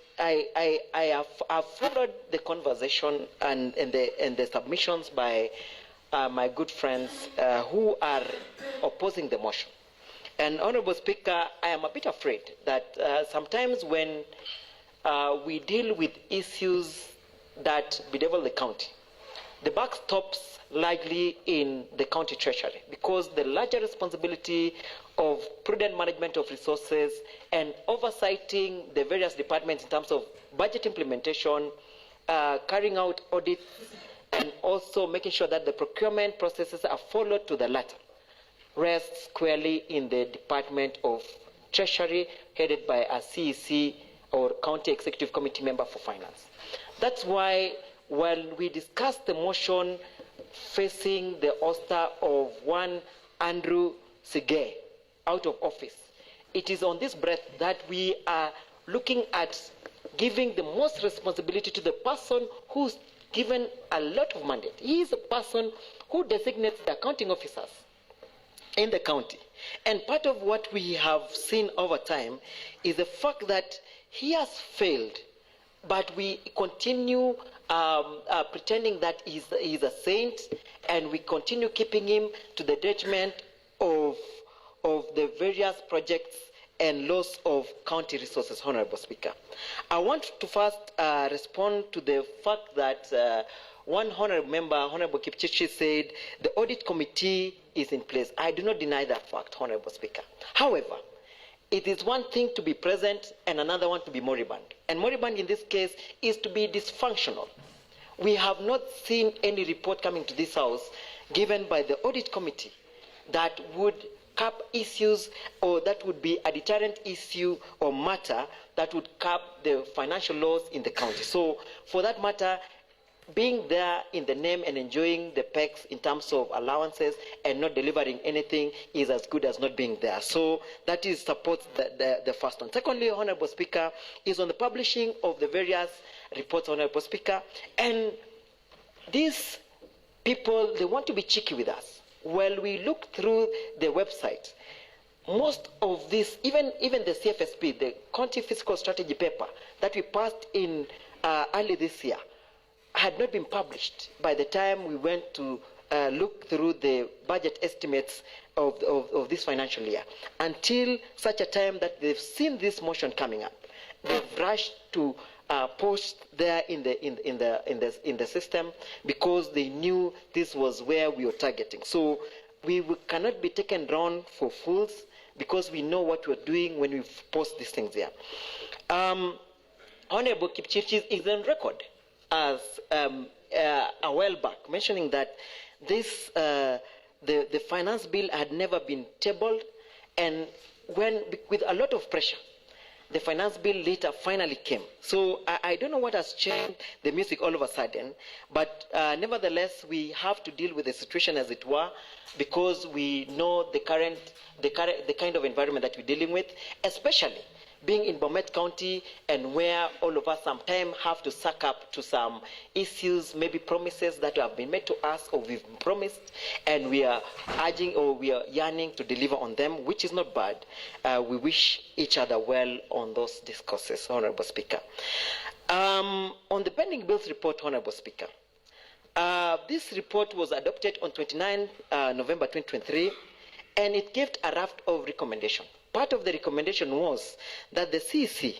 O: have followed the conversation and the submissions by my good friends who are opposing the motion. And Honorable Speaker, I am a bit afraid that sometimes when we deal with issues that bedevil the county, the buck stops largely in the county treasury because the larger responsibility of prudent management of resources and oversighting the various departments in terms of budget implementation, carrying out audits, and also making sure that the procurement processes are followed to the letter rests squarely in the Department of Treasury headed by a CEC or County Executive Committee Member for Finance. That's why while we discussed the motion facing the ouster of one Andrew Sigei out of office, it is on this breath that we are looking at giving the most responsibility to the person who's given a lot of mandate. He is a person who designates the accounting officers in the county. And part of what we have seen over time is the fact that he has failed, but we continue pretending that he's a saint, and we continue keeping him to the detriment of the various projects and loss of county resources, Honorable Speaker. I want to first respond to the fact that one honorable member, Honorable Kipchirchir, said the audit committee is in place. I do not deny that fact, Honorable Speaker. However, it is one thing to be present and another one to be moribund. And moribund in this case is to be dysfunctional. We have not seen any report coming to this House given by the audit committee that would cap issues, or that would be a deterrent issue or matter that would cap the financial loss in the county. So for that matter, being there in the name and enjoying the perks in terms of allowances and not delivering anything is as good as not being there. So that is supports the first one. Secondly, Honorable Speaker, is on the publishing of the various reports, Honorable Speaker, and these people, they want to be cheeky with us. Well, we look through the website. Most of this, even the CFSP, the County Fiscal Strategy paper that we passed in early this year, had not been published by the time we went to look through the budget estimates of this financial year. Until such a time that they've seen this motion coming up, they've rushed to post there in the system because they knew this was where we were targeting. So we cannot be taken down for fools because we know what we're doing when we post these things there. Honorable Kipchirchir is on record as a while back mentioning that this the finance bill had never been tabled, and when with a lot of pressure, the finance bill later finally came. So I don't know what has changed the music all of a sudden, but nevertheless, we have to deal with the situation as it were, because we know the kind of environment that we're dealing with, especially being in BOMET County, and where all of us sometimes have to suck up to some issues, maybe promises that have been made to us or we've promised, and we are urging or we are yearning to deliver on them, which is not bad. We wish each other well on those discourses, Honorable Speaker. On the pending bills report, Honorable Speaker, this report was adopted on 29 November 2023, and it gave a raft of recommendation. Part of the recommendation was that the CEC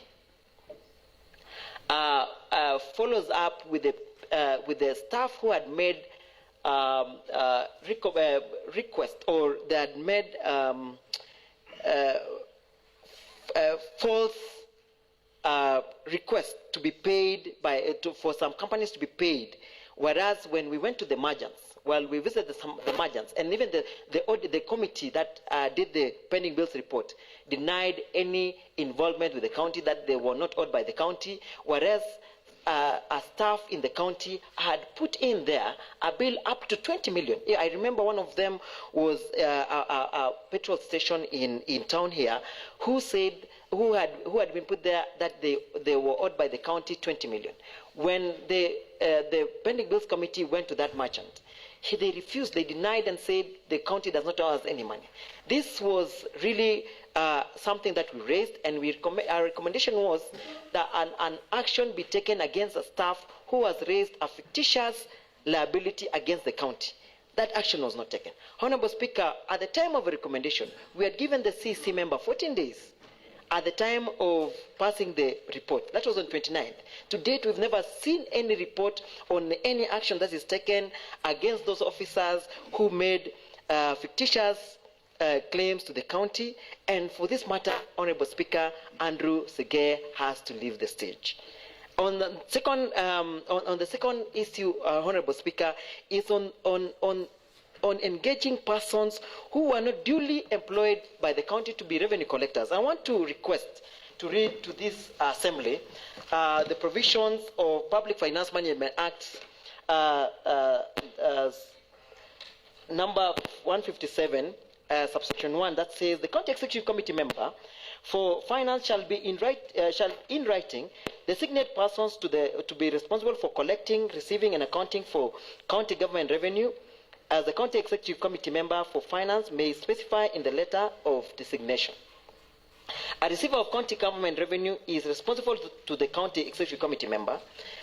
O: follows up with the staff who had made request, or they had made false request to be paid for some companies to be paid, whereas when we went to the merchants, well, we visited the merchants, and even the committee that did the pending bills report denied any involvement with the county, that they were not owed by the county, whereas a staff in the county had put in there a bill up to 20 million. I remember one of them was a petrol station in town here, who said, who had been put there that they were owed by the county 20 million. When the pending bills committee went to that merchant, they refused, they denied and said the county does not owe us any money. This was really something that we raised, and our recommendation was that an action be taken against a staff who has raised a fictitious liability against the county. That action was not taken. Honorable Speaker, at the time of the recommendation, we had given the CC member 14 days at the time of passing the report. That was on 29th. To date, we've never seen any report on any action that is taken against those officers who made fictitious claims to the county. And for this matter, Honorable Speaker, Andrew Sigei has to leave the stage. On the second issue, Honorable Speaker, is on engaging persons who were not duly employed by the county to be revenue collectors. I want to request to read to this assembly the provisions of Public Finance Management Act number 157, subsection 1, that says the County Executive Committee member for finance shall be in writing designate persons to be responsible for collecting, receiving, and accounting for county government revenue, as the County Executive Committee member for finance may specify in the letter of designation. A receiver of county government revenue is responsible to the county executive committee member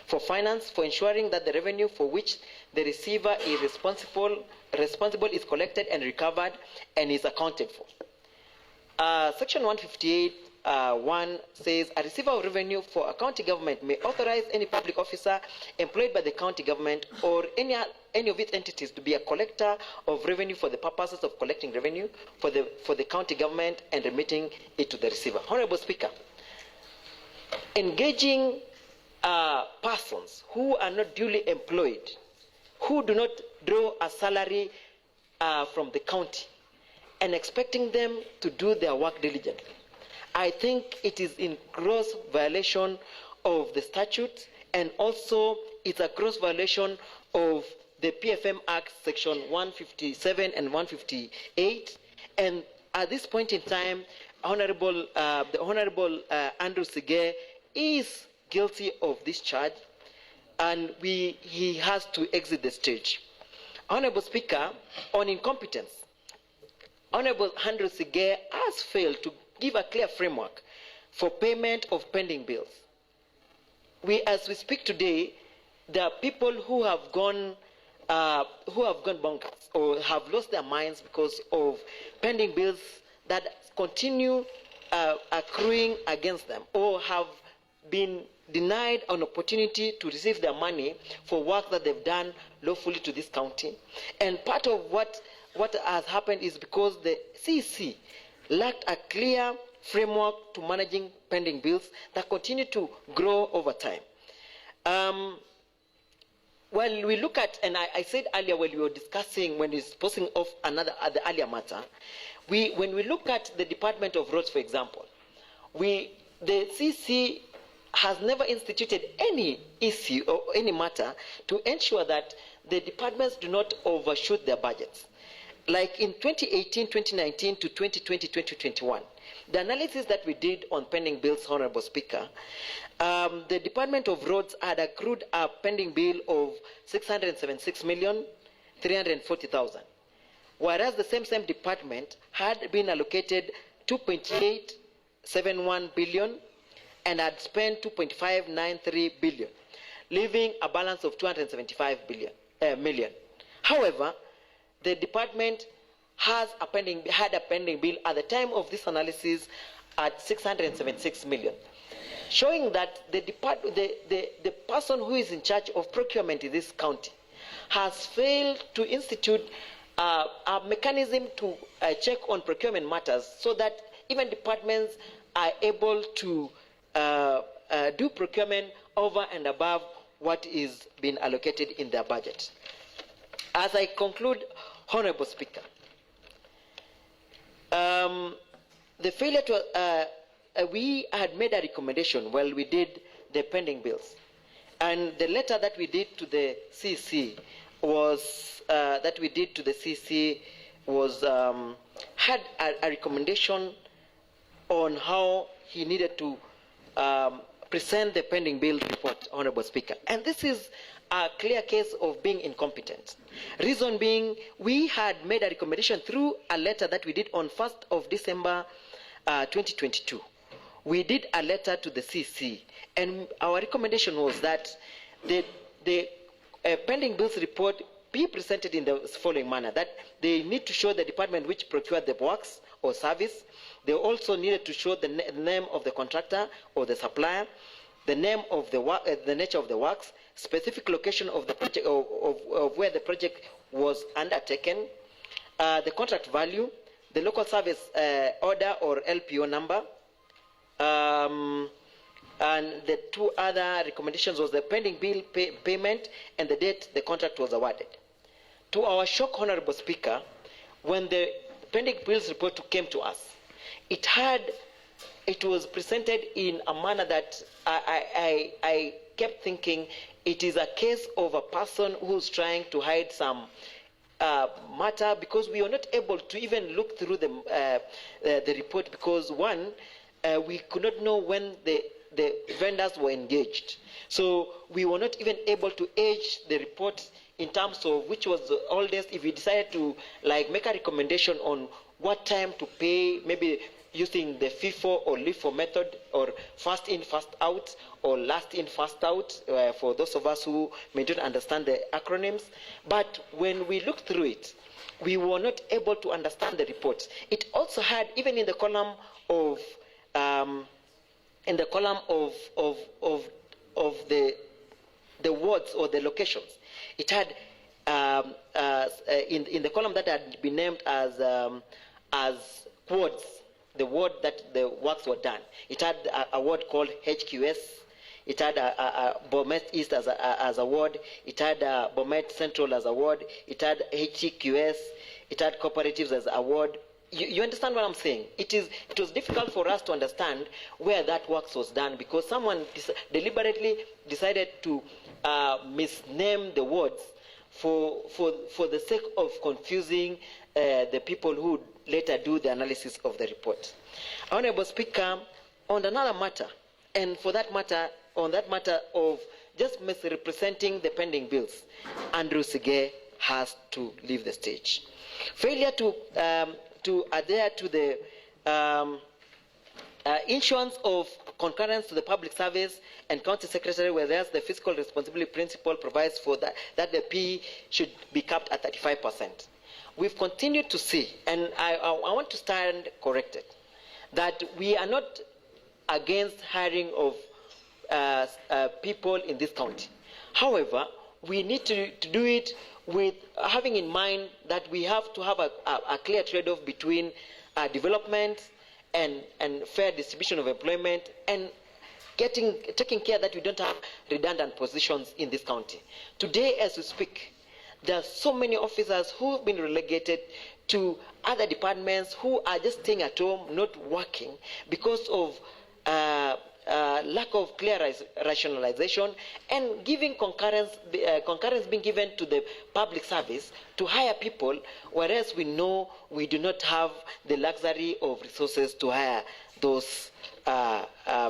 O: for finance for ensuring that the revenue for which the receiver is responsible is collected and recovered and is accounted for. Section 158(1) says a receiver of revenue for a county government may authorize any public officer employed by the county government or any of its entities to be a collector of revenue for the purposes of collecting revenue for the county government and remitting it to the receiver. Honorable Speaker, engaging persons who are not duly employed, who do not draw a salary from the county, and expecting them to do their work diligently, I think it is in gross violation of the statute, and also it's a gross violation of the PFM Act section 157 and 158. And at this point in time, the Honorable Andrew Sigei is guilty of this charge, and he has to exit the stage. Honorable Speaker, on incompetence, Honorable Andrew Sigei has failed to give a clear framework for payment of pending bills. As we speak today, there are people who have gone bonkers or have lost their minds because of pending bills that continue accruing against them, or have been denied an opportunity to receive their money for work that they've done lawfully to this county. And part of what has happened is because the CEC lacked a clear framework to managing pending bills that continue to grow over time. Well, we look at, and I said earlier when we were discussing, when we were posing off the earlier matter, when we look at the Department of Roads, for example, the CC has never instituted any issue or any matter to ensure that the departments do not overshoot their budgets. Like in 2018, 2019 to 2020, 2021, the analysis that we did on pending bills, Honorable Speaker, the Department of Roads had accrued a pending bill of 676,340,000, whereas the same department had been allocated 2.871 billion and had spent 2.593 billion, leaving a balance of 275 million. However, the department had a pending bill at the time of this analysis at 676 million, showing that the person who is in charge of procurement in this county has failed to institute a mechanism to check on procurement matters so that even departments are able to do procurement over and above what is being allocated in their budget. As I conclude, Honorable Speaker, the failure to, we had made a recommendation while we did the pending bills, and the letter that we did to the CC was had a recommendation on how he needed to present the pending bill report, Honorable Speaker, and this is a clear case of being incompetent. Reason being, we had made a recommendation through a letter that we did on 1st of December 2022. We did a letter to the CC, and our recommendation was that the pending bills report be presented in the following manner: that they need to show the department which procured the works or service. They also needed to show the name of the contractor or the supplier, the name of the work, the nature of the works, specific location of the project, of where the project was undertaken, the contract value, the local service order or LPO number, and the two other recommendations was the pending bill payment and the date the contract was awarded. To our shock, Honorable Speaker, when the pending bills report came to us, it was presented in a manner that I kept thinking it is a case of a person who's trying to hide some matter, because we were not able to even look through the report, because one, we could not know when the vendors were engaged. So we were not even able to age the report in terms of which was the oldest. If we decided to make a recommendation on what time to pay, maybe using the FIFO or LIFO method, or first in, first out, or last in, first out, for those of us who may not understand the acronyms. But when we looked through it, we were not able to understand the report. It also had, even in the column of the wards or the locations, it had in the column that had been named as wards, the ward that the works were done. It had a ward called HQS. It had a BOMET East as a ward. It had BOMET Central as a ward. It had HQS. It had cooperatives as a ward. You understand what I'm saying? It was difficult for us to understand where that works was done, because someone deliberately decided to misname the wards for the sake of confusing the people who later do the analysis of the report. Honorable Speaker, on another matter, and for that matter, on that matter of just misrepresenting the pending bills, Andrew Sigei has to leave the stage. Failure to adhere to the insurance of concurrence to the public service and county secretary, whereas the fiscal responsibility principle provides for that the P should be capped at 35%. We've continued to see, and I want to stand corrected, that we are not against hiring of people in this county. However, we need to do it with having in mind that we have to have a clear trade-off between development and fair distribution of employment, and taking care that we don't have redundant positions in this county. Today, as we speak, there are so many officers who've been relegated to other departments who are just staying at home, not working, because of lack of clear rationalization, and giving concurrence being given to the public service to hire people, whereas we know we do not have the luxury of resources to hire those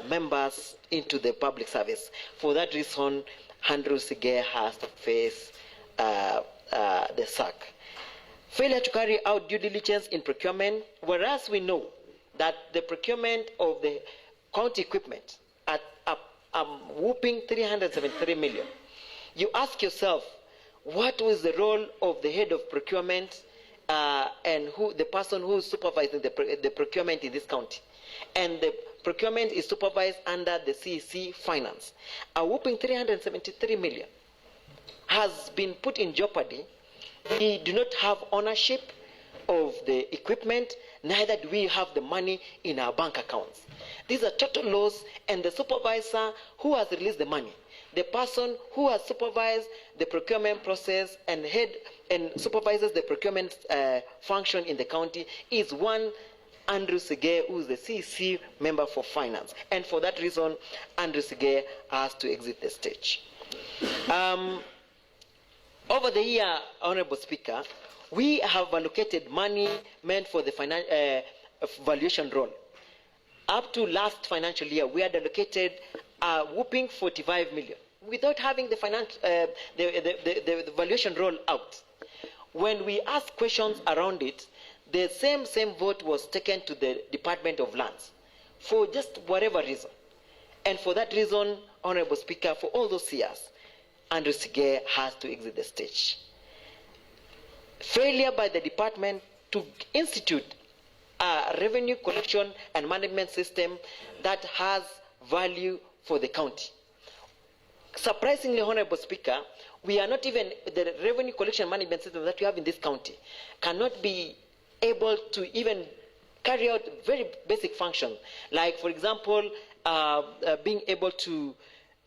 O: members into the public service. For that reason, Andrew Sigei has to face the sack. Failure to carry out due diligence in procurement, whereas we know that the procurement of the county equipment at a whooping 373 million. You ask yourself, what was the role of the head of procurement and the person who is supervising the procurement in this county? And the procurement is supervised under the CEC finance. A whooping 373 million has been put in jeopardy. We do not have ownership of the equipment, neither do we have the money in our bank accounts. These are total loss, and the supervisor who has released the money, the person who has supervised the procurement process and supervises the procurement function in the county, is one Andrew Sigei, who is the CEC member for finance. And for that reason, Andrew Sigei has to exit the stage. Over the year, Honorable Speaker, we have allocated money meant for the valuation role. Up to last financial year, we had allocated a whooping 45 million without having the valuation roll out. When we asked questions around it, the same vote was taken to the Department of Lands for just whatever reason. And for that reason, Honorable Speaker, for all those years, Andrew Sigei has to exit the stage. Failure by the department to institute a revenue collection and management system that has value for the county. Surprisingly, Honorable Speaker, we are not even, the revenue collection management system that we have in this county cannot be able to even carry out very basic functions, like, for example, being able to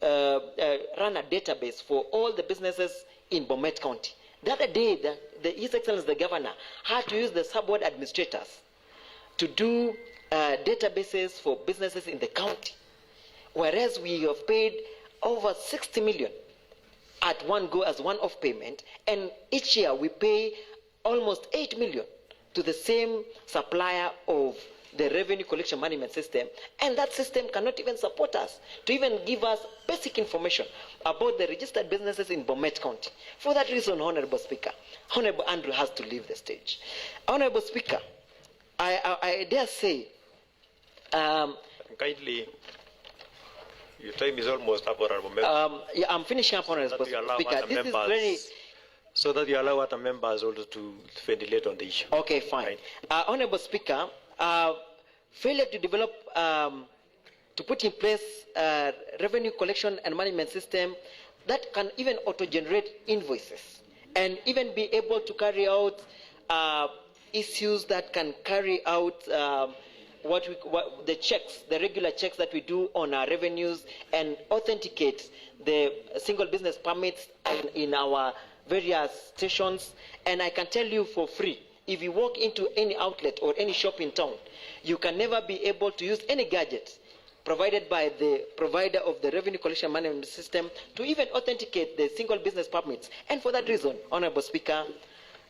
O: run a database for all the businesses in BOMET County. The other day, His Excellency the Governor had to use the sub-ward administrators to do databases for businesses in the county, whereas we have paid over 60 million at one go as one-off payment, and each year we pay almost 8 million to the same supplier of the revenue collection management system, and that system cannot even support us to even give us basic information about the registered businesses in BOMET County. For that reason, Honorable Speaker, Honorable Andrew has to leave the stage. Honorable Speaker, I dare say.
T: Kindly, your time is almost up, Honorable Member.
O: Yeah, I'm finishing up, Honorable Speaker. This is very.
T: So that you allow other members also to ventilate on the issue.
O: Okay, fine. Honorable Speaker, failure to develop, to put in place a revenue collection and management system that can even auto-generate invoices and even be able to carry out issues that can carry out the checks, the regular checks that we do on our revenues and authenticate the single business permits in our various stations. And I can tell you for free, if you walk into any outlet or any shop in town, you can never be able to use any gadget provided by the provider of the revenue collection management system to even authenticate the single business permits. And for that reason, Honorable Speaker,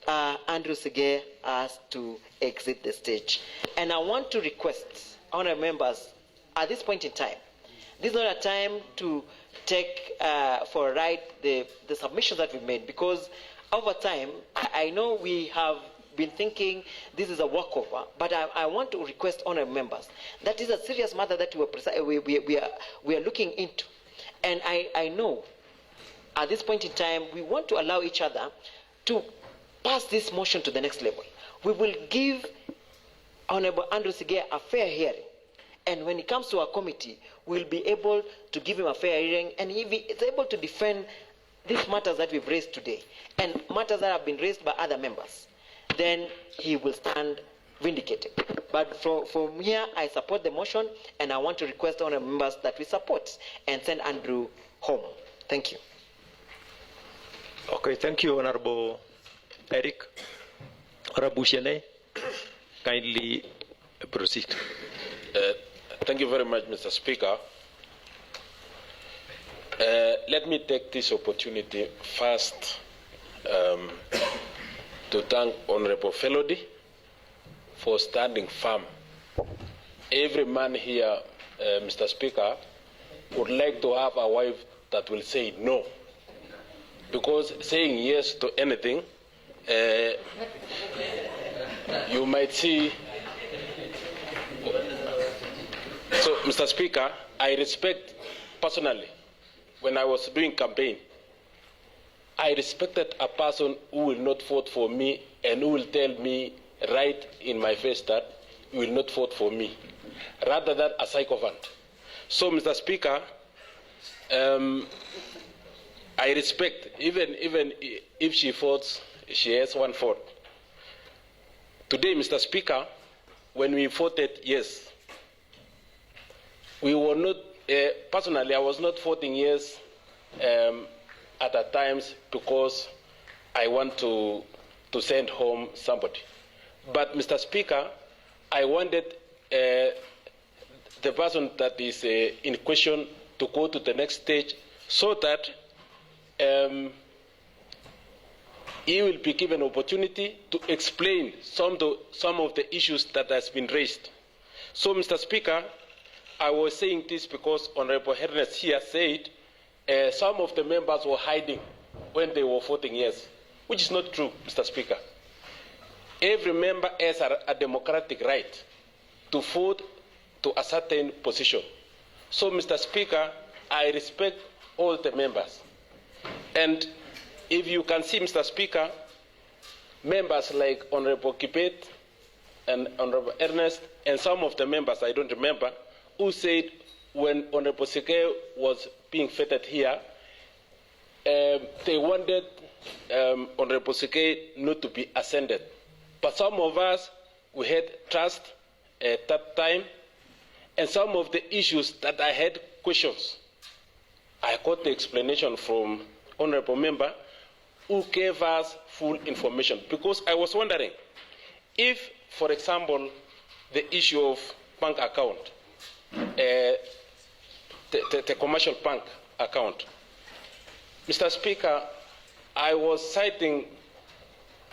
O: Andrew Sigei has to exit the stage. And I want to request honorable members at this point in time, this is not a time to take for a ride the submissions that we made, because over time, I know we have been thinking this is a walkover, but I want to request honorable members that is a serious matter that we are looking into. And I know at this point in time, we want to allow each other to pass this motion to the next level. We will give Honorable Andrew Sigei a fair hearing. And when it comes to our committee, we'll be able to give him a fair hearing, and if he is able to defend these matters that we've raised today and matters that have been raised by other members, then he will stand vindicated. But from here, I support the motion, and I want to request honorable members that we support and send Andrew home. Thank you.
T: Okay, thank you, Honorable Erick. Honorable Shene, kindly proceed.
V: Thank you very much, Mr. Speaker. Let me take this opportunity first to thank Honorable Felody for standing firm. Every man here, Mr. Speaker, would like to have a wife that will say no. Because saying yes to anything, you might see. So, Mr. Speaker, I respect personally, when I was doing campaign, I respected a person who will not vote for me and who will tell me right in my face that you will not vote for me, rather than a sycophant. So, Mr. Speaker, I respect, even if she votes, she has one vote. Today, Mr. Speaker, when we voted yes, we were not, personally, I was not voting yes at the times because I want to send home somebody. But, Mr. Speaker, I wanted the person that is in question to go to the next stage so that he will be given opportunity to explain some of the issues that has been raised. So, Mr. Speaker, I was saying this because Honorable Ernest here said some of the members were hiding when they were voting yes, which is not true, Mr. Speaker. Every member has a democratic right to vote to a certain position. So, Mr. Speaker, I respect all the members. And if you can see, Mr. Speaker, members like Honorable Kibet and Honorable Ernest and some of the members, I don't remember, who said when Honorable Sigei was being vetted here, they wanted Honorable Sigei not to be ascended. But some of us, we had trust at that time, and some of the issues that I had questions, I got the explanation from Honorable Member who gave us full information. Because I was wondering if, for example, the issue of bank account, the commercial bank account. Mr. Speaker, I was citing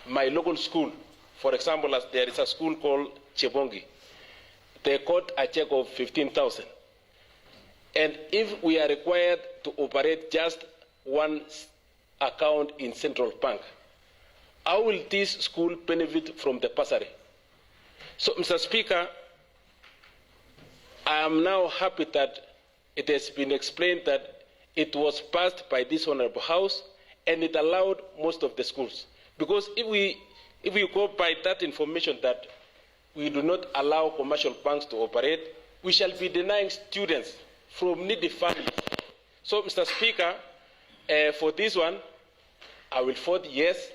V: my local school. For example, as there is a school called Chebongi. They got a check of 15,000. And if we are required to operate just one account in Central Bank, how will this school benefit from the bursary? So, Mr. Speaker, I am now happy that it has been explained that it was passed by this Honorable House and it allowed most of the schools. Because if we go by that information that we do not allow commercial banks to operate, we shall be denying students from needy families. So, Mr. Speaker, for this one, I will vote yes,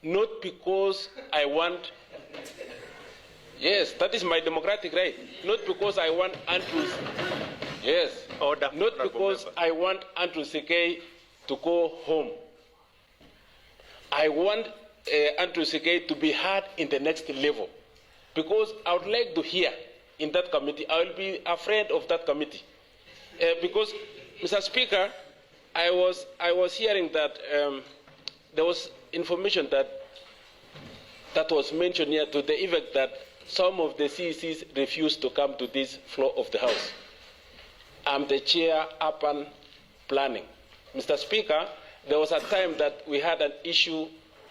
V: not because I want, yes, that is my democratic right, not because I want Andrew, yes,
T: order,
V: not because I want Andrew Sigei to go home. I want Andrew Sigei to be heard in the next level, because I would like to hear in that committee. I will be a friend of that committee, because, Mr. Speaker, I was hearing that there was information that was mentioned here to the effect that some of the CECs refused to come to this floor of the House. I'm the chair upon planning. Mr. Speaker, there was a time that we had an issue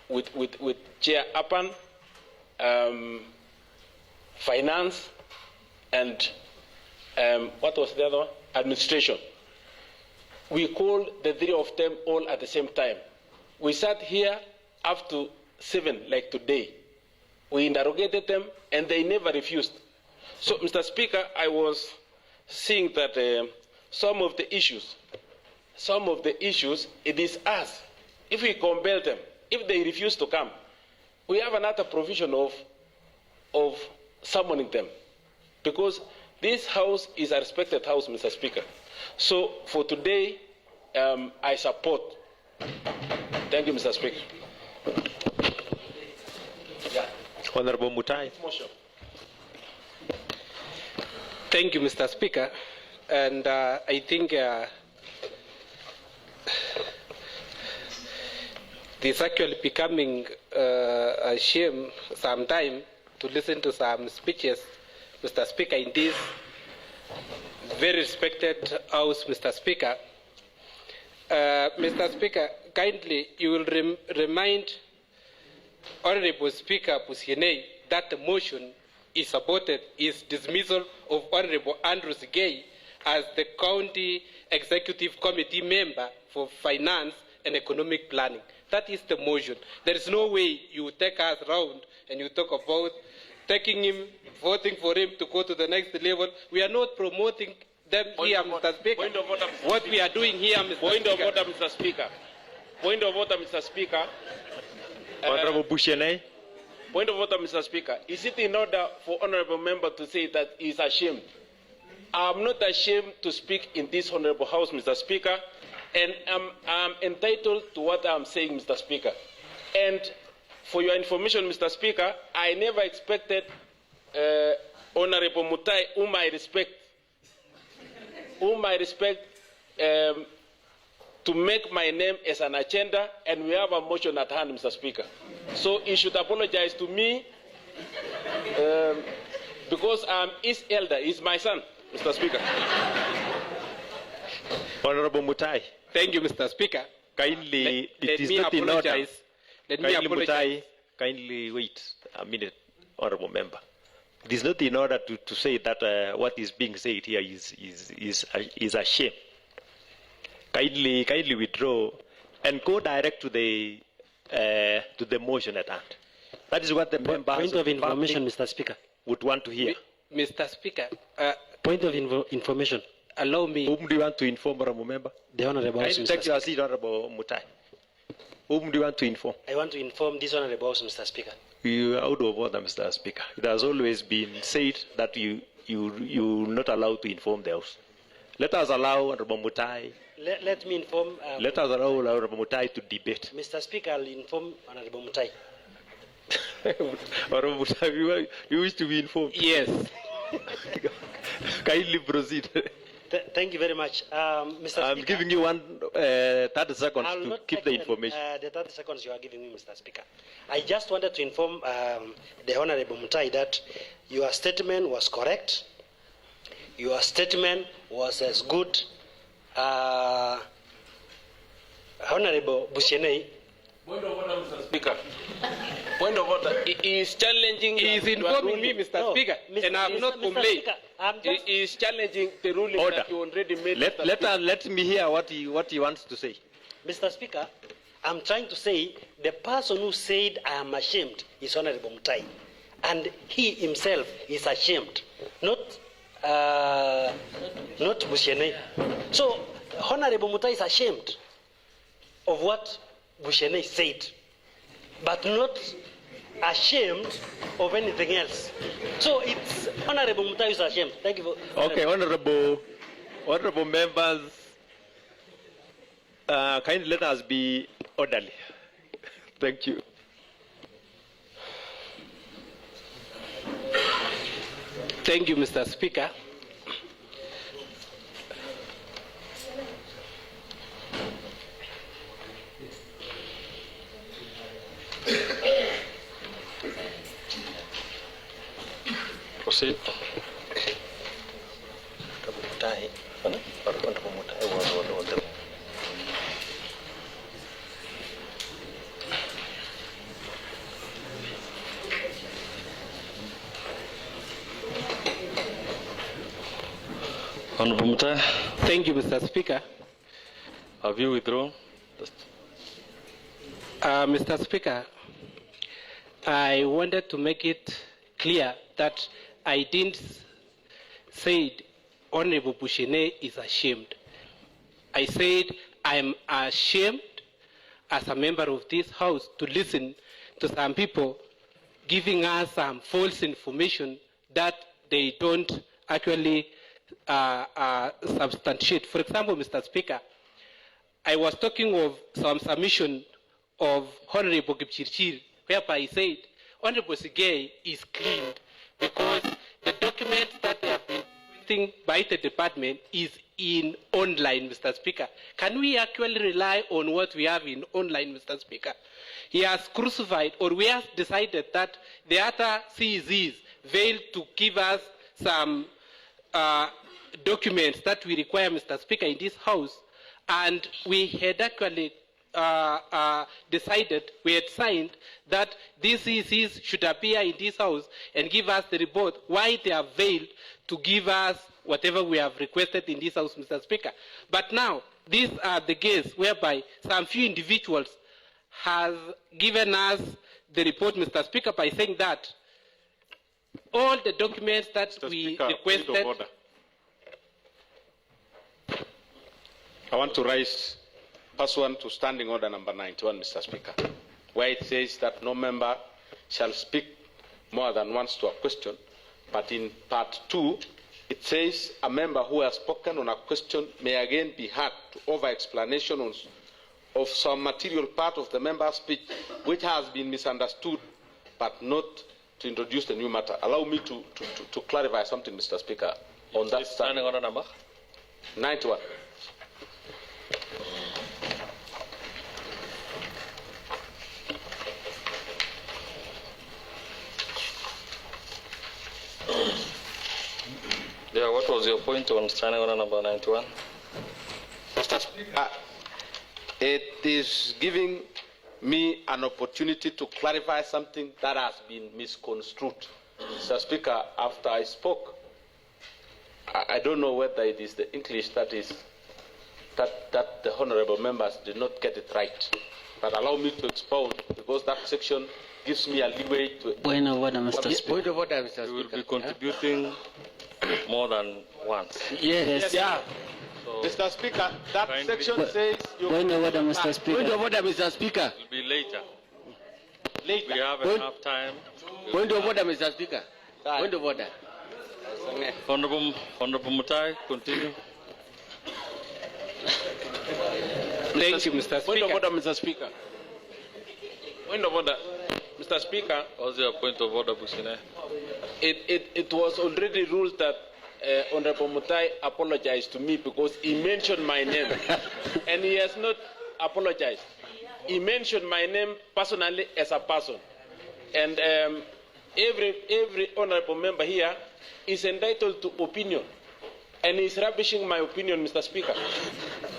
V: with Chair Upon, finance, and what was the other one? Administration. We called the three of them all at the same time. We sat here up to 7, like today. We interrogated them, and they never refused. So, Mr. Speaker, I was seeing that some of the issues, it is us. If we compel them, if they refuse to come, we have another provision of summoning them. Because this House is a respected House, Mr. Speaker. So for today, I support. Thank you, Mr. Speaker.
T: Yeah. Honorable Mutai.
F: Thank you, Mr. Speaker. And I think it's actually becoming a shame sometime to listen to some speeches, Mr. Speaker, in this very respected House, Mr. Speaker. Mr. Speaker, kindly you will remind Honorable Speaker Pusienei that the motion is supported is dismissal of Honorable Andrew Sigei as the County Executive Committee member for Finance and Economic Planning. That is the motion. There is no way you take us around and you talk about taking him, voting for him to go to the next level. We are not promoting them here, Mr. Speaker. What we are doing here, Mr.
V: Point
F: Speaker.
V: of order, Mr. Speaker. Point of order, Mr. Speaker.
T: Honorable Bushenei.
V: Point of order, Mr. Speaker. Is it in order for honorable member to say that he is ashamed? I am not ashamed to speak in this honorable House, Mr. Speaker, and I'm entitled to what I'm saying, Mr. Speaker. And for your information, Mr. Speaker, I never expected Honorable Mutai, whom I respect, to make my name as an agenda, and we have a motion at hand, Mr. Speaker. So he should apologize to me because I'm his elder, he's my son, Mr. Speaker.
T: Honorable Mutai.
F: Thank you, Mr. Speaker.
T: Kindly,
F: let me apologize. Let me apologize.
T: Mutai, kindly wait a minute, honorable member. It is not in order to say that what is being said here is a shame. Kindly withdraw and go direct to the motion at hand. That is what the members
K: Point of information, Mr. Speaker.
T: Would want to hear.
F: Mr. Speaker.
K: Point of information.
F: Allow me.
T: Whom do you want to inform, honorable member?
K: The honorable House,
T: Mr.
K: Mr.
T: Take your seat, honorable Mutai. Whom do you want to inform?
K: I want to inform this honorable House, Mr. Speaker.
T: You are out of order, Mr. Speaker. It has always been said that you not allowed to inform the House. Let us allow honorable Mutai.
K: Let me inform.
T: Let us allow honorable Mutai to debate.
K: Mr. Speaker, I'll inform honorable Mutai.
T: Honorable Mutai, you wish to be informed?
F: Yes.
T: Kindly proceed.
K: Thank you very much. Mr.
T: I'm
K: Speaker,
T: giving you 30 seconds
K: I'll
T: to
K: not
T: keep
K: take
T: the information.
K: The 30 seconds you are giving me, Mr. Speaker. I just wanted to inform the Honorable Mutai that your statement was correct. Your statement was as good. Honorable Bushenei,
V: Point of order, Mr. Speaker. Point of order. He is challenging.
F: He is informing me, Mr. Speaker, and I have not complained.
V: He is challenging the ruling that you already made.
G: Let me hear what he wants to say.
K: Mr. Speaker, I'm trying to say the person who said I am ashamed is Honorable Mutai, and he himself is ashamed, not Bushene. So Honorable Mutai is ashamed of what Bushene said, but not ashamed of anything else. So it's Honorable Mutai is ashamed. Thank you.
G: Okay, honorable members, kindly let us be orderly. Thank you.
F: Thank you, Mr. Speaker.
A: Proceed. Honorable Mutai.
F: Thank you, Mr. Speaker.
A: Have you withdrawn?
F: Mr. Speaker, I wanted to make it clear that I didn't say Honorable Bushene is ashamed. I said I'm ashamed as a member of this House to listen to some people giving us some false information that they don't actually substantiate. For example, Mr. Speaker, I was talking of some submission of Honorable Kipchirchir, whereby he said Honorable Sigei is cleaned because the documents that they have been printing by the department is in online, Mr. Speaker. Can we actually rely on what we have in online, Mr. Speaker? He has crucified, or we have decided that the other CECs failed to give us some documents that we require, Mr. Speaker, in this House, and we had actually decided, we had signed that these CECs should appear in this House and give us the report why they have failed to give us whatever we have requested in this House, Mr. Speaker. But now, these are the cases whereby some few individuals have given us the report, Mr. Speaker, by saying that all the documents that
E: Mr.
F: we
E: Speaker,
F: requested...
E: point of order. I want to raise pursuant to Standing Order number 91, Mr. Speaker, where it says that no member shall speak more than once to a question, but in part 2, it says a member who has spoken on a question may again be heard to offer explanation of some material part of the member's speech which has been misunderstood, but not to introduce the new matter. Allow me to clarify something, Mr. Speaker, on that
A: Standing Order number
E: 91.
A: Yeah, what was your point on Standing Order number 91?
E: Mr. Speaker, it is giving me an opportunity to clarify something that has been misconstrued. Mr. Speaker, after I spoke, I don't know whether it is the English that the honorable members did not get it right. But allow me to expound, because that section gives me a leeway to...
S: Point of order, Mr. Speaker.
G: Point of order, Mr. Speaker.
A: You will be contributing more than once.
S: Yes.
E: Yeah. So, Mr. Speaker, that section says...
S: Point of order, Mr. Speaker.
G: Point of order, Mr. Speaker.
A: It will be later.
E: Later.
A: We have enough time.
G: Point of order, Mr. Speaker. Point of order.
A: Honorable Mutai, continue.
F: Thank you, Mr. Speaker.
V: Point of order, Mr. Speaker. Point of order, Mr. Speaker.
A: What's your point of order, Bushine?
V: It was already ruled that Honorable Mutai apologized to me because he mentioned my name, and he has not apologized. He mentioned my name personally as a person, and every honorable member here is entitled to opinion, and he's rubbishing my opinion, Mr. Speaker.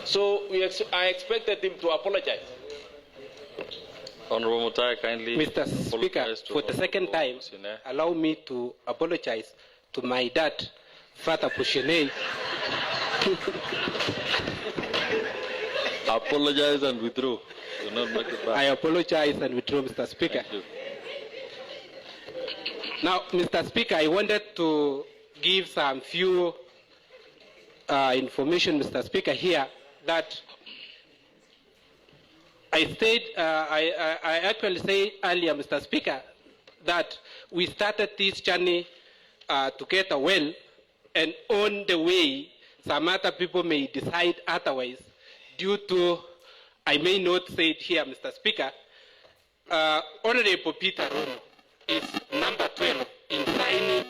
V: So I expected him to apologize.
A: Honorable Mutai, kindly.
F: Mr. Speaker, for the second time, allow me to apologize to my dad, Father Pushene.
A: Apologize and withdraw. Do not make it back.
F: I apologize and withdraw, Mr. Speaker.
A: Thank you.
F: Now, Mr. Speaker, I wanted to give some few information, Mr. Speaker, here that I actually said earlier, Mr. Speaker, that we started this journey together well, and on the way, some other people may decide otherwise due to, I may not say it here, Mr. Speaker, Honorable Peter Rono is number 12 in signing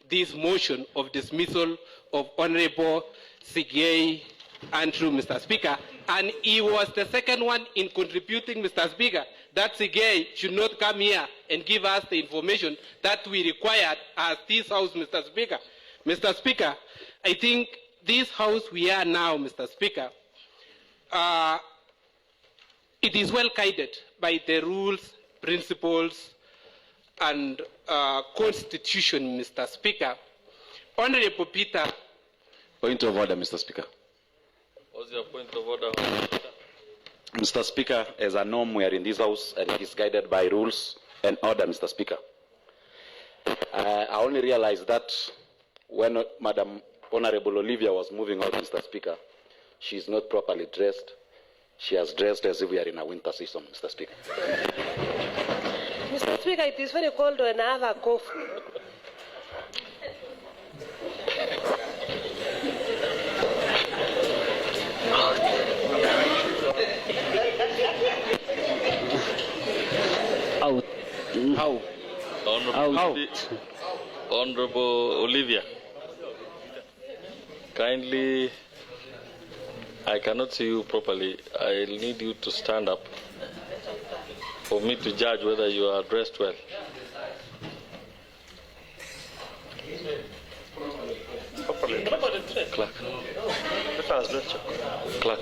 F: this motion of dismissal of Honorable Sigei Andrew, Mr. Speaker, and he was the second one in contributing, Mr. Speaker, that Sigei should not come here and give us the information that we required as this House, Mr. Speaker. Mr. Speaker, I think this House we are now, Mr. Speaker, it is well guided by the rules, principles, and Constitution, Mr. Speaker. Honorable Peter.
C: Point of order, Mr. Speaker.
A: What's your point of order?
C: Mr. Speaker, as a norm, we are in this House and it is guided by rules and order, Mr. Speaker. I only realized that when Madam Honorable Olivia was moving out, Mr. Speaker, she is not properly dressed. She has dressed as if we are in a winter season, Mr. Speaker.
P: Mr. Speaker, it is very cold when I have a cough.
F: Out. How?
A: Honorable Olivia, kindly, I cannot see you properly. I'll need you to stand up for me to judge whether you are dressed well. Clerk. Clerk.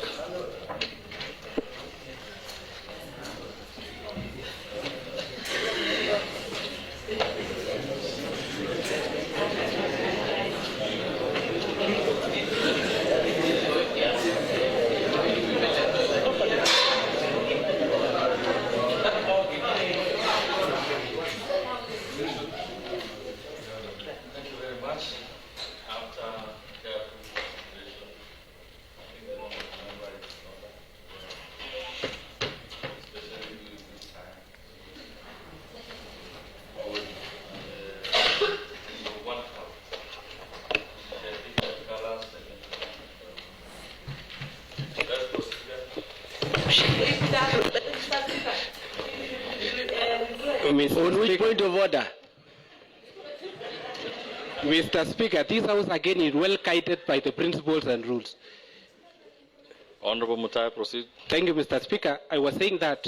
F: On which point of order? Mr. Speaker, this House again is well guided by the principles and rules.
A: Honorable Mutai, proceed.
F: Thank you, Mr. Speaker. I was saying that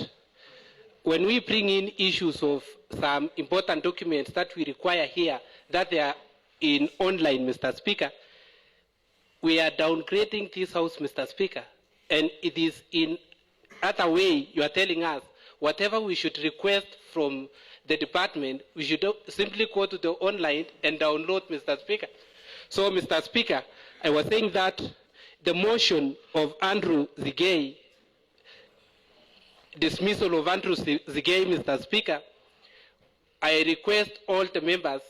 F: when we bring in issues of some important documents that we require here, that they are in online, Mr. Speaker, we are downgrading this House, Mr. Speaker. And it is in other way you are telling us whatever we should request from the department, we should simply go to the online and download, Mr. Speaker. So, Mr. Speaker, I was saying that the motion of Andrew Sigei, dismissal of Andrew Sigei, Mr. Speaker, I request all the members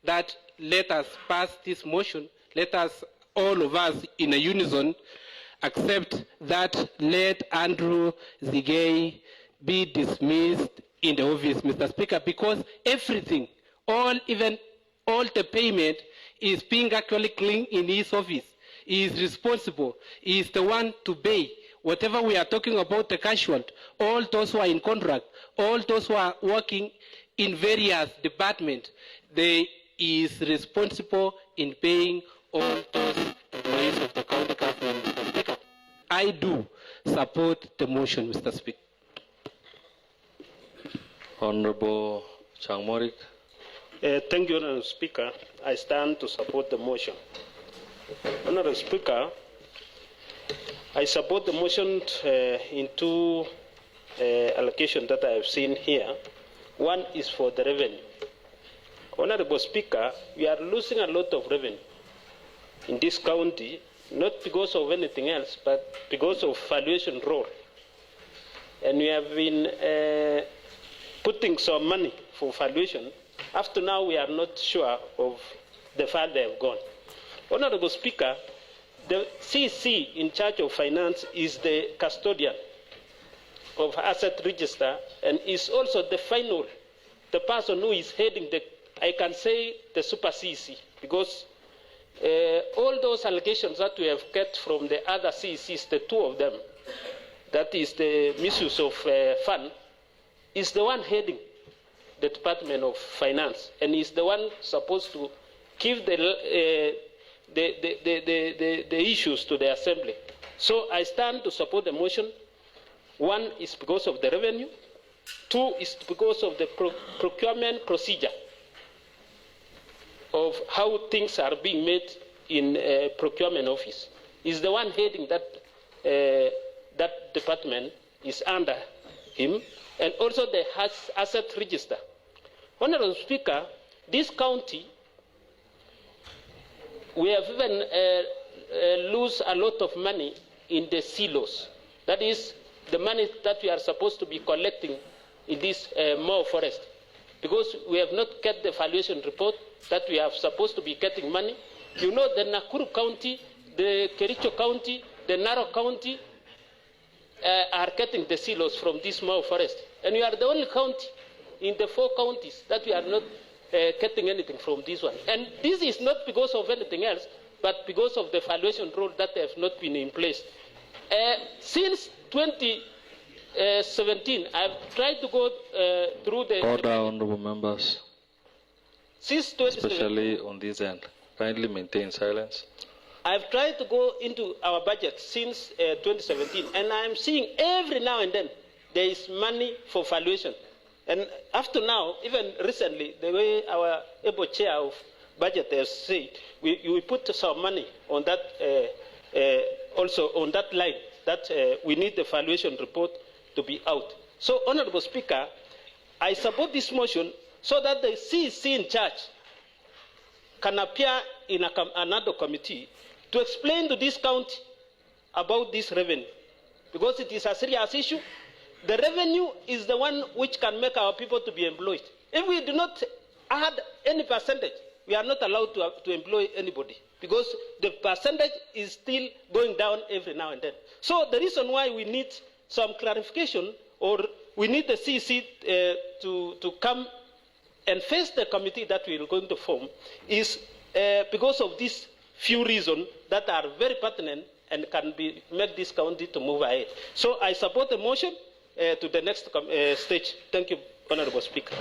F: that let us pass this motion, let us, all of us in a unison, accept that let Andrew Sigei be dismissed in the office, Mr. Speaker, because everything, even all the payment is being actually clean in his office. He is responsible. He is the one to pay. Whatever we are talking about, the casualty, all those who are in contract, all those who are working in various departments, they is responsible in paying all those employees of the county government, Mr. Speaker. I do support the motion, Mr. Speaker.
A: Honorable Changmorik.
Q: Thank you, Honorable Speaker. I stand to support the motion. Honorable Speaker, I support the motion in two allocation that I have seen here. One is for the revenue. Honorable Speaker, we are losing a lot of revenue in this county, not because of anything else, but because of valuation role. And we have been putting some money for valuation. Up to now, we are not sure of the far they have gone. Honorable Speaker, the CC in charge of finance is the custodian of asset register and is also the person who is heading the, I can say, the super CC, because all those allegations that we have get from the other CCs, the two of them, that is the misuse of fund, is the one heading the Department of Finance, and is the one supposed to give the issues to the Assembly. So I stand to support the motion. One is because of the revenue. Two is because of the procurement procedure of how things are being made in procurement office. Is the one heading that that department is under him, and also the asset register. Honorable Speaker, this county, we have even lose a lot of money in the silos. That is the money that we are supposed to be collecting in this Mau forest, because we have not get the valuation report that we are supposed to be getting money. You know, the Nakuru County, the Kericho County, the Narok County are getting the silos from this Mau forest. And we are the only county in the 4 counties that we are not getting anything from this one. And this is not because of anything else, but because of the valuation rule that have not been in place. Since 2017, I've tried to go through the...
A: Order, honorable members.
Q: Since 2017,
A: especially on this end. Kindly maintain silence.
Q: I've tried to go into our budget since 2017, and I'm seeing every now and then there is money for valuation. And after now, even recently, the way our able chair of budget has said, we put some money on that, also on that line, that we need the valuation report to be out. So, Honorable Speaker, I support this motion so that the CEC in charge can appear in another committee to explain to this county about this revenue, because it is a serious issue. The revenue is the one which can make our people to be employed. If we do not add any percentage, we are not allowed to employ anybody, because the percentage is still going down every now and then. So the reason why we need some clarification, or we need the CC to come and face the committee that we are going to form, is because of these few reasons that are very pertinent and can make this county to move ahead. So I support the motion to the next stage. Thank you, Honorable Speaker.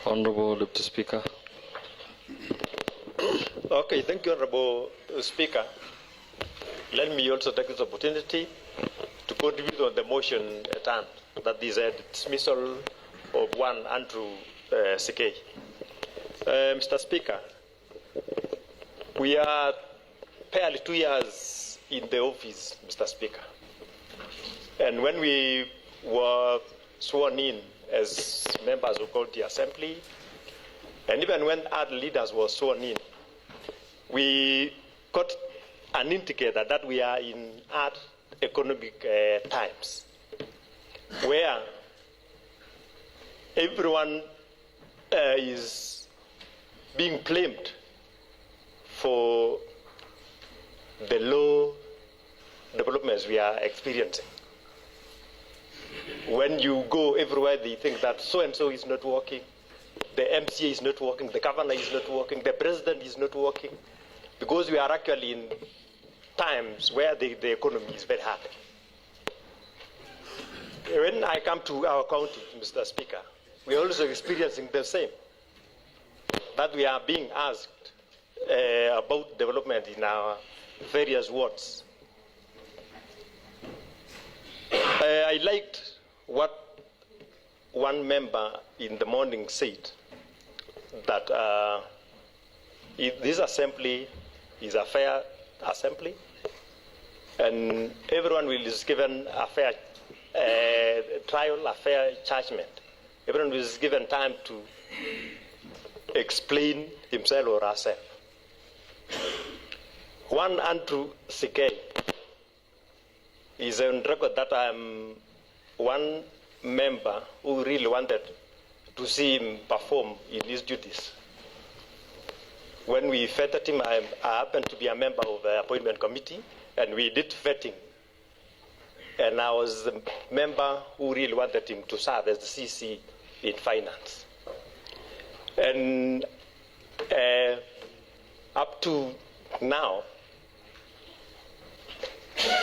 A: Honorable Deputy Speaker.
T: Okay, thank you, Honorable Speaker. Let me also take this opportunity to contribute on the motion at hand, that is a dismissal of one Andrew Sigei. Mr. Speaker, we are barely 2 years in the office, Mr. Speaker. And when we were sworn in as members of the Assembly, and even when other leaders were sworn in, we got an indicator that we are in hard economic times, where everyone is being blamed for the low developments we are experiencing. When you go everywhere, they think that so-and-so is not working, the MCA is not working, the governor is not working, the president is not working, because we are actually in times where the economy is very hard. When I come to our county, Mr. Speaker, we are also experiencing the same, that we are being asked about development in our various wards. I liked what one member in the morning said, that this assembly is a fair assembly, and everyone is given a fair trial, a fair judgment. Everyone is given time to explain himself or herself. One Andrew Sigei is on record that I'm one member who really wanted to see him perform in his duties. When we vetted him, I happened to be a member of the appointment committee, and we did vetting. And I was the member who really wanted him to serve as the CC in finance. And up to now,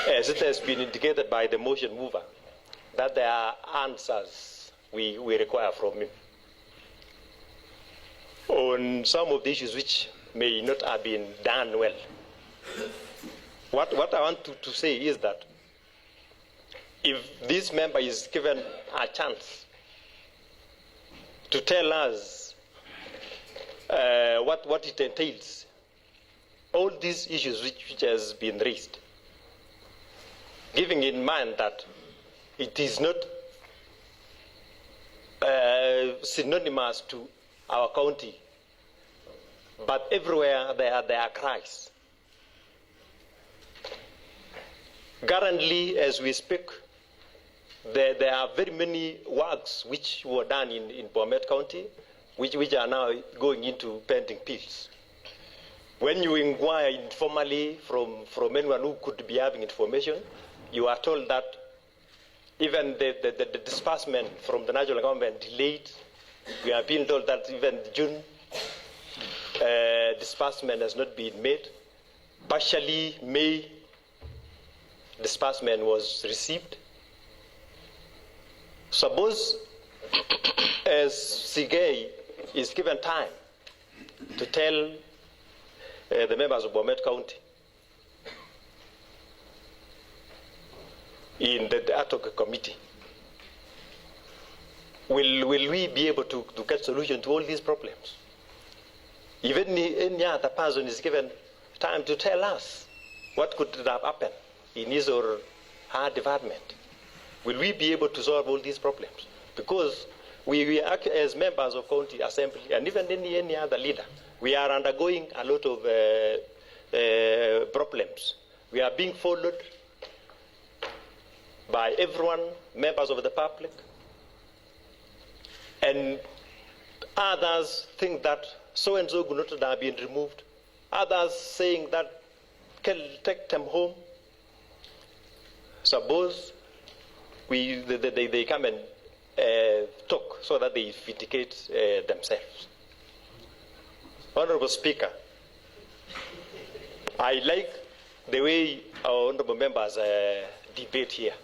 T: as it has been indicated by the motion mover, that there are answers we require from him on some of the issues which may not have been done well. What I want to say is that if this member is given a chance to tell us what it entails, all these issues which has been raised, giving in mind that it is not synonymous to our county, but everywhere there are cries. Currently, as we speak, there are very many works which were done in BOMET County, which are now going into pending appeals. When you inquire informally from anyone who could be having information, you are told that even the disbursement from the national government delayed. We are being told that even June disbursement has not been made. Partially May disbursement was received. Suppose as Sigei is given time to tell the members of BOMET County in the ad hoc committee, will we be able to get solution to all these problems? If any other person is given time to tell us what could have happened in his or her department, will we be able to solve all these problems? Because we act as members of county assembly, and even any other leader, we are undergoing a lot of problems. We are being followed by everyone, members of the public, and others think that so-and-so could not have been removed. Others saying that can take them home. Suppose they come and talk so that they vindicate themselves. Honorable Speaker, I like the way our honorable members debate here.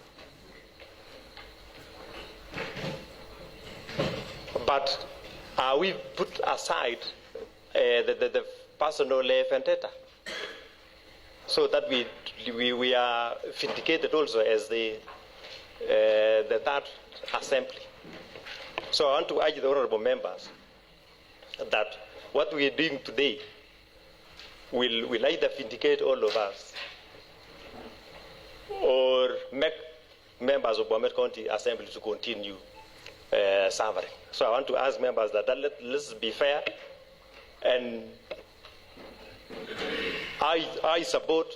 T: But we put aside the personal vendetta so that we are vindicated also as the third assembly. So I want to urge the honorable members that what we are doing today will either vindicate all of us or make members of BOMET County Assembly to continue suffering. So I want to ask members that let's be fair, and I support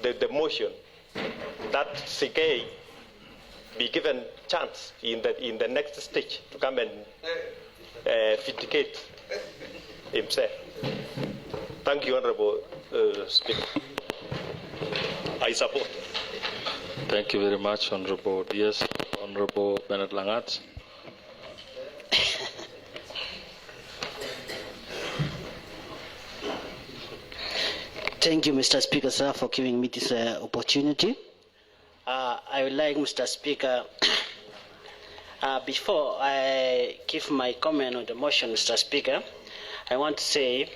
T: the motion that Sigei be given chance in the next stage to come and vindicate himself. Thank you, Honorable Speaker. I support.
A: Thank you very much, Honorable DS. Honorable Bernard Langat.
K: Thank you, Mr. Speaker, sir, for giving me this opportunity. I would like, Mr. Speaker, before I give my comment on the motion, Mr. Speaker, I want to say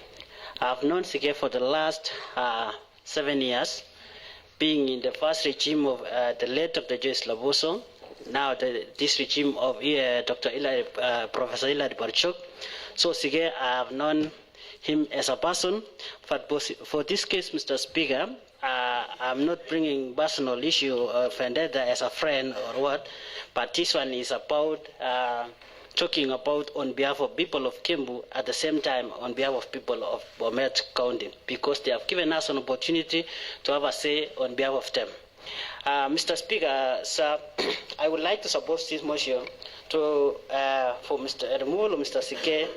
K: I've known Sigei for the last 7 years, being in the first regime of the late Dr. Joyce Laboso, now this regime of Professor Hilary Barchok. So Sigei, I have known him as a person, but for this case, Mr. Speaker, I'm not bringing personal issue of vendetta as a friend or what, but this one is about talking about on behalf of people of Kimbu, at the same time on behalf of people of BOMET County, because they have given us an opportunity to have a say on behalf of them. Mr. Speaker, sir, I would like to support this motion to, for removal of Mr. Sigei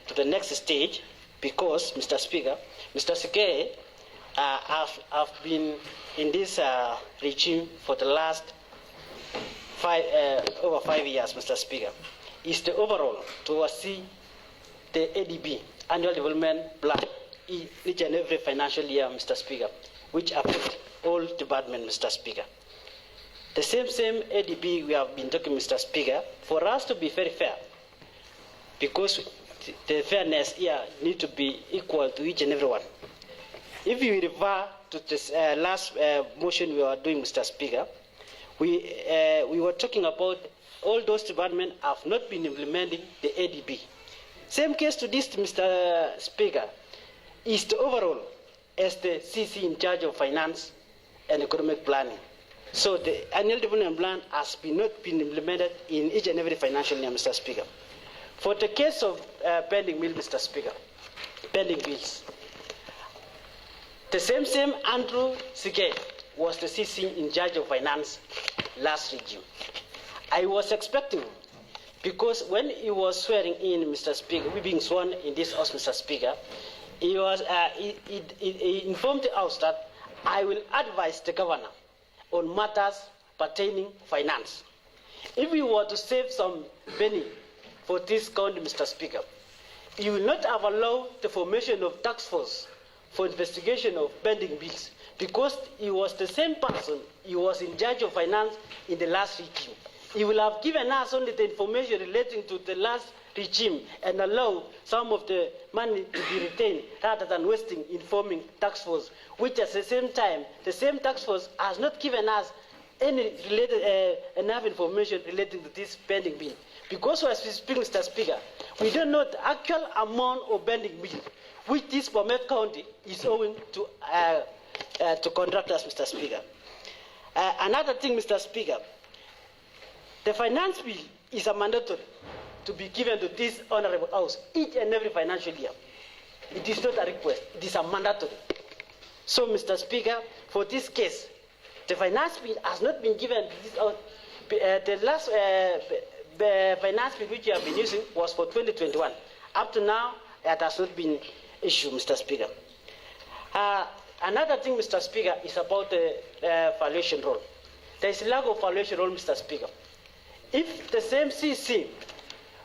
K: to the next stage, because, Mr. Speaker, Mr. Sigei have been in this regime for the last over 5 years, Mr. Speaker. Is the overall to oversee the ADB, Annual Development Plan, each and every financial year, Mr. Speaker, which approved all departments, Mr. Speaker. The same ADB we have been talking, Mr. Speaker, for us to be very fair, because the fairness here need to be equal to each and every one. If you refer to this last motion we were doing, Mr. Speaker, we were talking about all those departments have not been implementing the ADB. Same case to this, Mr. Speaker, is the overall as the CC in charge of finance and economic planning. So the annual development plan has not been implemented in each and every financial year, Mr. Speaker. For the case of pending bills, Mr. Speaker, pending bills, the same Andrew Sigei was the CC in charge of finance last regime. I was expecting, because when he was swearing in, Mr. Speaker, we being sworn in this house, Mr. Speaker, he informed the house that I will advise the governor on matters pertaining finance. If we were to save some penny for this county, Mr. Speaker, he will not have allowed the formation of task force for investigation of pending bills, because he was the same person, he was in charge of finance in the last regime. He will have given us only the information relating to the last regime and allow some of the money to be retained rather than wasting in forming task force, which at the same time, the same task force has not given us any related, enough information relating to this pending bill. Because as we speak, Mr. Speaker, we don't know the actual amount of pending bill which this BOMET County is owing to contractors, Mr. Speaker. Another thing, Mr. Speaker, the finance bill is a mandatory to be given to this honorable house each and every financial year. It is not a request, it is a mandatory. So, Mr. Speaker, for this case, the finance bill has not been given to this house. The last finance bill which you have been using was for 2021. Up to now, it has not been issued, Mr. Speaker. Another thing, Mr. Speaker, is about the valuation role. There is a lack of valuation role, Mr. Speaker. If the same CC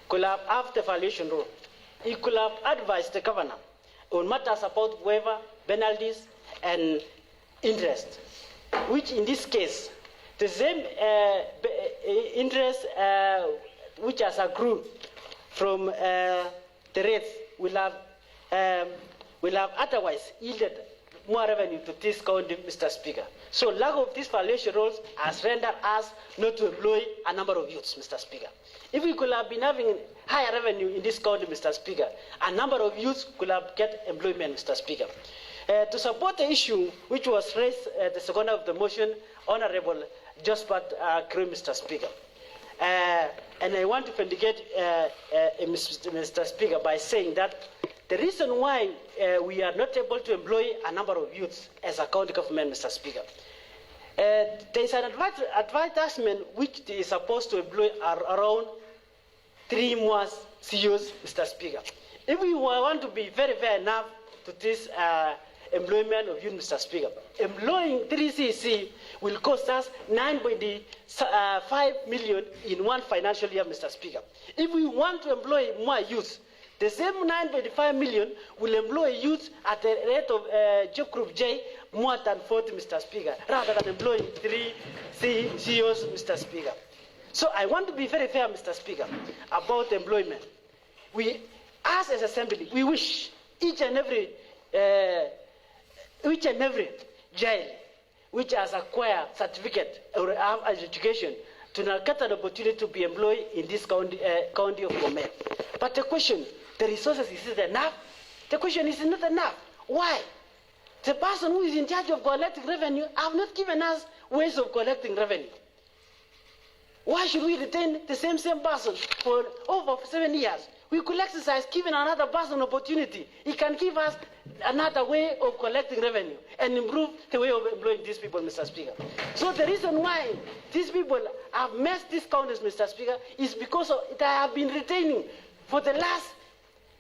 K: could have the valuation role, he could have advised the governor on matters about waiver, penalties, and interest, which in this case, the same interest which has accrued from the rates will have otherwise yielded more revenue to this county, Mr. Speaker. So lack of these valuation roles has rendered us not to employ a number of youths, Mr. Speaker. If we could have been having higher revenue in this county, Mr. Speaker, a number of youths could have get employment, Mr. Speaker. To support the issue which was raised at the second of the motion, Honorable Josephat Kirui, Mr. Speaker. And I want to vindicate Mr. Speaker by saying that the reason why we are not able to employ a number of youths as a county government, Mr. Speaker, there is an advertisement which is supposed to employ around 3 more CEOs, Mr. Speaker. If we want to be very fair enough to this employment of youth, Mr. Speaker, employing 3 CC will cost us 9.5 million in one financial year, Mr. Speaker. If we want to employ more youth, the same 9.5 million will employ youth at the rate of job group J more than 40, Mr. Speaker, rather than employing 3 CEOs, Mr. Speaker. So I want to be very fair, Mr. Speaker, about employment. We, as an assembly, we wish each and every jail which has acquired certificate or have education to now get an opportunity to be employed in this county of BOMET. But the question, the resources, is it enough? The question is not enough. Why? The person who is in charge of collecting revenue have not given us ways of collecting revenue. Why should we retain the same person for over 7 years? We could exercise giving another person opportunity. He can give us another way of collecting revenue and improve the way of employing these people, Mr. Speaker. So the reason why these people have messed these counties, Mr. Speaker, is because they have been retaining for the last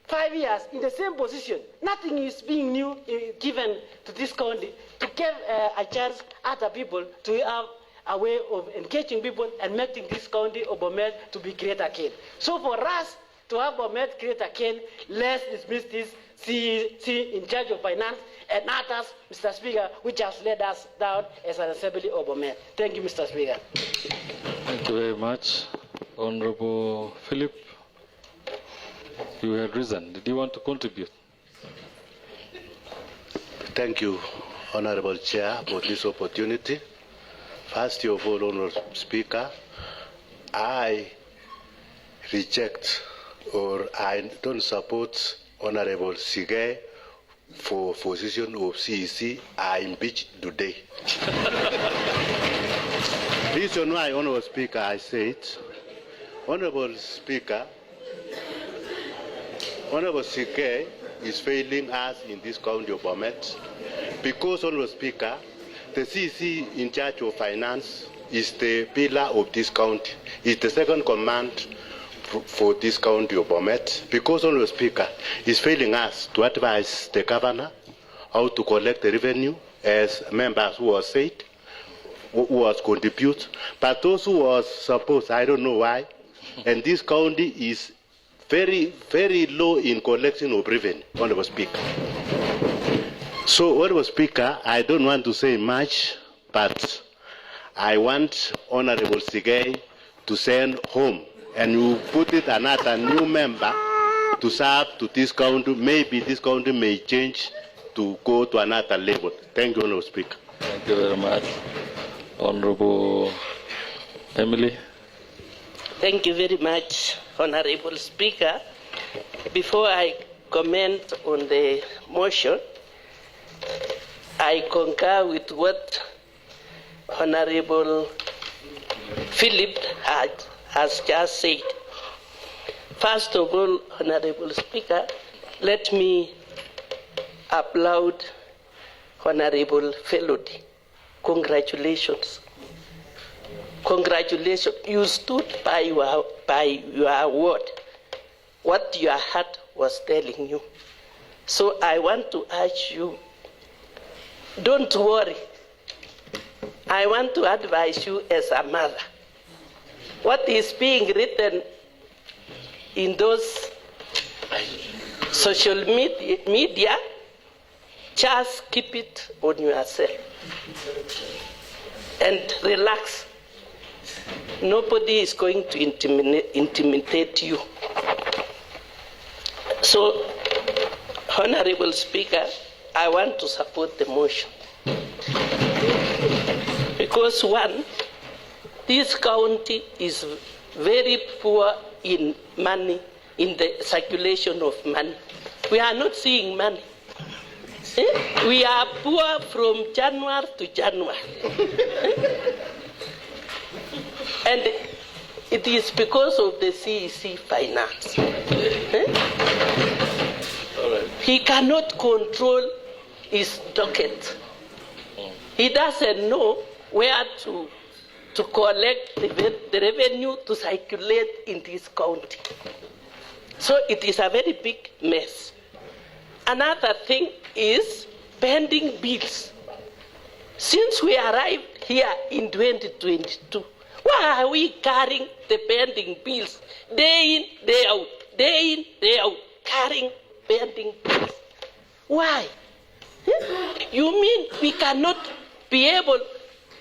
K: 5 years in the same position. Nothing is being new given to this county to give a chance other people to have a way of engaging people and making this county of BOMET to be great again. So for us to have BOMET great again, let's dismiss this CEC in charge of finance and others, Mr. Speaker, which has led us down as an assembly of BOMET. Thank you, Mr. Speaker.
A: Thank you very much. Honorable Philip, you had risen. Did you want to contribute?
R: Thank you, Honorable Chair, for this opportunity. First of all, Honorable Speaker, I reject or I don't support Honorable Sigei for position of CEC. I impeach today. Reason why, Honorable Speaker, I said, Honorable Speaker, Honorable Sigei is failing us in this county of BOMET because, Honorable Speaker, the CEC in charge of finance is the pillar of this county, is the second command for this county of BOMET because, Honorable Speaker, is failing us to advise the governor how to collect the revenue as members who was said, who was contribute, but those who was supposed, I don't know why, and this county is very, very low in collection of revenue, Honorable Speaker. So, Honorable Speaker, I don't want to say much, but I want Honorable Sigei to send home and you put it another new member to serve to this county. Maybe this county may change to go to another level. Thank you, Honorable Speaker.
A: Thank you very much. Honorable Emily.
D: Thank you very much, Honorable Speaker. Before I comment on the motion, I concur with what Honorable Philip has just said. First of all, Honorable Speaker, let me applaud Honorable Felody. Congratulations. Congratulations. You stood by your word. What your heart was telling you. So I want to urge you, don't worry. I want to advise you as a mother. What is being written in those social media, just keep it on yourself and relax. Nobody is going to intimidate you. So, Honorable Speaker, I want to support the motion. Because one, this county is very poor in money, in the circulation of money. We are not seeing money. We are poor from January to January. And it is because of the CEC finance. He cannot control his docket. He doesn't know where to collect the revenue to circulate in this county. So it is a very big mess. Another thing is pending bills. Since we arrived here in 2022, why are we carrying the pending bills day in, day out, day in, day out, carrying pending bills? Why? You mean we cannot be able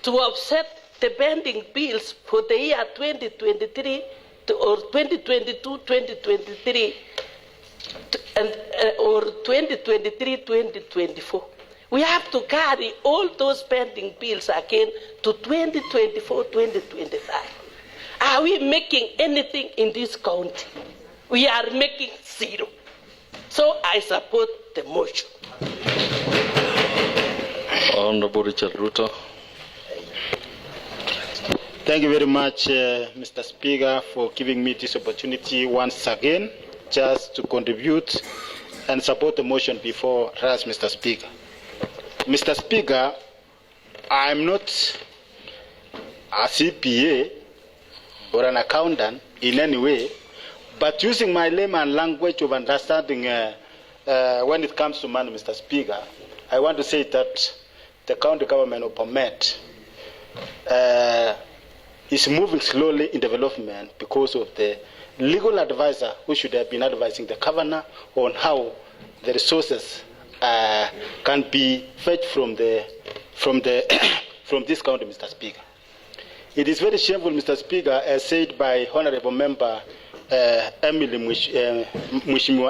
D: to offset the pending bills for the year 2023 or 2022, 2023, or 2023, 2024? We have to carry all those pending bills again to 2024, 2025. Are we making anything in this county? We are making zero. So I support the motion.
A: Honorable Richard Ruto.
I: Thank you very much, Mr. Speaker, for giving me this opportunity once again, just to contribute and support the motion before us, Mr. Speaker. Mr. Speaker, I'm not a CPA or an accountant in any way, but using my layman language of understanding when it comes to money, Mr. Speaker, I want to say that the county government of BOMET is moving slowly in development because of the legal advisor who should have been advising the governor on how the resources can be fetched from this county, Mr. Speaker. It is very shameful, Mr. Speaker, as said by Honorable Member Mheshimiwa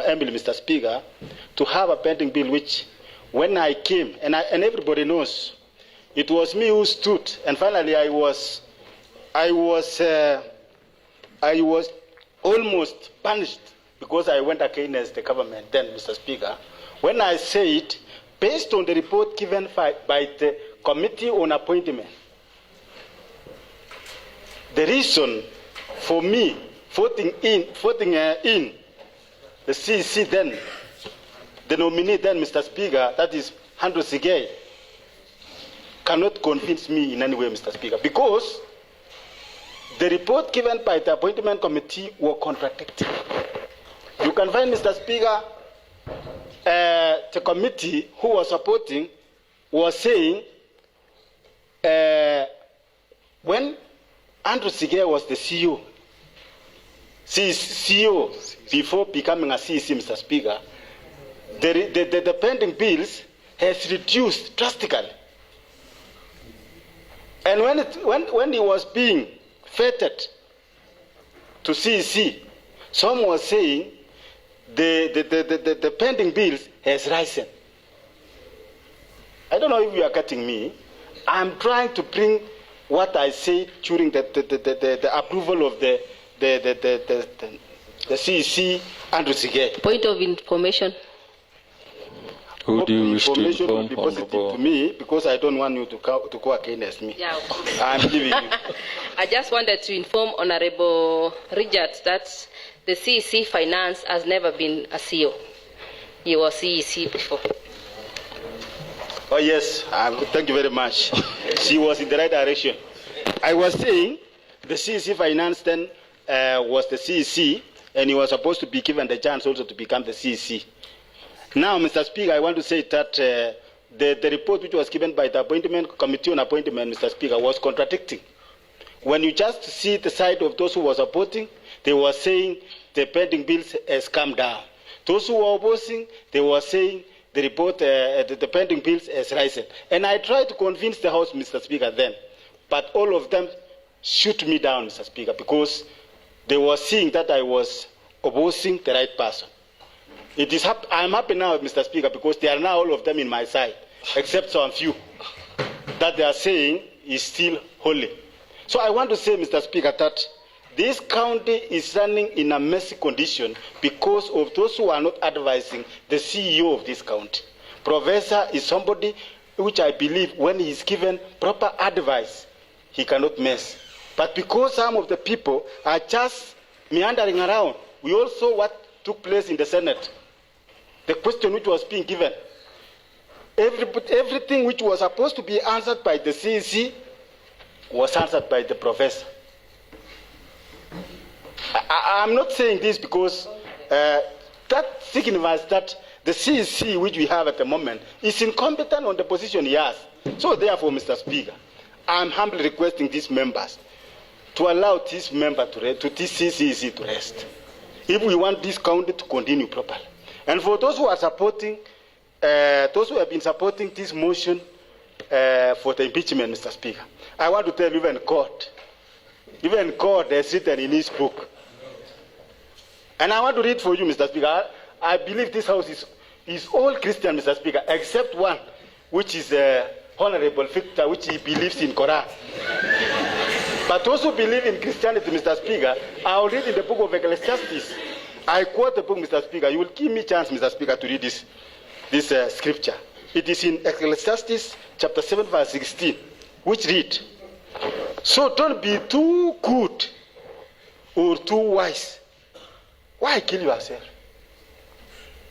I: Emily, Mr. Speaker, to have a pending bill which, when I came, and everybody knows, it was me who stood, and finally I was almost punished because I went against the government then, Mr. Speaker, when I said, based on the report given by the Committee on Appointment, the reason for me voting in the CEC then, the nominee then, Mr. Speaker, that is Andrew Sigei, cannot convince me in any way, Mr. Speaker, because the report given by the appointment committee were contradictory. You can find, Mr. Speaker, the committee who was supporting was saying when Andrew Sigei was the CEO before becoming a CEC, Mr. Speaker, the pending bills has reduced drastically. And when he was being vetted to CEC, some was saying the pending bills has risen. I don't know if you are getting me. I'm trying to bring what I said during the approval of the CEC Andrew Sigei.
L: Point of information.
A: Who do you wish to
I: Information will
A: inform,
I: be positive
A: Honorable?
I: to me because I don't want you to go against me.
L: Yeah.
I: I'm giving you.
L: I just wanted to inform Honorable Richard that the CEC Finance has never been a CEO. He was CEC before.
I: Oh yes, thank you very much. She was in the right direction. I was saying the CEC Finance then was the CEC, and he was supposed to be given the chance also to become the CEC. Now, Mr. Speaker, I want to say that the report which was given by the appointment committee on appointment, Mr. Speaker, was contradicting. When you just see the side of those who were supporting, they were saying the pending bills has come down. Those who were opposing, they were saying the report, the pending bills has risen. And I tried to convince the House, Mr. Speaker, then, but all of them shoot me down, Mr. Speaker, because they were seeing that I was opposing the right person. I'm happy now, Mr. Speaker, because they are now all of them in my side, except some few that they are saying is still holy. So I want to say, Mr. Speaker, that this county is running in a messy condition because of those who are not advising the CEO of this county. Professor is somebody which I believe when he is given proper advice, he cannot mess. But because some of the people are just meandering around, we all saw what took place in the Senate. The question which was being given, everything which was supposed to be answered by the CEC was answered by the professor. I'm not saying this because that signifies that the CEC which we have at the moment is incompetent on the position he has. So therefore, Mr. Speaker, I'm humbly requesting these members to allow this member to this CEC to rest, if we want this county to continue properly. And for those who are supporting, those who have been supporting this motion for the impeachment, Mr. Speaker, I want to tell you, even God has written in his book. And I want to read for you, Mr. Speaker. I believe this house is all Christian, Mr. Speaker, except one, which is Honorable Victor, which he believes in Quran. But those who believe in Christianity, Mr. Speaker, I will read in the book of Ecclesiastes. I quote the book, Mr. Speaker. You will give me a chance, Mr. Speaker, to read this scripture. It is in Ecclesiastes chapter 7 verse 16, which read, so don't be too good or too wise. Why kill yourself?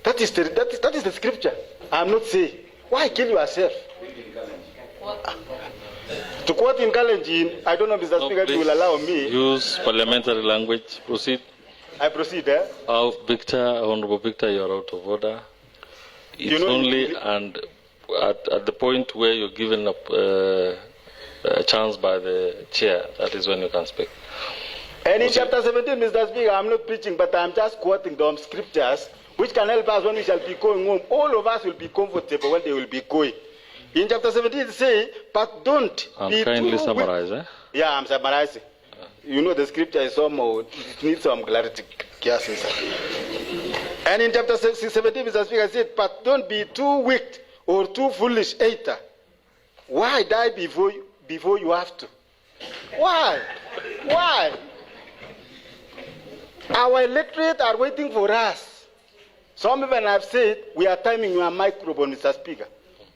I: That is the scripture. I'm not saying. Why kill yourself? To quote in Kalenjin, I don't know, Mr. Speaker, if you will allow me.
A: Use parliamentary language. Proceed.
I: I proceed, eh?
A: Honorable Victor, you are out of order. It's only and at the point where you're given a chance by the chair, that is when you can speak.
I: And in chapter 17, Mr. Speaker, I'm not preaching, but I'm just quoting the scriptures, which can help us when we shall be going home. All of us will be comfortable when they will be going. In chapter 17, it says, but don't be
A: kindly
I: too
A: summarize, eh?
I: Yeah, I'm summarizing. You know, the scripture is somehow, it needs some clarity. And in chapter 17, Mr. Speaker said, but don't be too weak or too foolish either. Why die before you have to? Why? Why? Our electorate are waiting for us. Some even have said, we are timing your microphone, Mr. Speaker.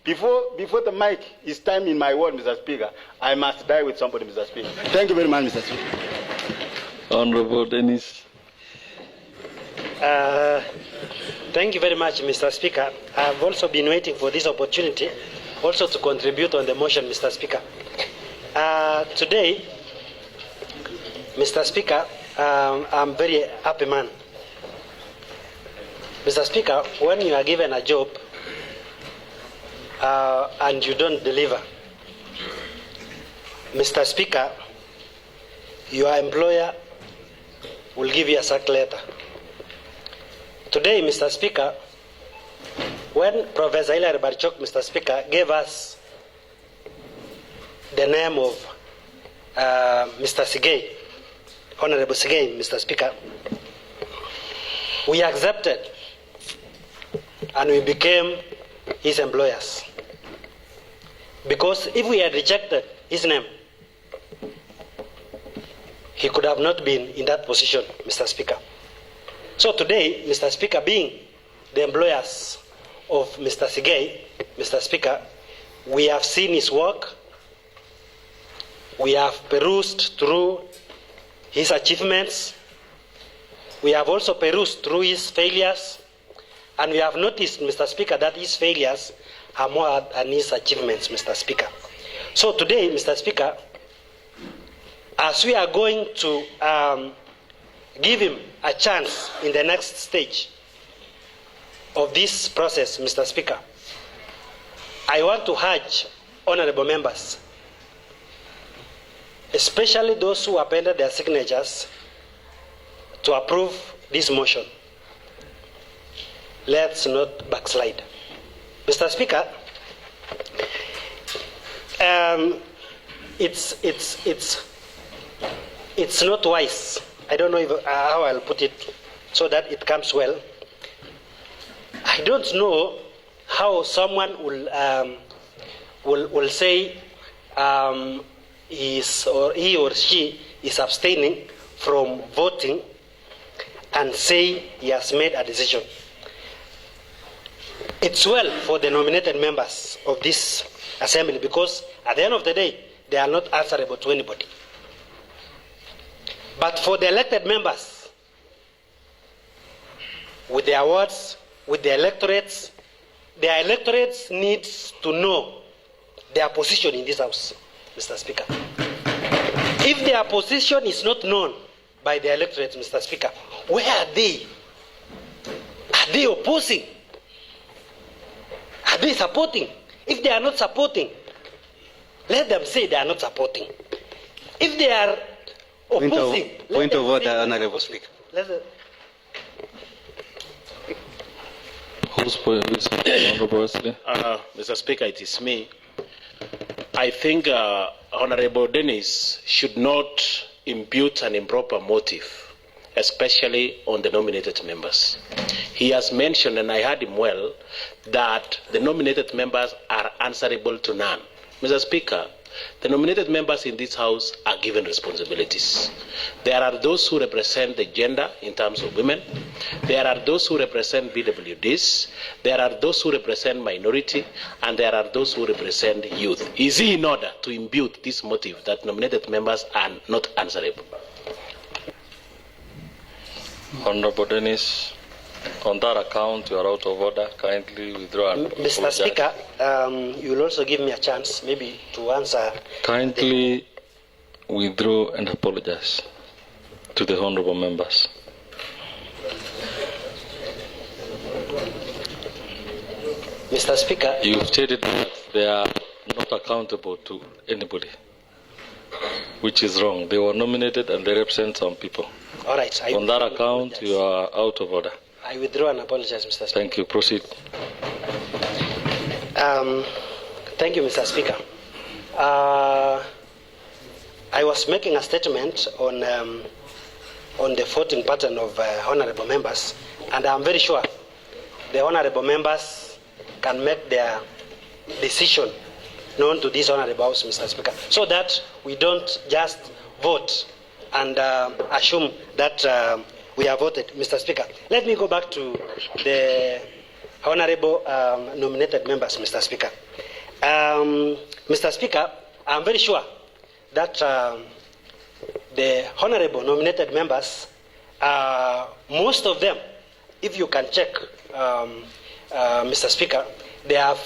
I: Before the mic is timing my word, Mr. Speaker, I must die with somebody, Mr. Speaker. Thank you very much, Mr. Speaker.
A: Honorable Dennis.
K: Thank you very much, Mr. Speaker. I have also been waiting for this opportunity also to contribute on the motion, Mr. Speaker. Today, Mr. Speaker, I'm very happy man. Mr. Speaker, when you are given a job and you don't deliver, Mr. Speaker, your employer will give you a sack letter. Today, Mr. Speaker, when Professor Hilary Barchok, Mr. Speaker, gave us the name of Mr. Sigei, Honorable Sigei, Mr. Speaker, we accepted and we became his employers. Because if we had rejected his name, he could have not been in that position, Mr. Speaker. So today, Mr. Speaker, being the employers of Mr. Sigei, Mr. Speaker, we have seen his work, we have perused through his achievements, we have also perused through his failures, and we have noticed, Mr. Speaker, that his failures are more than his achievements, Mr. Speaker. So today, Mr. Speaker, as we are going to give him a chance in the next stage of this process, Mr. Speaker, I want to urge honorable members, especially those who appended their signatures, to approve this motion. Let's not backslide. Mr. Speaker, it's not wise. I don't know how I'll put it so that it comes well. I don't know how someone will say he or she is abstaining from voting and say he has made a decision. It's well for the nominated members of this assembly, because at the end of the day, they are not answerable to anybody. But for the elected members, with their wards, with their electorates needs to know their position in this house, Mr. Speaker. If their position is not known by the electorate, Mr. Speaker, where are they? Are they opposing? Are they supporting? If they are not supporting, let them say they are not supporting. If they are opposing,
J: point of order, Honorable Speaker.
A: Whose point is Honorable Wesley?
V: Mr. Speaker, it is me. I think Honorable Dennis should not impute an improper motive, especially on the nominated members. He has mentioned, and I heard him well, that the nominated members are answerable to none. Mr. Speaker,
B: The nominated members in this House are given responsibilities. There are those who represent the gender in terms of women. There are those who represent BWDs. There are those who represent minority. And there are those who represent youth. Is it in order to imbue this motive that nominated members are not answerable?
A: Honorable Dennis, on that account, you are out of order. Kindly withdraw and
K: Mr.
A: apologize.
K: Speaker, you will also give me a chance maybe to answer.
A: Kindly withdraw and apologize to the honorable members.
K: Mr. Speaker.
A: You stated that they are not accountable to anybody, which is wrong. They were nominated and they represent some people.
K: All right.
A: On that account, you are out of order.
K: I withdraw and apologize, Mr. Speaker.
A: Thank you. Proceed.
K: Thank you, Mr. Speaker. I was making a statement on the voting pattern of honorable members, and I'm very sure the honorable members can make their decision known to this honorable House, Mr. Speaker, so that we don't just vote and assume that we have voted. Mr. Speaker, let me go back to the honorable nominated members, Mr. Speaker. Mr. Speaker, I'm very sure that the honorable nominated members, most of them, if you can check, Mr. Speaker, they have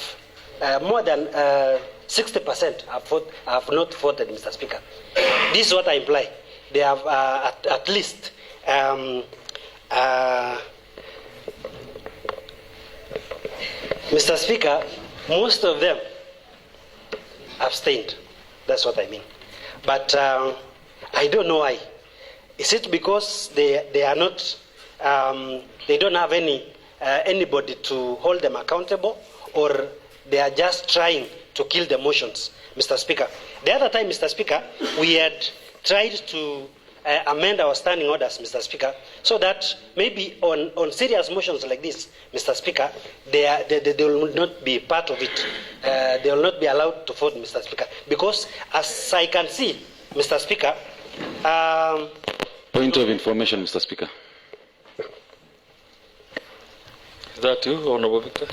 K: more than 60% have not voted, Mr. Speaker. This is what I imply. They have at least Mr. Speaker, most of them abstained. That's what I mean. But I don't know why. Is it because they are not, they don't have anybody to hold them accountable, or they are just trying to kill the motions, Mr. Speaker? The other time, Mr. Speaker, we had tried to amend our standing orders, Mr. Speaker, so that maybe on serious motions like this, Mr. Speaker, they will not be part of it. They will not be allowed to vote, Mr. Speaker, because as I can see, Mr. Speaker.
C: Point of information, Mr. Speaker.
A: Is that you, Honorable Victor?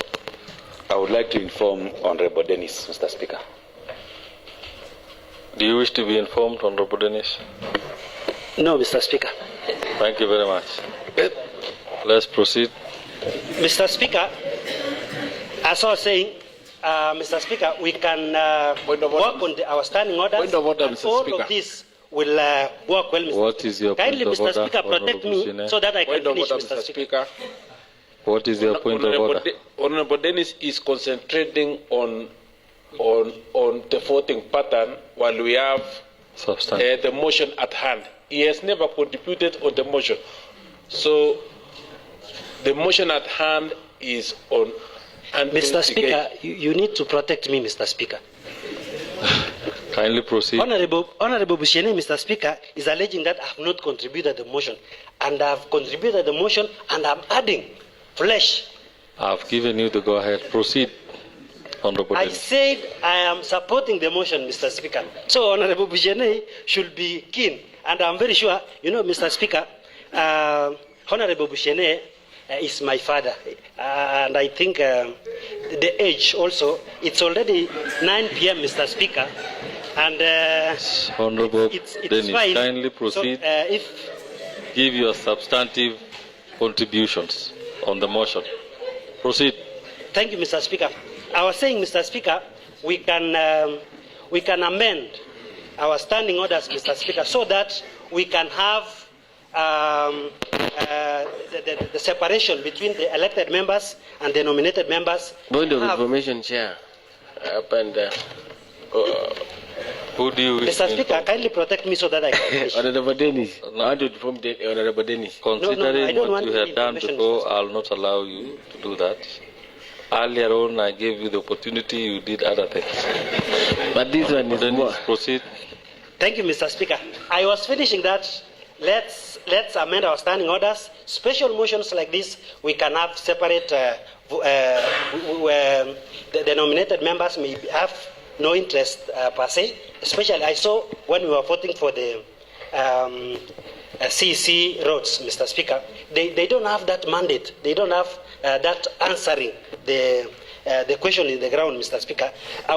C: I would like to inform Honorable Dennis, Mr. Speaker.
A: Do you wish to be informed, Honorable Dennis?
K: No, Mr. Speaker.
A: Thank you very much. Let's proceed.
K: Mr. Speaker, as I was saying, Mr. Speaker, we can work on our standing orders.
B: Point of order, Mr.
K: All
B: Speaker.
K: of this will work well, Mr.
A: What is your
K: Kindly,
A: point of
K: Mr.
A: order,
K: Speaker, protect
A: Honorable
K: me
A: Shine?
K: so that I can
B: Point of
K: finish,
B: order,
K: Mr. Speaker.
A: What is your point of order?
B: Honorable Dennis is concentrating on the voting pattern while we have the motion at hand. He has never contributed on the motion. So the motion at hand is on.
K: Mr. Speaker, you need to protect me, Mr. Speaker.
A: Kindly proceed.
K: Honorable Bushene, Mr. Speaker, is alleging that I have not contributed the motion, and I have contributed the motion, and I'm adding flesh.
A: I've given you the go-ahead. Proceed, Honorable
K: I
A: Dennis.
K: said I am supporting the motion, Mr. Speaker. So Honorable Bushene should be keen, and I'm very sure, Mr. Speaker, Honorable Bushene is my father, and I think the age also, it's already 9 p.m., Mr. Speaker, and
A: Honorable
K: it's
A: Dennis,
K: fine.
A: kindly proceed.
K: So,
A: give your substantive contributions on the motion. Proceed.
K: Thank you, Mr. Speaker. I was saying, Mr. Speaker, we can amend our standing orders, Mr. Speaker, so that we can have the separation between the elected members and the nominated members.
M: Point of information, Chair.
A: Who do you wish
K: Mr.
A: to
K: Speaker,
A: inform?
K: kindly protect me so that I can finish.
M: Honorable Dennis. I want to inform Honorable Dennis.
A: Considering
K: I don't
A: what
K: want
A: you had done before, I'll not allow you to do that. Earlier on, I gave you the opportunity, you did other things.
M: But this one is more.
A: Proceed.
K: Thank you, Mr. Speaker. I was finishing that. Let's amend our standing orders. Special motions like this, we can have separate. The nominated members may have no interest per se. Especially, I saw when we were voting for the CEC roads, Mr. Speaker, they don't have that mandate. They don't have that answering the question in the ground, Mr. Speaker.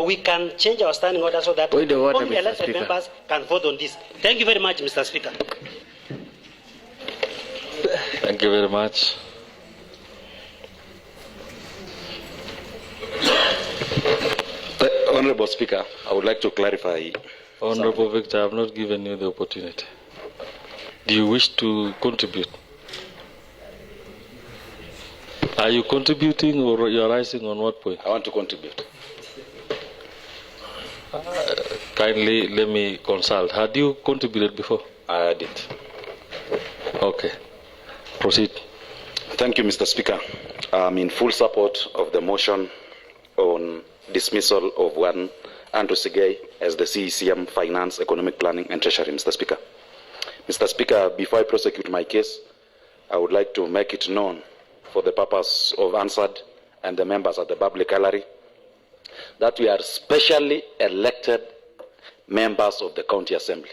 K: We can change our standing order so that only elected members can vote on this. Thank you very much, Mr. Speaker.
A: Thank you very much.
C: Honorable Speaker, I would like to clarify.
A: Honorable Victor, I have not given you the opportunity. Do you wish to contribute? Are you contributing or you are rising on what point?
C: I want to contribute.
A: Kindly let me consult. Had you contributed before?
C: I did.
A: Okay. Proceed.
C: Thank you, Mr. Speaker. I'm in full support of the motion on dismissal of one Andrew Sigei as the CECM Finance, Economic Planning and Treasury, Mr. Speaker. Mr. Speaker, before I prosecute my case, I would like to make it known for the purpose of answered and the members of the public gallery that we are specially elected members of the County Assembly.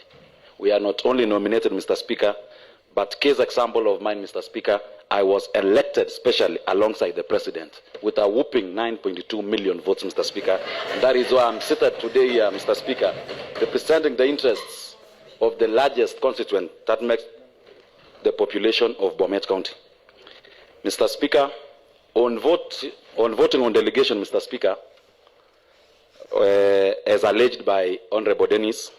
C: We are not only nominated, Mr. Speaker, but case example of mine, Mr. Speaker, I was elected specially alongside the President with a whooping 9.2 million votes, Mr. Speaker. And that is why I'm seated today here, Mr. Speaker, representing the interests of the largest constituent that makes the population of BOMET County. Mr. Speaker, on voting on delegation, Mr. Speaker, as alleged by Honorable Dennis,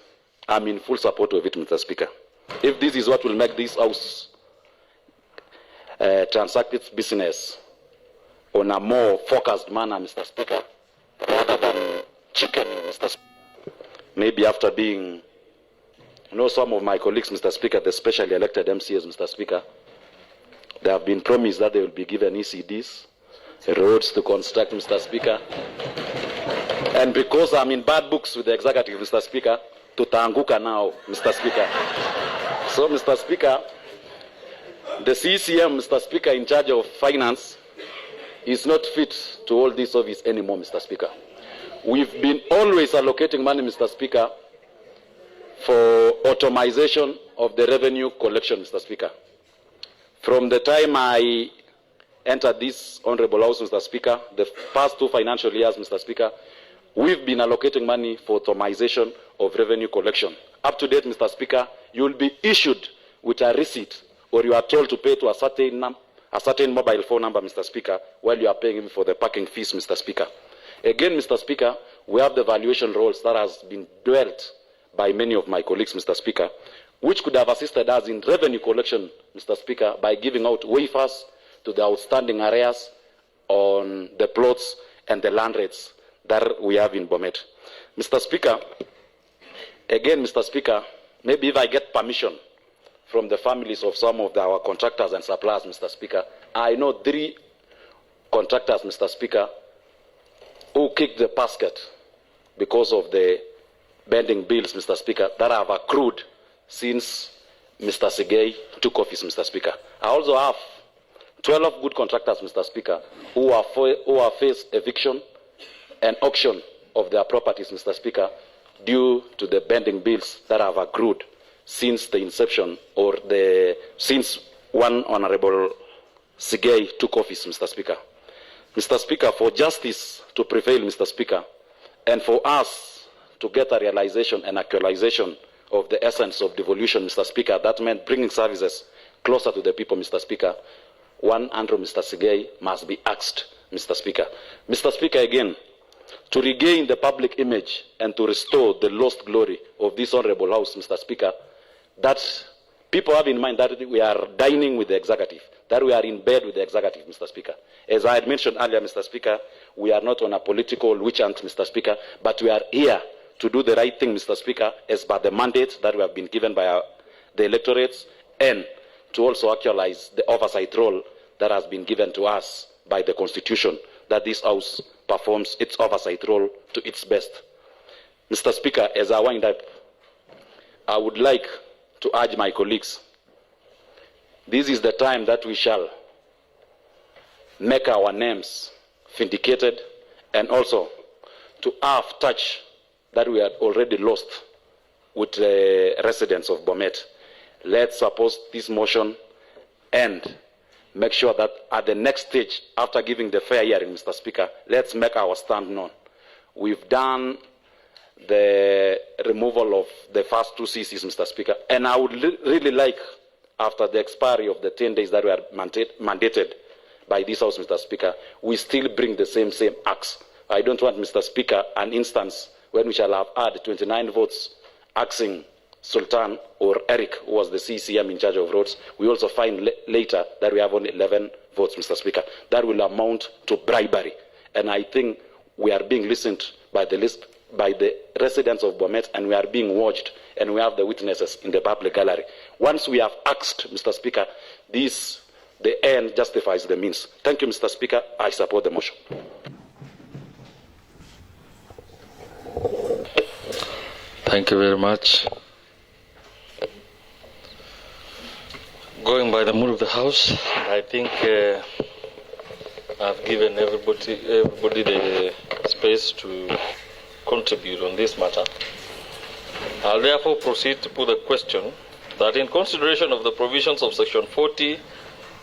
C: I'm in full support of it, Mr. Speaker. If this is what will make this House transact its business on a more focused manner, Mr. Speaker, rather than chicken, Mr. Speaker. Maybe after being, some of my colleagues, Mr. Speaker, the specially elected MCAs, Mr. Speaker, they have been promised that they will be given ECDs, roads to construct, Mr. Speaker. And because I'm in bad books with the executive, Mr. Speaker, tutaanguka now, Mr. Speaker. So, Mr. Speaker, the CCM, Mr. Speaker, in charge of finance, is not fit to hold this office anymore, Mr. Speaker. We've been always allocating money, Mr. Speaker, for automation of the revenue collection, Mr. Speaker. From the time I entered this honorable house, Mr. Speaker, the past 2 financial years, Mr. Speaker, we've been allocating money for automation of revenue collection. Up to date, Mr. Speaker, you will be issued with a receipt or you are told to pay to a certain mobile phone number, Mr. Speaker, while you are paying him for the parking fees, Mr. Speaker. Again, Mr. Speaker, we have the valuation roles that has been dwelt by many of my colleagues, Mr. Speaker, which could have assisted us in revenue collection, Mr. Speaker, by giving out waivers to the outstanding areas on the plots and the land rates that we have in BOMET. Mr. Speaker, again, Mr. Speaker, maybe if I get permission from the families of some of our contractors and suppliers, Mr. Speaker, I know 3 contractors, Mr. Speaker, who kicked the basket because of the pending bills, Mr. Speaker, that have accrued since Mr. Sigei took office, Mr. Speaker. I also have 12 good contractors, Mr. Speaker, who are faced eviction and auction of their properties, Mr. Speaker, due to the pending bills that have accrued since the inception or since one Honorable Sigei took office, Mr. Speaker. Mr. Speaker, for justice to prevail, Mr. Speaker, and for us to get a realization and actualization of the essence of devolution, Mr. Speaker, that meant bringing services closer to the people, Mr. Speaker, one Andrew, Mr. Sigei, must be axed, Mr. Speaker. Mr. Speaker, again, to regain the public image and to restore the lost glory of this honorable house, Mr. Speaker, that people have in mind that we are dining with the executive, that we are in bed with the executive, Mr. Speaker. As I had mentioned earlier, Mr. Speaker, we are not on a political witch hunt, Mr. Speaker, but we are here to do the right thing, Mr. Speaker, as per the mandate that we have been given by the electorates, and to also actualize the oversight role that has been given to us by the Constitution, that this House performs its oversight role to its best. Mr. Speaker, as I wind up, I would like to urge my colleagues, this is the time that we shall make our names vindicated and also to have touch that we had already lost with the residents of BOMET. Let's support this motion and make sure that at the next stage, after giving the fair hearing, Mr. Speaker, let's make our stand known. We've done the removal of the first 2 CCs, Mr. Speaker, and I would really like, after the expiry of the 10 days that were mandated by this House, Mr. Speaker, we still bring the same acts. I don't want, Mr. Speaker, an instance when we shall have had 29 votes axing Sultan or Erick, who was the CCM in charge of roads. We also find later that we have only 11 votes, Mr. Speaker. That will amount to bribery. And I think we are being listened by the residents of BOMET, and we are being watched, and we have the witnesses in the public gallery. Once we have asked, Mr. Speaker, the end justifies the means. Thank you, Mr. Speaker. I support the motion.
A: Thank you very much. Going by the mood of the House, I think I've given everybody the space to contribute on this matter. I'll therefore proceed to put the question that in consideration of the provisions of Section 40,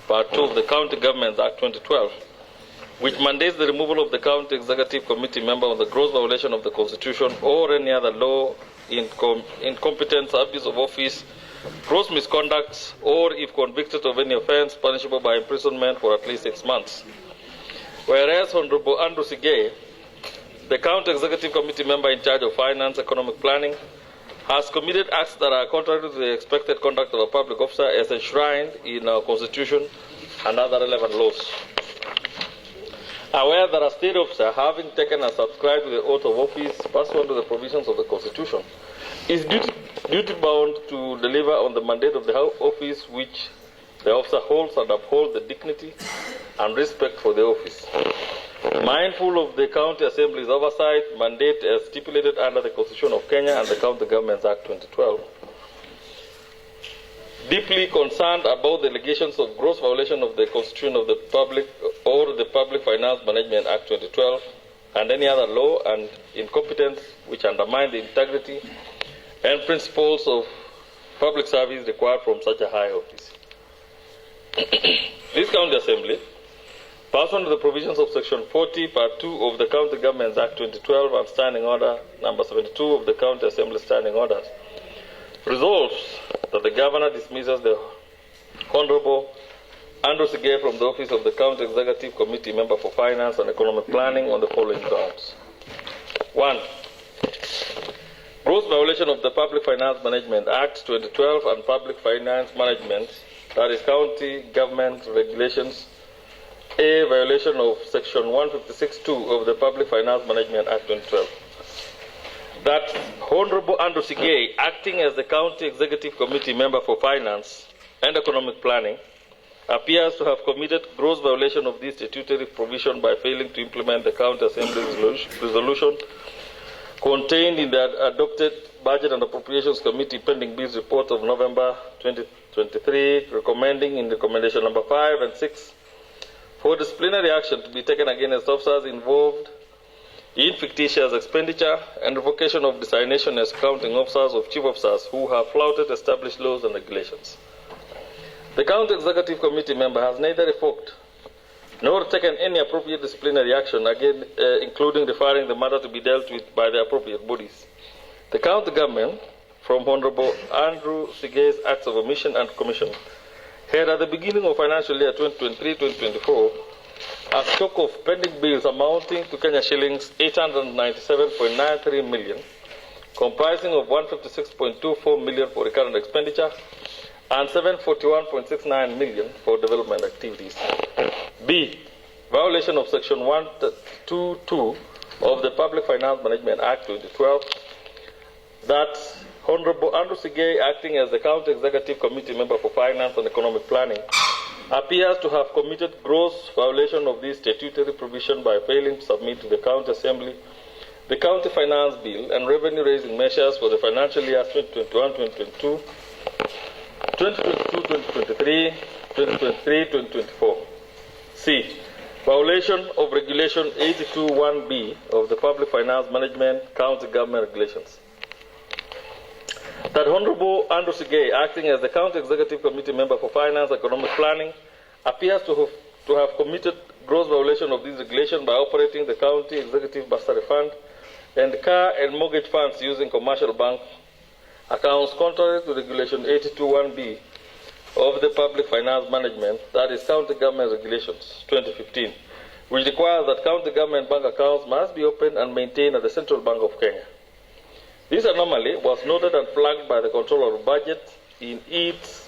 A: Part 2 of the County Governments Act 2012, which mandates the removal of the County Executive Committee member on the gross violation of the Constitution or any other law, incompetence, abuse of office, gross misconduct, or if convicted of any offense, punishable by imprisonment for at least 6 months. Whereas Honorable Andrew Sigei, the County Executive Committee member in charge of finance, economic planning, has committed acts that are contrary to the expected conduct of a public officer as enshrined in our Constitution and other relevant laws. Aware that a state officer, having taken and subscribed to the oath of office pursuant to the provisions of the Constitution, is duty-bound to deliver on the mandate of the office which the officer holds and uphold the dignity and respect for the office. Mindful of the County Assembly's oversight mandate as stipulated under the Constitution of Kenya and the County Governments Act 2012, deeply concerned about the allegations of gross violation of the Constitution of the Public or the Public Finance Management Act 2012 and any other law and incompetence which undermine the integrity and principles of public service required from such a high office. This County Assembly, pursuant to the provisions of Section 40, Part 2 of the County Governments Act 2012 and Standing Order Number 72 of the County Assembly Standing Orders, resolves that the Governor dismisses the Honorable Andrew Sigei from the office of the County Executive Committee member for Finance and Economic Planning on the following grounds. 1. Gross violation of the Public Finance Management Act 2012 and Public Finance Management, that is County Government Regulations. A. Violation of Section 156(2) of the Public Finance Management Act 2012. That Honorable Andrew Sigei, acting as the County Executive Committee member for Finance and Economic Planning, appears to have committed gross violation of this statutory provision by failing to implement the County Assembly's resolution contained in the adopted Budget and Appropriations Committee pending bills report of November 2023, recommending in recommendation number 5 and 6 for disciplinary action to be taken against officers involved in fictitious expenditure and revocation of designation as accounting officers of chief officers who have flouted established laws and regulations. The County Executive Committee member has neither revoked nor taken any appropriate disciplinary action, again, including referring the matter to be dealt with by the appropriate bodies. The County Government, from Honorable Andrew Sigei's acts of omission and commission, had at the beginning of financial year 2023-2024 a stock of pending bills amounting to Kenya shillings 897.93 million, comprising of 156.24 million for recurrent expenditure and 741.69 million for development activities. B. Violation of Section 122 of the Public Finance Management Act 2012, that Honorable Andrew Sigei, acting as the County Executive Committee member for Finance and Economic Planning, appears to have committed gross violation of this statutory provision by failing to submit to the County Assembly the County Finance Bill and revenue-raising measures for the financial years 2021-2022, 2022-2023, 2023-2024. C. Violation of Regulation 82(1)(b) of the Public Finance Management County Government Regulations. That Honorable Andrew Sigei, acting as the County Executive Committee Member for Finance and Economic Planning, appears to have committed gross violation of this regulation by operating the County Executive Bursary Fund and car and mortgage funds using commercial bank accounts contrary to Regulation 82(1)(b) of the Public Finance Management, that is County Government Regulations 2015, which requires that county government bank accounts must be opened and maintained at the Central Bank of Kenya. This anomaly was noted and flagged by the Controller of Budget in its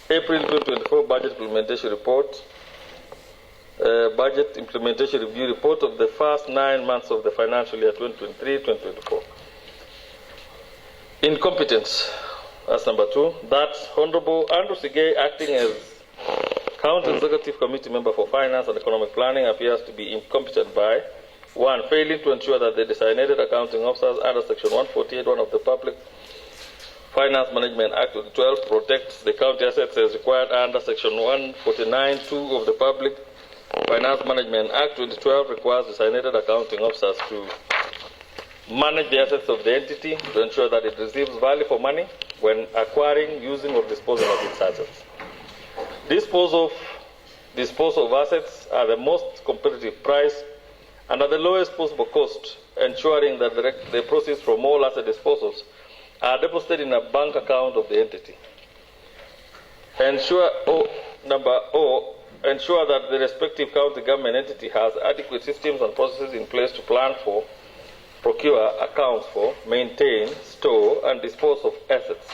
A: April 2024 Budget Implementation Report, Budget Implementation Review Report of the first 9 months of the financial year 2023-2024. Incompetence. That's number 2. That Honorable Andrew Sigei, acting as County Executive Committee Member for Finance and Economic Planning, appears to be incompetent by 1. Failing to ensure that the designated accounting officers under Section 148(1) of the Public Finance Management Act 2012 protects the county assets as required under Section 149(2) of the Public Finance Management Act 2012 requires designated accounting officers to manage the assets of the entity to ensure that it receives value for money when acquiring, using, or disposing of its assets. Disposal of assets at the most competitive price and at the lowest possible cost, ensuring that the proceeds from all asset disposals are deposited in a bank account of the entity. Ensure that the respective county government entity has adequate systems and processes in place to plan for, procure, account for, maintain, store, and dispose of assets,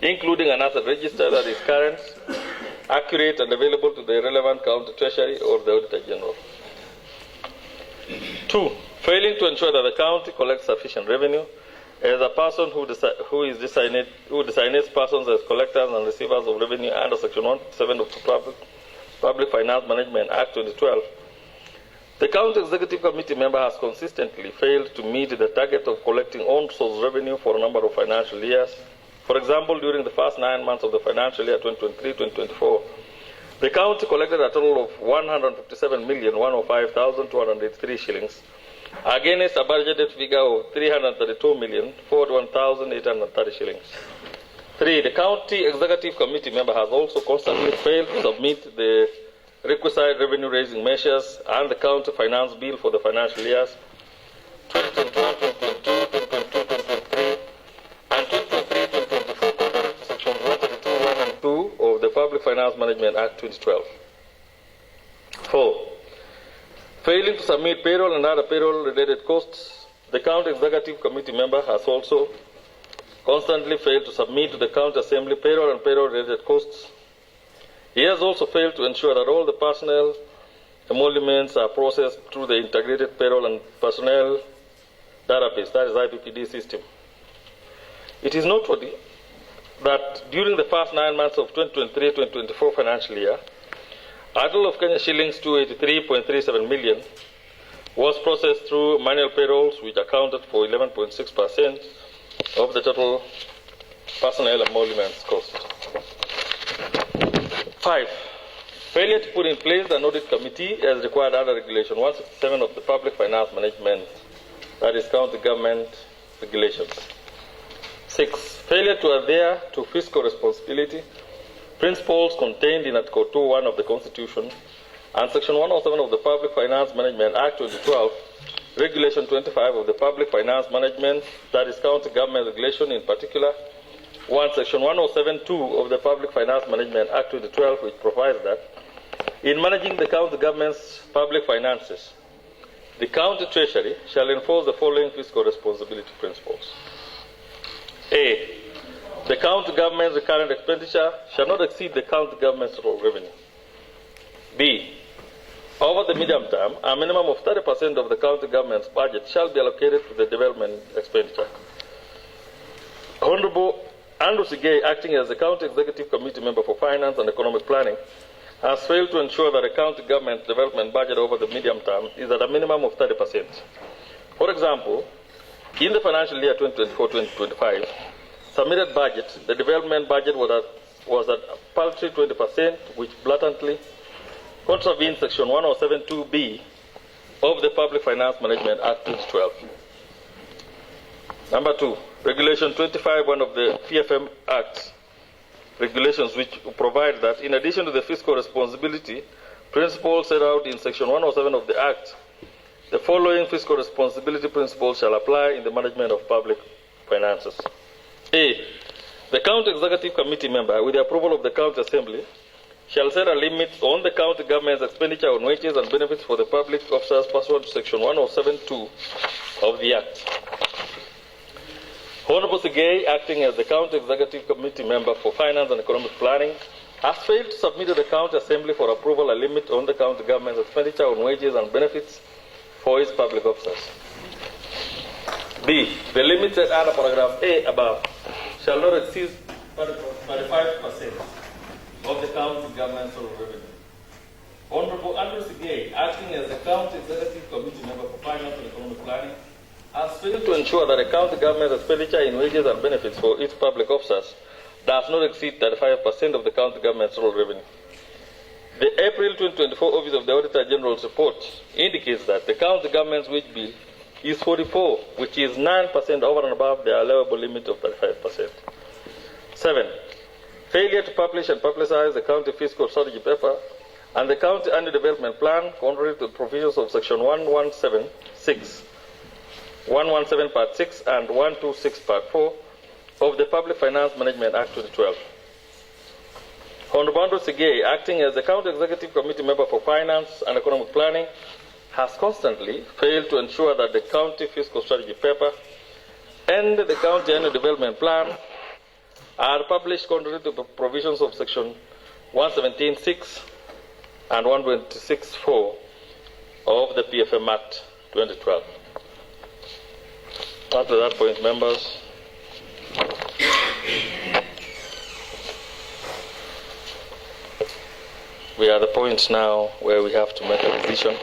A: including an asset register that is current, accurate, and available to the relevant county treasury or the Auditor General. 2. Failing to ensure that the county collects sufficient revenue as a person who designates persons as collectors and receivers of revenue under Section 107 of the Public Finance Management Act 2012. The County Executive Committee member has consistently failed to meet the target of collecting own-source revenue for a number of financial years. For example, during the first 9 months of the financial year 2023-2024, the county collected a total of 157,105,283 shillings, against a budgeted figure of 332,041,830 shillings. 3. The County Executive Committee member has also constantly failed to submit the requisite revenue-raising measures and the county finance bill for the financial years 2021, 2022, 2023, and 2023-2024 contrary to Section 132(1) and 2 of the Public Finance Management Act 2012. 4. Failing to submit payroll and other payroll-related costs, the County Executive Committee member has also constantly failed to submit to the County Assembly payroll and payroll-related costs. He has also failed to ensure that all the personnel emoluments are processed through the Integrated Payroll and Personnel Database, that is IPPD system. It is noteworthy that during the first 9 months of 2023-2024 financial year, a total of Kenya shillings 283.37 million was processed through manual payrolls, which accounted for 11.6% of the total personnel emoluments cost. 5. Failure to put in place an audit committee as required under Regulation 167 of the Public Finance Management, that is County Government Regulations. 6. Failure to adhere to fiscal responsibility principles contained in Article 2(1) of the Constitution and Section 107 of the Public Finance Management Act 2012, Regulation 25 of the Public Finance Management, that is County Government Regulation in particular, 1. Section 107(2) of the Public Finance Management Act 2012, which provides that in managing the county government's public finances, the county treasury shall enforce the following fiscal responsibility principles. A. The county government's recurrent expenditure shall not exceed the county government's total revenue. B. Over the medium term, a minimum of 30% of the county government's budget shall be allocated to the development expenditure. Honorable Andrew Sigei, acting as the County Executive Committee member for Finance and Economic Planning, has failed to ensure that the county government development budget over the medium term is at a minimum of 30%. For example, in the financial year 2024-2025, submitted budget, the development budget was at a paltry 20%, which blatantly contravene Section 107(2)(b of the Public Finance Management Act 2012. Number 2, Regulation 25(1) of the PFM Act, regulations which provide that in addition to the fiscal responsibility principles set out in Section 107 of the Act, the following fiscal responsibility principles shall apply in the management of public finances. A. The County Executive Committee member, with the approval of the County Assembly, shall set a limit on the county government's expenditure on wages and benefits for the public officers pursuant to Section 107(2) of the Act. Honorable Sigei, acting as the County Executive Committee member for Finance and Economic Planning, has failed to submit to the County Assembly for approval a limit on the county government's expenditure on wages and benefits for its public officers. B. The limit set under paragraph A above shall not exceed 35% of the county government's total revenue. Honorable Andrew Sigei, acting as the County Executive Committee member for Finance and Economic Planning, has failed to ensure that the county government's expenditure in wages and benefits for its public officers does not exceed 35% of the county government's total revenue. The April 2024 Office of the Auditor General's report indicates that the county government's wage bill is 44, which is 9% over and above the allowable limit of 35%. 7. Failure to publish and publicize the county fiscal strategy paper and the county annual development plan contrary to the provisions of Section 117(6), 117 Part 6 and 126 Part 4 of the Public Finance Management Act 2012. Honorable Andrew Sigei, acting as the County Executive Committee member for Finance and Economic Planning, has constantly failed to ensure that the county fiscal strategy paper and the county annual development plan are published contrary to the provisions of Section 117(6) and 126(4) of the PFM Act 2012. Up to that point, members, we are at the point now where we have to make a decision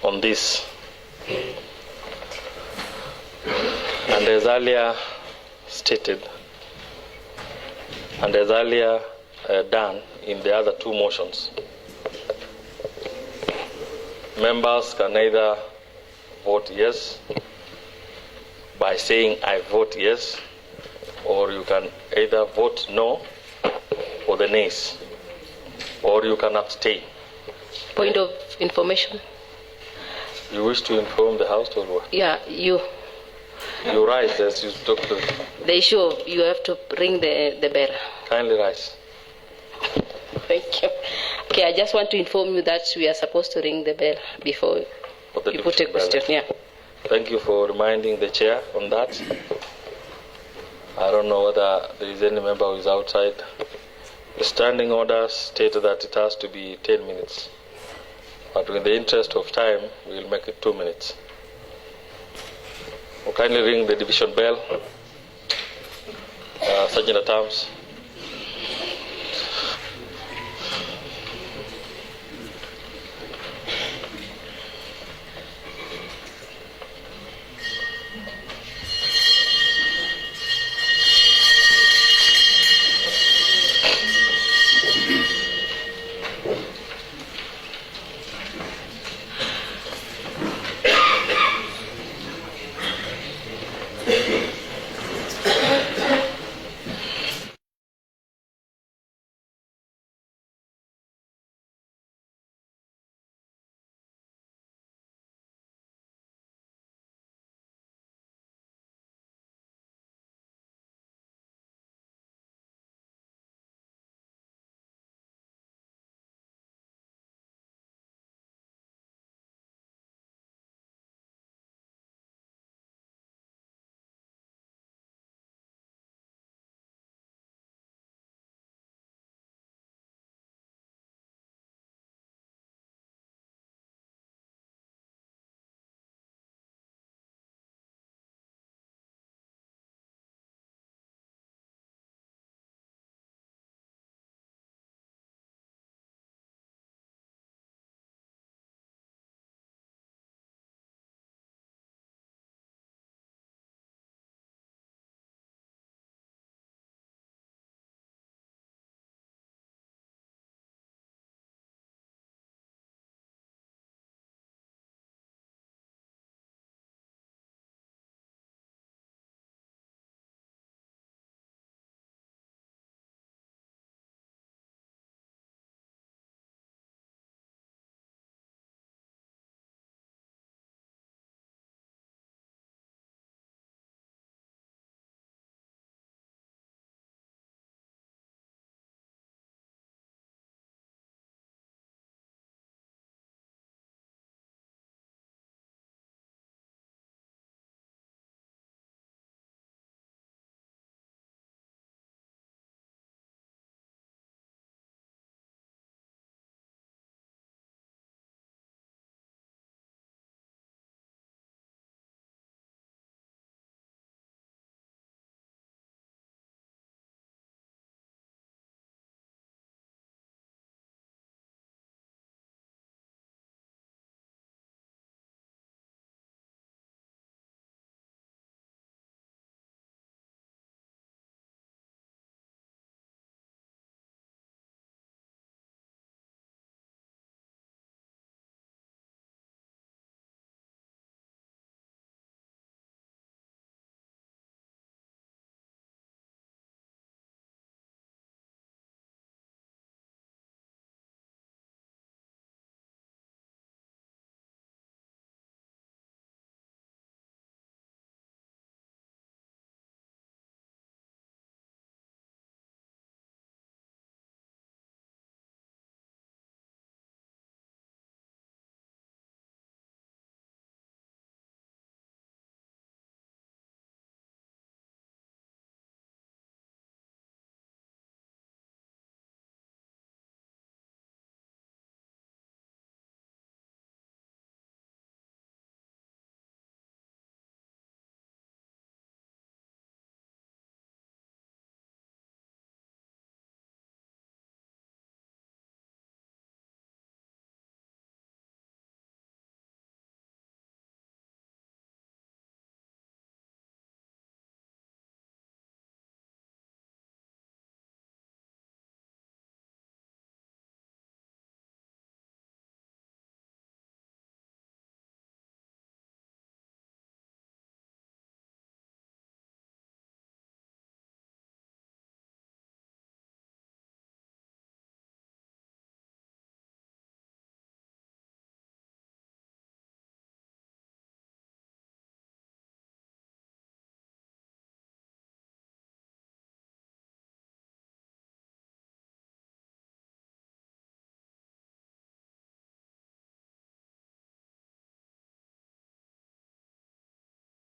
A: on this. And as earlier stated, and as earlier done in the other two motions, members can either vote yes by saying I vote yes, or you can either vote no for the nays, or you can abstain.
L: Point of information.
A: You wish to inform the House or what?
L: Yeah, you.
A: You rise as you talk to
L: The issue of you have to ring the bell.
A: Kindly rise.
L: Thank you. Okay, I just want to inform you that we are supposed to ring the bell before you put a question. Yeah.
A: Thank you for reminding the chair on that. I don't know whether there is any member who is outside. The standing orders state that it has to be 10 minutes. But in the interest of time, we will make it 2 minutes. We'll kindly ring the division bell. Sergeant at Arms.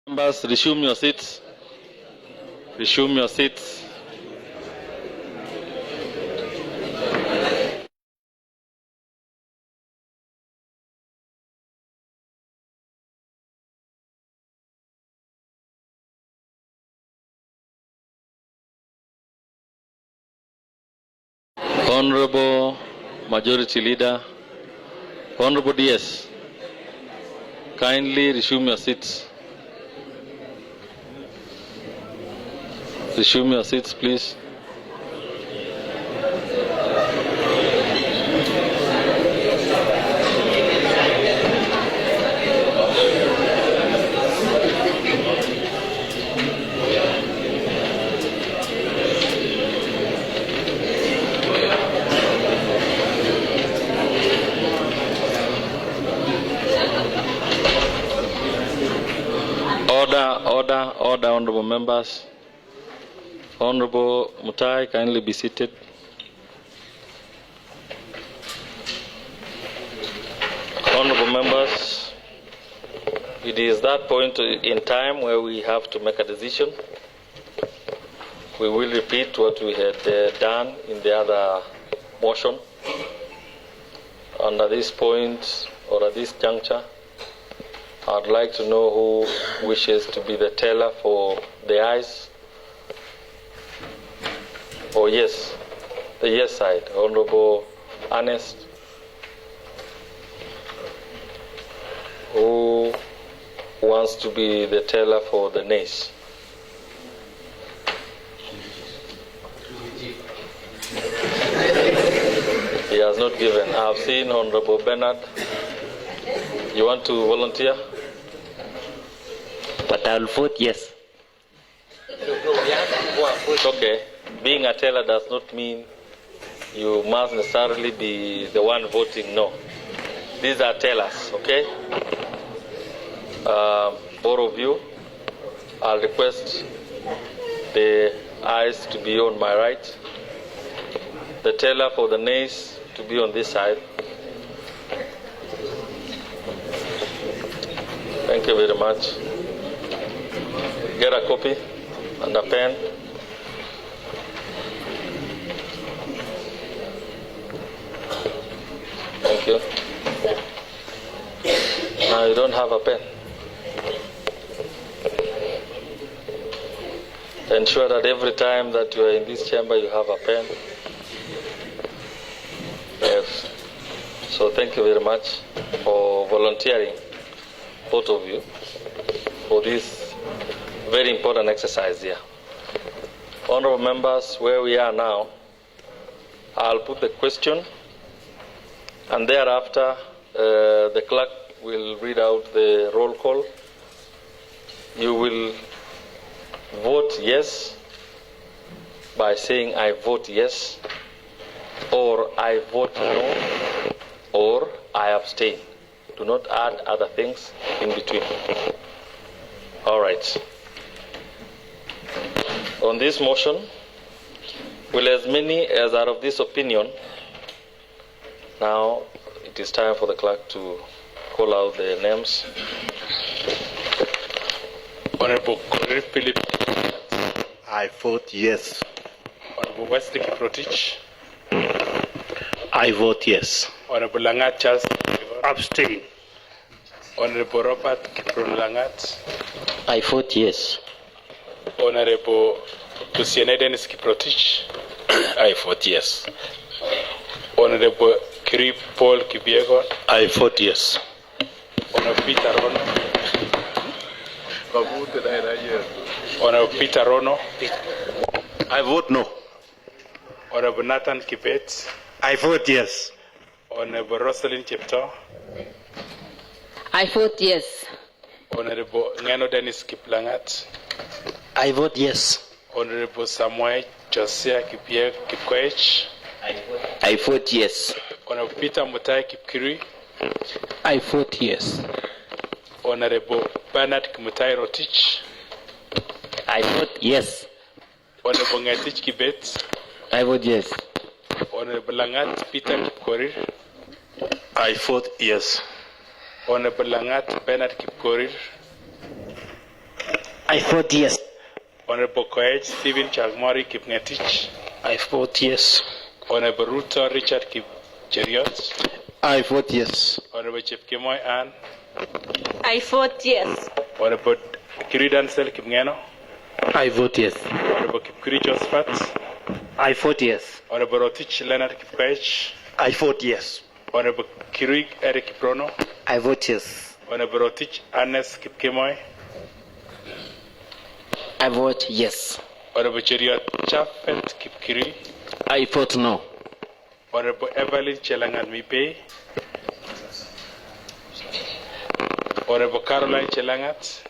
A: Members, resume your seats. Resume your seats. Honorable Majority Leader, Honorable DS, kindly resume your seats. Resume your seats, please. Order, honorable members. Honorable Mutai, kindly be seated. Honorable members, it is that point in time where we have to make a decision. We will repeat what we had done in the other motion. Under this point, or at this juncture, I'd like to know who wishes to be the teller for the ayes. Oh yes, the yes side. Honorable Ernest. Who wants to be the teller for the nays? He has not given. I've seen Honorable Bernard. You want to volunteer?
S: But I'll vote yes.
A: Okay. Being a teller does not mean you must necessarily be the one voting no. These are tellers, okay? Both of you, I'll request the ayes to be on my right, the teller for the nays to be on this side. Thank you very much. Get a copy and a pen. Thank you. Now you don't have a pen. Ensure that every time that you are in this chamber you have a pen. Yes. So thank you very much for volunteering, both of you, for this very important exercise here. Honorable members, where we are now, I'll put the question, and thereafter the clerk will read out the roll call. You will vote yes by saying I vote yes, or I vote no, or I abstain. Do not add other things in between. All right. On this motion, will as many as are of this opinion, now it is time for the clerk to call out the names.
V: Honorable Corey Philip.
R: I vote yes.
V: Honorable Wesley Kiprotich.
B: I vote yes.
V: Honorable Langat Charles.
Q: Abstain.
V: Honorable Robert Kipron Langat.
S: I vote yes.
V: Honorable Luciana Dennis Kiprotich.
B: I vote yes.
V: Honorable Kirui Paul Kibiego.
B: I vote yes.
V: Honorable Peter Rono. Honorable Peter Rono.
B: I vote no.
V: Honorable Nathan Kibet.
Q: I vote yes.
V: Honorable Rosalind Chepto.
L: I vote yes.
V: Honorable Ngeno Dennis Kiplangat.
K: I vote yes.
V: Honorable Samuel Josiah Kipkoech.
S: I vote yes.
V: Honorable Peter Mutai Kipkirui.
S: I vote yes.
V: Honorable Bernard Kimutai Rotich.
S: I vote yes.
V: Honorable Ngetich-Sultan.
S: I vote yes.
V: Honorable Langat Peter Kipkorir.
B: I vote yes.
V: Honorable Langat Bernard Kipkorir.
K: I vote yes.
N: Honorable Koech Stephen Chagmori Kipngetich.
K: I vote yes.
N: Honorable Ruto Richard Kipcheriot.
I: I vote yes.
N: Honorable Chepkemoi Ann.
L: I vote yes.
N: Honorable Kirui Dansel Kipngeno.
K: I vote yes.
N: Honorable Kipkuri Josephat.
K: I vote yes.
N: Honorable Rotich Leonard Kipkoech.
I: I vote yes.
N: Honorable Kirui Erick Kiprono.
O: I vote yes.
N: Honorable Rotich Ernest Kipkemoi.
O: I vote yes.
N: Honorable Cheriot Chafet Kipkirui.
K: I vote no.
N: Honorable Evelyn Chelangan Mipei. Honorable Caroline Chelangat.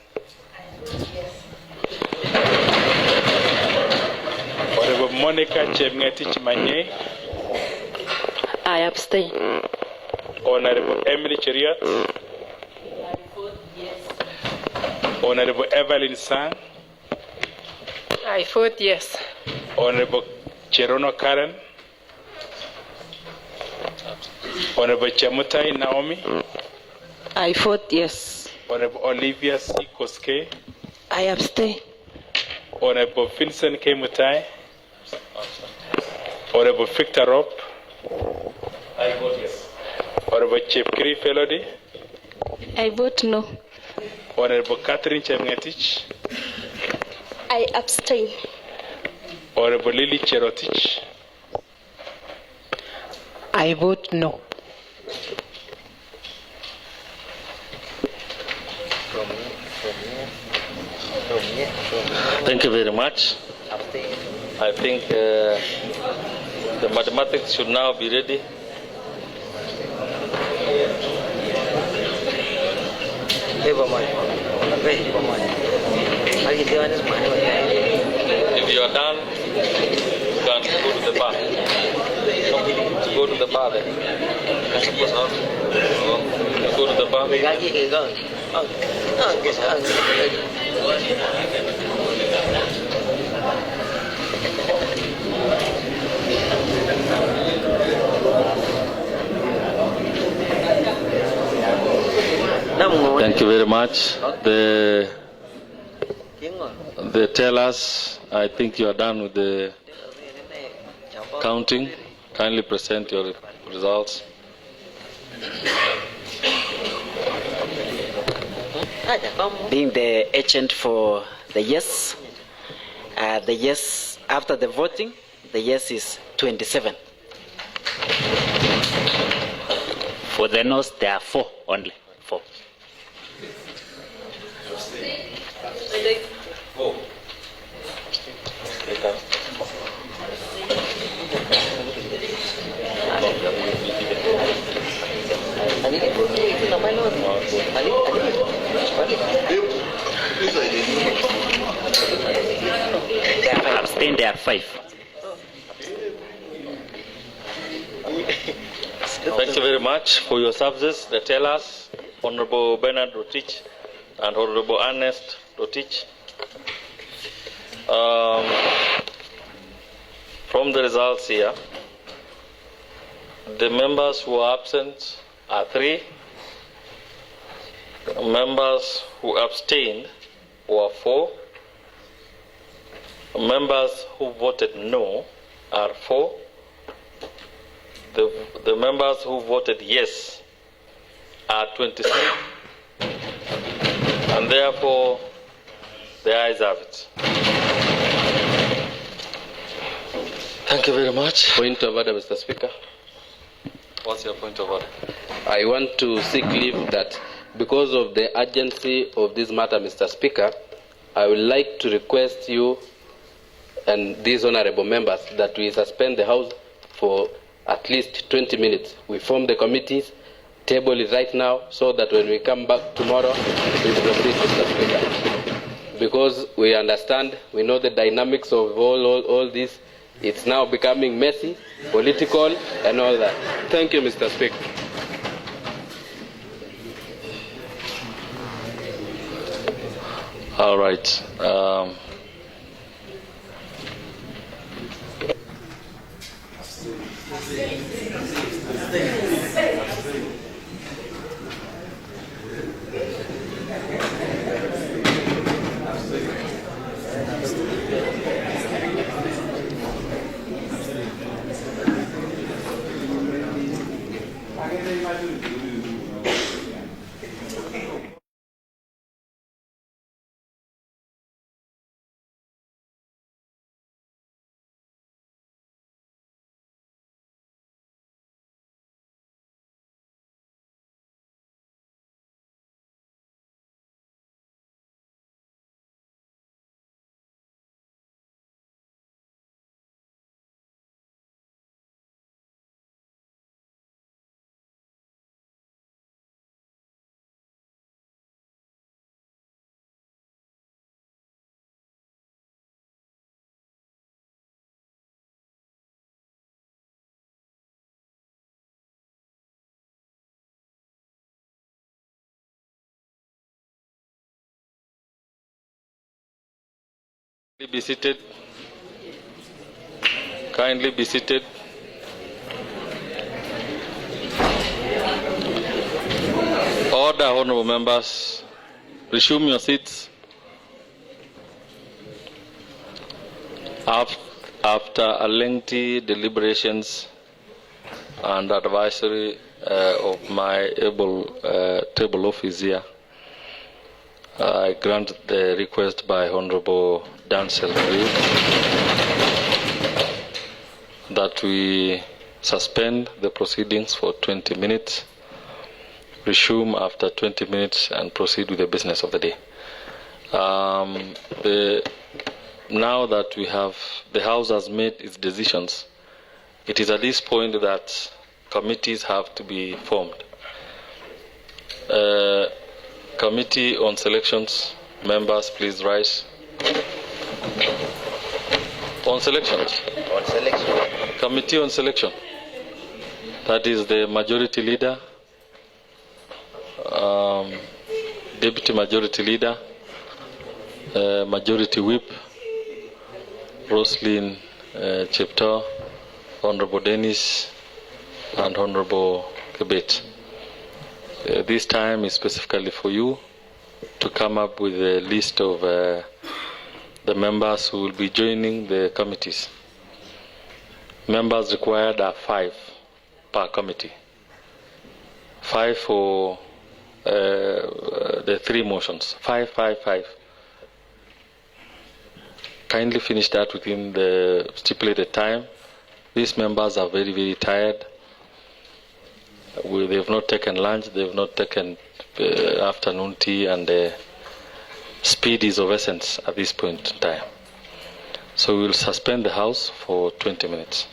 N: Honorable Monica Chemngetich Manye.
L: I abstain.
N: Honorable Emily Cheriot. Honorable Evelyn Sang.
L: I vote yes.
N: Honorable Cherono Karen. Honorable Chamutai Naomi.
L: I vote yes.
N: Honorable Olivia C. Koske.
L: I abstain.
N: Honorable Vincent K. Mutai. Honorable Victor Rob. I vote yes. Honorable Chief Kiri Felody.
L: I vote no.
N: Honorable Catherine Chemngetich.
L: I abstain.
N: Honorable Lily Cherotich.
L: I vote no.
A: Thank you very much. I think the mathematics should now be ready. If you are done, you can go to the bar. Go to the bar there. Go to the bar. Thank you very much. The tellers, I think you are done with the counting. Kindly present your results.
H: Being the agent for the yes after the voting, the yes is 27.
U: For the no's, there are 4 only. 4. Abstain, there are 5.
A: Thank you very much for your services. The tellers, Honorable Bernard Rotich and Honorable Ernest Rotich. From the results here, the members who are absent are 3. Members who abstained were 4. Members who voted no are 4. The members who voted yes are 26. And therefore, the ayes have it. Thank you very much.
F: Point of order, Mr. Speaker.
A: What's your point of order?
F: I want to seek leave that because of the urgency of this matter, Mr. Speaker, I would like to request you and these honorable members that we suspend the House for at least 20 minutes. We form the committees, table it right now, so that when we come back tomorrow, we proceed, Mr. Speaker. Because we understand, we know the dynamics of all this. It's now becoming messy, political, and all that. Thank you, Mr. Speaker.
A: All right. Be seated. Kindly be seated. Order, honorable members. Resume your seats. After a lengthy deliberations and advisory of my able table office here, I grant the request by Honorable Dancel that we suspend the proceedings for 20 minutes, resume after 20 minutes, and proceed with the business of the day. Now that we have, the House has made its decisions, it is at this point that committees have to be formed. Committee on selections, members, please rise. On selections.
E: On selection.
A: Committee on selection. That is the majority leader, deputy majority leader, majority whip, Roslyn Cheptor, Honorable Dennis, and Honorable Kibet. This time is specifically for you to come up with a list of the members who will be joining the committees. Members required are 5 per committee. 5 for the 3 motions. 5, 5, 5. Kindly finish that within the stipulated time. These members are very, very tired. They have not taken lunch, they have not taken afternoon tea, and speed is of essence at this point in time. So we will suspend the House for 20 minutes.